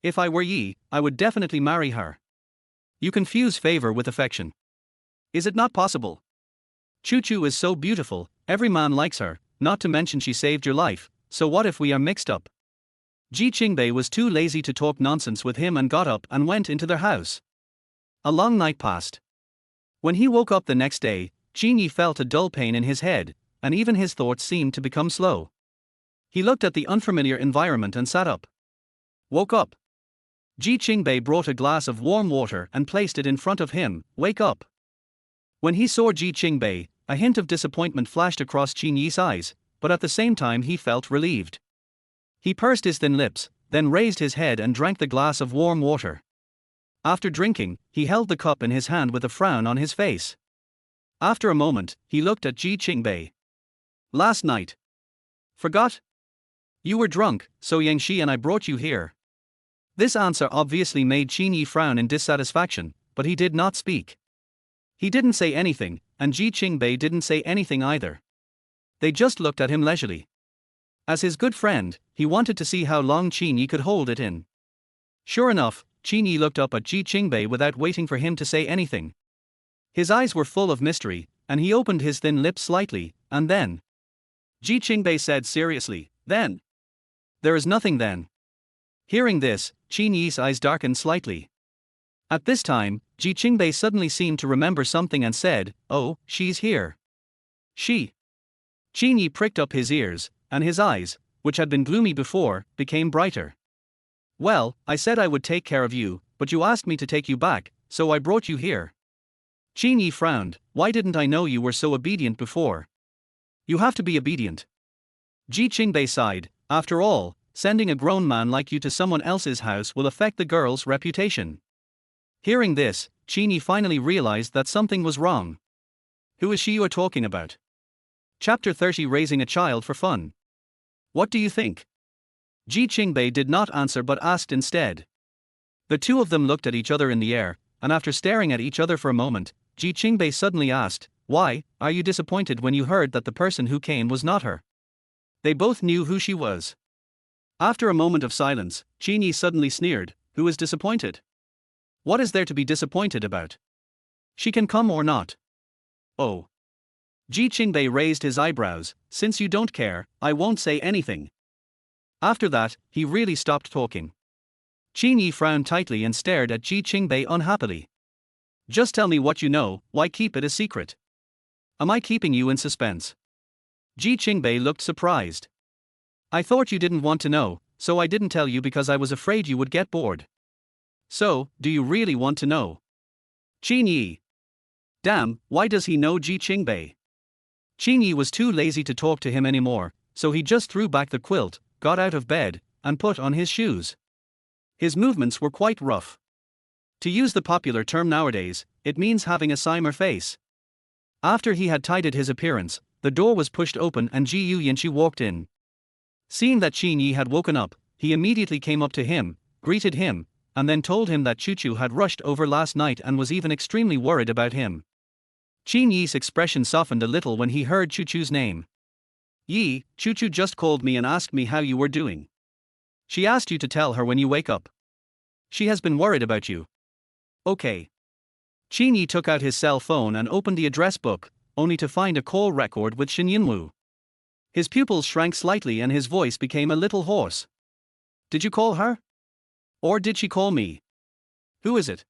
If I were Yi, I would definitely marry her. You confuse favor with affection. Is it not possible? Chu is so beautiful, every man likes her, not to mention she saved your life, so what if we are mixed up? Ji Qingbei was too lazy to talk nonsense with him and got up and went into their house. A long night passed. When he woke up the next day, Qin Ye felt a dull pain in his head, and even his thoughts seemed to become slow. He looked at the unfamiliar environment and sat up. Woke up. Ji Qingbei brought a glass of warm water and placed it in front of him. Wake up. When he saw Ji Qingbei, a hint of disappointment flashed across Qin Ye's eyes, but at the same time he felt relieved. He pursed his thin lips, then raised his head and drank the glass of warm water. After drinking, he held the cup in his hand with a frown on his face. After a moment, he looked at Ji Qingbei. Last night. Forgot? You were drunk, so Yangshi and I brought you here. This answer obviously made Qin Ye frown in dissatisfaction, but he did not speak. He didn't say anything, and Ji Qingbei didn't say anything either. They just looked at him leisurely. As his good friend, he wanted to see how long Qin Ye could hold it in. Sure enough, Qin Ye looked up at Ji Qingbei without waiting for him to say anything. His eyes were full of mystery, and he opened his thin lips slightly, and then. Ji Qingbei said seriously, "Then? There is nothing then." Hearing this, Qin Ye's eyes darkened slightly. At this time, Ji Qingbei suddenly seemed to remember something and said, "Oh, she's here." She. Qin Ye pricked up his ears, and his eyes, which had been gloomy before, became brighter. "Well, I said I would take care of you, but you asked me to take you back, so I brought you here." Qin Ye frowned. "Why didn't I know you were so obedient before?" "You have to be obedient." Ji Qingbei sighed. "After all, sending a grown man like you to someone else's house will affect the girl's reputation." Hearing this, Qin Ye finally realized that something was wrong. Who is she you are talking about? Chapter 30, Raising a Child for Fun. What do you think? Ji Qingbei did not answer but asked instead. The two of them looked at each other in the air, and after staring at each other for a moment, Ji Qingbei suddenly asked, "Why, are you disappointed when you heard that the person who came was not her?" They both knew who she was. After a moment of silence, Qin Ye suddenly sneered, "Who is disappointed? What is there to be disappointed about? She can come or not." "Oh." Ji Qingbei raised his eyebrows. "Since you don't care, I won't say anything." After that, he really stopped talking. Qin Ye frowned tightly and stared at Ji Qingbei unhappily. "Just tell me what you know, why keep it a secret? Am I keeping you in suspense?" Ji Qingbei looked surprised. "I thought you didn't want to know, so I didn't tell you because I was afraid you would get bored." "So, do you really want to know?" Qin Ye. Damn, why does he know Ji Qingbei? Qin Ye was too lazy to talk to him anymore, so he just threw back the quilt, got out of bed, and put on his shoes. His movements were quite rough. To use the popular term nowadays, it means having a Seimer face. After he had tidied his appearance, the door was pushed open and Ji Yuyanqi walked in. Seeing that Qin Ye had woken up, he immediately came up to him, greeted him, and then told him that Chu had rushed over last night and was even extremely worried about him. Qin Ye's expression softened a little when he heard Chu's name. "Yi, Chu just called me and asked me how you were doing. She asked you to tell her when you wake up. She has been worried about you." "Okay." Qin Ye took out his cell phone and opened the address book, only to find a call record with Shen Yunwu. His pupils shrank slightly and his voice became a little hoarse. "Did you call her? Or did she call me? Who is it?"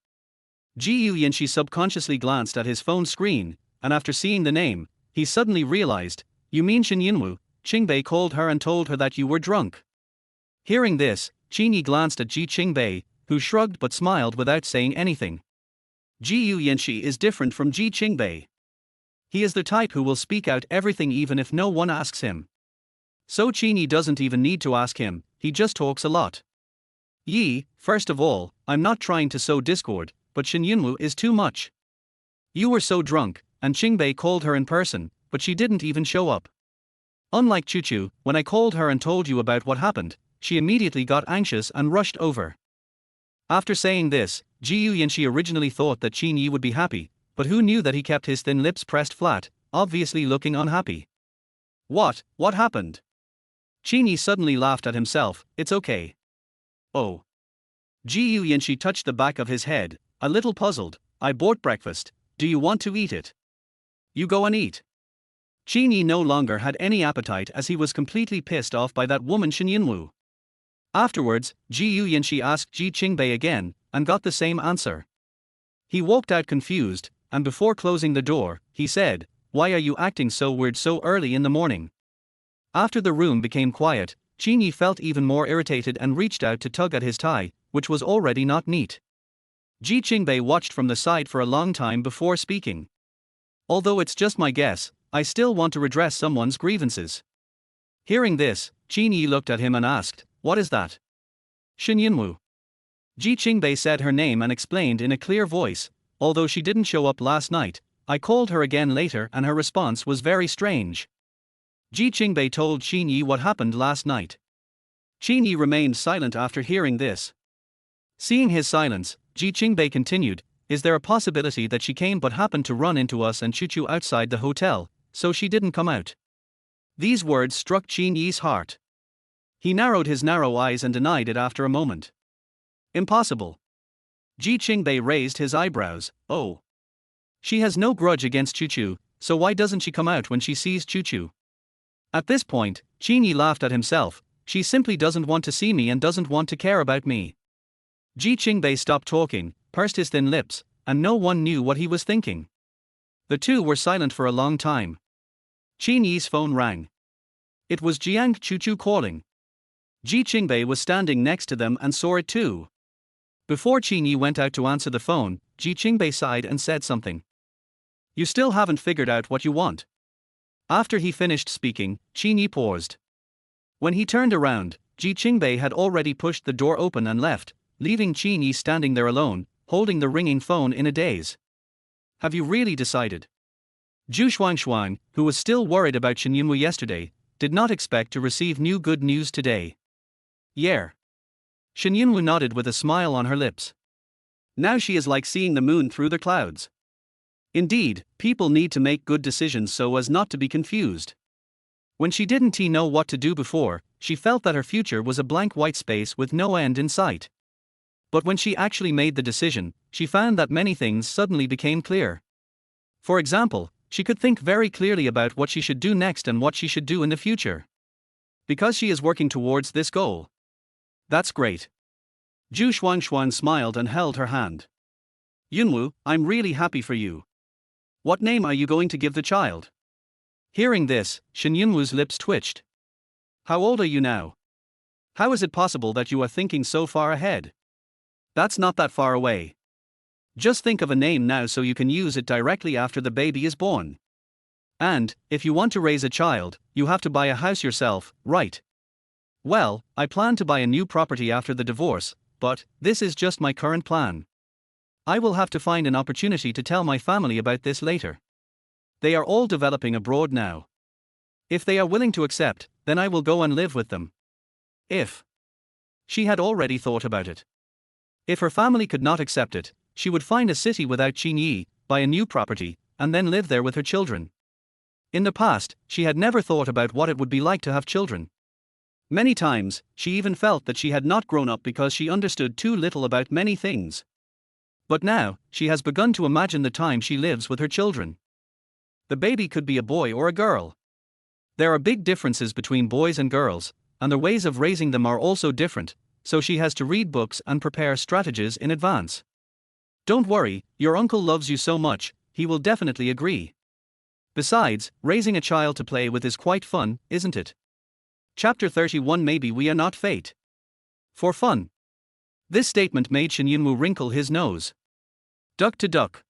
Ji Yuyanqi subconsciously glanced at his phone screen, and after seeing the name, he suddenly realized, You mean Shen Yunwu? Qingbei called her and told her that you were drunk. Hearing this, Qin Ye glanced at Ji Qingbei, who shrugged but smiled without saying anything. Ji Yuyanshi is different from Ji Qingbei. He is the type who will speak out everything even if no one asks him. So Qin Ye doesn't even need to ask him, he just talks a lot. Yi, first of all, I'm not trying to sow discord, but Shen Yunwu is too much. You were so drunk, and Qingbei called her in person, but she didn't even show up. Unlike Chuchu, when I called her and told you about what happened, she immediately got anxious and rushed over. After saying this, Ji Yuyanshi originally thought that Qin Ye would be happy, but who knew that he kept his thin lips pressed flat, obviously looking unhappy. What happened? Qin Ye suddenly laughed at himself, it's okay. Oh. Ji Yuyanshi touched the back of his head, a little puzzled, I bought breakfast, do you want to eat it? You go and eat. Qin Ye no longer had any appetite as he was completely pissed off by that woman Shen Yunwu. Afterwards, Ji Yuyanshi asked Ji Qingbei again, and got the same answer. He walked out confused, and before closing the door, he said, why are you acting so weird so early in the morning? After the room became quiet, Qin Ye felt even more irritated and reached out to tug at his tie, which was already not neat. Ji Qingbei watched from the side for a long time before speaking. Although it's just my guess, I still want to redress someone's grievances. Hearing this, Qin Ye looked at him and asked, what is that? Shen Yunwu. Ji Qingbei said her name and explained in a clear voice, although she didn't show up last night, I called her again later and her response was very strange. Ji Qingbei told Qin Ye what happened last night. Qin Ye remained silent after hearing this. Seeing his silence, Ji Qingbei continued, is there a possibility that she came but happened to run into us and shoot you outside the hotel, so she didn't come out? These words struck Qin Ye's heart. He narrowed his narrow eyes and denied it after a moment. Impossible. Ji Qingbei raised his eyebrows, oh. She has no grudge against Chuchu, so why doesn't she come out when she sees Chuchu? At this point, Qin Ye laughed at himself, she simply doesn't want to see me and doesn't want to care about me. Ji Qingbei stopped talking, pursed his thin lips, and no one knew what he was thinking. The two were silent for a long time. Qin Ye's phone rang. It was Jiang Chuchu calling. Ji Qingbei was standing next to them and saw it too. Before Qin Ye went out to answer the phone, Ji Qingbei sighed and said something. You still haven't figured out what you want. After he finished speaking, Qin Ye paused. When he turned around, Ji Qingbei had already pushed the door open and left, leaving Qin Ye standing there alone, holding the ringing phone in a daze. Have you really decided? Zhu Shuang, who was still worried about Shen Yunwu yesterday, did not expect to receive new good news today. Yeah. Shen Yunwu nodded with a smile on her lips. Now she is like seeing the moon through the clouds. Indeed, people need to make good decisions so as not to be confused. When she didn't know what to do before, she felt that her future was a blank white space with no end in sight. But when she actually made the decision, she found that many things suddenly became clear. For example, she could think very clearly about what she should do next and what she should do in the future. Because she is working towards this goal. That's great. Zhu Shuang smiled and held her hand. Yunwu, I'm really happy for you. What name are you going to give the child? Hearing this, Shen Yunwu's lips twitched. How old are you now? How is it possible that you are thinking so far ahead? That's not that far away. Just think of a name now so you can use it directly after the baby is born. And, if you want to raise a child, you have to buy a house yourself, right? Well, I plan to buy a new property after the divorce, but this is just my current plan. I will have to find an opportunity to tell my family about this later. They are all developing abroad now. If they are willing to accept, then I will go and live with them. If she had already thought about it. If her family could not accept it, she would find a city without Qin Ye, buy a new property, and then live there with her children. In the past, she had never thought about what it would be like to have children. Many times, she even felt that she had not grown up because she understood too little about many things. But now, she has begun to imagine the time she lives with her children. The baby could be a boy or a girl. There are big differences between boys and girls, and the ways of raising them are also different, so she has to read books and prepare strategies in advance. Don't worry, your uncle loves you so much, he will definitely agree. Besides, raising a child to play with is quite fun, isn't it? Chapter 31. Maybe we are not fate. For fun. This statement made Shen Yunwu wrinkle his nose. Duck to duck.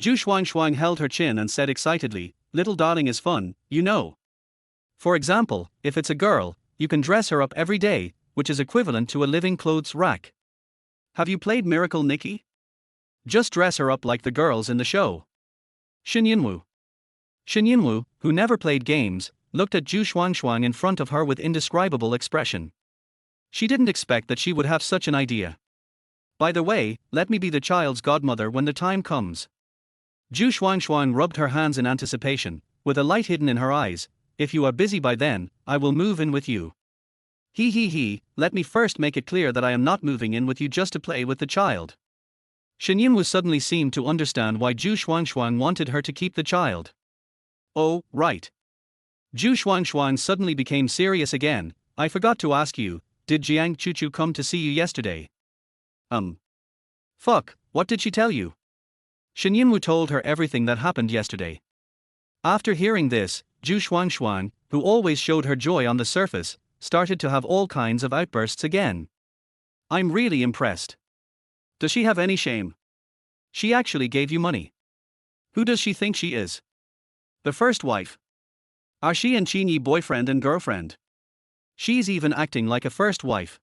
Zhu Shuang held her chin and said excitedly, "Little darling is fun, you know. For example, if it's a girl, you can dress her up every day, which is equivalent to a living clothes rack. Have you played Miracle Nikki? Just dress her up like the girls in the show." Shen Yunwu. Shen Yunwu, who never played games, looked at Zhu Shuang in front of her with indescribable expression. She didn't expect that she would have such an idea. "By the way, let me be the child's godmother when the time comes." Zhu Shuang rubbed her hands in anticipation, with a light hidden in her eyes. "If you are busy by then, I will move in with you." He, let me first make it clear that I am not moving in with you just to play with the child." Shen Yunwu suddenly seemed to understand why Zhu Shuang wanted her to keep the child. "Oh, right." Zhu Shuang suddenly became serious again. "I forgot to ask you, did Jiang Chuchu come to see you yesterday?" Fuck, what did she tell you?" Shen Yunwu told her everything that happened yesterday. After hearing this, Zhu Shuang, who always showed her joy on the surface, started to have all kinds of outbursts again. "I'm really impressed. Does she have any shame? She actually gave you money. Who does she think she is? The first wife? Are she and Qin Ye boyfriend and girlfriend? She's even acting like a first wife."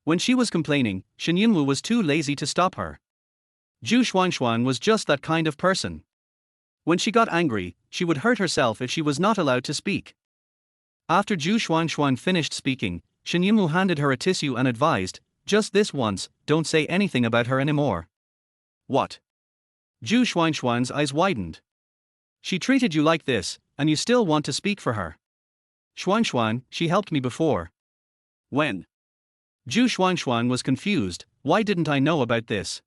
When she was complaining, Shen Yunwu was too lazy to stop her. Zhu Shuang was just that kind of person. When she got angry, she would hurt herself if she was not allowed to speak. After Zhu Shuang finished speaking, Shen Yunwu handed her a tissue and advised, "Just this once, don't say anything about her anymore." "What?" Zhu Shuang's eyes widened. "She treated you like this, and you still want to speak for her?" "Shuang, she helped me before." "When?" Zhu Shuang was confused. "Why didn't I know about this?"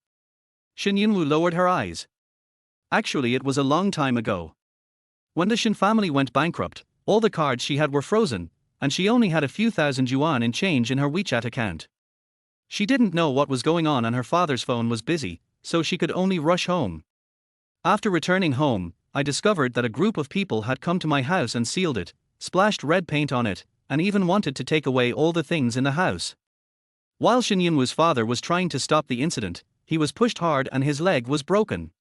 Shen Yunwu lowered her eyes. "Actually, it was a long time ago. When the Shen family went bankrupt, all the cards she had were frozen, and she only had a few thousand yuan in change in her WeChat account. She didn't know what was going on and her father's phone was busy, so she could only rush home. After returning home, I discovered that a group of people had come to my house and sealed it, splashed red paint on it, and even wanted to take away all the things in the house. While Shen Yunwu's father was trying to stop the incident, he was pushed hard and his leg was broken.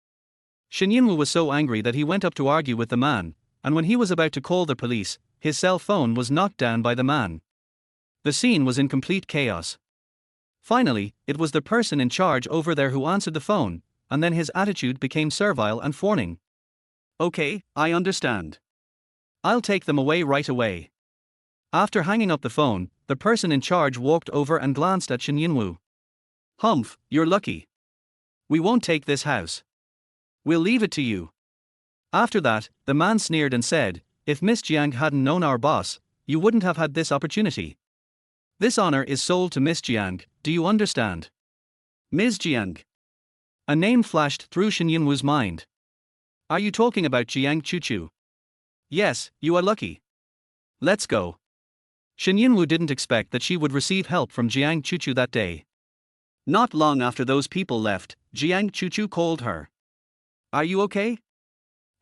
Shen Yunwu was so angry that he went up to argue with the man, and when he was about to call the police, his cell phone was knocked down by the man. The scene was in complete chaos. Finally, it was the person in charge over there who answered the phone, and then his attitude became servile and fawning. "Okay, I understand. I'll take them away right away." After hanging up the phone, the person in charge walked over and glanced at Shen Yunwu. "Humph, you're lucky. We won't take this house. We'll leave it to you." After that, the man sneered and said, "If Miss Jiang hadn't known our boss, you wouldn't have had this opportunity. This honor is sold to Miss Jiang, do you understand?" Ms. Jiang. A name flashed through Shen Yunwu's mind. "Are you talking about Jiang Chuchu?" "Yes, you are lucky. Let's go." Shen Yunwu didn't expect that she would receive help from Jiang Chuchu that day. Not long after those people left, Jiang Chuchu called her. "Are you okay?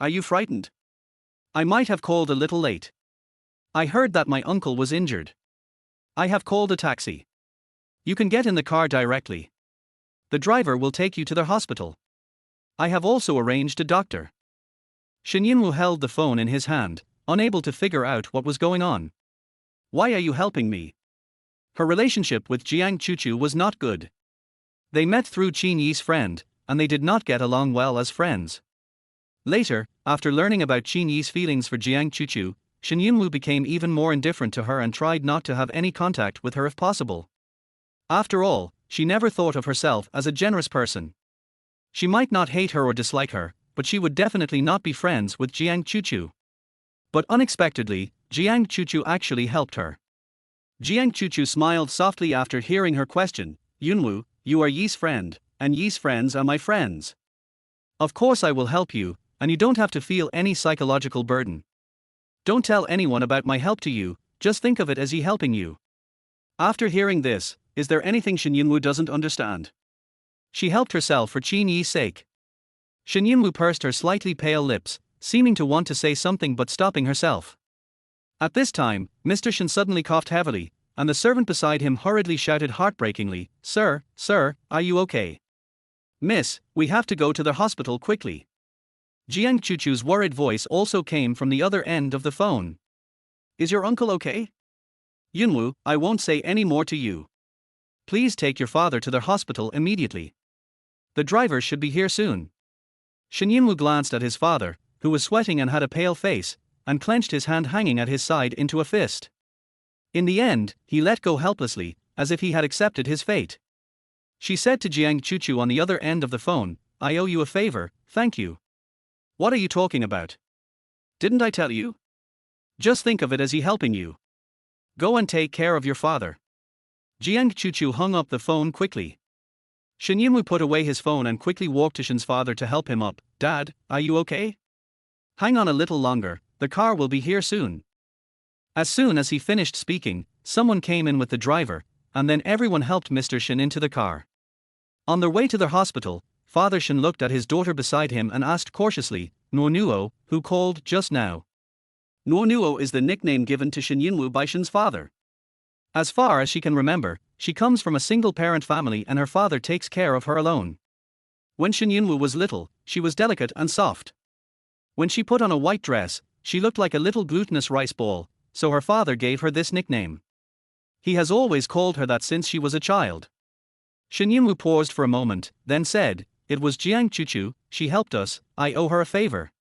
Are you frightened? I might have called a little late. I heard that my uncle was injured. I have called a taxi. You can get in the car directly. The driver will take you to the hospital. I have also arranged a doctor." Shen Yunwu held the phone in his hand, unable to figure out what was going on. "Why are you helping me?" Her relationship with Jiang Chuchu was not good. They met through Qin Ye's friend, and they did not get along well as friends. Later, after learning about Qin Ye's feelings for Jiang Chuchu, Shen Yunwu became even more indifferent to her and tried not to have any contact with her if possible. After all, she never thought of herself as a generous person. She might not hate her or dislike her, but she would definitely not be friends with Jiang Chuchu. But unexpectedly, Jiang Chuchu actually helped her. Jiang Chuchu smiled softly after hearing her question. "Yunwu, you are Yi's friend, and Yi's friends are my friends. Of course I will help you, and you don't have to feel any psychological burden. Don't tell anyone about my help to you, just think of it as Yi helping you." After hearing this, is there anything Shen Yunwu doesn't understand? She helped herself for Qin Ye's sake. Shen Yunwu pursed her slightly pale lips, seeming to want to say something but stopping herself. At this time, Mr. Shen suddenly coughed heavily, and the servant beside him hurriedly shouted heartbreakingly, "Sir, sir, are you okay? Miss, we have to go to the hospital quickly." Jiang Chuchu's worried voice also came from the other end of the phone. "Is your uncle okay? Yunwu, I won't say any more to you. Please take your father to the hospital immediately. The driver should be here soon." Shen Yunwu glanced at his father, who was sweating and had a pale face, and clenched his hand hanging at his side into a fist. In the end, he let go helplessly, as if he had accepted his fate. She said to Jiang Chuchu on the other end of the phone, "I owe you a favor, thank you." "What are you talking about? Didn't I tell you? Just think of it as he helping you. Go and take care of your father." Jiang Chuchu hung up the phone quickly. Shen Yunwu put away his phone and quickly walked to Shen's father to help him up. "Dad, are you okay? Hang on a little longer, the car will be here soon." As soon as he finished speaking, someone came in with the driver, and then everyone helped Mr. Shen into the car. On their way to the hospital, Father Shen looked at his daughter beside him and asked cautiously, "Nuo, who called just now?" Nuo is the nickname given to Shen Yunwu by Shen's father. As far as she can remember, she comes from a single-parent family and her father takes care of her alone. When Shen Yunwu was little, she was delicate and soft. When she put on a white dress, she looked like a little glutinous rice ball, so her father gave her this nickname. He has always called her that since she was a child. Shen Yunwu paused for a moment, then said, "It was Jiang Chuchu, she helped us, I owe her a favor."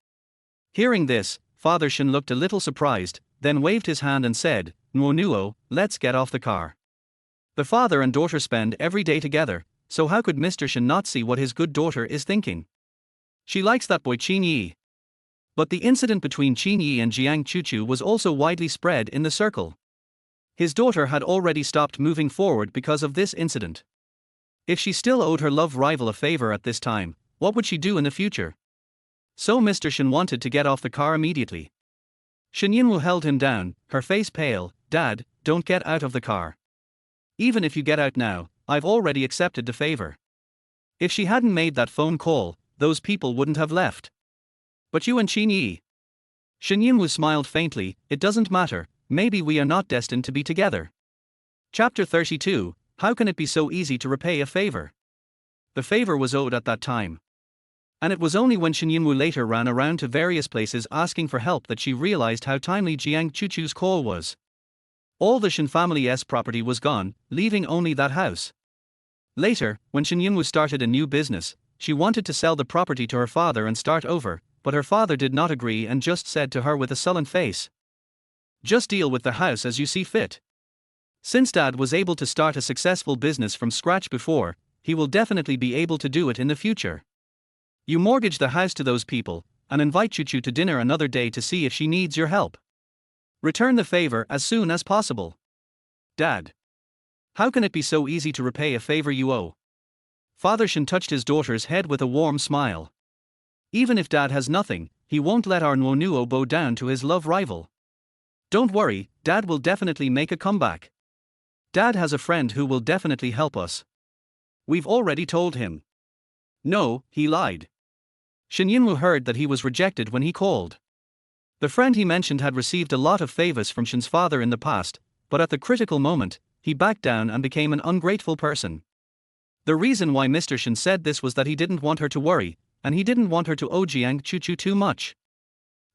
Hearing this, Father Shen looked a little surprised, then waved his hand and said, "Nuo, let's get off the car." The father and daughter spend every day together, so how could Mr. Shen not see what his good daughter is thinking? She likes that boy Qin Ye. But the incident between Qin Ye and Jiang Chuchu was also widely spread in the circle. His daughter had already stopped moving forward because of this incident. If she still owed her love rival a favor at this time, what would she do in the future? So Mr. Shen wanted to get off the car immediately. Shen Yunwu held him down, her face pale. "Dad, don't get out of the car. Even if you get out now, I've already accepted the favor." If she hadn't made that phone call, those people wouldn't have left. "But you and Qin Ye?" Shen Yunwu smiled faintly, "It doesn't matter, maybe we are not destined to be together." Chapter 32, How can it be so easy to repay a favor? The favor was owed at that time. And it was only when Shen Yunwu later ran around to various places asking for help that she realized how timely Jiang Chuchu's call was. All the Shen family's property was gone, leaving only that house. Later, when Shen Yunwu started a new business, she wanted to sell the property to her father and start over, but her father did not agree and just said to her with a sullen face, "Just deal with the house as you see fit. Since Dad was able to start a successful business from scratch before, he will definitely be able to do it in the future. You mortgage the house to those people, and invite Chuchu to dinner another day to see if she needs your help. Return the favor as soon as possible." "Dad, how can it be so easy to repay a favor you owe?" Father Shen touched his daughter's head with a warm smile. "Even if Dad has nothing, he won't let our Nuo bow down to his love rival. Don't worry, Dad will definitely make a comeback. Dad has a friend who will definitely help us. We've already told him." No, he lied. Shen Yunwu heard that he was rejected when he called. The friend he mentioned had received a lot of favors from Shen's father in the past, but at the critical moment, he backed down and became an ungrateful person. The reason why Mr. Shen said this was that he didn't want her to worry, and he didn't want her to owe Jiang Chuchu too much.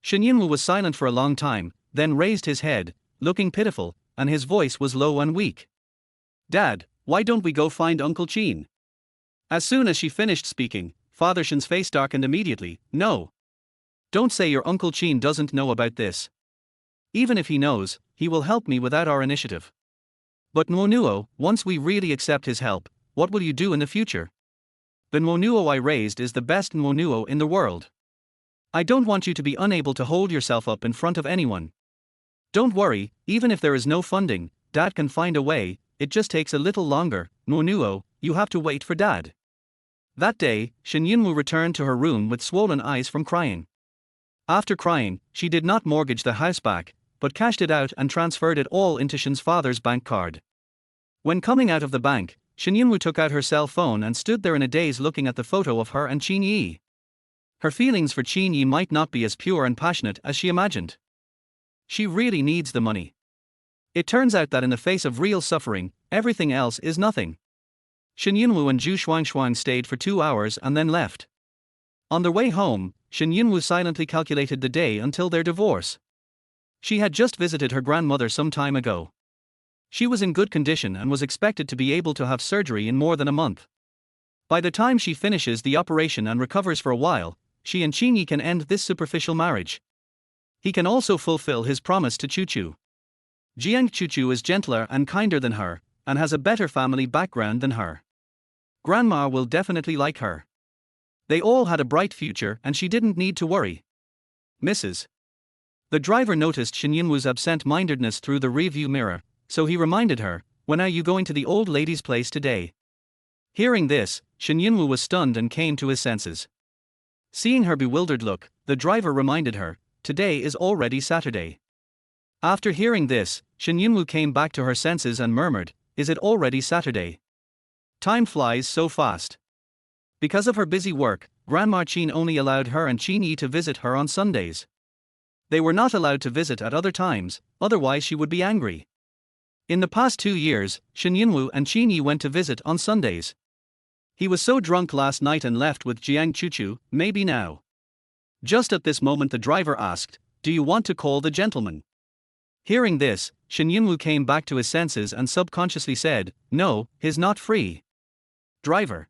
Shen Yunwu was silent for a long time, then raised his head, looking pitiful, and his voice was low and weak. "Dad, why don't we go find Uncle Qin?" As soon as she finished speaking, Father Shen's face darkened immediately. "No. Don't say your Uncle Qin doesn't know about this. Even if he knows, he will help me without our initiative. But Nuo, once we really accept his help, what will you do in the future? The Nuo I raised is the best Nuo in the world. I don't want you to be unable to hold yourself up in front of anyone. Don't worry, even if there is no funding, Dad can find a way, it just takes a little longer. Nuo, you have to wait for Dad." That day, Shen Yunwu returned to her room with swollen eyes from crying. After crying, she did not mortgage the house back, but cashed it out and transferred it all into Shen's father's bank card. When coming out of the bank, Shen Yunwu took out her cell phone and stood there in a daze looking at the photo of her and Qin Ye. Her feelings for Qin Ye might not be as pure and passionate as she imagined. She really needs the money. It turns out that in the face of real suffering, everything else is nothing. Shen Yunwu and Zhu Shuangshuang stayed for 2 hours and then left. On their way home, Shen Yunwu silently calculated the day until their divorce. She had just visited her grandmother some time ago. She was in good condition and was expected to be able to have surgery in more than a month. By the time she finishes the operation and recovers for a while, she and Qin Ye can end this superficial marriage. He can also fulfill his promise to Chuchu. Jiang Chuchu is gentler and kinder than her, and has a better family background than her. Grandma will definitely like her. They all had a bright future and she didn't need to worry. Mrs. The driver noticed Shen Yunwu's absent-mindedness through the rearview mirror, so he reminded her, "When are you going to the old lady's place today?" Hearing this, Shen Yunwu was stunned and came to his senses. Seeing her bewildered look, the driver reminded her, "Today is already Saturday." After hearing this, Shen Yunwu came back to her senses and murmured, "Is it already Saturday? Time flies so fast." Because of her busy work, Grandma Qin only allowed her and Qin Ye to visit her on Sundays. They were not allowed to visit at other times, otherwise she would be angry. In the past 2 years, Shen Yunwu and Qin Ye went to visit on Sundays. He was so drunk last night and left with Jiang Chuchu, maybe now. Just at this moment the driver asked, "Do you want to call the gentleman?" Hearing this, Shen Yunwu came back to his senses and subconsciously said, "No, he's not free." Driver.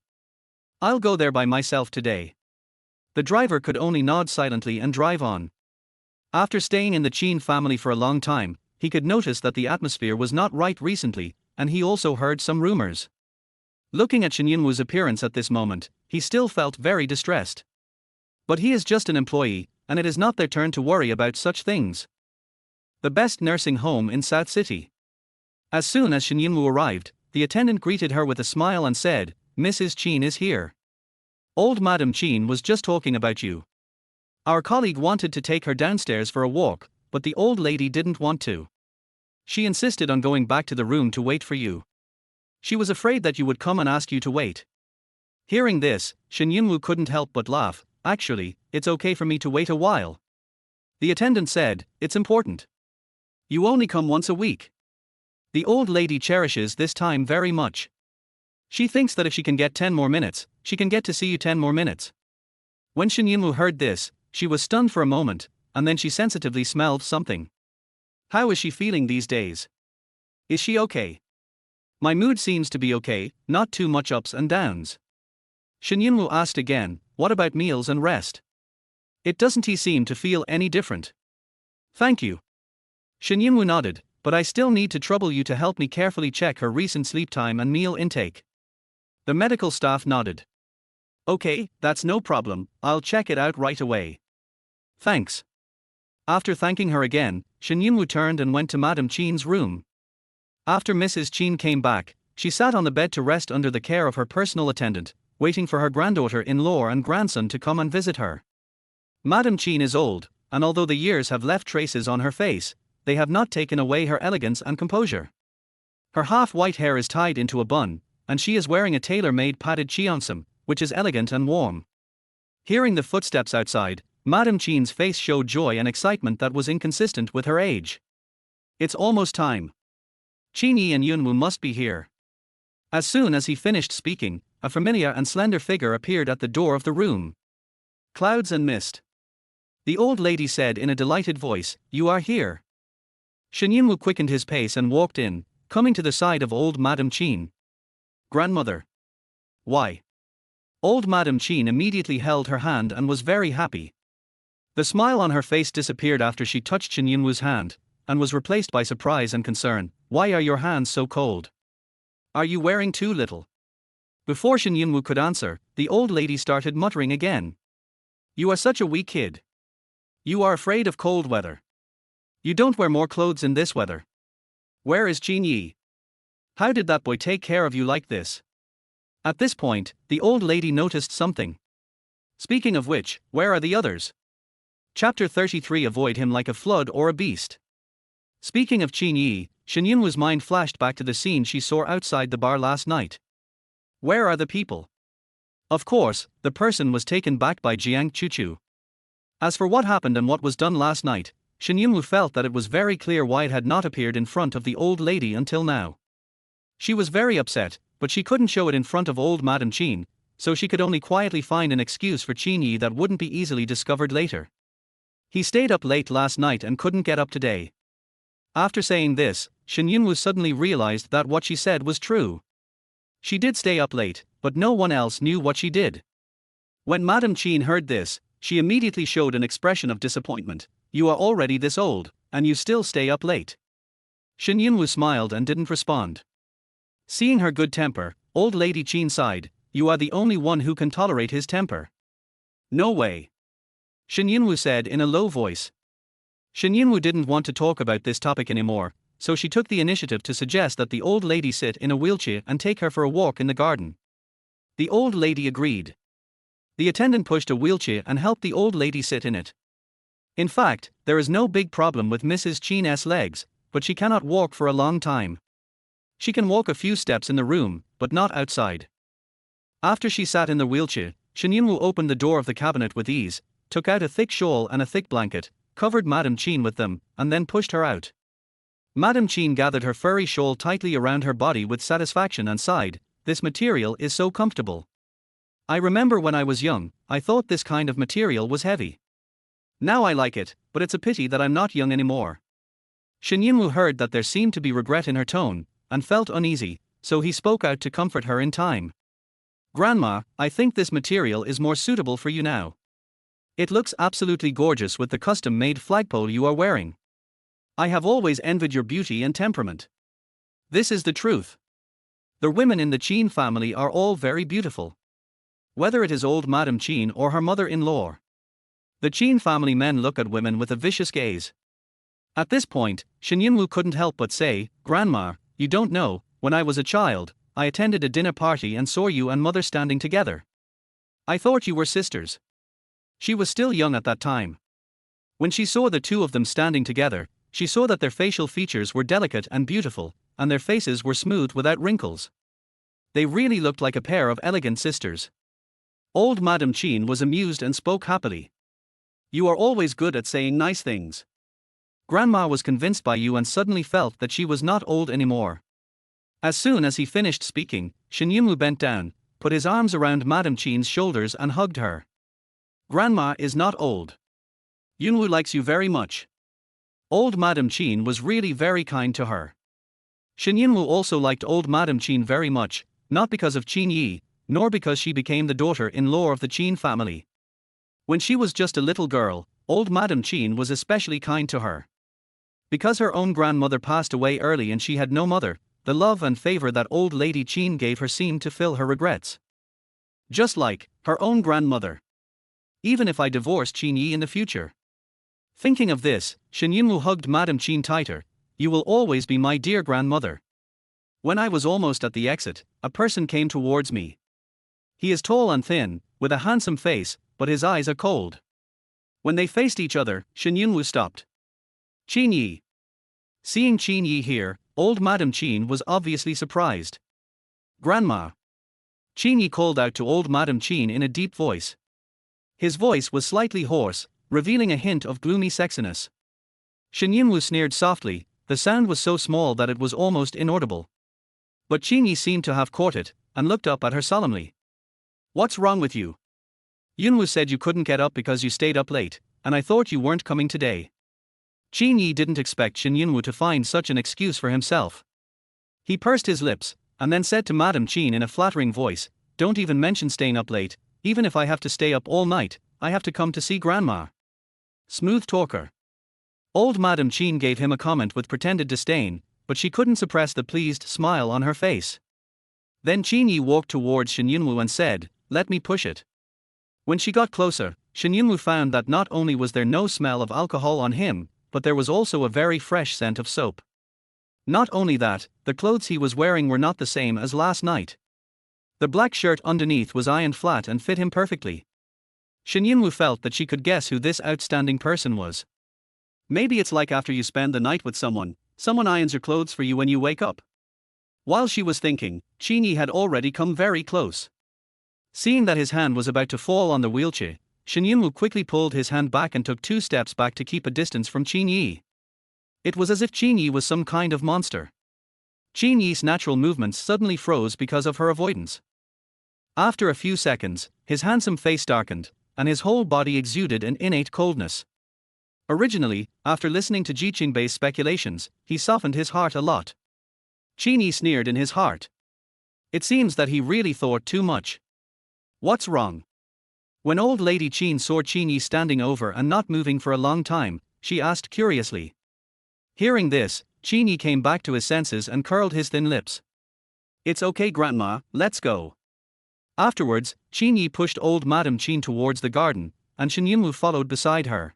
"I'll go there by myself today." The driver could only nod silently and drive on. After staying in the Qin family for a long time, he could notice that the atmosphere was not right recently, and he also heard some rumors. Looking at Shen Yunwu's appearance at this moment, he still felt very distressed. But he is just an employee, and it is not their turn to worry about such things. The best nursing home in South City. As soon as Shen Yunwu arrived, the attendant greeted her with a smile and said, "Mrs. Qin is here. Old Madam Qin was just talking about you. Our colleague wanted to take her downstairs for a walk, but the old lady didn't want to. She insisted on going back to the room to wait for you. She was afraid that you would come and ask you to wait." Hearing this, Shen Yunwu couldn't help but laugh. "Actually, it's okay for me to wait a while." The attendant said, "It's important. You only come once a week. The old lady cherishes this time very much. She thinks that if she can get 10 more minutes, she can get to see you 10 more minutes." When Shen Yunwu heard this, she was stunned for a moment, and then she sensitively smelled something. How is she feeling these days? Is she okay? "My mood seems to be okay, not too much ups and downs." Shen Yunwu asked again, "What about meals and rest? It doesn't he seem to feel any different?" "Thank you." Shen Yunwu nodded, "But I still need to trouble you to help me carefully check her recent sleep time and meal intake." The medical staff nodded. "Okay, that's no problem, I'll check it out right away." "Thanks." After thanking her again, Shen Yunwu turned and went to Madam Qin's room. After Mrs. Qin came back, she sat on the bed to rest under the care of her personal attendant, waiting for her granddaughter-in-law and grandson to come and visit her. Madam Qin is old, and although the years have left traces on her face, they have not taken away her elegance and composure. Her half-white hair is tied into a bun, and she is wearing a tailor-made padded cheongsam, which is elegant and warm. Hearing the footsteps outside, Madam Qin's face showed joy and excitement that was inconsistent with her age. "It's almost time. Qin Ye and Yunwu must be here." As soon as he finished speaking, a familiar and slender figure appeared at the door of the room. "Clouds and mist," the old lady said in a delighted voice, "You are here." Shen Yunwu quickened his pace and walked in, coming to the side of old Madam Qin. "Grandmother." "Why?" Old Madam Qin immediately held her hand and was very happy. The smile on her face disappeared after she touched Shen Yunwu's hand, and was replaced by surprise and concern. "Why are your hands so cold? Are you wearing too little?" Before Shen Yunwu could answer, the old lady started muttering again. "You are such a wee kid. You are afraid of cold weather. You don't wear more clothes in this weather. Where is Qin Ye? How did that boy take care of you like this?" At this point, the old lady noticed something. "Speaking of which, where are the others?" Chapter 33. Avoid him like a flood or a beast. Speaking of Qin Ye, Shen Yunwu's mind flashed back to the scene she saw outside the bar last night. Where are the people? Of course, the person was taken back by Jiang Chuchu. As for what happened and what was done last night, Shen Yunwu felt that it was very clear why it had not appeared in front of the old lady until now. She was very upset, but she couldn't show it in front of old Madame Qin, so she could only quietly find an excuse for Qin Ye that wouldn't be easily discovered later. He stayed up late last night and couldn't get up today. After saying this, Shen Yunwu suddenly realized that what she said was true. She did stay up late, but no one else knew what she did. When Madame Qin heard this, she immediately showed an expression of disappointment. You are already this old, and you still stay up late. Shen Yunwu smiled and didn't respond. Seeing her good temper, old lady Qin sighed. You are the only one who can tolerate his temper. No way. Shen Yunwu said in a low voice. Shen Yunwu didn't want to talk about this topic anymore, so she took the initiative to suggest that the old lady sit in a wheelchair and take her for a walk in the garden. The old lady agreed. The attendant pushed a wheelchair and helped the old lady sit in it. In fact, there is no big problem with Mrs. Qin's legs, but she cannot walk for a long time. She can walk a few steps in the room, but not outside. After she sat in the wheelchair, Shen Yunwu opened the door of the cabinet with ease, took out a thick shawl and a thick blanket, covered Madame Qin with them, and then pushed her out. Madame Qin gathered her furry shawl tightly around her body with satisfaction and sighed, this material is so comfortable. I remember when I was young, I thought this kind of material was heavy. Now I like it, but it's a pity that I'm not young anymore. Shen Yunwu heard that there seemed to be regret in her tone, and felt uneasy, so he spoke out to comfort her in time. Grandma, I think this material is more suitable for you now. It looks absolutely gorgeous with the custom-made flagpole you are wearing. I have always envied your beauty and temperament. This is the truth. The women in the Qin family are all very beautiful. Whether it is old Madame Qin or her mother-in-law. The Qin family men look at women with a vicious gaze. At this point, Shen Yunwu couldn't help but say, Grandma, you don't know, when I was a child, I attended a dinner party and saw you and mother standing together. I thought you were sisters. She was still young at that time. When she saw the two of them standing together, she saw that their facial features were delicate and beautiful, and their faces were smooth without wrinkles. They really looked like a pair of elegant sisters. Old Madame Qin was amused and spoke happily. You are always good at saying nice things. Grandma was convinced by you and suddenly felt that she was not old anymore. As soon as he finished speaking, Shen Yunwu bent down, put his arms around Madame Qin's shoulders and hugged her. Grandma is not old. Yunwu likes you very much. Old Madame Qin was really very kind to her. Shen Yunwu also liked old Madame Qin very much, not because of Qin Ye, nor because she became the daughter-in-law of the Qin family. When she was just a little girl, old Madame Qin was especially kind to her. Because her own grandmother passed away early and she had no mother, the love and favor that old lady Qin gave her seemed to fill her regrets. Just like her own grandmother. Even if I divorce Qin Ye in the future. Thinking of this, Shen Yunwu hugged Madame Qin tighter. You will always be my dear grandmother. When I was almost at the exit, a person came towards me. He is tall and thin, with a handsome face, but his eyes are cold. When they faced each other, Shen Yunwu stopped. Qin Ye. Seeing Qin Ye here, old Madame Qin was obviously surprised. Grandma. Qin Ye called out to old Madame Qin in a deep voice. His voice was slightly hoarse, revealing a hint of gloomy sexiness. Shen Yunwu sneered softly, the sound was so small that it was almost inaudible. But Qin Ye seemed to have caught it, and looked up at her solemnly. What's wrong with you? Yunwu said you couldn't get up because you stayed up late, and I thought you weren't coming today. Qin Ye didn't expect Shen Yunwu to find such an excuse for himself. He pursed his lips, and then said to Madame Qin in a flattering voice, don't even mention staying up late, even if I have to stay up all night, I have to come to see Grandma. Smooth talker. Old Madame Qin gave him a comment with pretended disdain, but she couldn't suppress the pleased smile on her face. Then Qin Ye walked towards Shen Yunwu and said, let me push it. When she got closer, Shen Yunwu found that not only was there no smell of alcohol on him, but there was also a very fresh scent of soap. Not only that, the clothes he was wearing were not the same as last night. The black shirt underneath was ironed flat and fit him perfectly. Shen Yunwu felt that she could guess who this outstanding person was. Maybe it's like after you spend the night with someone irons your clothes for you when you wake up. While she was thinking, Qin Ye had already come very close. Seeing that his hand was about to fall on the wheelchair, Shen Yunwu quickly pulled his hand back and took 2 steps back to keep a distance from Qin Ye. It was as if Qin Ye was some kind of monster. Qin Ye's natural movements suddenly froze because of her avoidance. After a few seconds, his handsome face darkened, and his whole body exuded an innate coldness. Originally, after listening to Ji Qingbei's speculations, he softened his heart a lot. Qin Ye sneered in his heart. It seems that he really thought too much. What's wrong? When old lady Qin saw Qin Ye standing over and not moving for a long time, she asked curiously. Hearing this, Qin Ye came back to his senses and curled his thin lips. It's okay, Grandma, let's go. Afterwards, Qin Ye pushed old Madame Qin towards the garden, and Shen Yunwu followed beside her.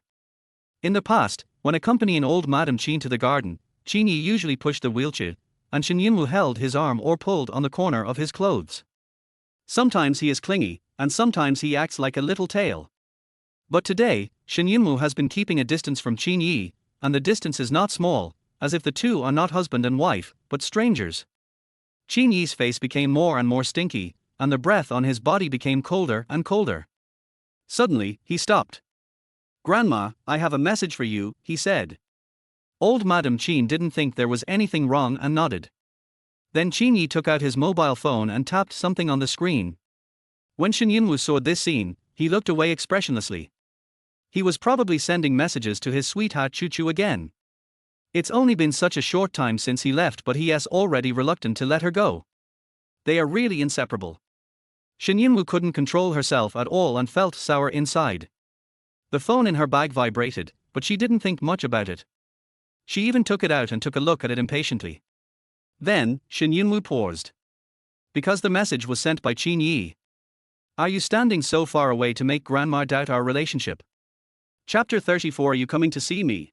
In the past, when accompanying old Madame Qin to the garden, Qin Ye usually pushed the wheelchair, and Shen Yunwu held his arm or pulled on the corner of his clothes. Sometimes he is clingy, and sometimes he acts like a little tail. But today, Shen Yunwu has been keeping a distance from Qin Ye, and the distance is not small, as if the two are not husband and wife, but strangers. Qin Ye's face became more and more stinky, and the breath on his body became colder and colder. Suddenly, he stopped. Grandma, I have a message for you, he said. Old Madame Qin didn't think there was anything wrong and nodded. Then Qin Ye took out his mobile phone and tapped something on the screen. When Shen Yunwu saw this scene, he looked away expressionlessly. He was probably sending messages to his sweetheart Chu Chu again. It's only been such a short time since he left, but he is already reluctant to let her go. They are really inseparable. Shen Yunwu couldn't control herself at all and felt sour inside. The phone in her bag vibrated, but she didn't think much about it. She even took it out and took a look at it impatiently. Then, Shen Yunwu paused. Because the message was sent by Qin Ye. Are you standing so far away to make Grandma doubt our relationship? Chapter 34. Are you coming to see me?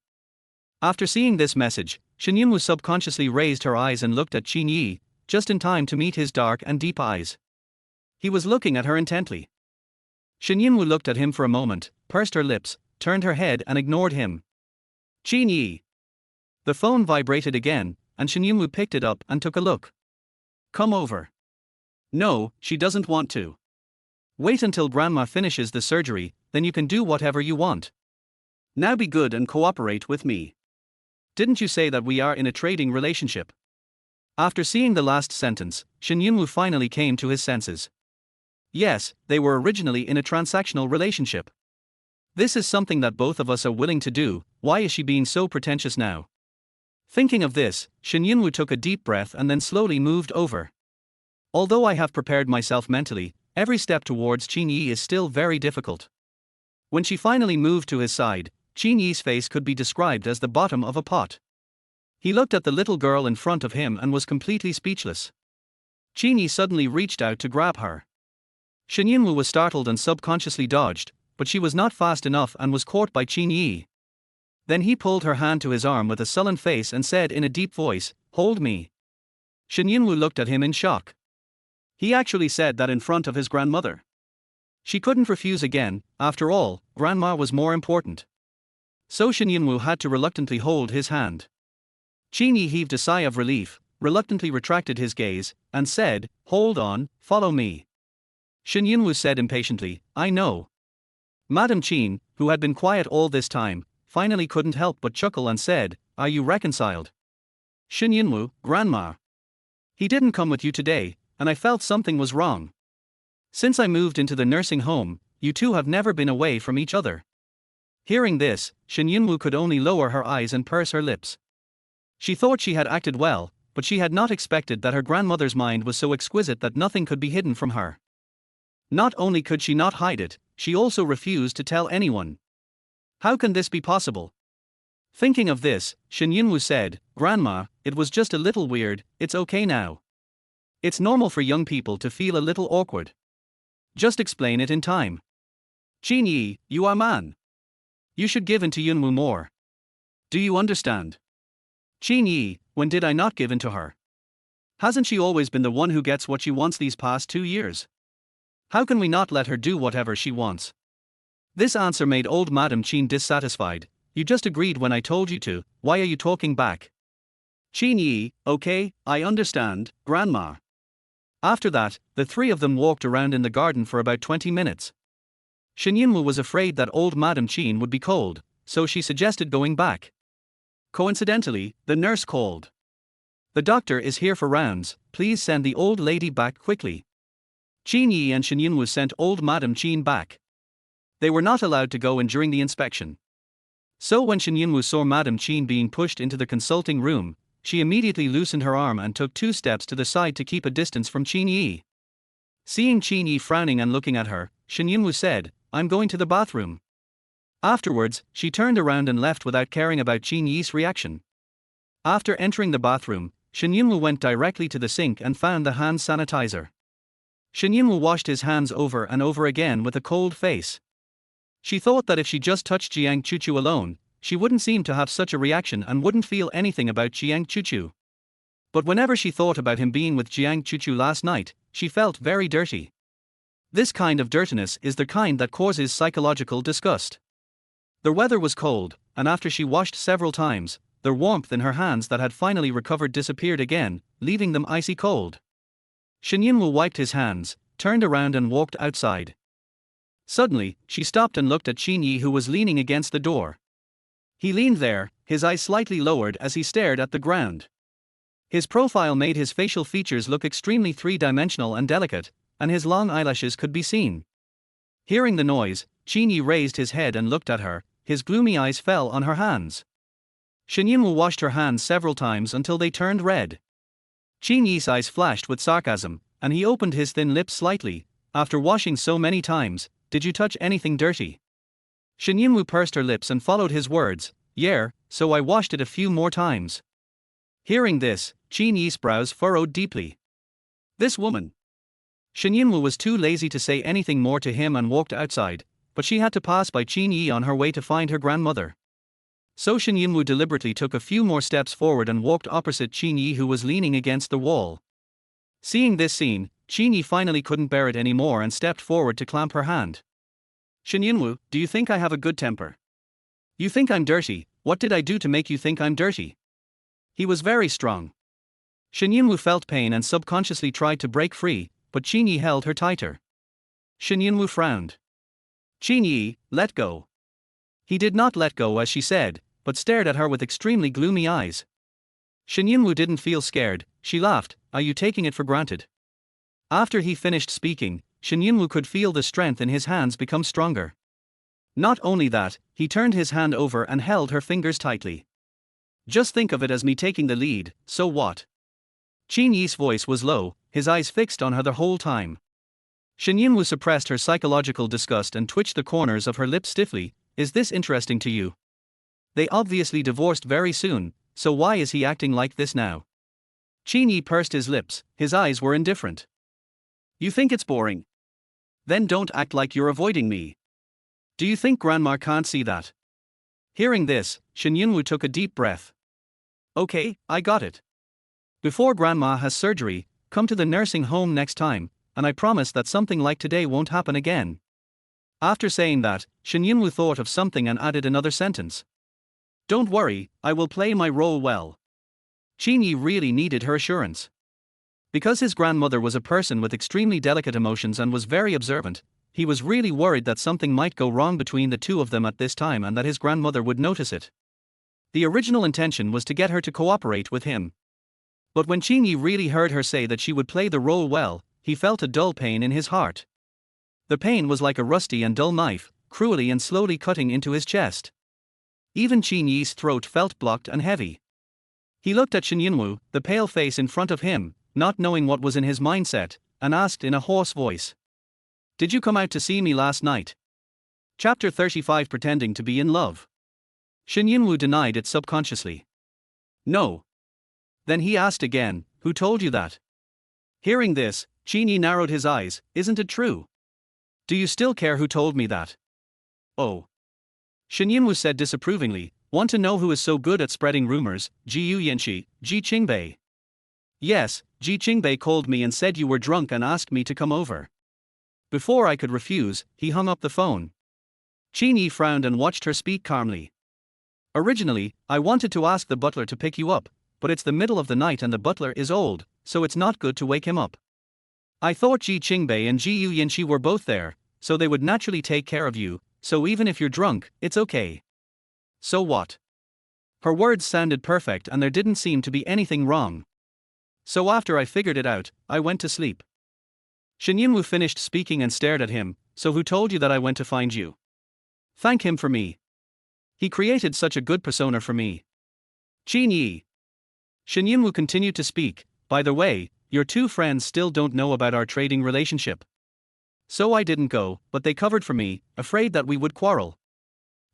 After seeing this message, Shen Yunwu subconsciously raised her eyes and looked at Qin Ye, just in time to meet his dark and deep eyes. He was looking at her intently. Shen Yunwu looked at him for a moment, pursed her lips, turned her head and ignored him. Qin Ye. The phone vibrated again, and Shen Yunwu picked it up and took a look. Come over. No, she doesn't want to. Wait until Grandma finishes the surgery, then you can do whatever you want. Now be good and cooperate with me. Didn't you say that we are in a trading relationship? After seeing the last sentence, Shen Yunwu finally came to his senses. Yes, they were originally in a transactional relationship. This is something that both of us are willing to do. Why is she being so pretentious now? Thinking of this, Shen Yunwu took a deep breath and then slowly moved over. Although I have prepared myself mentally, every step towards Qin Ye is still very difficult. When she finally moved to his side, Qin Ye's face could be described as the bottom of a pot. He looked at the little girl in front of him and was completely speechless. Qin Ye suddenly reached out to grab her. Shen Yunwu was startled and subconsciously dodged, but she was not fast enough and was caught by Qin Ye. Then he pulled her hand to his arm with a sullen face and said in a deep voice, "Hold me." Shen Yunwu looked at him in shock. He actually said that in front of his grandmother. She couldn't refuse again. After all, Grandma was more important. So Shen Yunwu had to reluctantly hold his hand. Qin Ye heaved a sigh of relief, reluctantly retracted his gaze, and said, "Hold on, follow me." Shen Yunwu said impatiently, "I know." Madame Qin, who had been quiet all this time, finally couldn't help but chuckle and said, "Are you reconciled?" Shen Yunwu, Grandma. He didn't come with you today, and I felt something was wrong. Since I moved into the nursing home, you two have never been away from each other. Hearing this, Shen Yunwu could only lower her eyes and purse her lips. She thought she had acted well, but she had not expected that her grandmother's mind was so exquisite that nothing could be hidden from her. Not only could she not hide it, she also refused to tell anyone. How can this be possible? Thinking of this, Shen Yunwu said, "Grandma, it was just a little weird, it's okay now. It's normal for young people to feel a little awkward. Just explain it in time. Qin Ye, you are man. You should give in to Yunwu more. Do you understand? Qin Ye, when did I not give in to her? Hasn't she always been the one who gets what she wants these past 2 years? How can we not let her do whatever she wants?" This answer made old Madame Qin dissatisfied. "You just agreed when I told you to, why are you talking back?" Qin Ye, "Okay, I understand, Grandma. After that, the three of them walked around in the garden for about 20 minutes. Shen Yunwu was afraid that old Madame Qin would be cold, so she suggested going back. Coincidentally, the nurse called. "The doctor is here for rounds, please send the old lady back quickly." Qin Ye and Shen Yunwu sent old Madame Qin back. They were not allowed to go in during the inspection. So when Shen Yunwu saw Madame Qin being pushed into the consulting room, she immediately loosened her arm and took 2 steps to the side to keep a distance from Qin Ye. Seeing Qin Ye frowning and looking at her, Shen Yunwu said, "I'm going to the bathroom." Afterwards, she turned around and left without caring about Qin Ye's reaction. After entering the bathroom, Shen Yunwu went directly to the sink and found the hand sanitizer. Shen Yunwu washed his hands over and over again with a cold face. She thought that if she just touched Jiang Chuchu alone, she wouldn't seem to have such a reaction and wouldn't feel anything about Jiang Chuchu. But whenever she thought about him being with Jiang Chuchu last night, she felt very dirty. This kind of dirtiness is the kind that causes psychological disgust. The weather was cold, and after she washed several times, the warmth in her hands that had finally recovered disappeared again, leaving them icy cold. Shen Yunwu wiped his hands, turned around and walked outside. Suddenly, she stopped and looked at Qin Ye, who was leaning against the door. He leaned there, his eyes slightly lowered as he stared at the ground. His profile made his facial features look extremely three-dimensional and delicate, and his long eyelashes could be seen. Hearing the noise, Qin Ye raised his head and looked at her, his gloomy eyes fell on her hands. Shen Yunwu washed her hands several times until they turned red. Qin Ye's eyes flashed with sarcasm, and he opened his thin lips slightly. "After washing so many times, did you touch anything dirty?" Shen Yunwu pursed her lips and followed his words, "Yeah, so I washed it a few more times." Hearing this, Qin Ye's brows furrowed deeply. This woman. Shen Yunwu was too lazy to say anything more to him and walked outside, but she had to pass by Qin Ye on her way to find her grandmother. So Shen Yunwu deliberately took a few more steps forward and walked opposite Qin Ye, who was leaning against the wall. Seeing this scene, Qin Ye finally couldn't bear it anymore and stepped forward to clamp her hand. "Shen Yunwu, do you think I have a good temper? You think I'm dirty? What did I do to make you think I'm dirty?" He was very strong. Shen Yunwu felt pain and subconsciously tried to break free, but Qin Ye held her tighter. Shen Yunwu frowned. "Qin Ye, let go." He did not let go as she said, but stared at her with extremely gloomy eyes. Shen Yunwu didn't feel scared, she laughed, "Are you taking it for granted?" After he finished speaking, Shen Yunwu could feel the strength in his hands become stronger. Not only that, he turned his hand over and held her fingers tightly. "Just think of it as me taking the lead, so what?" Qin Ye's voice was low, his eyes fixed on her the whole time. Shen Yunwu suppressed her psychological disgust and twitched the corners of her lips stiffly. "Is this interesting to you? They obviously divorced very soon, so why is he acting like this now?" Qin Ye pursed his lips, his eyes were indifferent. "You think it's boring? Then don't act like you're avoiding me. Do you think Grandma can't see that?" Hearing this, Shen Yunwu took a deep breath. "Okay, I got it. Before Grandma has surgery, come to the nursing home next time, and I promise that something like today won't happen again." After saying that, Shen Yunwu thought of something and added another sentence. "Don't worry, I will play my role well." Qin Ye really needed her assurance. Because his grandmother was a person with extremely delicate emotions and was very observant, he was really worried that something might go wrong between the two of them at this time and that his grandmother would notice it. The original intention was to get her to cooperate with him. But when Qin Ye really heard her say that she would play the role well, he felt a dull pain in his heart. The pain was like a rusty and dull knife, cruelly and slowly cutting into his chest. Even Qin Ye's throat felt blocked and heavy. He looked at Shen Yunwu, the pale face in front of him, not knowing what was in his mindset, and asked in a hoarse voice, "Did you come out to see me last night?" Chapter 35, Pretending to be in love. Shen Yunwu denied it subconsciously. "No." Then he asked again, "Who told you that?" Hearing this, Qin Ye narrowed his eyes, "Isn't it true? Do you still care who told me that?" "Oh." Shen Yunwu said disapprovingly, "Want to know who is so good at spreading rumors? Ji Yuyanshi, Ji Qingbei." "Yes, Ji Qingbei called me and said you were drunk and asked me to come over." Before I could refuse, he hung up the phone. Qin Ye frowned and watched her speak calmly. "Originally, I wanted to ask the butler to pick you up, but it's the middle of the night and the butler is old, so it's not good to wake him up. I thought Ji Qingbei and Ji Yuyanxi were both there, so they would naturally take care of you, so even if you're drunk, it's okay. So what? Her words sounded perfect and there didn't seem to be anything wrong. So after I figured it out, I went to sleep. Shen Yunwu finished speaking and stared at him. So who told you that I went to find you? Thank him for me. He created such a good persona for me. Qin Ye. Shen Yunwu continued to speak. By the way, your two friends still don't know about our trading relationship. So I didn't go, but they covered for me, afraid that we would quarrel.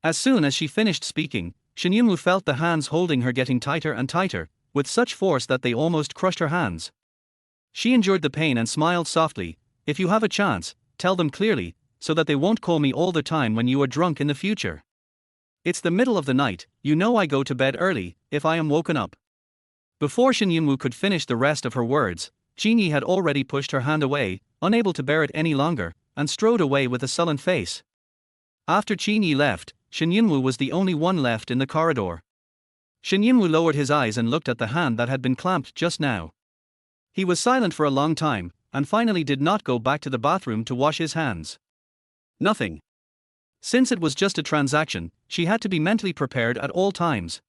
As soon as she finished speaking, Shen Yunwu felt the hands holding her getting tighter and tighter, with such force that they almost crushed her hands. She endured the pain and smiled softly. If you have a chance, tell them clearly, so that they won't call me all the time when you are drunk in the future. It's the middle of the night, you know I go to bed early, if I am woken up. Before Shen Yunwu could finish the rest of her words, Qin Ye had already pushed her hand away, unable to bear it any longer, and strode away with a sullen face. After Qin Ye left, Shen Yunwu was the only one left in the corridor. Shen Yunwu lowered his eyes and looked at the hand that had been clamped just now. He was silent for a long time, and finally did not go back to the bathroom to wash his hands. Nothing. Since it was just a transaction, she had to be mentally prepared at all times.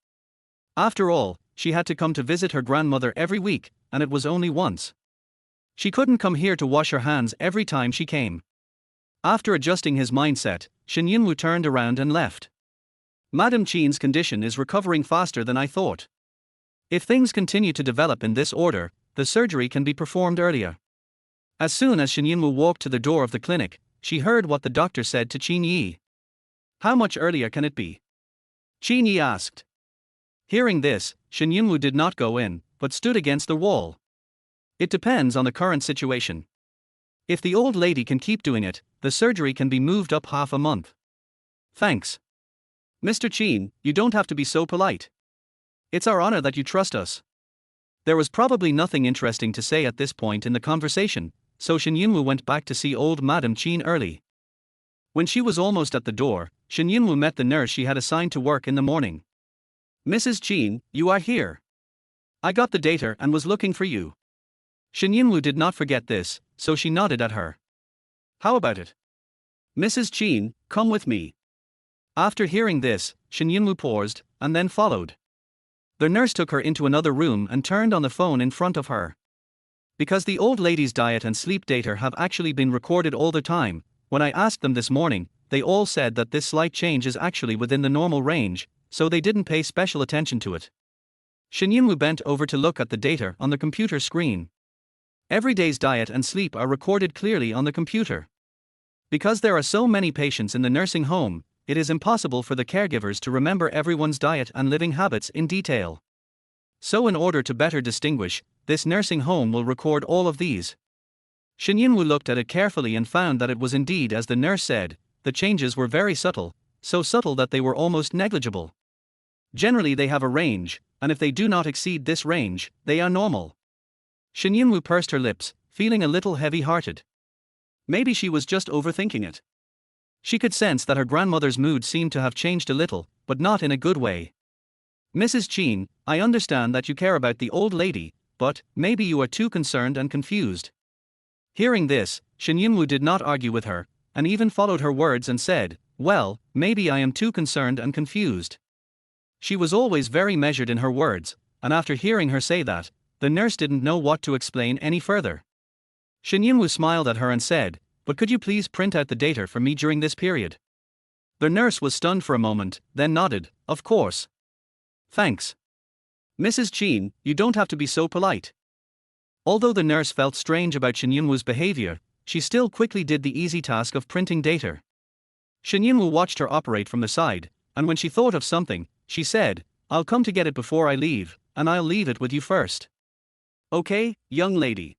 After all, she had to come to visit her grandmother every week, and it was only once. She couldn't come here to wash her hands every time she came. After adjusting his mindset, Shen Yunwu turned around and left. Madame Qin's condition is recovering faster than I thought. If things continue to develop in this order, the surgery can be performed earlier. As soon as Shen Yunwu walked to the door of the clinic, she heard what the doctor said to Qin Ye. How much earlier can it be? Qin Ye asked. Hearing this, Shen Yunwu did not go in, but stood against the wall. It depends on the current situation. If the old lady can keep doing it, the surgery can be moved up half a month. Thanks. Mr. Qin, you don't have to be so polite. It's our honor that you trust us. There was probably nothing interesting to say at this point in the conversation, so Shen Yunwu went back to see old Madame Qin early. When she was almost at the door, Shen Yunwu met the nurse she had assigned to work in the morning. Mrs. Qin, you are here. I got the data and was looking for you. Shen Yunwu did not forget this, so she nodded at her. How about it? Mrs. Qin, come with me. After hearing this, Shen Yunwu paused, and then followed. The nurse took her into another room and turned on the phone in front of her. Because the old lady's diet and sleep data have actually been recorded all the time, when I asked them this morning, they all said that this slight change is actually within the normal range, so they didn't pay special attention to it. Shen Yunwu bent over to look at the data on the computer screen. Every day's diet and sleep are recorded clearly on the computer. Because there are so many patients in the nursing home, it is impossible for the caregivers to remember everyone's diet and living habits in detail. So in order to better distinguish, this nursing home will record all of these. Shen Yunwu looked at it carefully and found that it was indeed as the nurse said, the changes were very subtle, so subtle that they were almost negligible. Generally they have a range, and if they do not exceed this range, they are normal. Shen Yunwu pursed her lips, feeling a little heavy-hearted. Maybe she was just overthinking it. She could sense that her grandmother's mood seemed to have changed a little, but not in a good way. Mrs. Qin, I understand that you care about the old lady, but maybe you are too concerned and confused. Hearing this, Shen Yunwu did not argue with her, and even followed her words and said, well, maybe I am too concerned and confused. She was always very measured in her words, and after hearing her say that, the nurse didn't know what to explain any further. Shen Yunwu smiled at her and said, but could you please print out the data for me during this period? The nurse was stunned for a moment, then nodded, of course. Thanks. Mrs. Qin, you don't have to be so polite. Although the nurse felt strange about Shen Yunwu's behavior, she still quickly did the easy task of printing data. Shen Yunwu watched her operate from the side, and when she thought of something, she said, I'll come to get it before I leave, and I'll leave it with you first. Okay, young lady.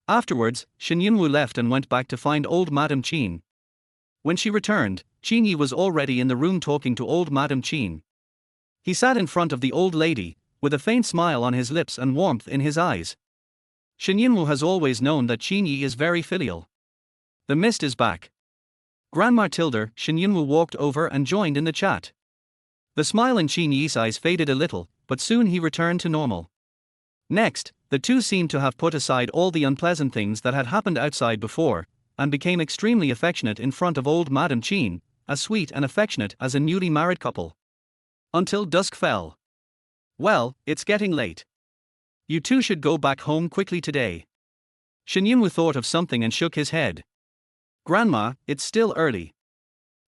Afterwards, Shen Yunwu left and went back to find old Madame Qin. When she returned, Qin Ye was already in the room talking to old Madame Qin. He sat in front of the old lady, with a faint smile on his lips and warmth in his eyes. Shen Yunwu has always known that Qin Ye is very filial. The mist is back. Grandma Tilda, Shen Yunwu walked over and joined in the chat. The smile in Qin Ye's eyes faded a little, but soon he returned to normal. Next, the two seemed to have put aside all the unpleasant things that had happened outside before, and became extremely affectionate in front of old Madame Qin, as sweet and affectionate as a newly married couple. Until dusk fell. Well, it's getting late. You two should go back home quickly today. Shen Yunwu thought of something and shook his head. Grandma, it's still early.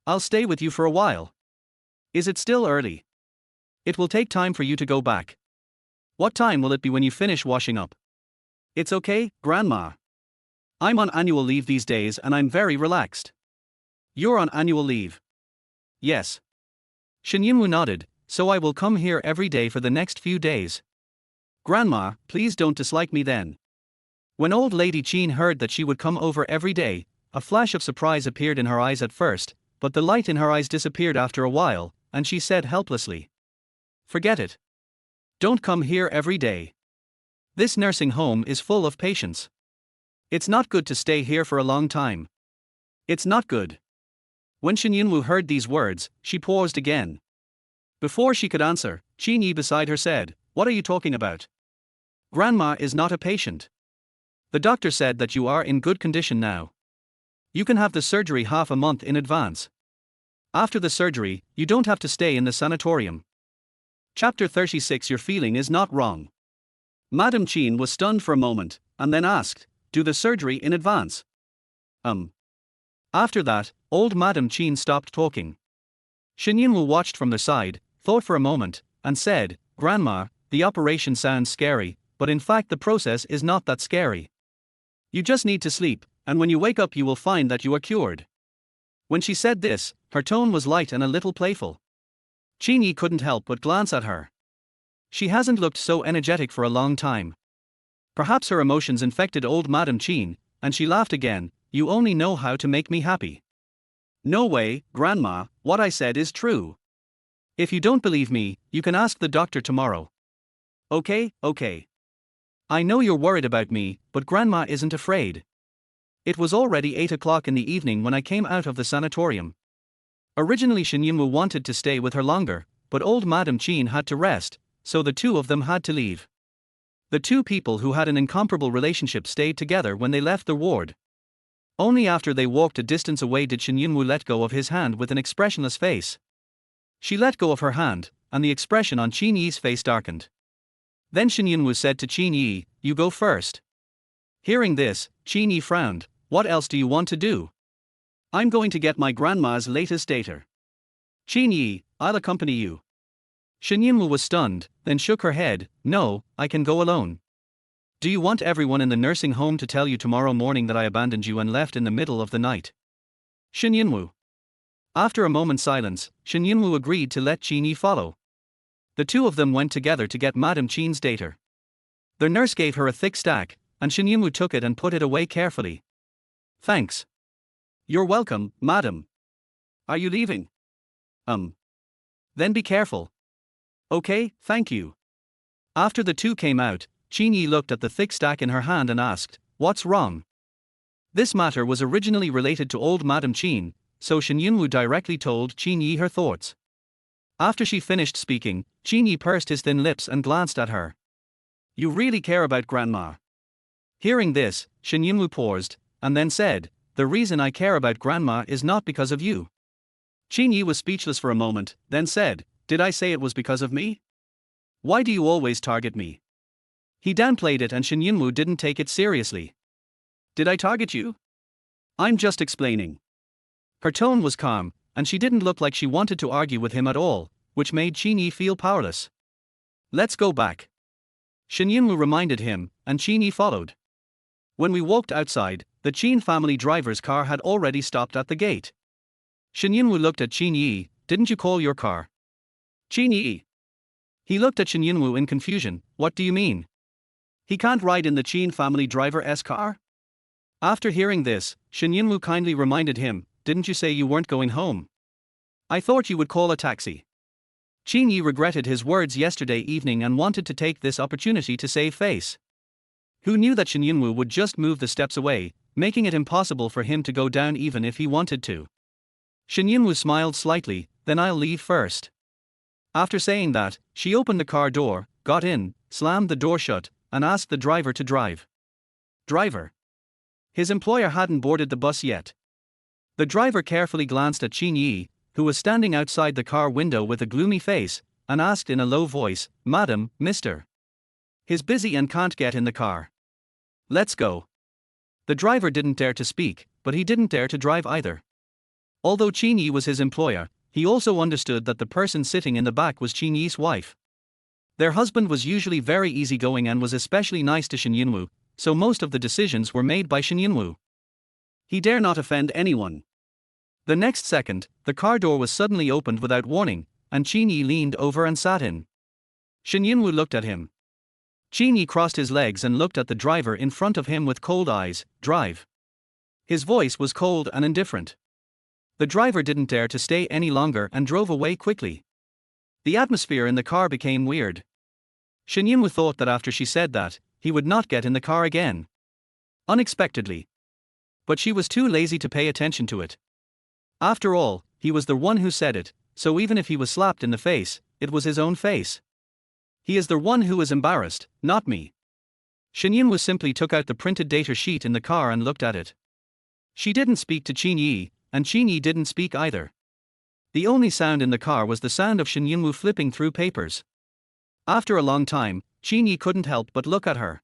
I'll stay with you for a while. Is it still early? It will take time for you to go back. What time will it be when you finish washing up? It's okay, Grandma. I'm on annual leave these days and I'm very relaxed. You're on annual leave? Yes. Shen Yunwu nodded, so I will come here every day for the next few days. Grandma, please don't dislike me then. When old Lady Qin heard that she would come over every day, a flash of surprise appeared in her eyes at first, but the light in her eyes disappeared after a while, and she said helplessly, "Forget it. Don't come here every day. This nursing home is full of patients. It's not good to stay here for a long time. It's not good." When Shen Yunwu heard these words, she paused again. Before she could answer, Qin Ye beside her said, "What are you talking about? Grandma is not a patient. The doctor said that you are in good condition now. You can have the surgery half a month in advance. After the surgery, you don't have to stay in the sanatorium." Chapter 36. Your feeling is not wrong. Madame Qin was stunned for a moment, and then asked, "Do the surgery in advance?" After that, old Madame Qin stopped talking. Shen Yunwu watched from the side, thought for a moment, and said, "Grandma, the operation sounds scary, but in fact the process is not that scary. You just need to sleep, and when you wake up you will find that you are cured." When she said this, her tone was light and a little playful. Qin Ye couldn't help but glance at her. She hasn't looked so energetic for a long time. Perhaps her emotions infected old Madame Qin, and she laughed again. "You only know how to make me happy." "No way, Grandma, what I said is true. If you don't believe me, you can ask the doctor tomorrow." Okay. I know you're worried about me, but Grandma isn't afraid. It was already 8 o'clock in the evening when I came out of the sanatorium. Originally Shen Yunwu wanted to stay with her longer, but old Madame Qin had to rest, so the two of them had to leave. The two people who had an incomparable relationship stayed together when they left the ward. Only after they walked a distance away did Shen Yunwu let go of his hand with an expressionless face. She let go of her hand, and the expression on Qin Ye's face darkened. Then Shen Yunwu said to Qin Ye, "You go first." Hearing this, Qin Ye frowned. "What else do you want to do?" "I'm going to get my grandma's latest data." "Qin Ye, I'll accompany you." Shen Yunwu was stunned, then shook her head. "No, I can go alone." "Do you want everyone in the nursing home to tell you tomorrow morning that I abandoned you and left in the middle of the night?" Shen Yunwu. After a moment's silence, Shen Yunwu agreed to let Qin Ye follow. The two of them went together to get Madame Qin's data. Their nurse gave her a thick stack, and Shen Yunwu took it and put it away carefully. "Thanks." "You're welcome, madam. Are you leaving?" Then be careful." "Okay, thank you." After the two came out, Qin Ye looked at the thick stack in her hand and asked, "What's wrong?" This matter was originally related to old Madame Qin, so Shen Yunwu directly told Qin Ye her thoughts. After she finished speaking, Qin Ye pursed his thin lips and glanced at her. "You really care about Grandma?" Hearing this, Shen Yunwu paused, and then said, "The reason I care about Grandma is not because of you." Qin Ye was speechless for a moment, then said, "Did I say it was because of me? Why do you always target me?" He downplayed it and Shen Yunwu didn't take it seriously. "Did I target you? I'm just explaining." Her tone was calm, and she didn't look like she wanted to argue with him at all, which made Qin Ye feel powerless. "Let's go back," Shen Yunwu reminded him, and Qin Ye followed. When we walked outside, the Qin family driver's car had already stopped at the gate. Shen Yunwu looked at Qin Ye. "Didn't you call your car?" "Qin Ye." He looked at Shen Yunwu in confusion. "What do you mean? He can't ride in the Qin family driver's car?" After hearing this, Shen Yunwu kindly reminded him, "Didn't you say you weren't going home? I thought you would call a taxi." Qin Ye regretted his words yesterday evening and wanted to take this opportunity to save face. Who knew that Shen Yunwu would just move the steps away, making it impossible for him to go down even if he wanted to. Shen Yunwu smiled slightly. "Then I'll leave first." After saying that, she opened the car door, got in, slammed the door shut, and asked the driver to drive. Driver. His employer hadn't boarded the bus yet. The driver carefully glanced at Qin Ye, who was standing outside the car window with a gloomy face, and asked in a low voice, "Madam, mister. He's busy and can't get in the car. Let's go." The driver didn't dare to speak, but he didn't dare to drive either. Although Qin Ye was his employer, he also understood that the person sitting in the back was Qin Ye's wife. Their husband was usually very easygoing and was especially nice to Shen Yunwu, so most of the decisions were made by Shen Yunwu. He dare not offend anyone. The next second, the car door was suddenly opened without warning, and Qin Ye leaned over and sat in. Shen Yunwu looked at him. Qin Ye crossed his legs and looked at the driver in front of him with cold eyes. "Drive." His voice was cold and indifferent. The driver didn't dare to stay any longer and drove away quickly. The atmosphere in the car became weird. Shen Yunwu thought that after she said that, he would not get in the car again. Unexpectedly. But she was too lazy to pay attention to it. After all, he was the one who said it, so even if he was slapped in the face, it was his own face. He is the one who is embarrassed, not me. Shen Yunwu simply took out the printed data sheet in the car and looked at it. She didn't speak to Qin Ye, and Qin Ye didn't speak either. The only sound in the car was the sound of Shen Yunwu flipping through papers. After a long time, Qin Ye couldn't help but look at her.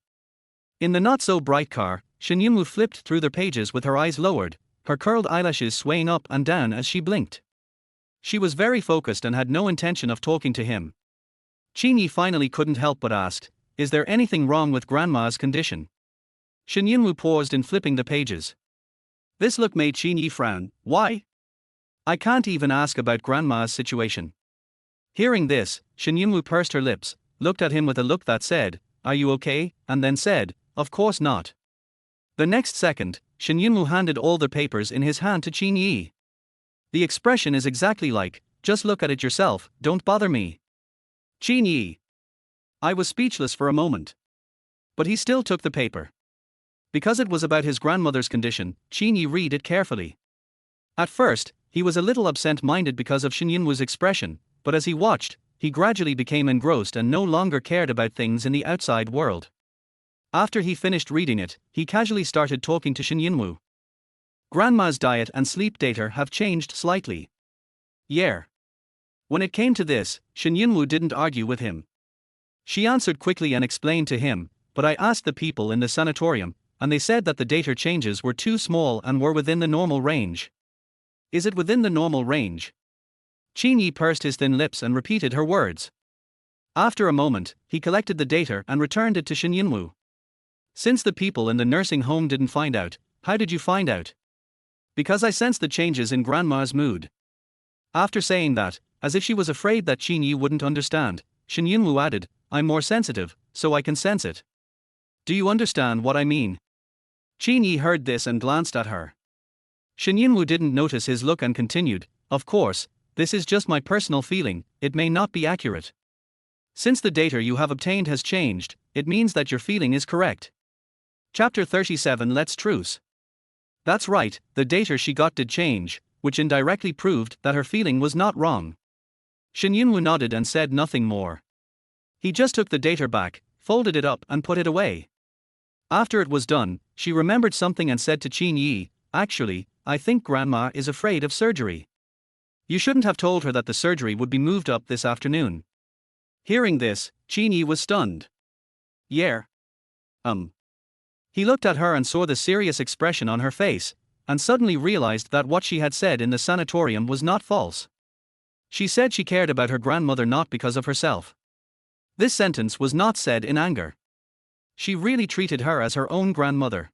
In the not-so-bright car, Shen Yunwu flipped through the pages with her eyes lowered, her curled eyelashes swaying up and down as she blinked. She was very focused and had no intention of talking to him. Qin Ye finally couldn't help but ask, "Is there anything wrong with Grandma's condition?" Shen Yunwu paused in flipping the pages. This look made Qin Ye frown. "Why? I can't even ask about Grandma's situation." Hearing this, Shen Yunwu pursed her lips, looked at him with a look that said, "Are you okay?" and then said, "Of course not." The next second, Shen Yunwu handed all the papers in his hand to Qin Ye. The expression is exactly like, "Just look at it yourself, don't bother me." Qin Ye. I was speechless for a moment. But he still took the paper. Because it was about his grandmother's condition, Qin Ye read it carefully. At first, he was a little absent-minded because of Shen Yunwu's expression, but as he watched, he gradually became engrossed and no longer cared about things in the outside world. After he finished reading it, he casually started talking to Shen Yunwu. Grandma's diet and sleep data have changed slightly. Yeah. When it came to this, Shen Yunwu didn't argue with him. She answered quickly and explained to him, "But I asked the people in the sanatorium, and they said that the data changes were too small and were within the normal range." "Is it within the normal range?" Qin Ye pursed his thin lips and repeated her words. After a moment, he collected the data and returned it to Shen Yunwu. "Since the people in the nursing home didn't find out, how did you find out?" "Because I sensed the changes in Grandma's mood." After saying that, as if she was afraid that Qin Ye wouldn't understand, Shen Yunwu added, "I'm more sensitive, so I can sense it." "Do you understand what I mean?" Qin Ye heard this and glanced at her. Shen Yunwu didn't notice his look and continued, "Of course, this is just my personal feeling, it may not be accurate. Since the data you have obtained has changed, it means that your feeling is correct." Chapter 37 Let's Truce. That's right, the data she got did change, which indirectly proved that her feeling was not wrong. Shen Yunwu nodded and said nothing more. He just took the data back, folded it up and put it away. After it was done, she remembered something and said to Qin Ye, "Actually, I think Grandma is afraid of surgery. You shouldn't have told her that the surgery would be moved up this afternoon." Hearing this, Qin Ye was stunned. "Yeah. He looked at her and saw the serious expression on her face, and suddenly realized that what she had said in the sanatorium was not false. She said she cared about her grandmother not because of herself. This sentence was not said in anger. She really treated her as her own grandmother.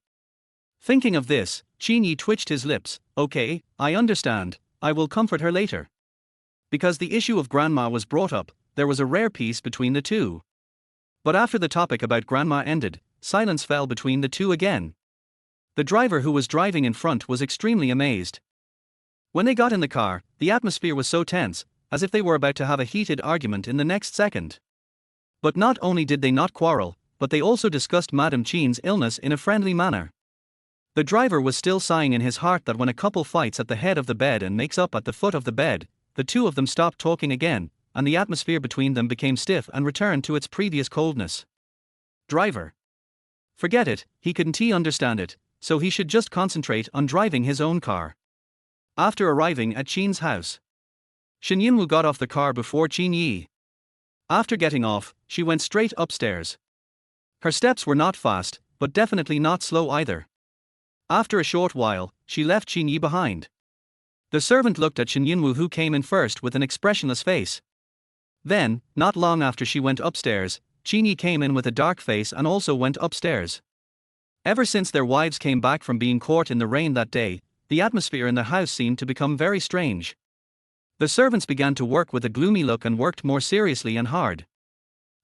Thinking of this, Qin Ye twitched his lips. "Okay, I understand, I will comfort her later." Because the issue of Grandma was brought up, there was a rare peace between the two. But after the topic about Grandma ended, silence fell between the two again. The driver who was driving in front was extremely amazed. When they got in the car, the atmosphere was so tense, as if they were about to have a heated argument in the next second. But not only did they not quarrel, but they also discussed Madame Qin's illness in a friendly manner. The driver was still sighing in his heart that when a couple fights at the head of the bed and makes up at the foot of the bed, the two of them stopped talking again, and the atmosphere between them became stiff and returned to its previous coldness. Driver. Forget it, he couldn't understand it, so he should just concentrate on driving his own car. After arriving at Qin's house, Shen Yunwu got off the car before Qin Ye. After getting off, she went straight upstairs. Her steps were not fast, but definitely not slow either. After a short while, she left Qin Ye behind. The servant looked at Shen Yunwu, who came in first with an expressionless face. Then, not long after she went upstairs, Qin Ye came in with a dark face and also went upstairs. Ever since their wives came back from being caught in the rain that day, the atmosphere in the house seemed to become very strange. The servants began to work with a gloomy look and worked more seriously and hard.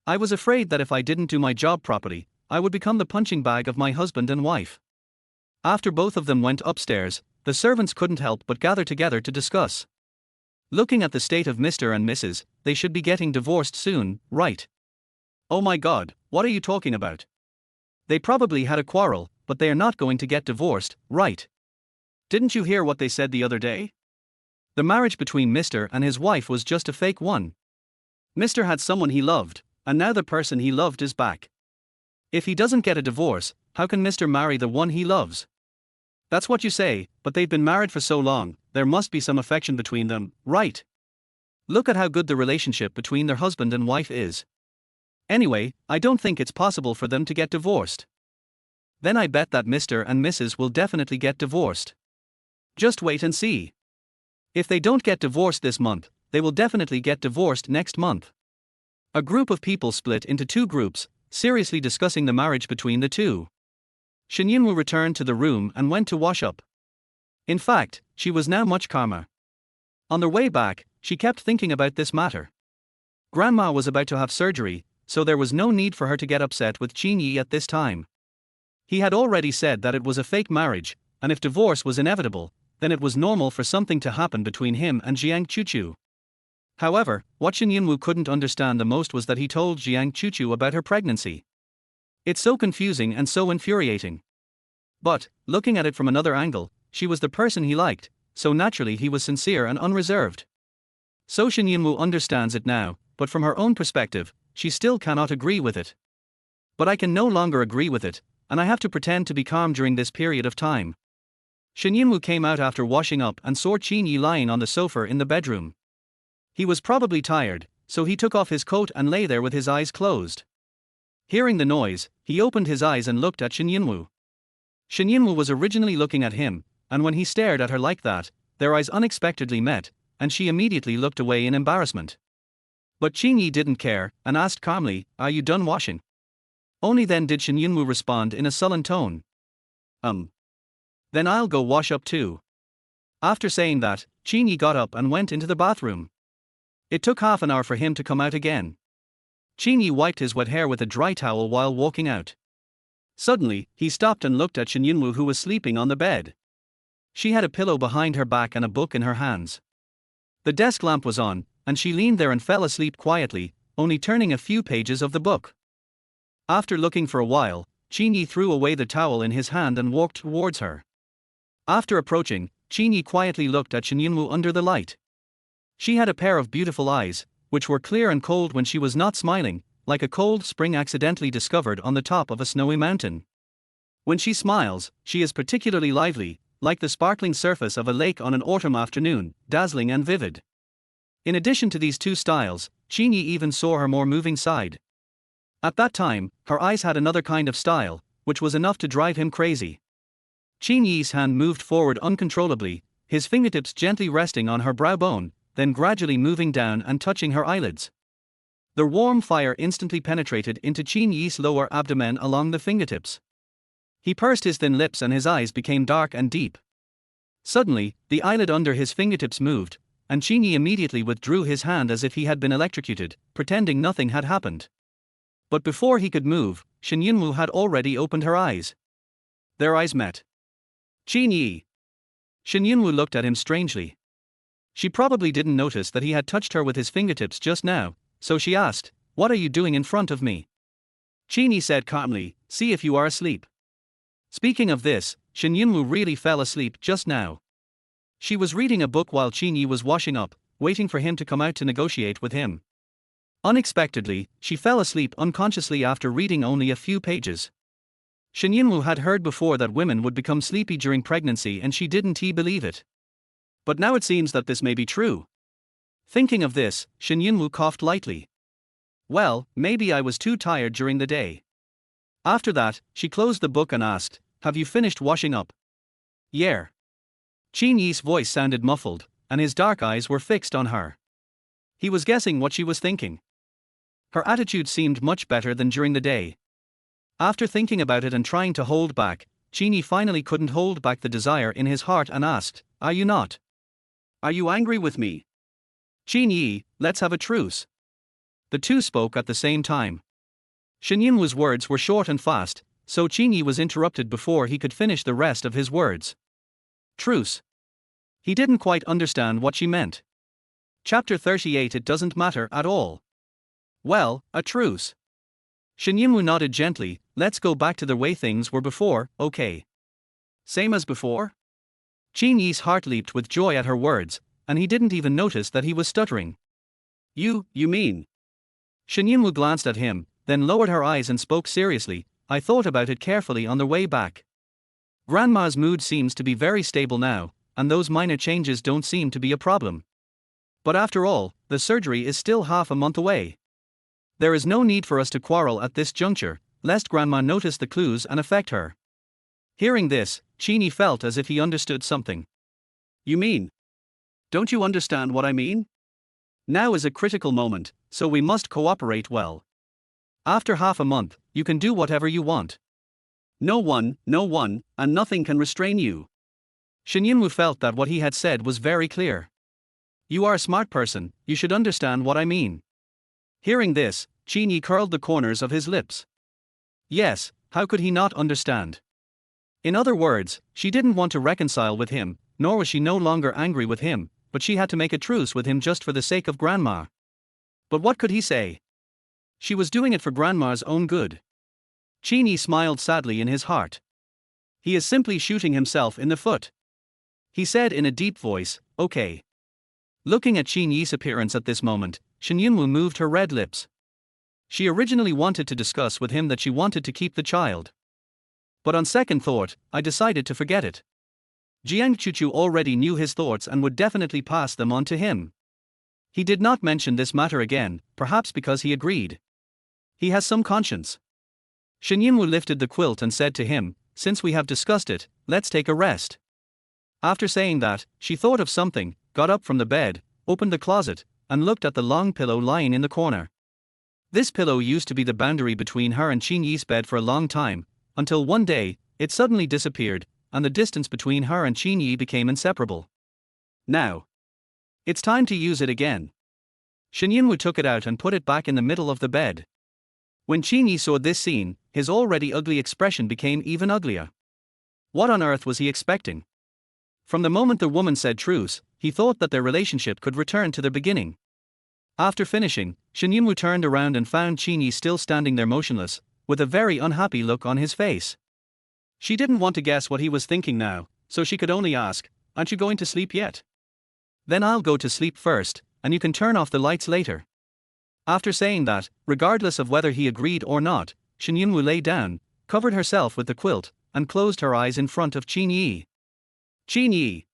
I was afraid that if I didn't do my job properly, I would become the punching bag of my husband and wife. After both of them went upstairs, the servants couldn't help but gather together to discuss. Looking at the state of Mr. and Mrs., they should be getting divorced soon, right? Oh my God, what are you talking about? They probably had a quarrel, but they are not going to get divorced, right? Didn't you hear what they said the other day? The marriage between Mr. and his wife was just a fake one. Mr. had someone he loved, and now the person he loved is back. If he doesn't get a divorce, how can Mr. marry the one he loves? That's what you say, but they've been married for so long, there must be some affection between them, right? Look at how good the relationship between their husband and wife is. Anyway, I don't think it's possible for them to get divorced. Then I bet that Mr. and Mrs. will definitely get divorced. Just wait and see. If they don't get divorced this month, they will definitely get divorced next month. A group of people split into two groups, seriously discussing the marriage between the two. Shen Yunwu returned to the room and went to wash up. In fact, she was now much calmer. On their way back, she kept thinking about this matter. Grandma was about to have surgery, so there was no need for her to get upset with Qin Ye at this time. He had already said that it was a fake marriage, and if divorce was inevitable, then it was normal for something to happen between him and Jiang Chuchu. However, what Shen Yunwu couldn't understand the most was that he told Jiang Chuchu about her pregnancy. It's so confusing and so infuriating. But, looking at it from another angle, she was the person he liked, so naturally he was sincere and unreserved. So Shen Yunwu understands it now, but from her own perspective, she still cannot agree with it. But I can no longer agree with it, and I have to pretend to be calm during this period of time. Shen Yunwu came out after washing up and saw Qin Ye lying on the sofa in the bedroom. He was probably tired, so he took off his coat and lay there with his eyes closed. Hearing the noise, he opened his eyes and looked at Shen Yunwu. Shen Yunwu was originally looking at him, and when he stared at her like that, their eyes unexpectedly met, and she immediately looked away in embarrassment. But Qin Ye didn't care, and asked calmly, "Are you done washing?" Only then did Shen Yunwu respond in a sullen tone. Then I'll go wash up too." After saying that, Qin Ye got up and went into the bathroom. It took half an hour for him to come out again. Qin Ye wiped his wet hair with a dry towel while walking out. Suddenly, he stopped and looked at Shen Yunwu, who was sleeping on the bed. She had a pillow behind her back and a book in her hands. The desk lamp was on, and she leaned there and fell asleep quietly, only turning a few pages of the book. After looking for a while, Qin Ye threw away the towel in his hand and walked towards her. After approaching, Qin Ye quietly looked at Shen Yunwu under the light. She had a pair of beautiful eyes, which were clear and cold when she was not smiling, like a cold spring accidentally discovered on the top of a snowy mountain. When she smiles, she is particularly lively, like the sparkling surface of a lake on an autumn afternoon, dazzling and vivid. In addition to these two styles, Qin Ye even saw her more moving side. At that time, her eyes had another kind of style, which was enough to drive him crazy. Qin Ye's hand moved forward uncontrollably, his fingertips gently resting on her brow bone, then gradually moving down and touching her eyelids. The warm fire instantly penetrated into Qin Ye's lower abdomen along the fingertips. He pursed his thin lips and his eyes became dark and deep. Suddenly, the eyelid under his fingertips moved, and Qin Ye immediately withdrew his hand as if he had been electrocuted, pretending nothing had happened. But before he could move, Shen Yunwu had already opened her eyes. Their eyes met. "Qin Ye." Shen Yunwu looked at him strangely. She probably didn't notice that he had touched her with his fingertips just now, so she asked, "What are you doing in front of me?" Qin Ye said calmly, "See if you are asleep." Speaking of this, Shen Yunwu really fell asleep just now. She was reading a book while Qin Ye was washing up, waiting for him to come out to negotiate with him. Unexpectedly, she fell asleep unconsciously after reading only a few pages. Shen Yunwu had heard before that women would become sleepy during pregnancy and she didn't believe it. But now it seems that this may be true. Thinking of this, Shen Yunwu coughed lightly. Well, maybe I was too tired during the day. After that, she closed the book and asked, "Have you finished washing up?" "Yeah." Qin Ye's voice sounded muffled, and his dark eyes were fixed on her. He was guessing what she was thinking. Her attitude seemed much better than during the day. After thinking about it and trying to hold back, Qin Ye finally couldn't hold back the desire in his heart and asked, "Are you not? Are you angry with me?" "Qin Ye, let's have a truce." The two spoke at the same time. Shen Yunwu's words were short and fast, so Qin Ye was interrupted before he could finish the rest of his words. Truce. He didn't quite understand what she meant. Chapter 38. It doesn't matter at all. Well, a truce. Shen Yunwu nodded gently. Let's go back to the way things were before, okay? Same as before? Qin Ye's heart leaped with joy at her words, and he didn't even notice that he was stuttering. You mean? Shen Yunwu glanced at him, then lowered her eyes and spoke seriously. I thought about it carefully on the way back. Grandma's mood seems to be very stable now, and those minor changes don't seem to be a problem. But after all, the surgery is still half a month away. There is no need for us to quarrel at this juncture, lest Grandma notice the clues and affect her. Hearing this, Qin Ye felt as if he understood something. You mean? Don't you understand what I mean? Now is a critical moment, so we must cooperate well. After half a month, you can do whatever you want. No one, and nothing can restrain you. Shen Yunwu felt that what he had said was very clear. You are a smart person, you should understand what I mean. Hearing this, Qin Ye curled the corners of his lips. Yes, how could he not understand? In other words, she didn't want to reconcile with him, nor was she no longer angry with him, but she had to make a truce with him just for the sake of Grandma. But what could he say? She was doing it for Grandma's own good. Qin Ye smiled sadly in his heart. He is simply shooting himself in the foot. He said in a deep voice, okay. Looking at Qin Ye's appearance at this moment, Shen Yunwu moved her red lips. She originally wanted to discuss with him that she wanted to keep the child. But on second thought, I decided to forget it. Jiang Chuchu already knew his thoughts and would definitely pass them on to him. He did not mention this matter again, perhaps because he agreed. He has some conscience. Shen Yunwu lifted the quilt and said to him, since we have discussed it, let's take a rest. After saying that, she thought of something, got up from the bed, opened the closet, and looked at the long pillow lying in the corner. This pillow used to be the boundary between her and Qin Ye's bed for a long time, until one day, it suddenly disappeared, and the distance between her and Qin Ye became inseparable. Now. It's time to use it again. Shen Yunwu took it out and put it back in the middle of the bed. When Qin Ye saw this scene, his already ugly expression became even uglier. What on earth was he expecting? From the moment the woman said truce, he thought that their relationship could return to the beginning. After finishing, Shen Yunwu turned around and found Qin Ye still standing there motionless, with a very unhappy look on his face. She didn't want to guess what he was thinking now, so she could only ask, aren't you going to sleep yet? Then I'll go to sleep first, and you can turn off the lights later. After saying that, regardless of whether he agreed or not, Shen Yunwu lay down, covered herself with the quilt, and closed her eyes in front of Qin Ye. Qin Ye.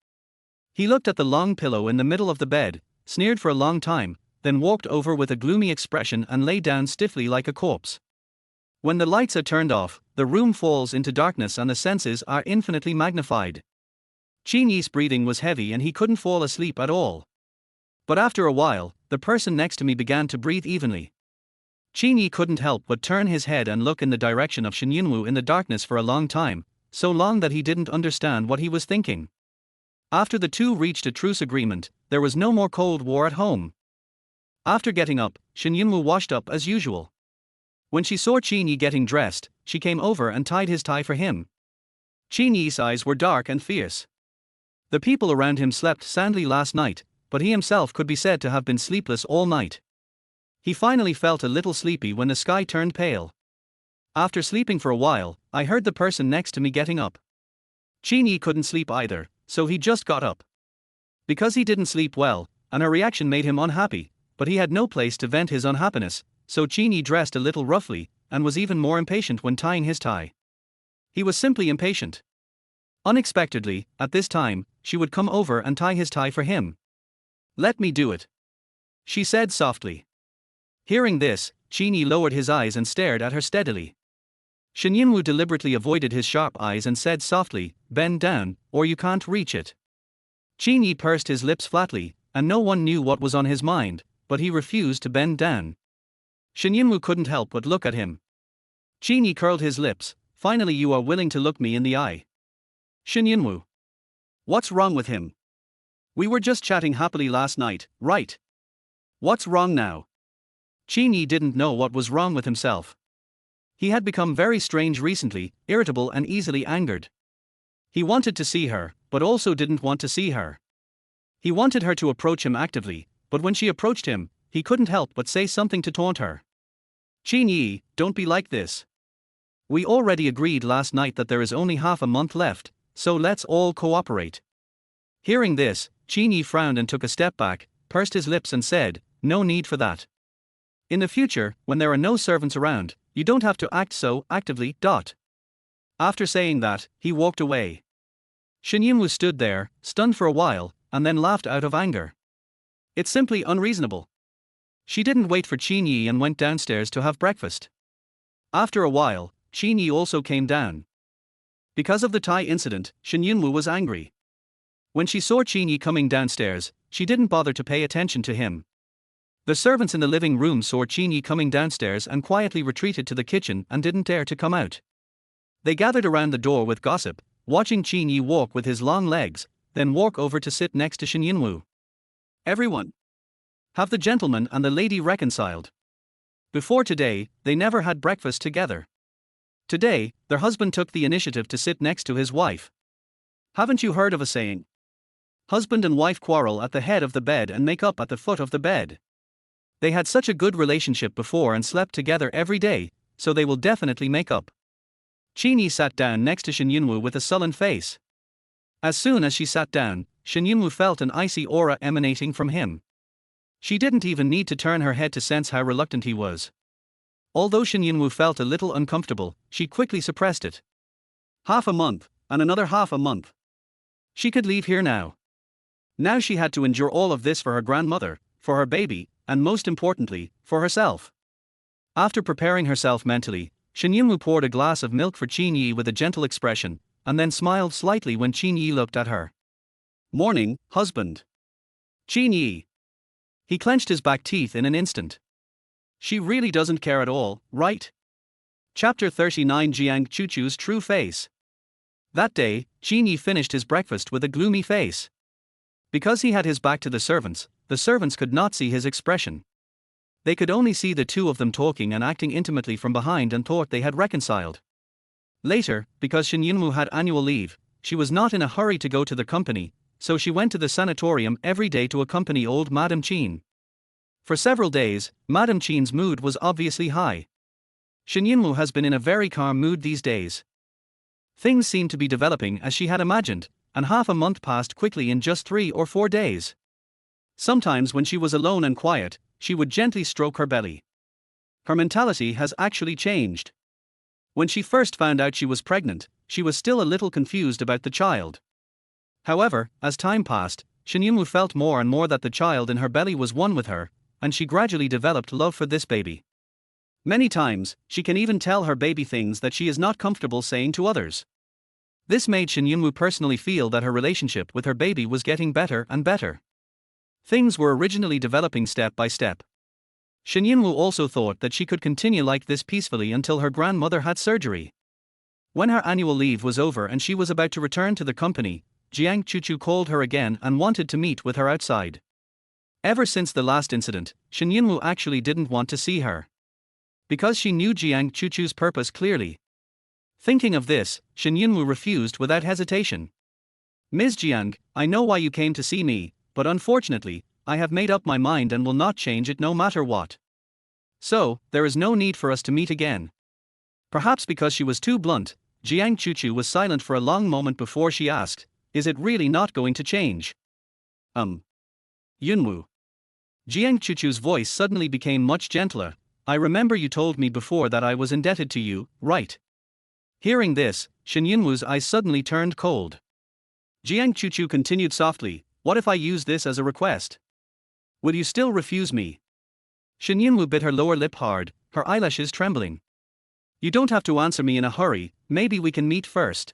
He looked at the long pillow in the middle of the bed, sneered for a long time, then walked over with a gloomy expression and lay down stiffly like a corpse. When the lights are turned off, the room falls into darkness and the senses are infinitely magnified. Qin Ye's breathing was heavy and he couldn't fall asleep at all. But after a while, the person next to me began to breathe evenly. Qin Ye couldn't help but turn his head and look in the direction of Shen Yunwu in the darkness for a long time, so long that he didn't understand what he was thinking. After the two reached a truce agreement, there was no more Cold War at home. After getting up, Shen Yunwu washed up as usual. When she saw Qin Ye getting dressed, she came over and tied his tie for him. Qin Ye's eyes were dark and fierce. The people around him slept soundly last night, but he himself could be said to have been sleepless all night. He finally felt a little sleepy when the sky turned pale. After sleeping for a while, I heard the person next to me getting up. Qin Ye couldn't sleep either, so he just got up. Because he didn't sleep well, and her reaction made him unhappy, but he had no place to vent his unhappiness, so Qin Ye dressed a little roughly, and was even more impatient when tying his tie. He was simply impatient. Unexpectedly, at this time, she would come over and tie his tie for him. "Let me do it," she said softly. Hearing this, Qin Ye lowered his eyes and stared at her steadily. Shen Yunwu deliberately avoided his sharp eyes and said softly, "Bend down, or you can't reach it." Qin Ye pursed his lips flatly, and no one knew what was on his mind, but he refused to bend down. Shen Yunwu couldn't help but look at him. Qin Ye curled his lips. "Finally you are willing to look me in the eye." Shen Yunwu. What's wrong with him? We were just chatting happily last night, right? What's wrong now? Qin Ye didn't know what was wrong with himself. He had become very strange recently, irritable and easily angered. He wanted to see her, but also didn't want to see her. He wanted her to approach him actively, but when she approached him, he couldn't help but say something to taunt her. "Qin Ye, don't be like this. We already agreed last night that there is only half a month left, so let's all cooperate." Hearing this, Qin Ye frowned and took a step back, pursed his lips and said, "No need for that. In the future, when there are no servants around, you don't have to act so actively. After saying that, he walked away. Shen Yunwu stood there, stunned for a while, and then laughed out of anger. It's simply unreasonable. She didn't wait for Qin Ye and went downstairs to have breakfast. After a while, Qin Ye also came down. Because of the tie incident, Shen Yunwu was angry. When she saw Qin Ye coming downstairs, she didn't bother to pay attention to him. The servants in the living room saw Qin Ye coming downstairs and quietly retreated to the kitchen and didn't dare to come out. They gathered around the door with gossip, watching Qin Ye walk with his long legs, then walk over to sit next to Shen Yunwu. "Everyone, have the gentleman and the lady reconciled. Before today, they never had breakfast together. Today, their husband took the initiative to sit next to his wife. Haven't you heard of a saying? Husband and wife quarrel at the head of the bed and make up at the foot of the bed. They had such a good relationship before and slept together every day, so they will definitely make up." Qin Ye sat down next to Shen Yunwu with a sullen face. As soon as she sat down, Shen Yunwu felt an icy aura emanating from him. She didn't even need to turn her head to sense how reluctant he was. Although Shen Yunwu felt a little uncomfortable, she quickly suppressed it. Half a month, and another half a month. She could leave here now. Now she had to endure all of this for her grandmother, for her baby, and most importantly, for herself. After preparing herself mentally, Shen Yunwu poured a glass of milk for Qin Ye with a gentle expression, and then smiled slightly when Qin Ye looked at her. "Morning, husband." Qin Ye. He clenched his back teeth in an instant. She really doesn't care at all, right? Chapter 39 Jiang Chuchu's True Face. That day, Qin Ye finished his breakfast with a gloomy face. Because he had his back to the servants could not see his expression. They could only see the two of them talking and acting intimately from behind and thought they had reconciled. Later, because Shen Yunwu had annual leave, she was not in a hurry to go to the company, so she went to the sanatorium every day to accompany old Madame Qin. For several days, Madame Qin's mood was obviously high. Shen Yunwu has been in a very calm mood these days. Things seemed to be developing as she had imagined, and half a month passed quickly in just 3 or 4 days. Sometimes when she was alone and quiet, she would gently stroke her belly. Her mentality has actually changed. When she first found out she was pregnant, she was still a little confused about the child. However, as time passed, Shen Yunwu felt more and more that the child in her belly was one with her, and she gradually developed love for this baby. Many times, she can even tell her baby things that she is not comfortable saying to others. This made Shen Yunwu personally feel that her relationship with her baby was getting better and better. Things were originally developing step by step. Shen Yunwu also thought that she could continue like this peacefully until her grandmother had surgery. When her annual leave was over and she was about to return to the company, Jiang Chuchu called her again and wanted to meet with her outside. Ever since the last incident, Shen Yunwu actually didn't want to see her. Because she knew Jiang Chuchu's purpose clearly. Thinking of this, Shen Yunwu refused without hesitation. "Ms. Jiang, I know why you came to see me, but unfortunately, I have made up my mind and will not change it no matter what. So, there is no need for us to meet again." Perhaps because she was too blunt, Jiang Chuchu was silent for a long moment before she asked, "Is it really not going to change?" Yunwu. Jiang Chuchu's voice suddenly became much gentler. I remember you told me before that I was indebted to you, right? Hearing this, Shen Yunwu's eyes suddenly turned cold. Jiang Chuchu continued softly, what if I use this as a request? Will you still refuse me? Shen Yunwu bit her lower lip hard, her eyelashes trembling. You don't have to answer me in a hurry, maybe we can meet first.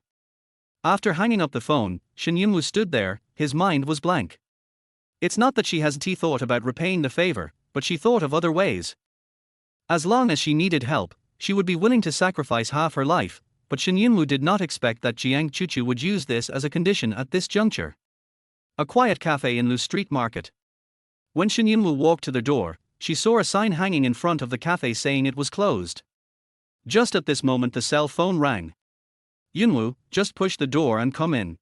After hanging up the phone, Shen Yunwu stood there, his mind was blank. It's not that she hasn't thought about repaying the favor, but she thought of other ways. As long as she needed help, she would be willing to sacrifice half her life, but Shen Yunwu did not expect that Jiang Chuchu would use this as a condition at this juncture. A quiet cafe in Lu Street Market. When Shen Yunwu walked to the door, she saw a sign hanging in front of the cafe saying it was closed. Just at this moment the cell phone rang. Yunwu, just push the door and come in.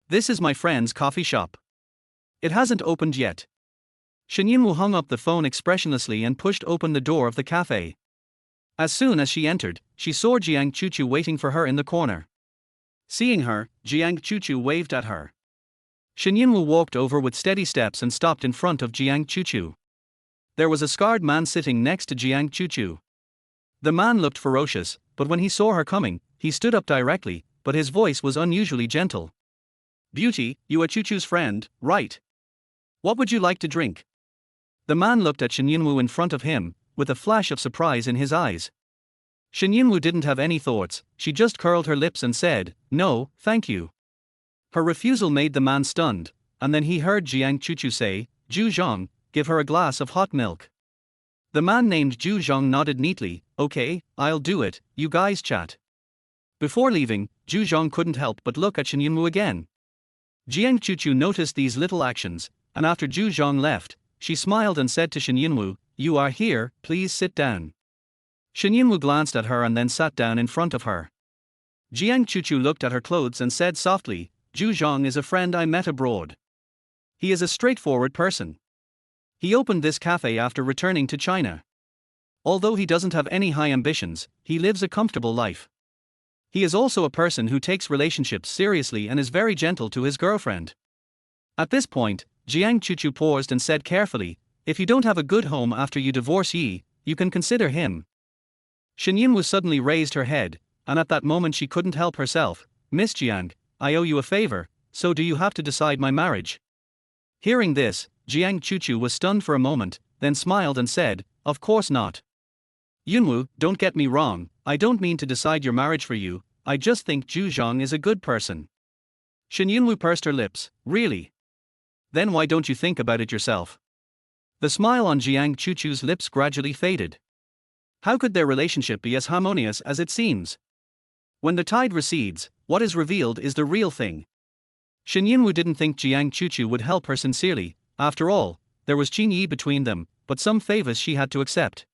This is my friend's coffee shop. It hasn't opened yet. Shen Yunwu hung up the phone expressionlessly and pushed open the door of the cafe. As soon as she entered, she saw Jiang Chuchu waiting for her in the corner. Seeing her, Jiang Chuchu waved at her. Shen Yunwu walked over with steady steps and stopped in front of Jiang Chuchu. There was a scarred man sitting next to Jiang Chuchu. The man looked ferocious, but when he saw her coming, he stood up directly, but his voice was unusually gentle. Beauty, you are Chuchu's friend, right? What would you like to drink? The man looked at Shen Yunwu in front of him, with a flash of surprise in his eyes. Shen Yunwu didn't have any thoughts, she just curled her lips and said, no, thank you. Her refusal made the man stunned, and then he heard Jiang Chuchu say, Zhu Zhang, give her a glass of hot milk. The man named Zhu Zhang nodded neatly, okay, I'll do it, you guys chat. Before leaving, Zhu Zhang couldn't help but look at Shen Yunwu again. Jiang Chuchu noticed these little actions, and after Zhu Zhang left, she smiled and said to Shen Yunwu, you are here, please sit down. Shen Yunwu glanced at her and then sat down in front of her. Jiang Chuchu looked at her clothes and said softly, Zhu Zhang is a friend I met abroad. He is a straightforward person. He opened this cafe after returning to China. Although he doesn't have any high ambitions, he lives a comfortable life. He is also a person who takes relationships seriously and is very gentle to his girlfriend. At this point, Jiang Chuchu paused and said carefully, if you don't have a good home after you divorce Yi, you can consider him. Shen Yunwu suddenly raised her head, and at that moment she couldn't help herself. Miss Jiang, I owe you a favor, so do you have to decide my marriage? Hearing this, Jiang Chuchu was stunned for a moment, then smiled and said, of course not. Yunwu, don't get me wrong, I don't mean to decide your marriage for you, I just think Zhu Zhang is a good person. Shen Yunwu pursed her lips, really? Then why don't you think about it yourself? The smile on Jiang Chuchu's lips gradually faded. How could their relationship be as harmonious as it seems? When the tide recedes, what is revealed is the real thing. Shen Yunwu didn't think Jiang Chuchu would help her sincerely. After all, there was Qin Ye between them, but some favors she had to accept.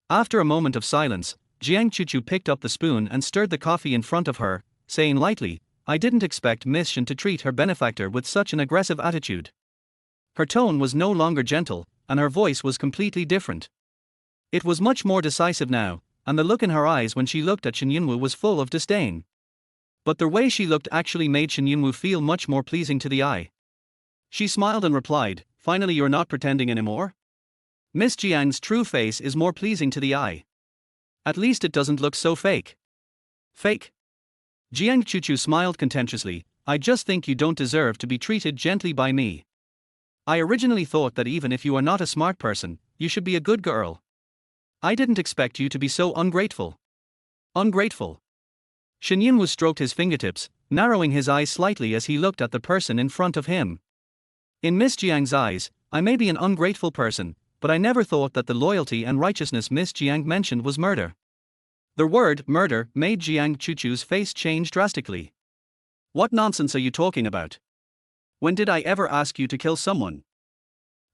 After a moment of silence, Jiang Chuchu picked up the spoon and stirred the coffee in front of her, saying lightly, I didn't expect Miss Shen to treat her benefactor with such an aggressive attitude. Her tone was no longer gentle, and her voice was completely different. It was much more decisive now, and the look in her eyes when she looked at Shen Yunwu was full of disdain. But the way she looked actually made Shen Yunwu feel much more pleasing to the eye. She smiled and replied, finally you're not pretending anymore? Miss Jiang's true face is more pleasing to the eye. At least it doesn't look so fake. Fake? Jiang Chuchu smiled contemptuously, I just think you don't deserve to be treated gently by me. I originally thought that even if you are not a smart person, you should be a good girl. I didn't expect you to be so ungrateful. Ungrateful. Shen Yunwu stroked his fingertips, narrowing his eyes slightly as he looked at the person in front of him. In Miss Jiang's eyes, I may be an ungrateful person, but I never thought that the loyalty and righteousness Miss Jiang mentioned was murder. The word murder made Jiang Chuchu's face change drastically. What nonsense are you talking about? When did I ever ask you to kill someone?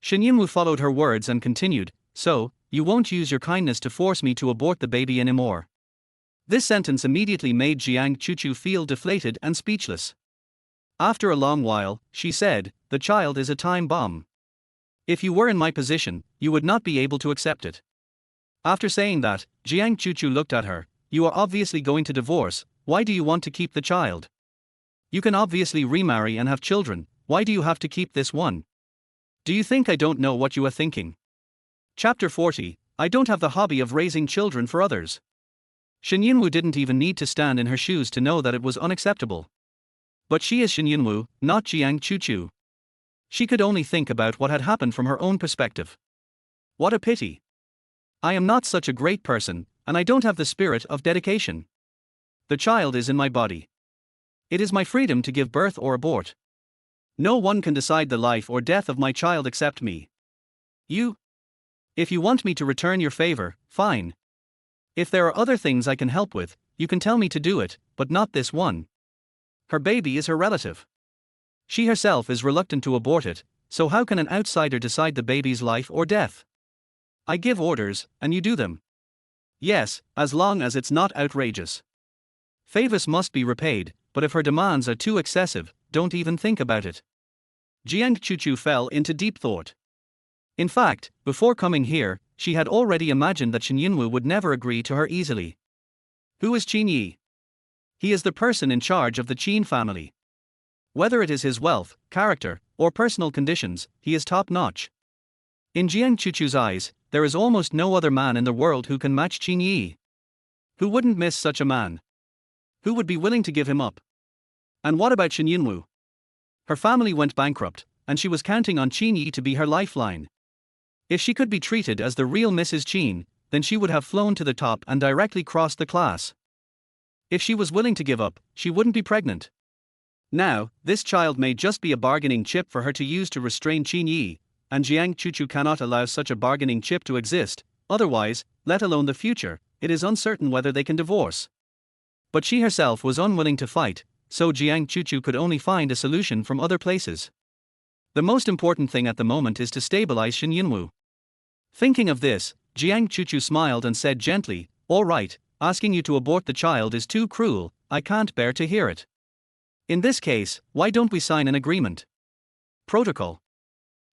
Shen Yunwu followed her words and continued, so, you won't use your kindness to force me to abort the baby anymore. This sentence immediately made Jiang Chuchu feel deflated and speechless. After a long while, she said, the child is a time bomb. If you were in my position, you would not be able to accept it. After saying that, Jiang Chuchu looked at her, you are obviously going to divorce, why do you want to keep the child? You can obviously remarry and have children, why do you have to keep this one? Do you think I don't know what you are thinking? Chapter 40. I don't have the hobby of raising children for others. Shen Yunwu didn't even need to stand in her shoes to know that it was unacceptable. But she is Shen Yunwu, not Jiang Chuchu. She could only think about what had happened from her own perspective. What a pity. I am not such a great person, and I don't have the spirit of dedication. The child is in my body. It is my freedom to give birth or abort. No one can decide the life or death of my child except me. You? If you want me to return your favor, fine. If there are other things I can help with, you can tell me to do it, but not this one. Her baby is her relative. She herself is reluctant to abort it, so how can an outsider decide the baby's life or death? I give orders, and you do them. Yes, as long as it's not outrageous. Favors must be repaid, but if her demands are too excessive, don't even think about it. Jiang Chuchu fell into deep thought. In fact, before coming here, she had already imagined that Shen Yunwu would never agree to her easily. Who is Qin Ye? He is the person in charge of the Qin family. Whether it is his wealth, character, or personal conditions, he is top-notch. In Jiang Chuchu's eyes, there is almost no other man in the world who can match Qin Ye. Who wouldn't miss such a man? Who would be willing to give him up? And what about Shen Yunwu? Her family went bankrupt, and she was counting on Qin Ye to be her lifeline. If she could be treated as the real Mrs. Qin, then she would have flown to the top and directly crossed the class. If she was willing to give up, she wouldn't be pregnant. Now, this child may just be a bargaining chip for her to use to restrain Qin Ye, and Jiang Chuchu cannot allow such a bargaining chip to exist, otherwise, let alone the future, it is uncertain whether they can divorce. But she herself was unwilling to fight, so Jiang Chuchu could only find a solution from other places. The most important thing at the moment is to stabilize Shen Yunwu. Thinking of this, Jiang Chuchu smiled and said gently, "All right, asking you to abort the child is too cruel, I can't bear to hear it. In this case, why don't we sign an agreement? Protocol."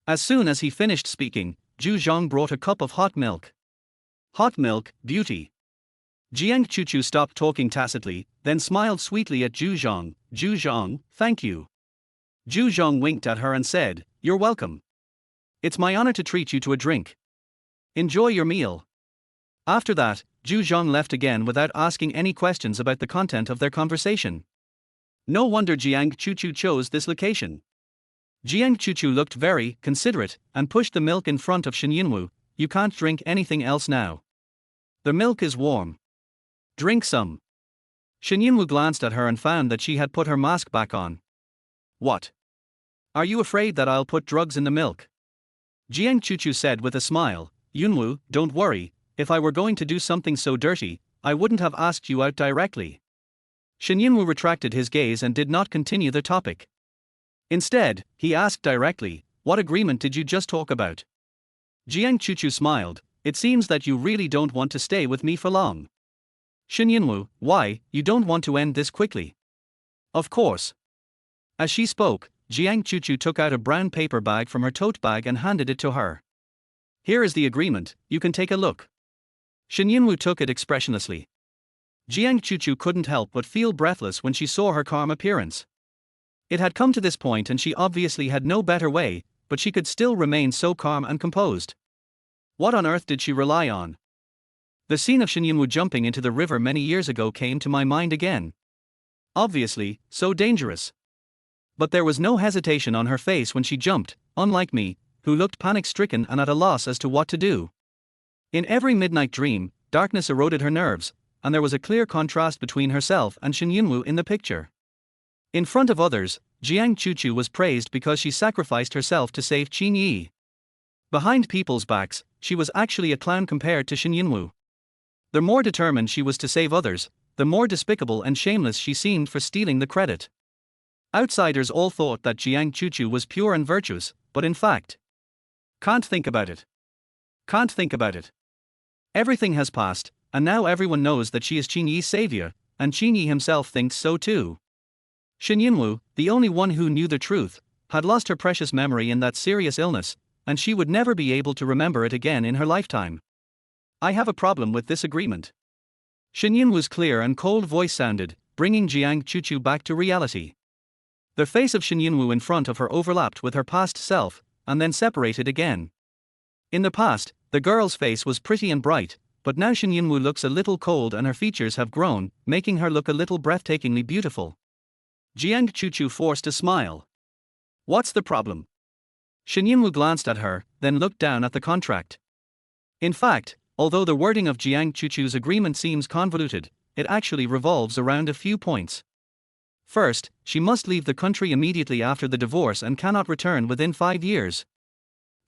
As soon as he finished speaking, Zhu Zhang brought a cup of hot milk. Hot milk, beauty. Jiang Chuchu stopped talking tacitly, then smiled sweetly at Zhu Zhang. "Zhu Zhang, thank you." Zhu Zhang winked at her and said, "You're welcome. It's my honor to treat you to a drink. Enjoy your meal." After that, Zhu Zhang left again without asking any questions about the content of their conversation. No wonder Jiang Chuchu chose this location. Jiang Chuchu looked very considerate and pushed the milk in front of Shen Yunwu. "You can't drink anything else now. The milk is warm. Drink some." Shen Yunwu glanced at her and found that she had put her mask back on. "What? Are you afraid that I'll put drugs in the milk?" Jiang Chuchu said with a smile, "Yunwu, don't worry, if I were going to do something so dirty, I wouldn't have asked you out directly." Shen Yunwu retracted his gaze and did not continue the topic. Instead, he asked directly, "What agreement did you just talk about?" Jiang Chuchu smiled, "It seems that you really don't want to stay with me for long." Shen Yunwu, "Why, you don't want to end this quickly?" "Of course." As she spoke, Jiang Chuchu took out a brown paper bag from her tote bag and handed it to her. "Here is the agreement, you can take a look." Shen Yunwu took it expressionlessly. Jiang Chuchu couldn't help but feel breathless when she saw her calm appearance. It had come to this point and she obviously had no better way, but she could still remain so calm and composed. What on earth did she rely on? The scene of Shen Yunwu jumping into the river many years ago came to my mind again. Obviously, so dangerous. But there was no hesitation on her face when she jumped, unlike me, who looked panic-stricken and at a loss as to what to do. In every midnight dream, darkness eroded her nerves, and there was a clear contrast between herself and Shen Yunwu in the picture. In front of others, Jiang Chuchu was praised because she sacrificed herself to save Qin Ye. Behind people's backs, she was actually a clown compared to Shen Yunwu. The more determined she was to save others, the more despicable and shameless she seemed for stealing the credit. Outsiders all thought that Jiang Chuchu was pure and virtuous, but in fact, can't think about it. Can't think about it. Everything has passed, and now everyone knows that she is Qin Ye's savior, and Qin Ye himself thinks so too. Shen Yunwu, the only one who knew the truth, had lost her precious memory in that serious illness, and she would never be able to remember it again in her lifetime. "I have a problem with this agreement." Shen Yunwu's clear and cold voice sounded, bringing Jiang Chuchu back to reality. The face of Shen Yunwu in front of her overlapped with her past self, and then separated again. In the past, the girl's face was pretty and bright, but now Shen Yunwu looks a little cold and her features have grown, making her look a little breathtakingly beautiful. Jiang Chuchu forced a smile. What's the problem? Shen Yunwu glanced at her, then looked down at the contract. In fact, although the wording of Jiang Chuchu's agreement seems convoluted, it actually revolves around a few points. First, she must leave the country immediately after the divorce and cannot return within 5 years.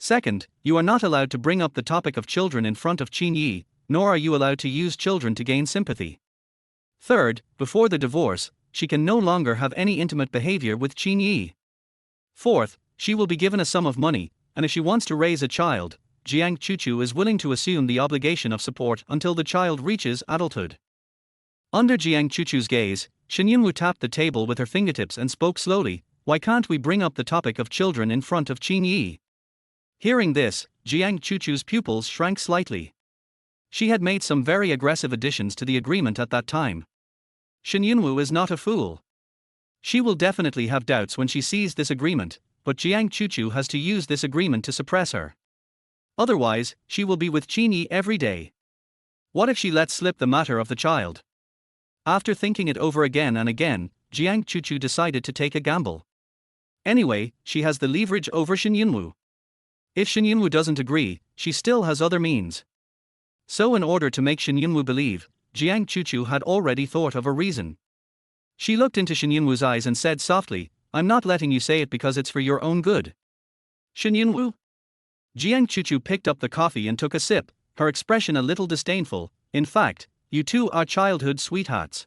Second, you are not allowed to bring up the topic of children in front of Qin Ye, nor are you allowed to use children to gain sympathy. Third, before the divorce, she can no longer have any intimate behavior with Qin Ye. Fourth, she will be given a sum of money, and if she wants to raise a child, Jiang Chuchu is willing to assume the obligation of support until the child reaches adulthood. Under Jiang Chuchu's gaze, Shen Yunwu tapped the table with her fingertips and spoke slowly, "Why can't we bring up the topic of children in front of Qin Ye?" Hearing this, Jiang Chuchu's pupils shrank slightly. She had made some very aggressive additions to the agreement at that time. Shen Yunwu is not a fool. She will definitely have doubts when she sees this agreement, but Jiang Chuchu has to use this agreement to suppress her. Otherwise, she will be with Qin Ye every day. What if she lets slip the matter of the child? After thinking it over again and again, Jiang Chuchu decided to take a gamble. Anyway, she has the leverage over Shen Yunwu. If Shen Yunwu doesn't agree, she still has other means. So in order to make Shen Yunwu believe, Jiang Chuchu had already thought of a reason. She looked into Shen Yunwu's eyes and said softly, "I'm not letting you say it because it's for your own good." Shen Yunwu? Jiang Chuchu picked up the coffee and took a sip, her expression a little disdainful. "In fact, you two are childhood sweethearts.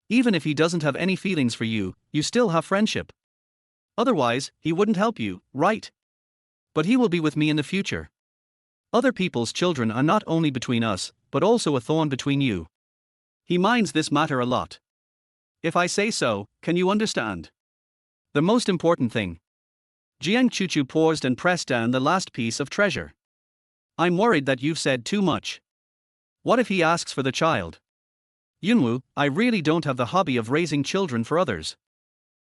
Even if he doesn't have any feelings for you, you still have friendship. Otherwise, he wouldn't help you, right? But he will be with me in the future. Other people's children are not only between us, but also a thorn between you. He minds this matter a lot. If I say so, can you understand? The most important thing." Jiang Chuchu paused and pressed down the last piece of treasure. "I'm worried that you've said too much. What if he asks for the child? Yunwu, I really don't have the hobby of raising children for others.